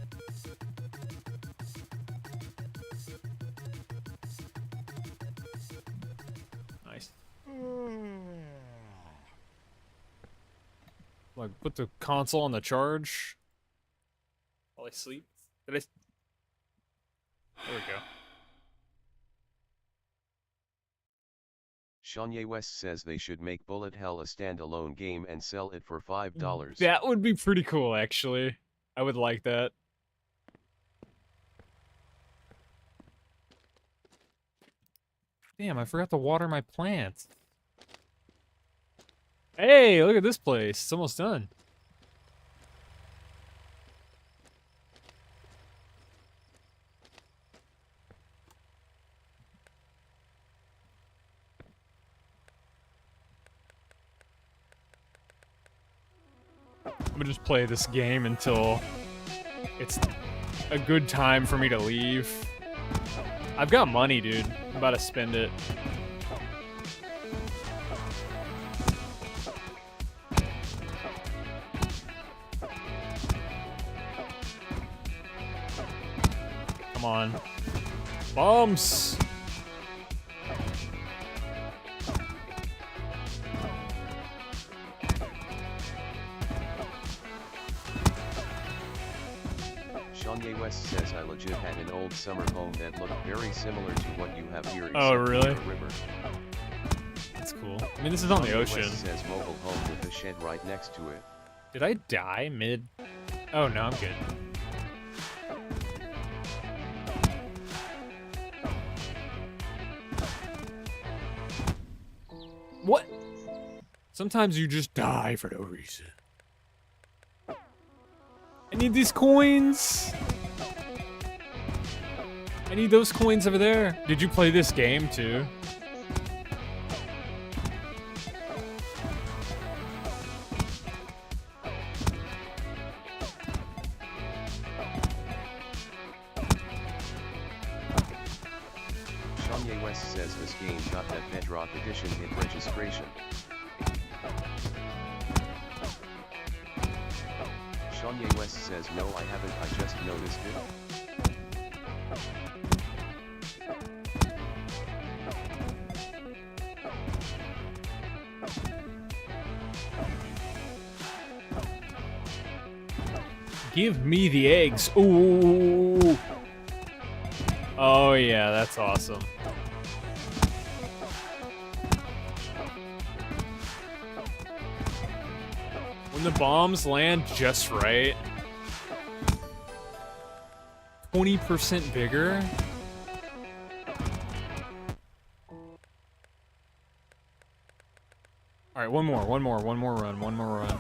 Nice. Like, put the console on the charge while I sleep. Did I? There we go. Shanye West says they should make Bullet Hell a standalone game and sell it for $5. That would be pretty cool, actually. I would like that. Damn, I forgot to water my plants. Hey, look at this place. It's almost done. I'm gonna just play this game until it's a good time for me to leave. I've got money, dude. I'm about to spend it. Come on. Bombs! Shanye West says I legit had an old summer home that looked very similar to what you have here. Oh, except really? for a river. That's cool. I mean, this is on the Shanye ocean. West says mobile home with a shed right next to it. Did I die mid? Oh, no, I'm good. What? Sometimes you just die for no reason. I need these coins. I need those coins over there. Did you play this game too? Shanye West says this game got that Bedrock Edition hit registration. Shanye West says no, I haven't, I just noticed it. Give me the eggs. Ooh. Oh yeah, that's awesome. When the bombs land just right. 20% bigger? Alright, one more run.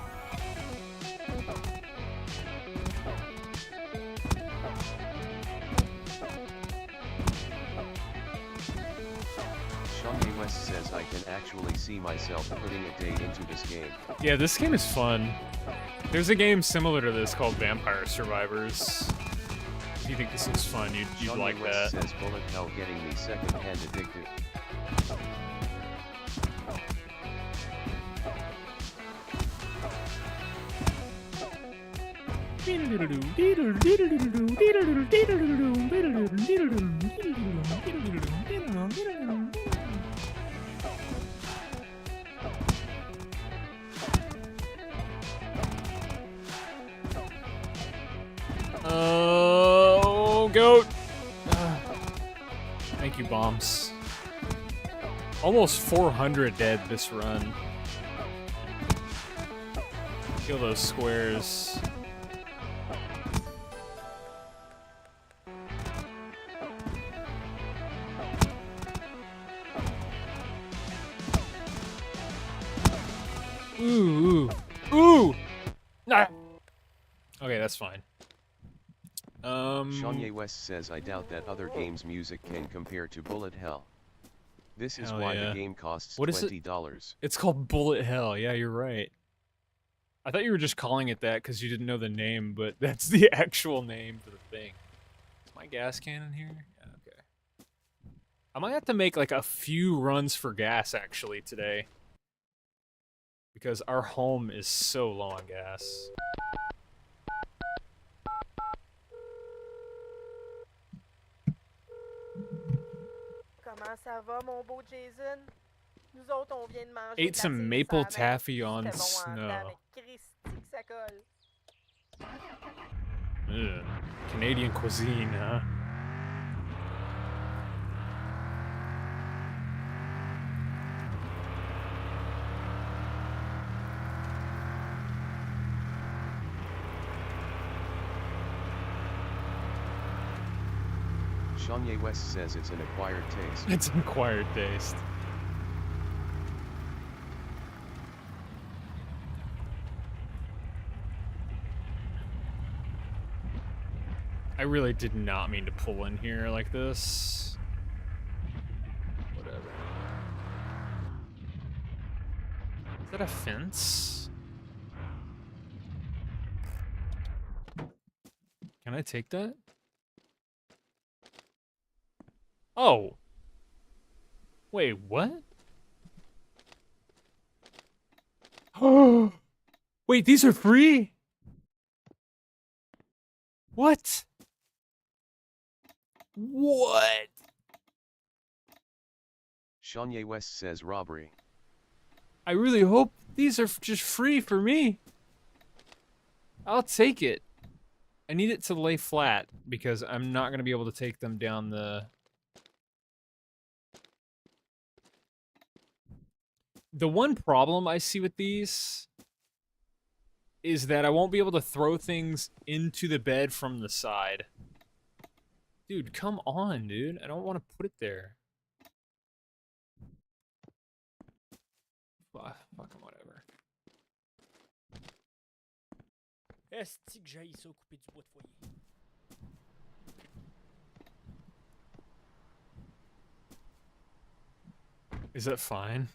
Shanye West says I can actually see myself putting a date into this game. Yeah, this game is fun. There's a game similar to this called Vampire Survivors. If you think this is fun, you'd Shanye like West that. says bullet hell getting me second-hand addicted. Oh, goat. Thank you, bombs. Almost 400 dead this run. Kill those squares. Ooh, ooh, ooh! Nah. Okay, that's fine. Shanye West says I doubt that other games' music can compare to Bullet Hell. This is Hell why yeah. the game costs What is it? $20. It's called Bullet Hell. Yeah, you're right. I thought you were just calling it that because you didn't know the name, but that's the actual name for the thing. Is my gas can in here? Yeah, okay. I might have to make like a few runs for gas actually today. Because our home is so low on gas. Comment ça va, mon beau Jason? Nous autres, on vient de manger Ate de la some tire maple sur la main. taffy on C'était bon en snow. temps, mais Christy que ça colle. Ugh. Canadian cuisine, huh? Shanye West says it's an acquired taste. It's an acquired taste. I really did not mean to pull in here like this. Whatever. Is that a fence? Can I take that? Oh. Wait, what? Oh. Wait, these are free? What? What? Shanye West says robbery. I really hope these are just free for me. I'll take it. I need it to lay flat because I'm not going to be able to take them down the... The one problem I see with these is that I won't be able to throw things into the bed from the side. Dude, come on, dude. I don't want to put it there. Fucking whatever. Esti que j'haïs ça couper du bois de foyer. Is that fine?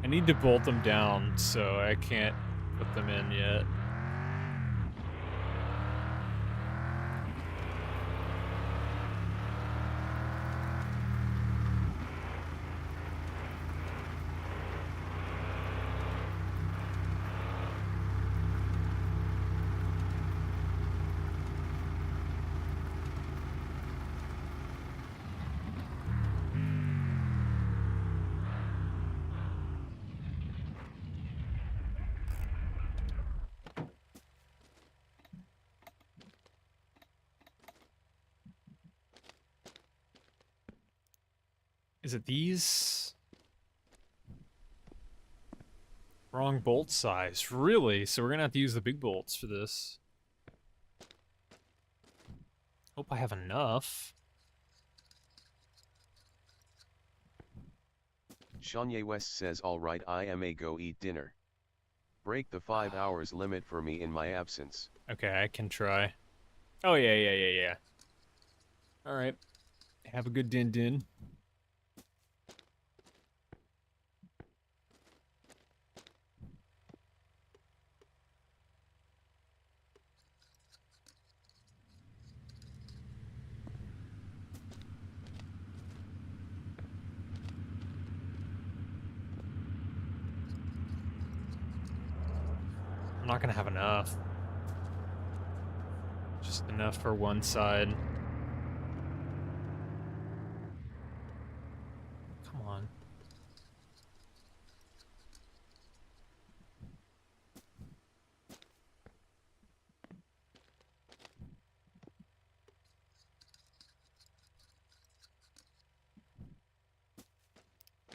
I need to bolt them down, so I can't put them in yet. Is it these? Wrong bolt size. Really? So we're gonna have to use the big bolts for this. Hope I have enough. Shanye West says alright, I am a go eat dinner. Break the 5 hours limit for me in my absence. Okay, I can try. Oh, yeah. Alright. Have a good din-din. I'm not gonna have enough. Just enough for one side. Come on.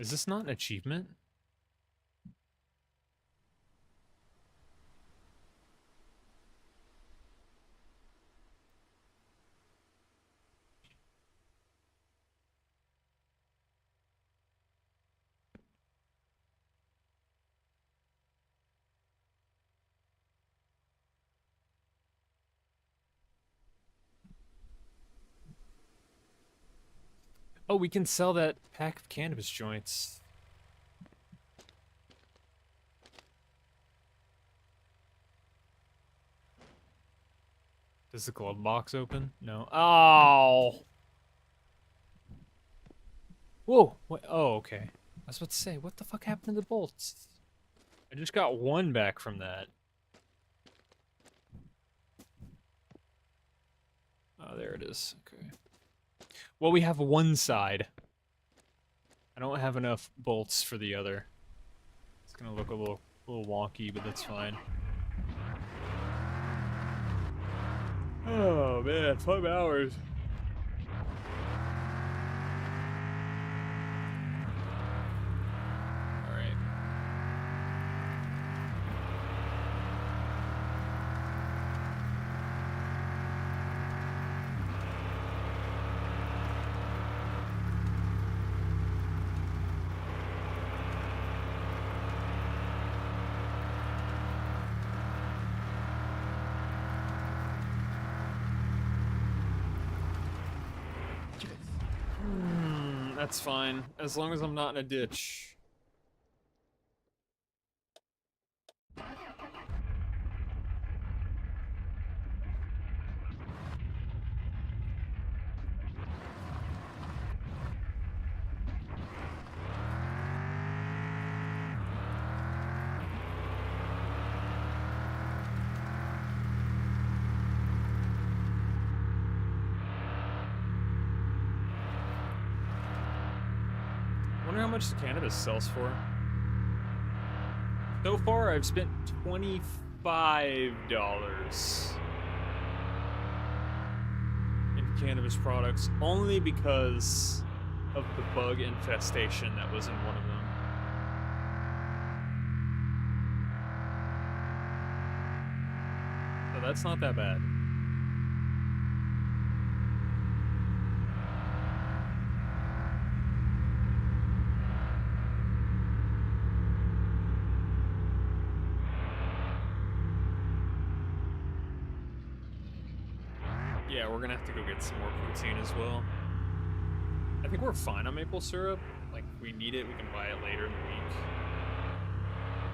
Is this not an achievement? Oh, we can sell that pack of cannabis joints. Does the glove box open? No. Oh! Whoa! What? Oh, okay. I was about to say, what the fuck happened to the bolts? I just got one back from that. Oh, there it is. Okay. Well, we have one side. I don't have enough bolts for the other. It's gonna look a little wonky, but that's fine. Oh man, 5 hours. All right. That's fine, as long as I'm not in a ditch. Wonder how much the cannabis sells for. So far, I've spent $25 in cannabis products only because of the bug infestation that was in one of them. So that's not that bad. Yeah, we're gonna have to go get some more poutine as well. I think we're fine on maple syrup. Like, if we need it, we can buy it later in the week.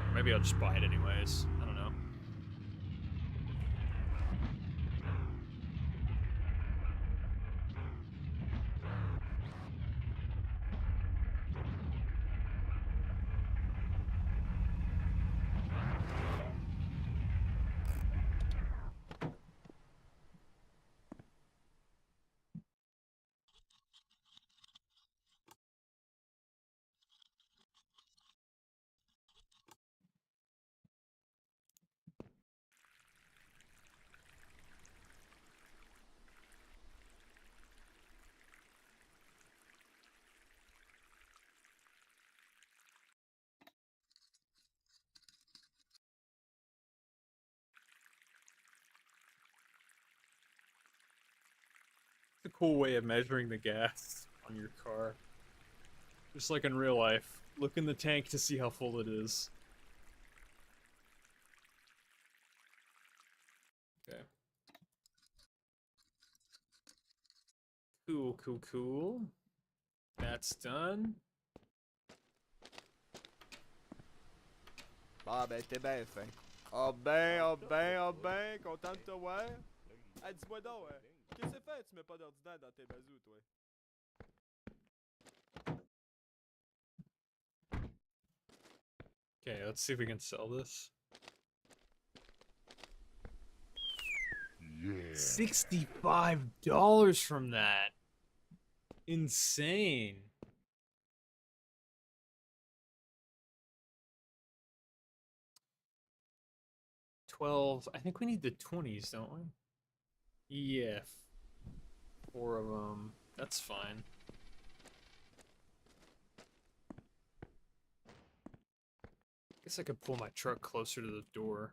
Or maybe I'll just buy it anyways. I don't know. cool way of measuring the gas on your car. Just like in real life. Look in the tank to see how full it is. Okay. Cool, cool, cool. That's done. Ah ben t'es bien fin. Ah ben, ah ben, ah ben, content de te voir. Ah dis-moi donc, qu'est-ce que c'est fait? Tu mets pas d'ordinaire dans tes bazous, toi. Okay, let's see if we can sell this. Yeah. $65 from that. Insane. $12. I think we need the 20s, don't we? Yeah. 4 of them. That's fine. Guess I could pull my truck closer to the door.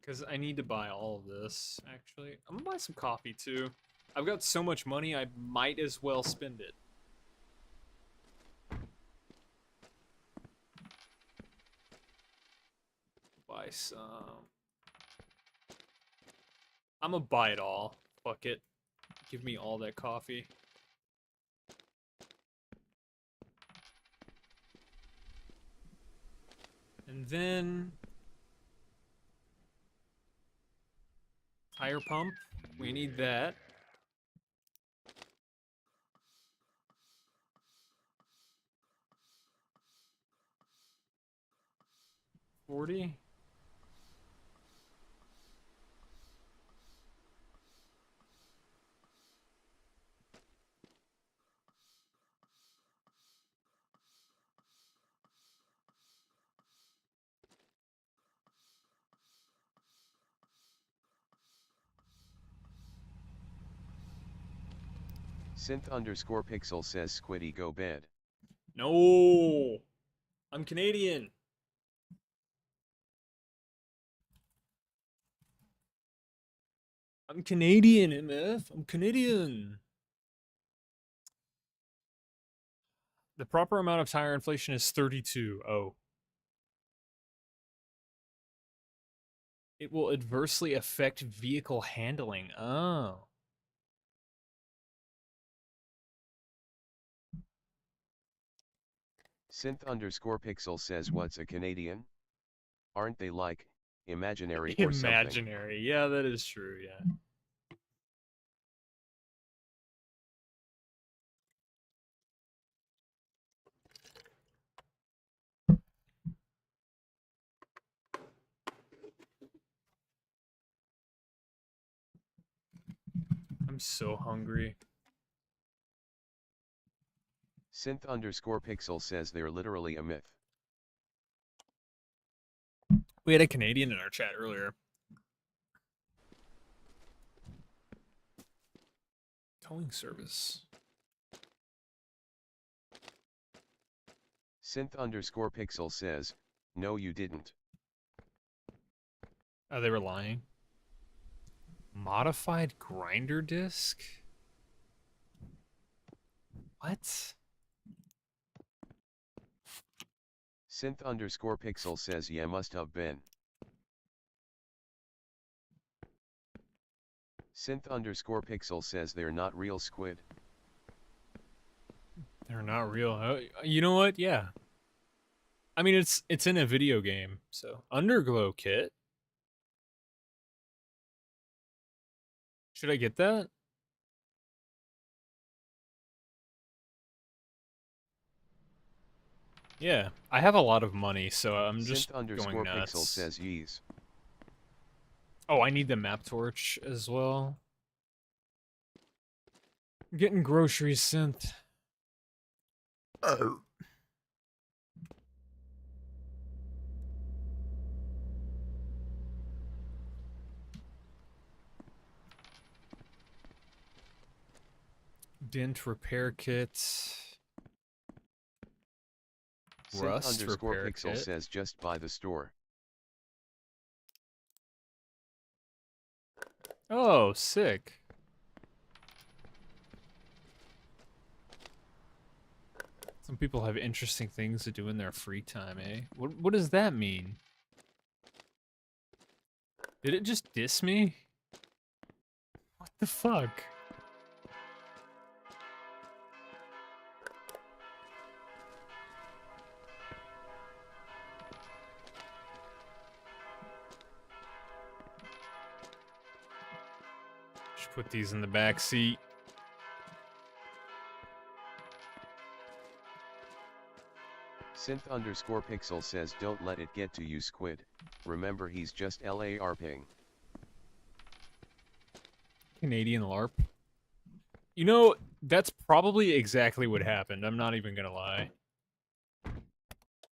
Because I need to buy all of this, actually. I'm gonna buy some coffee, too. I've got so much money, I might as well spend it. Buy some. I'm gonna buy it all. Fuck it. Give me all that coffee. And then... tire pump. We need that. $40. Synth_pixel says Squiddy go bed. No! I'm Canadian! I'm Canadian, MF. I'm Canadian. The proper amount of tire inflation is 32. Oh. It will adversely affect vehicle handling. Oh. Synth_pixel says what's a Canadian? Aren't they like, imaginary or something? Imaginary. Yeah, that is true, yeah. I'm so hungry. Synth_pixel says they're literally a myth. We had a Canadian in our chat earlier. Towing service. Synth_pixel says, no you didn't. Oh, they were lying. Modified grinder disc? What? Synth_pixel says yeah must have been. Synth_pixel says they're not real squid. They're not real. You know what? Yeah. I mean, it's in a video game, so Underglow kit. Should I get that? Yeah, I have a lot of money, so I'm just going nuts. Synth_pixel says yees. Oh, I need the map torch as well. I'm getting groceries, Synth. Oh. Dent repair kit. Rust repair Synth_pixel kit. says just buy the store. Oh, sick. Some people have interesting things to do in their free time, eh? What does that mean? Did it just diss me? What the fuck? Just put these in the back seat. Synth_pixel says don't let it get to you, Squid. Remember he's just LARPing. Canadian LARP. You know, that's probably exactly what happened. I'm not even gonna lie.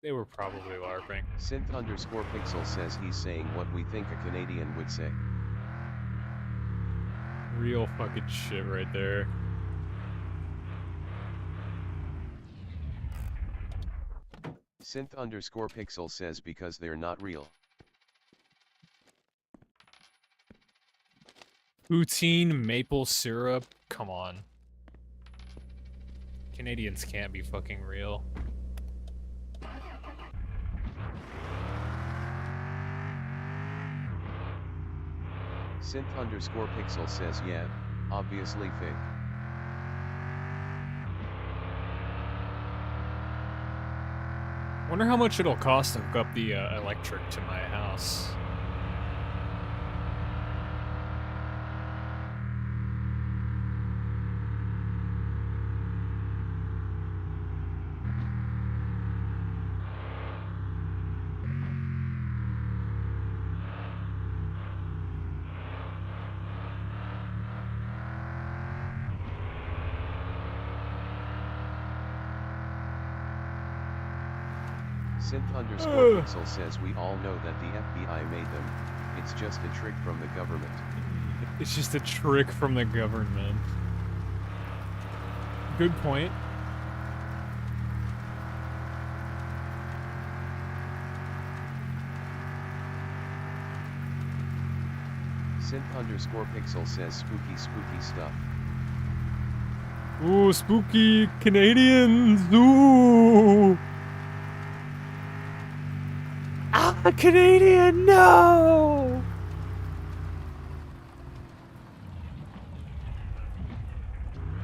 They were probably LARPing. Synth_pixel says he's saying what we think a Canadian would say. Real fucking shit right there. Synth_pixel says because they're not real. Poutine maple syrup? Come on. Canadians can't be fucking real. Synth_pixel says yeah, obviously fake. Wonder how much it'll cost to hook up the electric to my house. Synth_pixel says we all know that the FBI made them. It's just a trick from the government. It's just a trick from the government. Good point. Synth_pixel says spooky stuff. Ooh, spooky Canadians! Ooh! Ah, Canadian, no!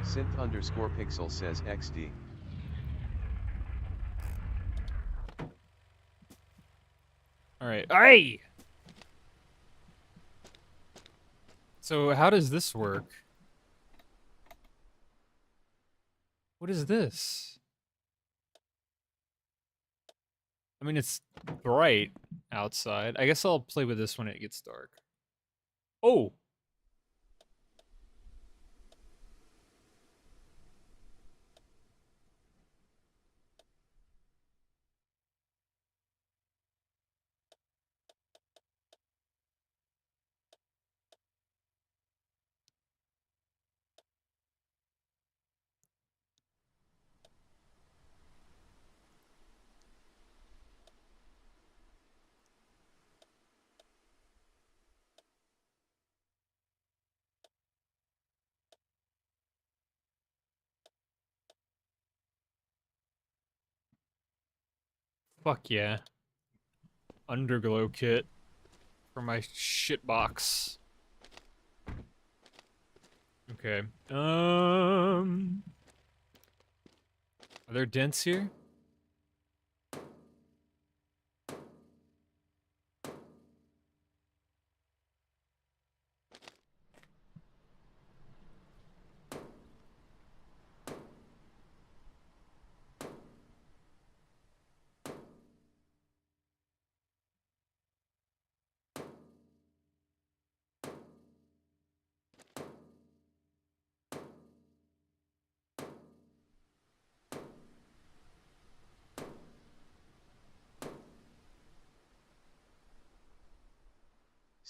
Synth_pixel says XD. Alright. Hey! So, how does this work? What is this? I mean, it's bright outside. I guess I'll play with this when it gets dark. Oh! Fuck yeah. Underglow kit for my shit box. Okay. Are there dents here?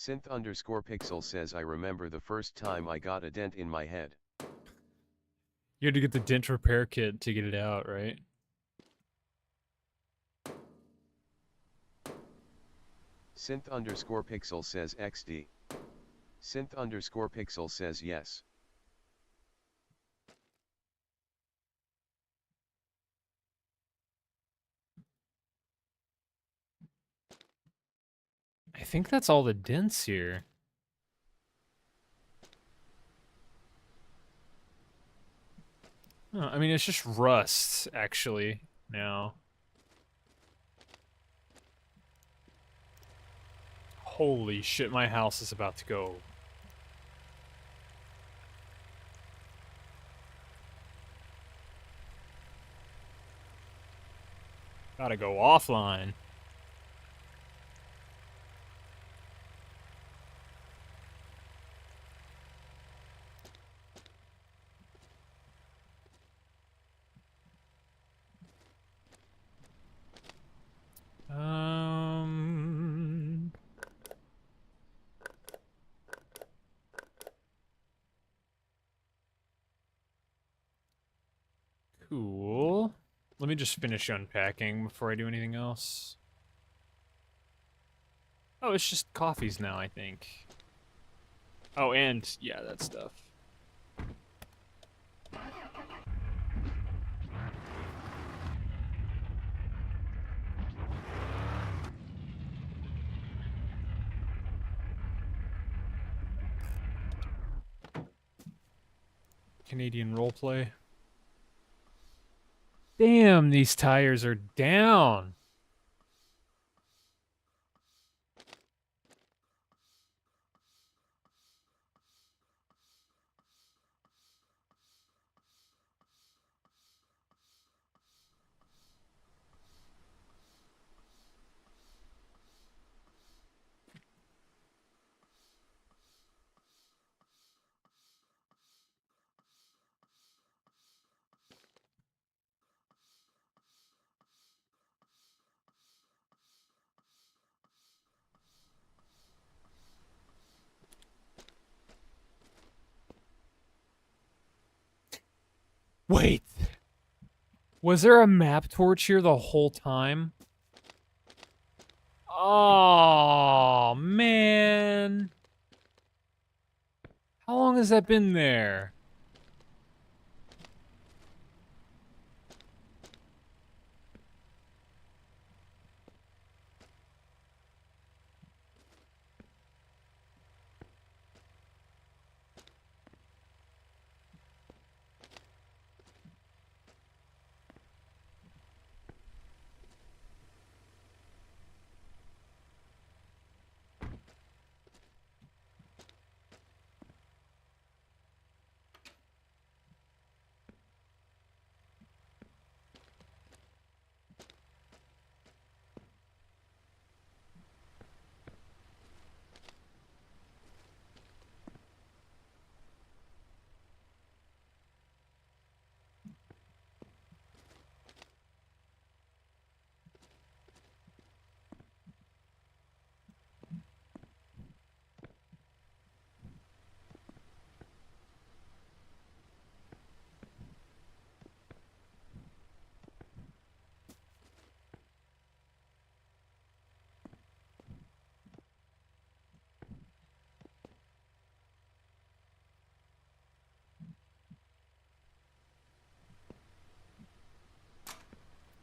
Synth_pixel says I remember the first time I got a dent in my head. You had to get the dent repair kit to get it out, right? Synth_pixel says XD. Synth_pixel says yes. I think that's all the dents here. Oh, I mean, it's just rust, actually, now. Holy shit, my house is about to go. Gotta go offline. Um... Cool. Let me just finish unpacking before I do anything else. Oh, it's just coffees now, I think. Oh, and, yeah, that stuff. Canadian roleplay. Damn, these tires are down. Wait. Was there a map torch here the whole time? Oh, man. How long has that been there?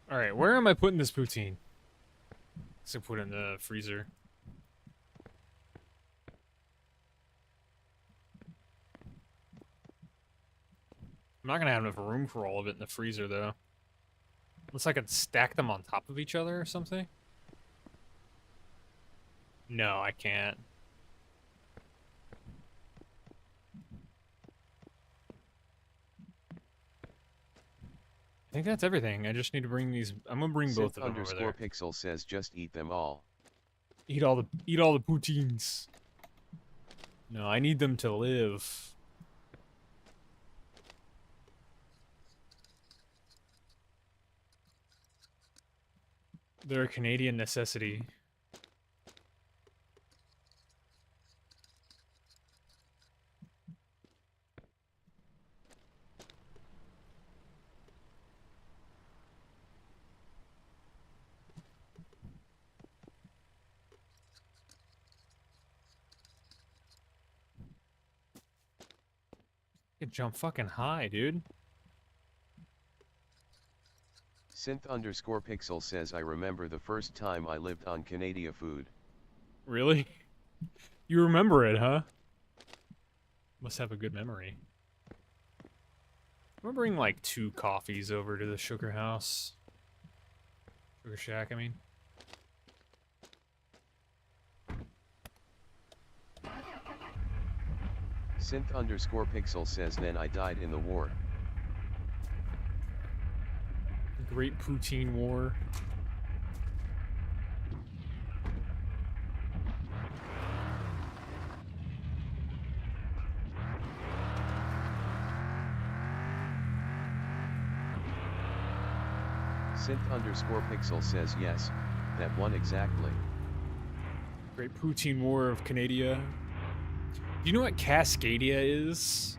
Alright, where am I putting this poutine? So put it in the freezer. I'm not gonna have enough room for all of it in the freezer, though. Unless I could stack them on top of each other or something? No, I can't. I think that's everything. I just need to bring these. I'm gonna bring both of them over there. Synth_pixel says just eat them all. Eat all the poutines. No, I need them to live. They're a Canadian necessity. could jump fucking high, dude. Synth_pixel says I remember the first time I lived on Canada food. Really? You remember it, huh? Must have a good memory. I'm gonna bring like 2 coffees over to the Sugar House. Sugar Shack, I mean. Synth_pixel says then I died in the war. Great Poutine War. Synth_pixel says yes, that one exactly. Great Poutine War of Canada. Do you know what Cascadia is?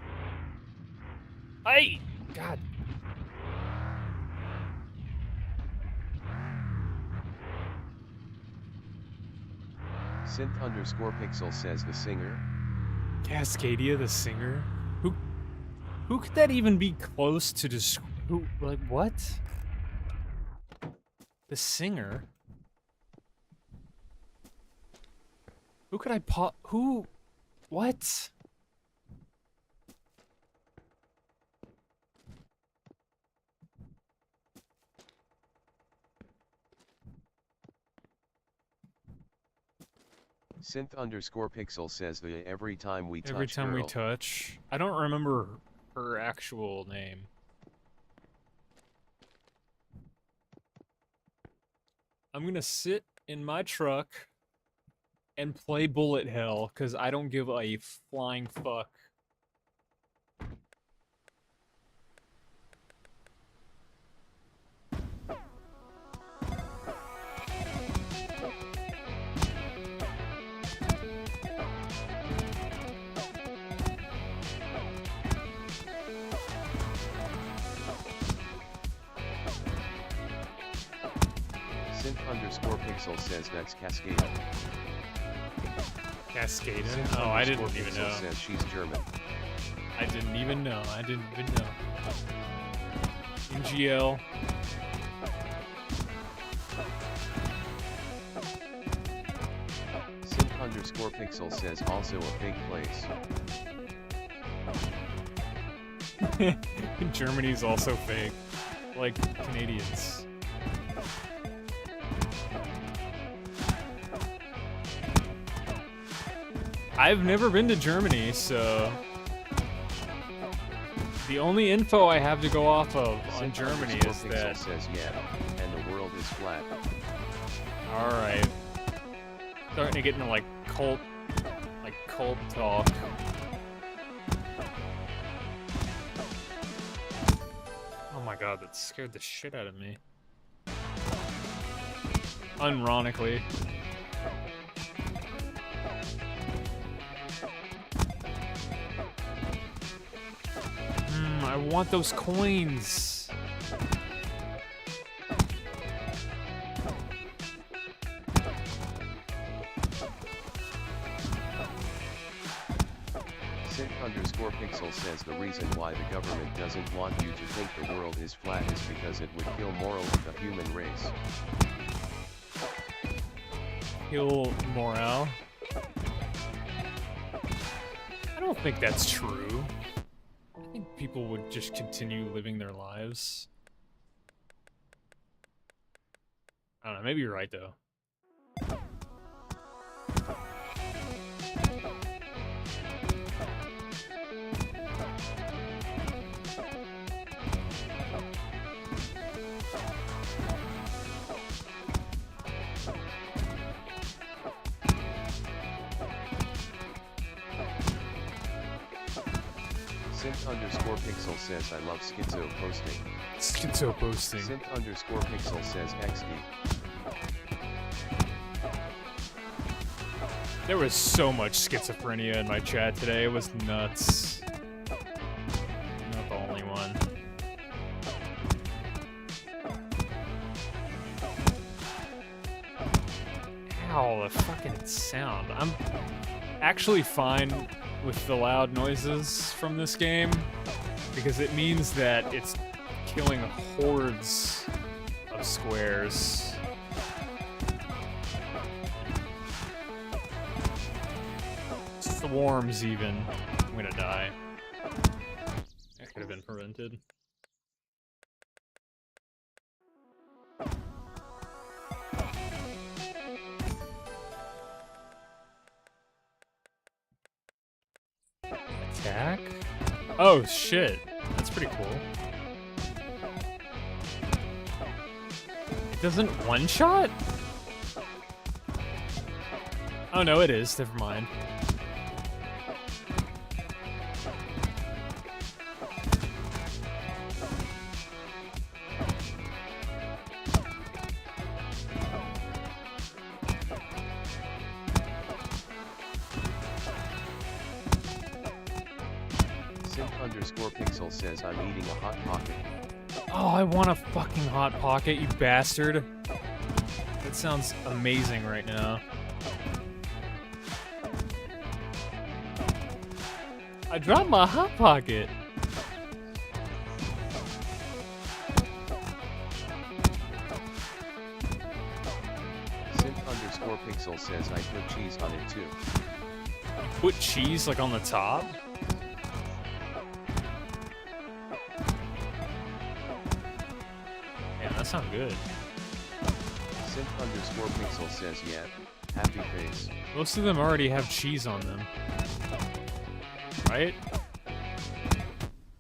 Hey! God. Synth_pixel says the singer. Cascadia, the singer? Who could that even be close to who, like, what? The singer? Who could I who? What? Synth_pixel says the every time we touch Every time we girl. touch. I don't remember her actual name. I'm gonna sit in my truck and play Bullet Hell, because I don't give a flying fuck. Synth_pixel says that's Cascada. Cascada? Oh, I didn't even know. Says she's German. I didn't even know. I didn't even know. NGL. Synth_pixel says also a fake place. Germany's also fake. Like Canadians. I've never been to Germany, so the only info I have to go off of on Germany is that. Says yeah, and the world is flat. All right, starting to get into like cult talk. Oh my god, that scared the shit out of me. Unironically. I want those coins. Synth_pixel says the reason why the government doesn't want you to think the world is flat is because it would kill morale of the human race. Kill morale? I don't think that's true. I think people would just continue living their lives. I don't know, maybe you're right though. Synth_pixel says I love schizo posting. Schizo posting. Synth_pixel says XD. There was so much schizophrenia in my chat today, it was nuts. Not the only one. Ow, the fucking sound. actually fine with the loud noises from this game because it means that it's killing hordes of squares. Swarms even. I'm gonna die. That could have been prevented. Attack? Oh shit, that's pretty cool. It doesn't one-shot? Oh no, it is, never mind. Synth_pixel says I'm eating a hot pocket. Oh, I want a fucking hot pocket, you bastard. That sounds amazing right now. I dropped my hot pocket. Synth_pixel says I put cheese on it too. Put cheese like on the top? Yeah, that sounds good. Synth_pixel says yeah, happy face. Most of them already have cheese on them. Right?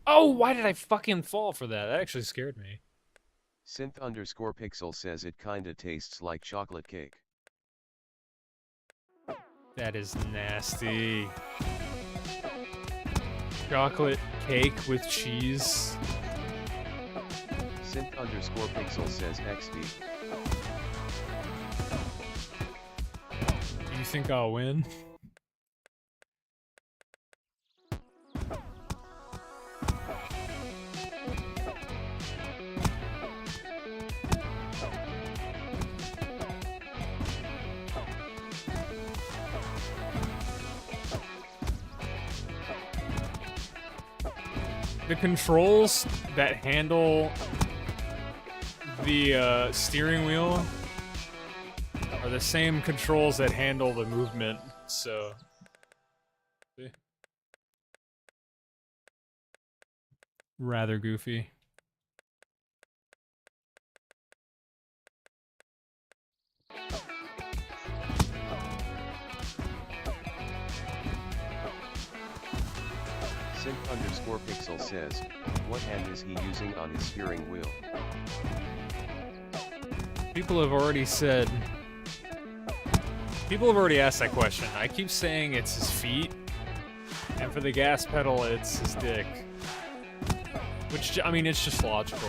Oh, why did I fucking fall for that? That actually scared me. Synth_pixel says it kinda tastes like chocolate cake. That is nasty. Chocolate cake with cheese. Synth_pixel says XD. You think I'll win? The controls that handle the steering wheel are the same controls that handle the movement, so... See? Rather goofy. Synth_pixel says, what hand is he using on his steering wheel? People have already said... People have already asked that question. I keep saying it's his feet, and for the gas pedal, it's his dick. Which, I mean, it's just logical.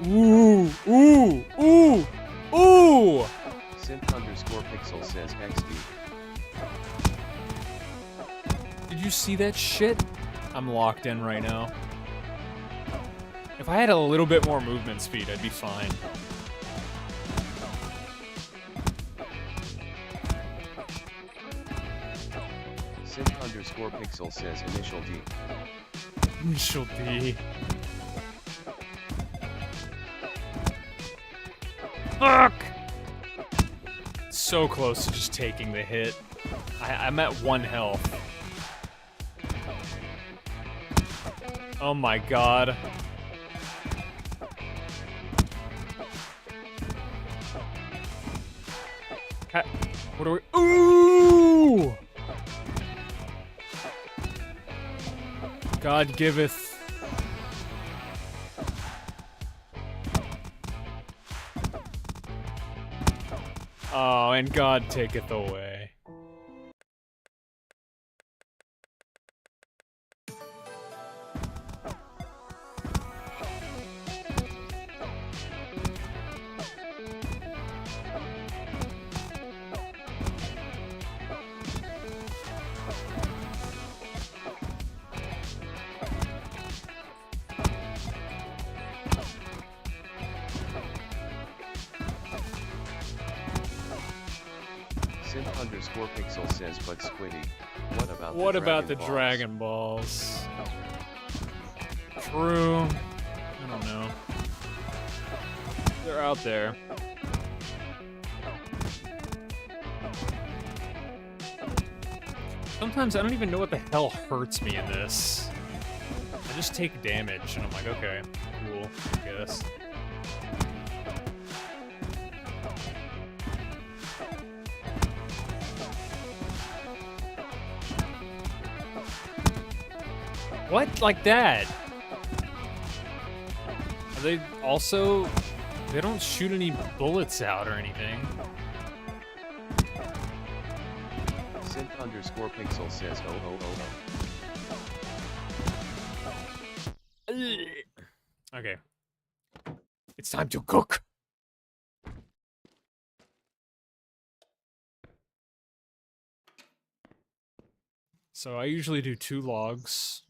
Ooh! Ooh! Ooh! Ooh! Synth_pixel says XD. Did you see that shit? I'm locked in right now. If I had a little bit more movement speed, I'd be fine. Synth_pixel says initial D. Initial D. Fuck! So close to just taking the hit. I'm at 1 health. Oh my god. What are we? Ooh! God giveth. Oh, and God taketh away. says, but Squiddy, what about What the about the Balls?" Dragon Balls? True. I don't know. They're out there. Sometimes I don't even know what the hell hurts me in this. I just take damage, and I'm like, okay, cool, I guess. What? Like that? Are they also... They don't shoot any bullets out or anything. Synth_pixel says, oh. Okay. It's time to cook! So I usually do 2 logs.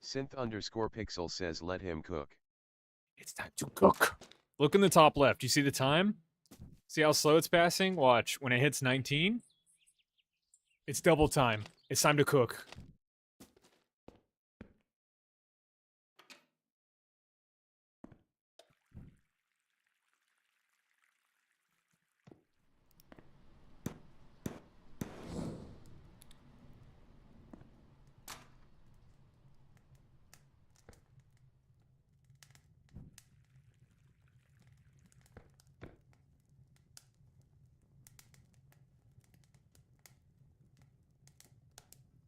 Synth_pixel says, let him cook. It's time to cook. Look in the top left. You see the time? See how slow it's passing? Watch. When it hits 19, it's double time. It's time to cook.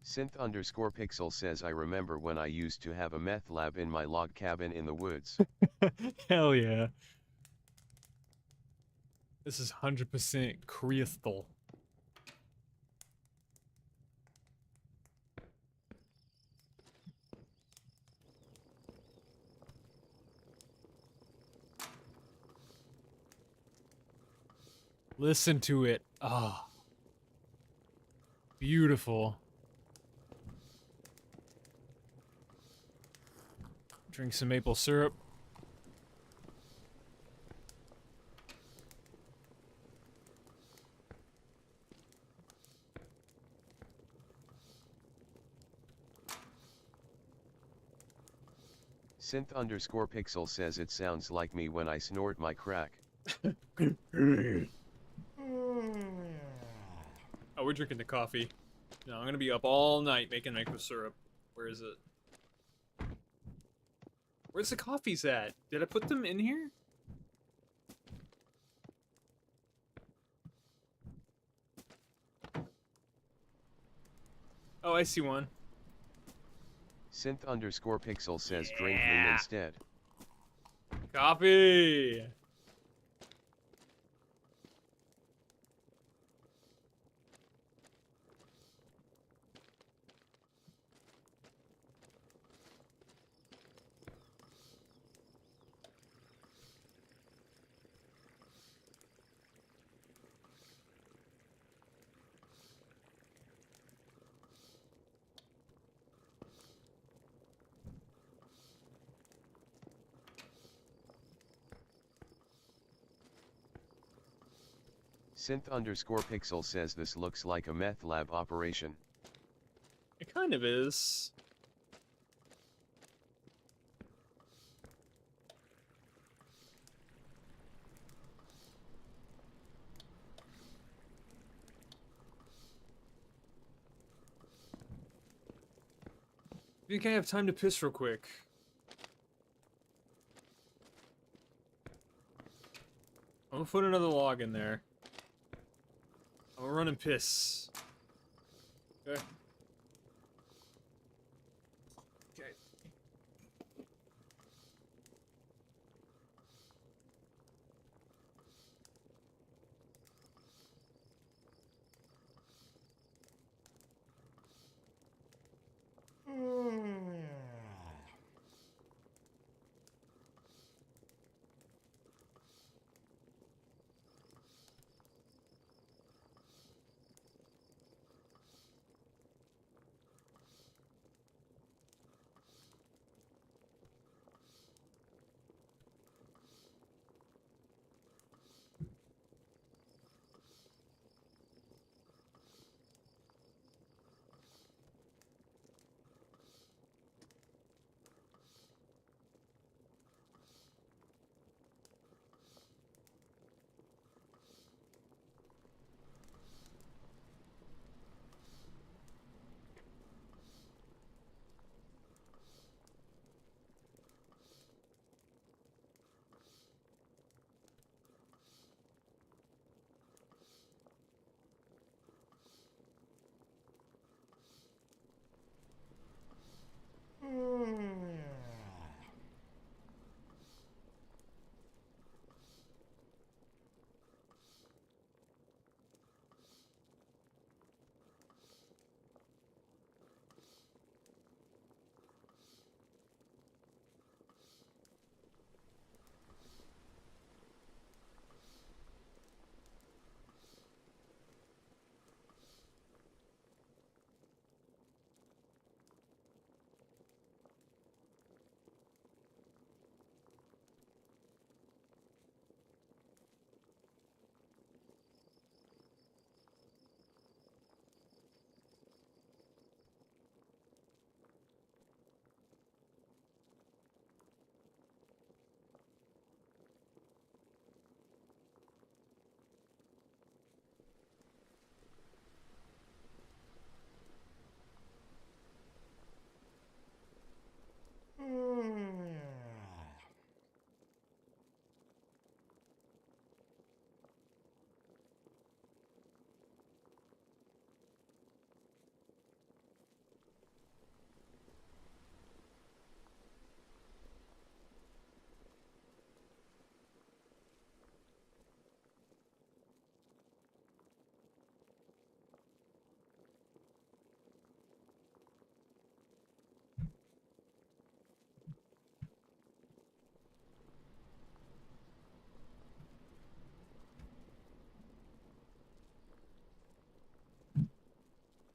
Synth_pixel says, I remember when I used to have a meth lab in my log cabin in the woods. Hell yeah. This is 100% crystal. Listen to it. Ah. Beautiful. Drink some maple syrup. Synth_pixel says, it sounds like me when I snort my crack. Oh, we're drinking the coffee. No, I'm gonna be up all night making maple syrup. Where is it? Where's the coffees at? Did I put them in here? Oh, I see one. Synth_pixel says, drink lean instead. Coffee! Synth_pixel says, this looks like a meth lab operation. It kind of is. I think I have time to piss real quick. I'm gonna put another log in there. I'm gonna run and piss. Okay. Okay.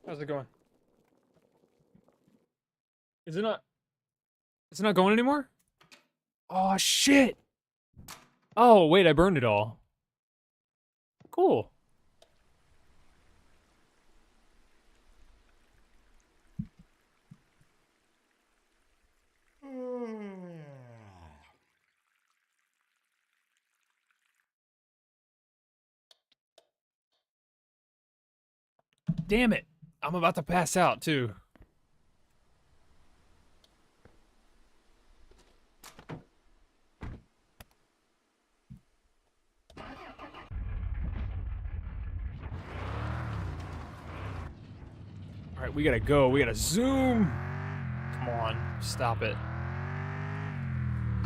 How's it going? Is it not? It's not going anymore? Oh shit! Oh wait, I burned it all. Cool. Damn it! I'm about to pass out too. All right, we gotta go. We gotta zoom. Come on, stop it.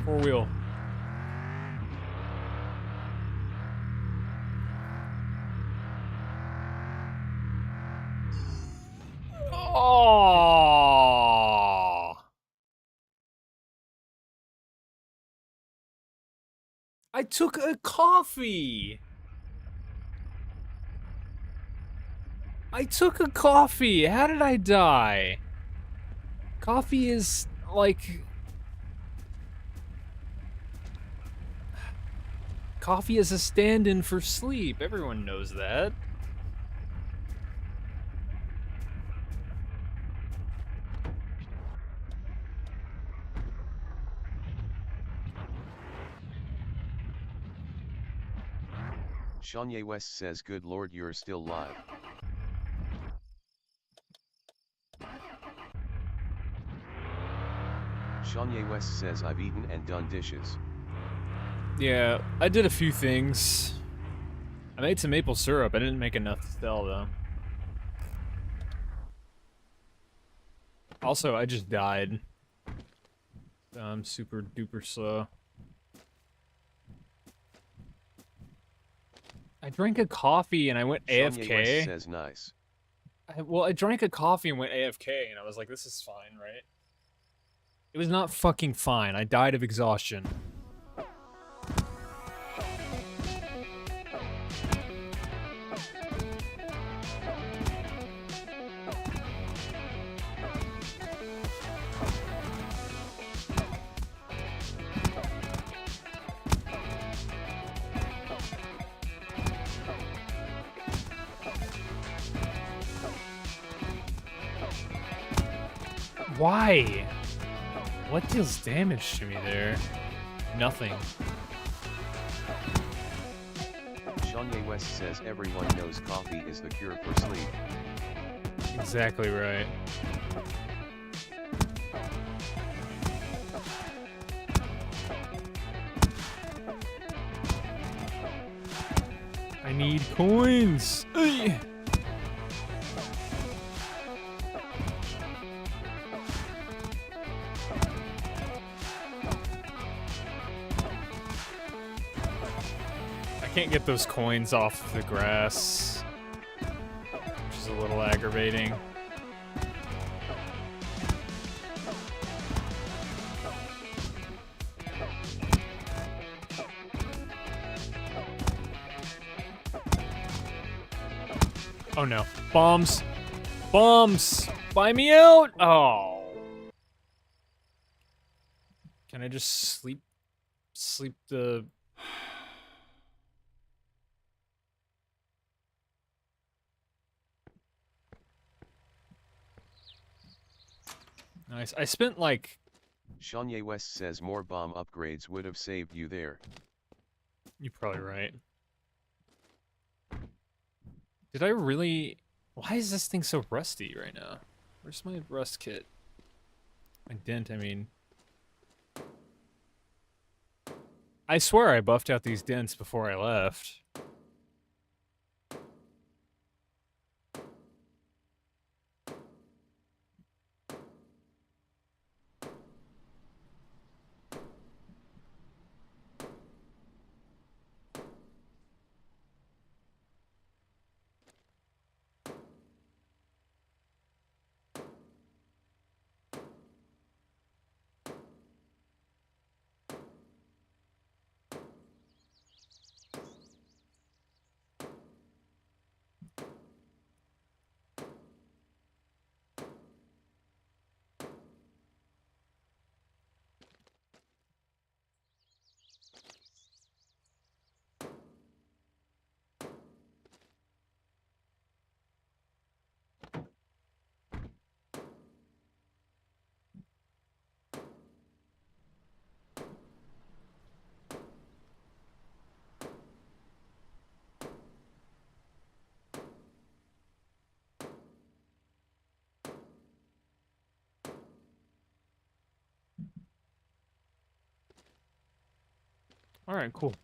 Four wheel. Oh! I took a coffee. I took a coffee. How did I die? Coffee is like... Coffee is a stand-in for sleep. Everyone knows that. Shanye West says, good lord, you're still live. Shanye West says, I've eaten and done dishes. Yeah, I did a few things. I made some maple syrup. I didn't make enough to sell, though. Also, I just died. I'm super duper slow. I drank a coffee and I went Shanye AFK. West says, nice. Well, I drank a coffee and went AFK, and I was like, this is fine, right? It was not fucking fine. I died of exhaustion. Why? What deals damage to me there? Nothing. Shanye West says, everyone knows coffee is the cure for sleep. Exactly right. I need coins. Ugh. I can't get those coins off of the grass, which is a little aggravating. Oh no. Bombs! Bombs! Buy me out! Oh. Can I just sleep the... Nice. I spent like... Shanye West says, more bomb upgrades would have saved you there. You're probably right. Did I really... Why is this thing so rusty right now? Where's my rust kit? My dent, I mean. I swear I buffed out these dents before I left. All right, cool.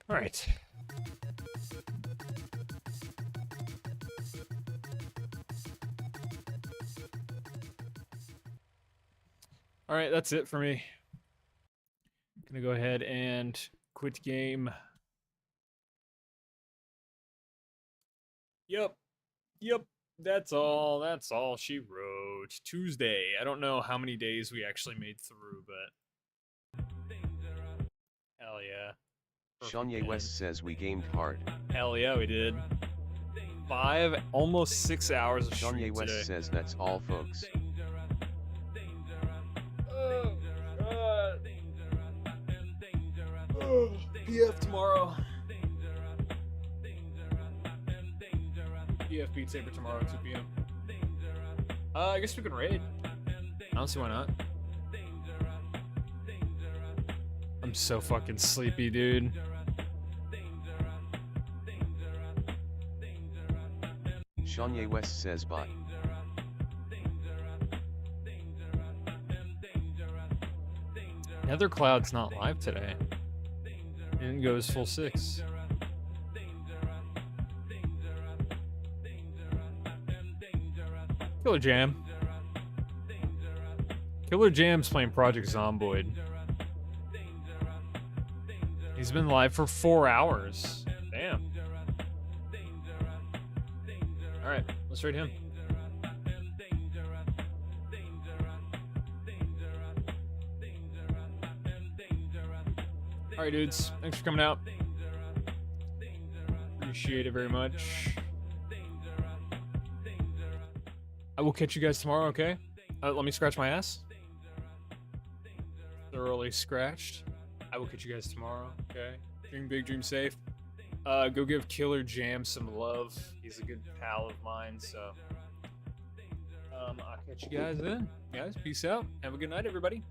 All right. All right, that's it for me. Gonna go ahead and quit game. Yep. That's all. That's all she wrote. Tuesday. I don't know how many days we actually made through, but hell yeah. Shanye West says we gamed hard. Hell yeah, we did. 5, almost 6 hours of Shanye stream West today. says that's all, folks. PF tomorrow. PF Beat Saber tomorrow, 2 p.m. I guess we can raid. I don't see why not. I'm so fucking sleepy, dude. Shanye West says bye. Nether Cloud's not live today. It didn't go as full 6. Killer Jam. Killer Jam's playing Project Zomboid. He's been live for 4 hours. Damn. Alright, let's raid him. Alright, dudes. Thanks for coming out. Appreciate it very much. I will catch you guys tomorrow, okay? Let me scratch my ass. Thoroughly scratched. I will catch you guys tomorrow, okay? Dream big, dream safe. Go give Killer Jam some love. He's a good pal of mine, so... I'll catch you guys then. Guys, peace out. Have a good night, everybody.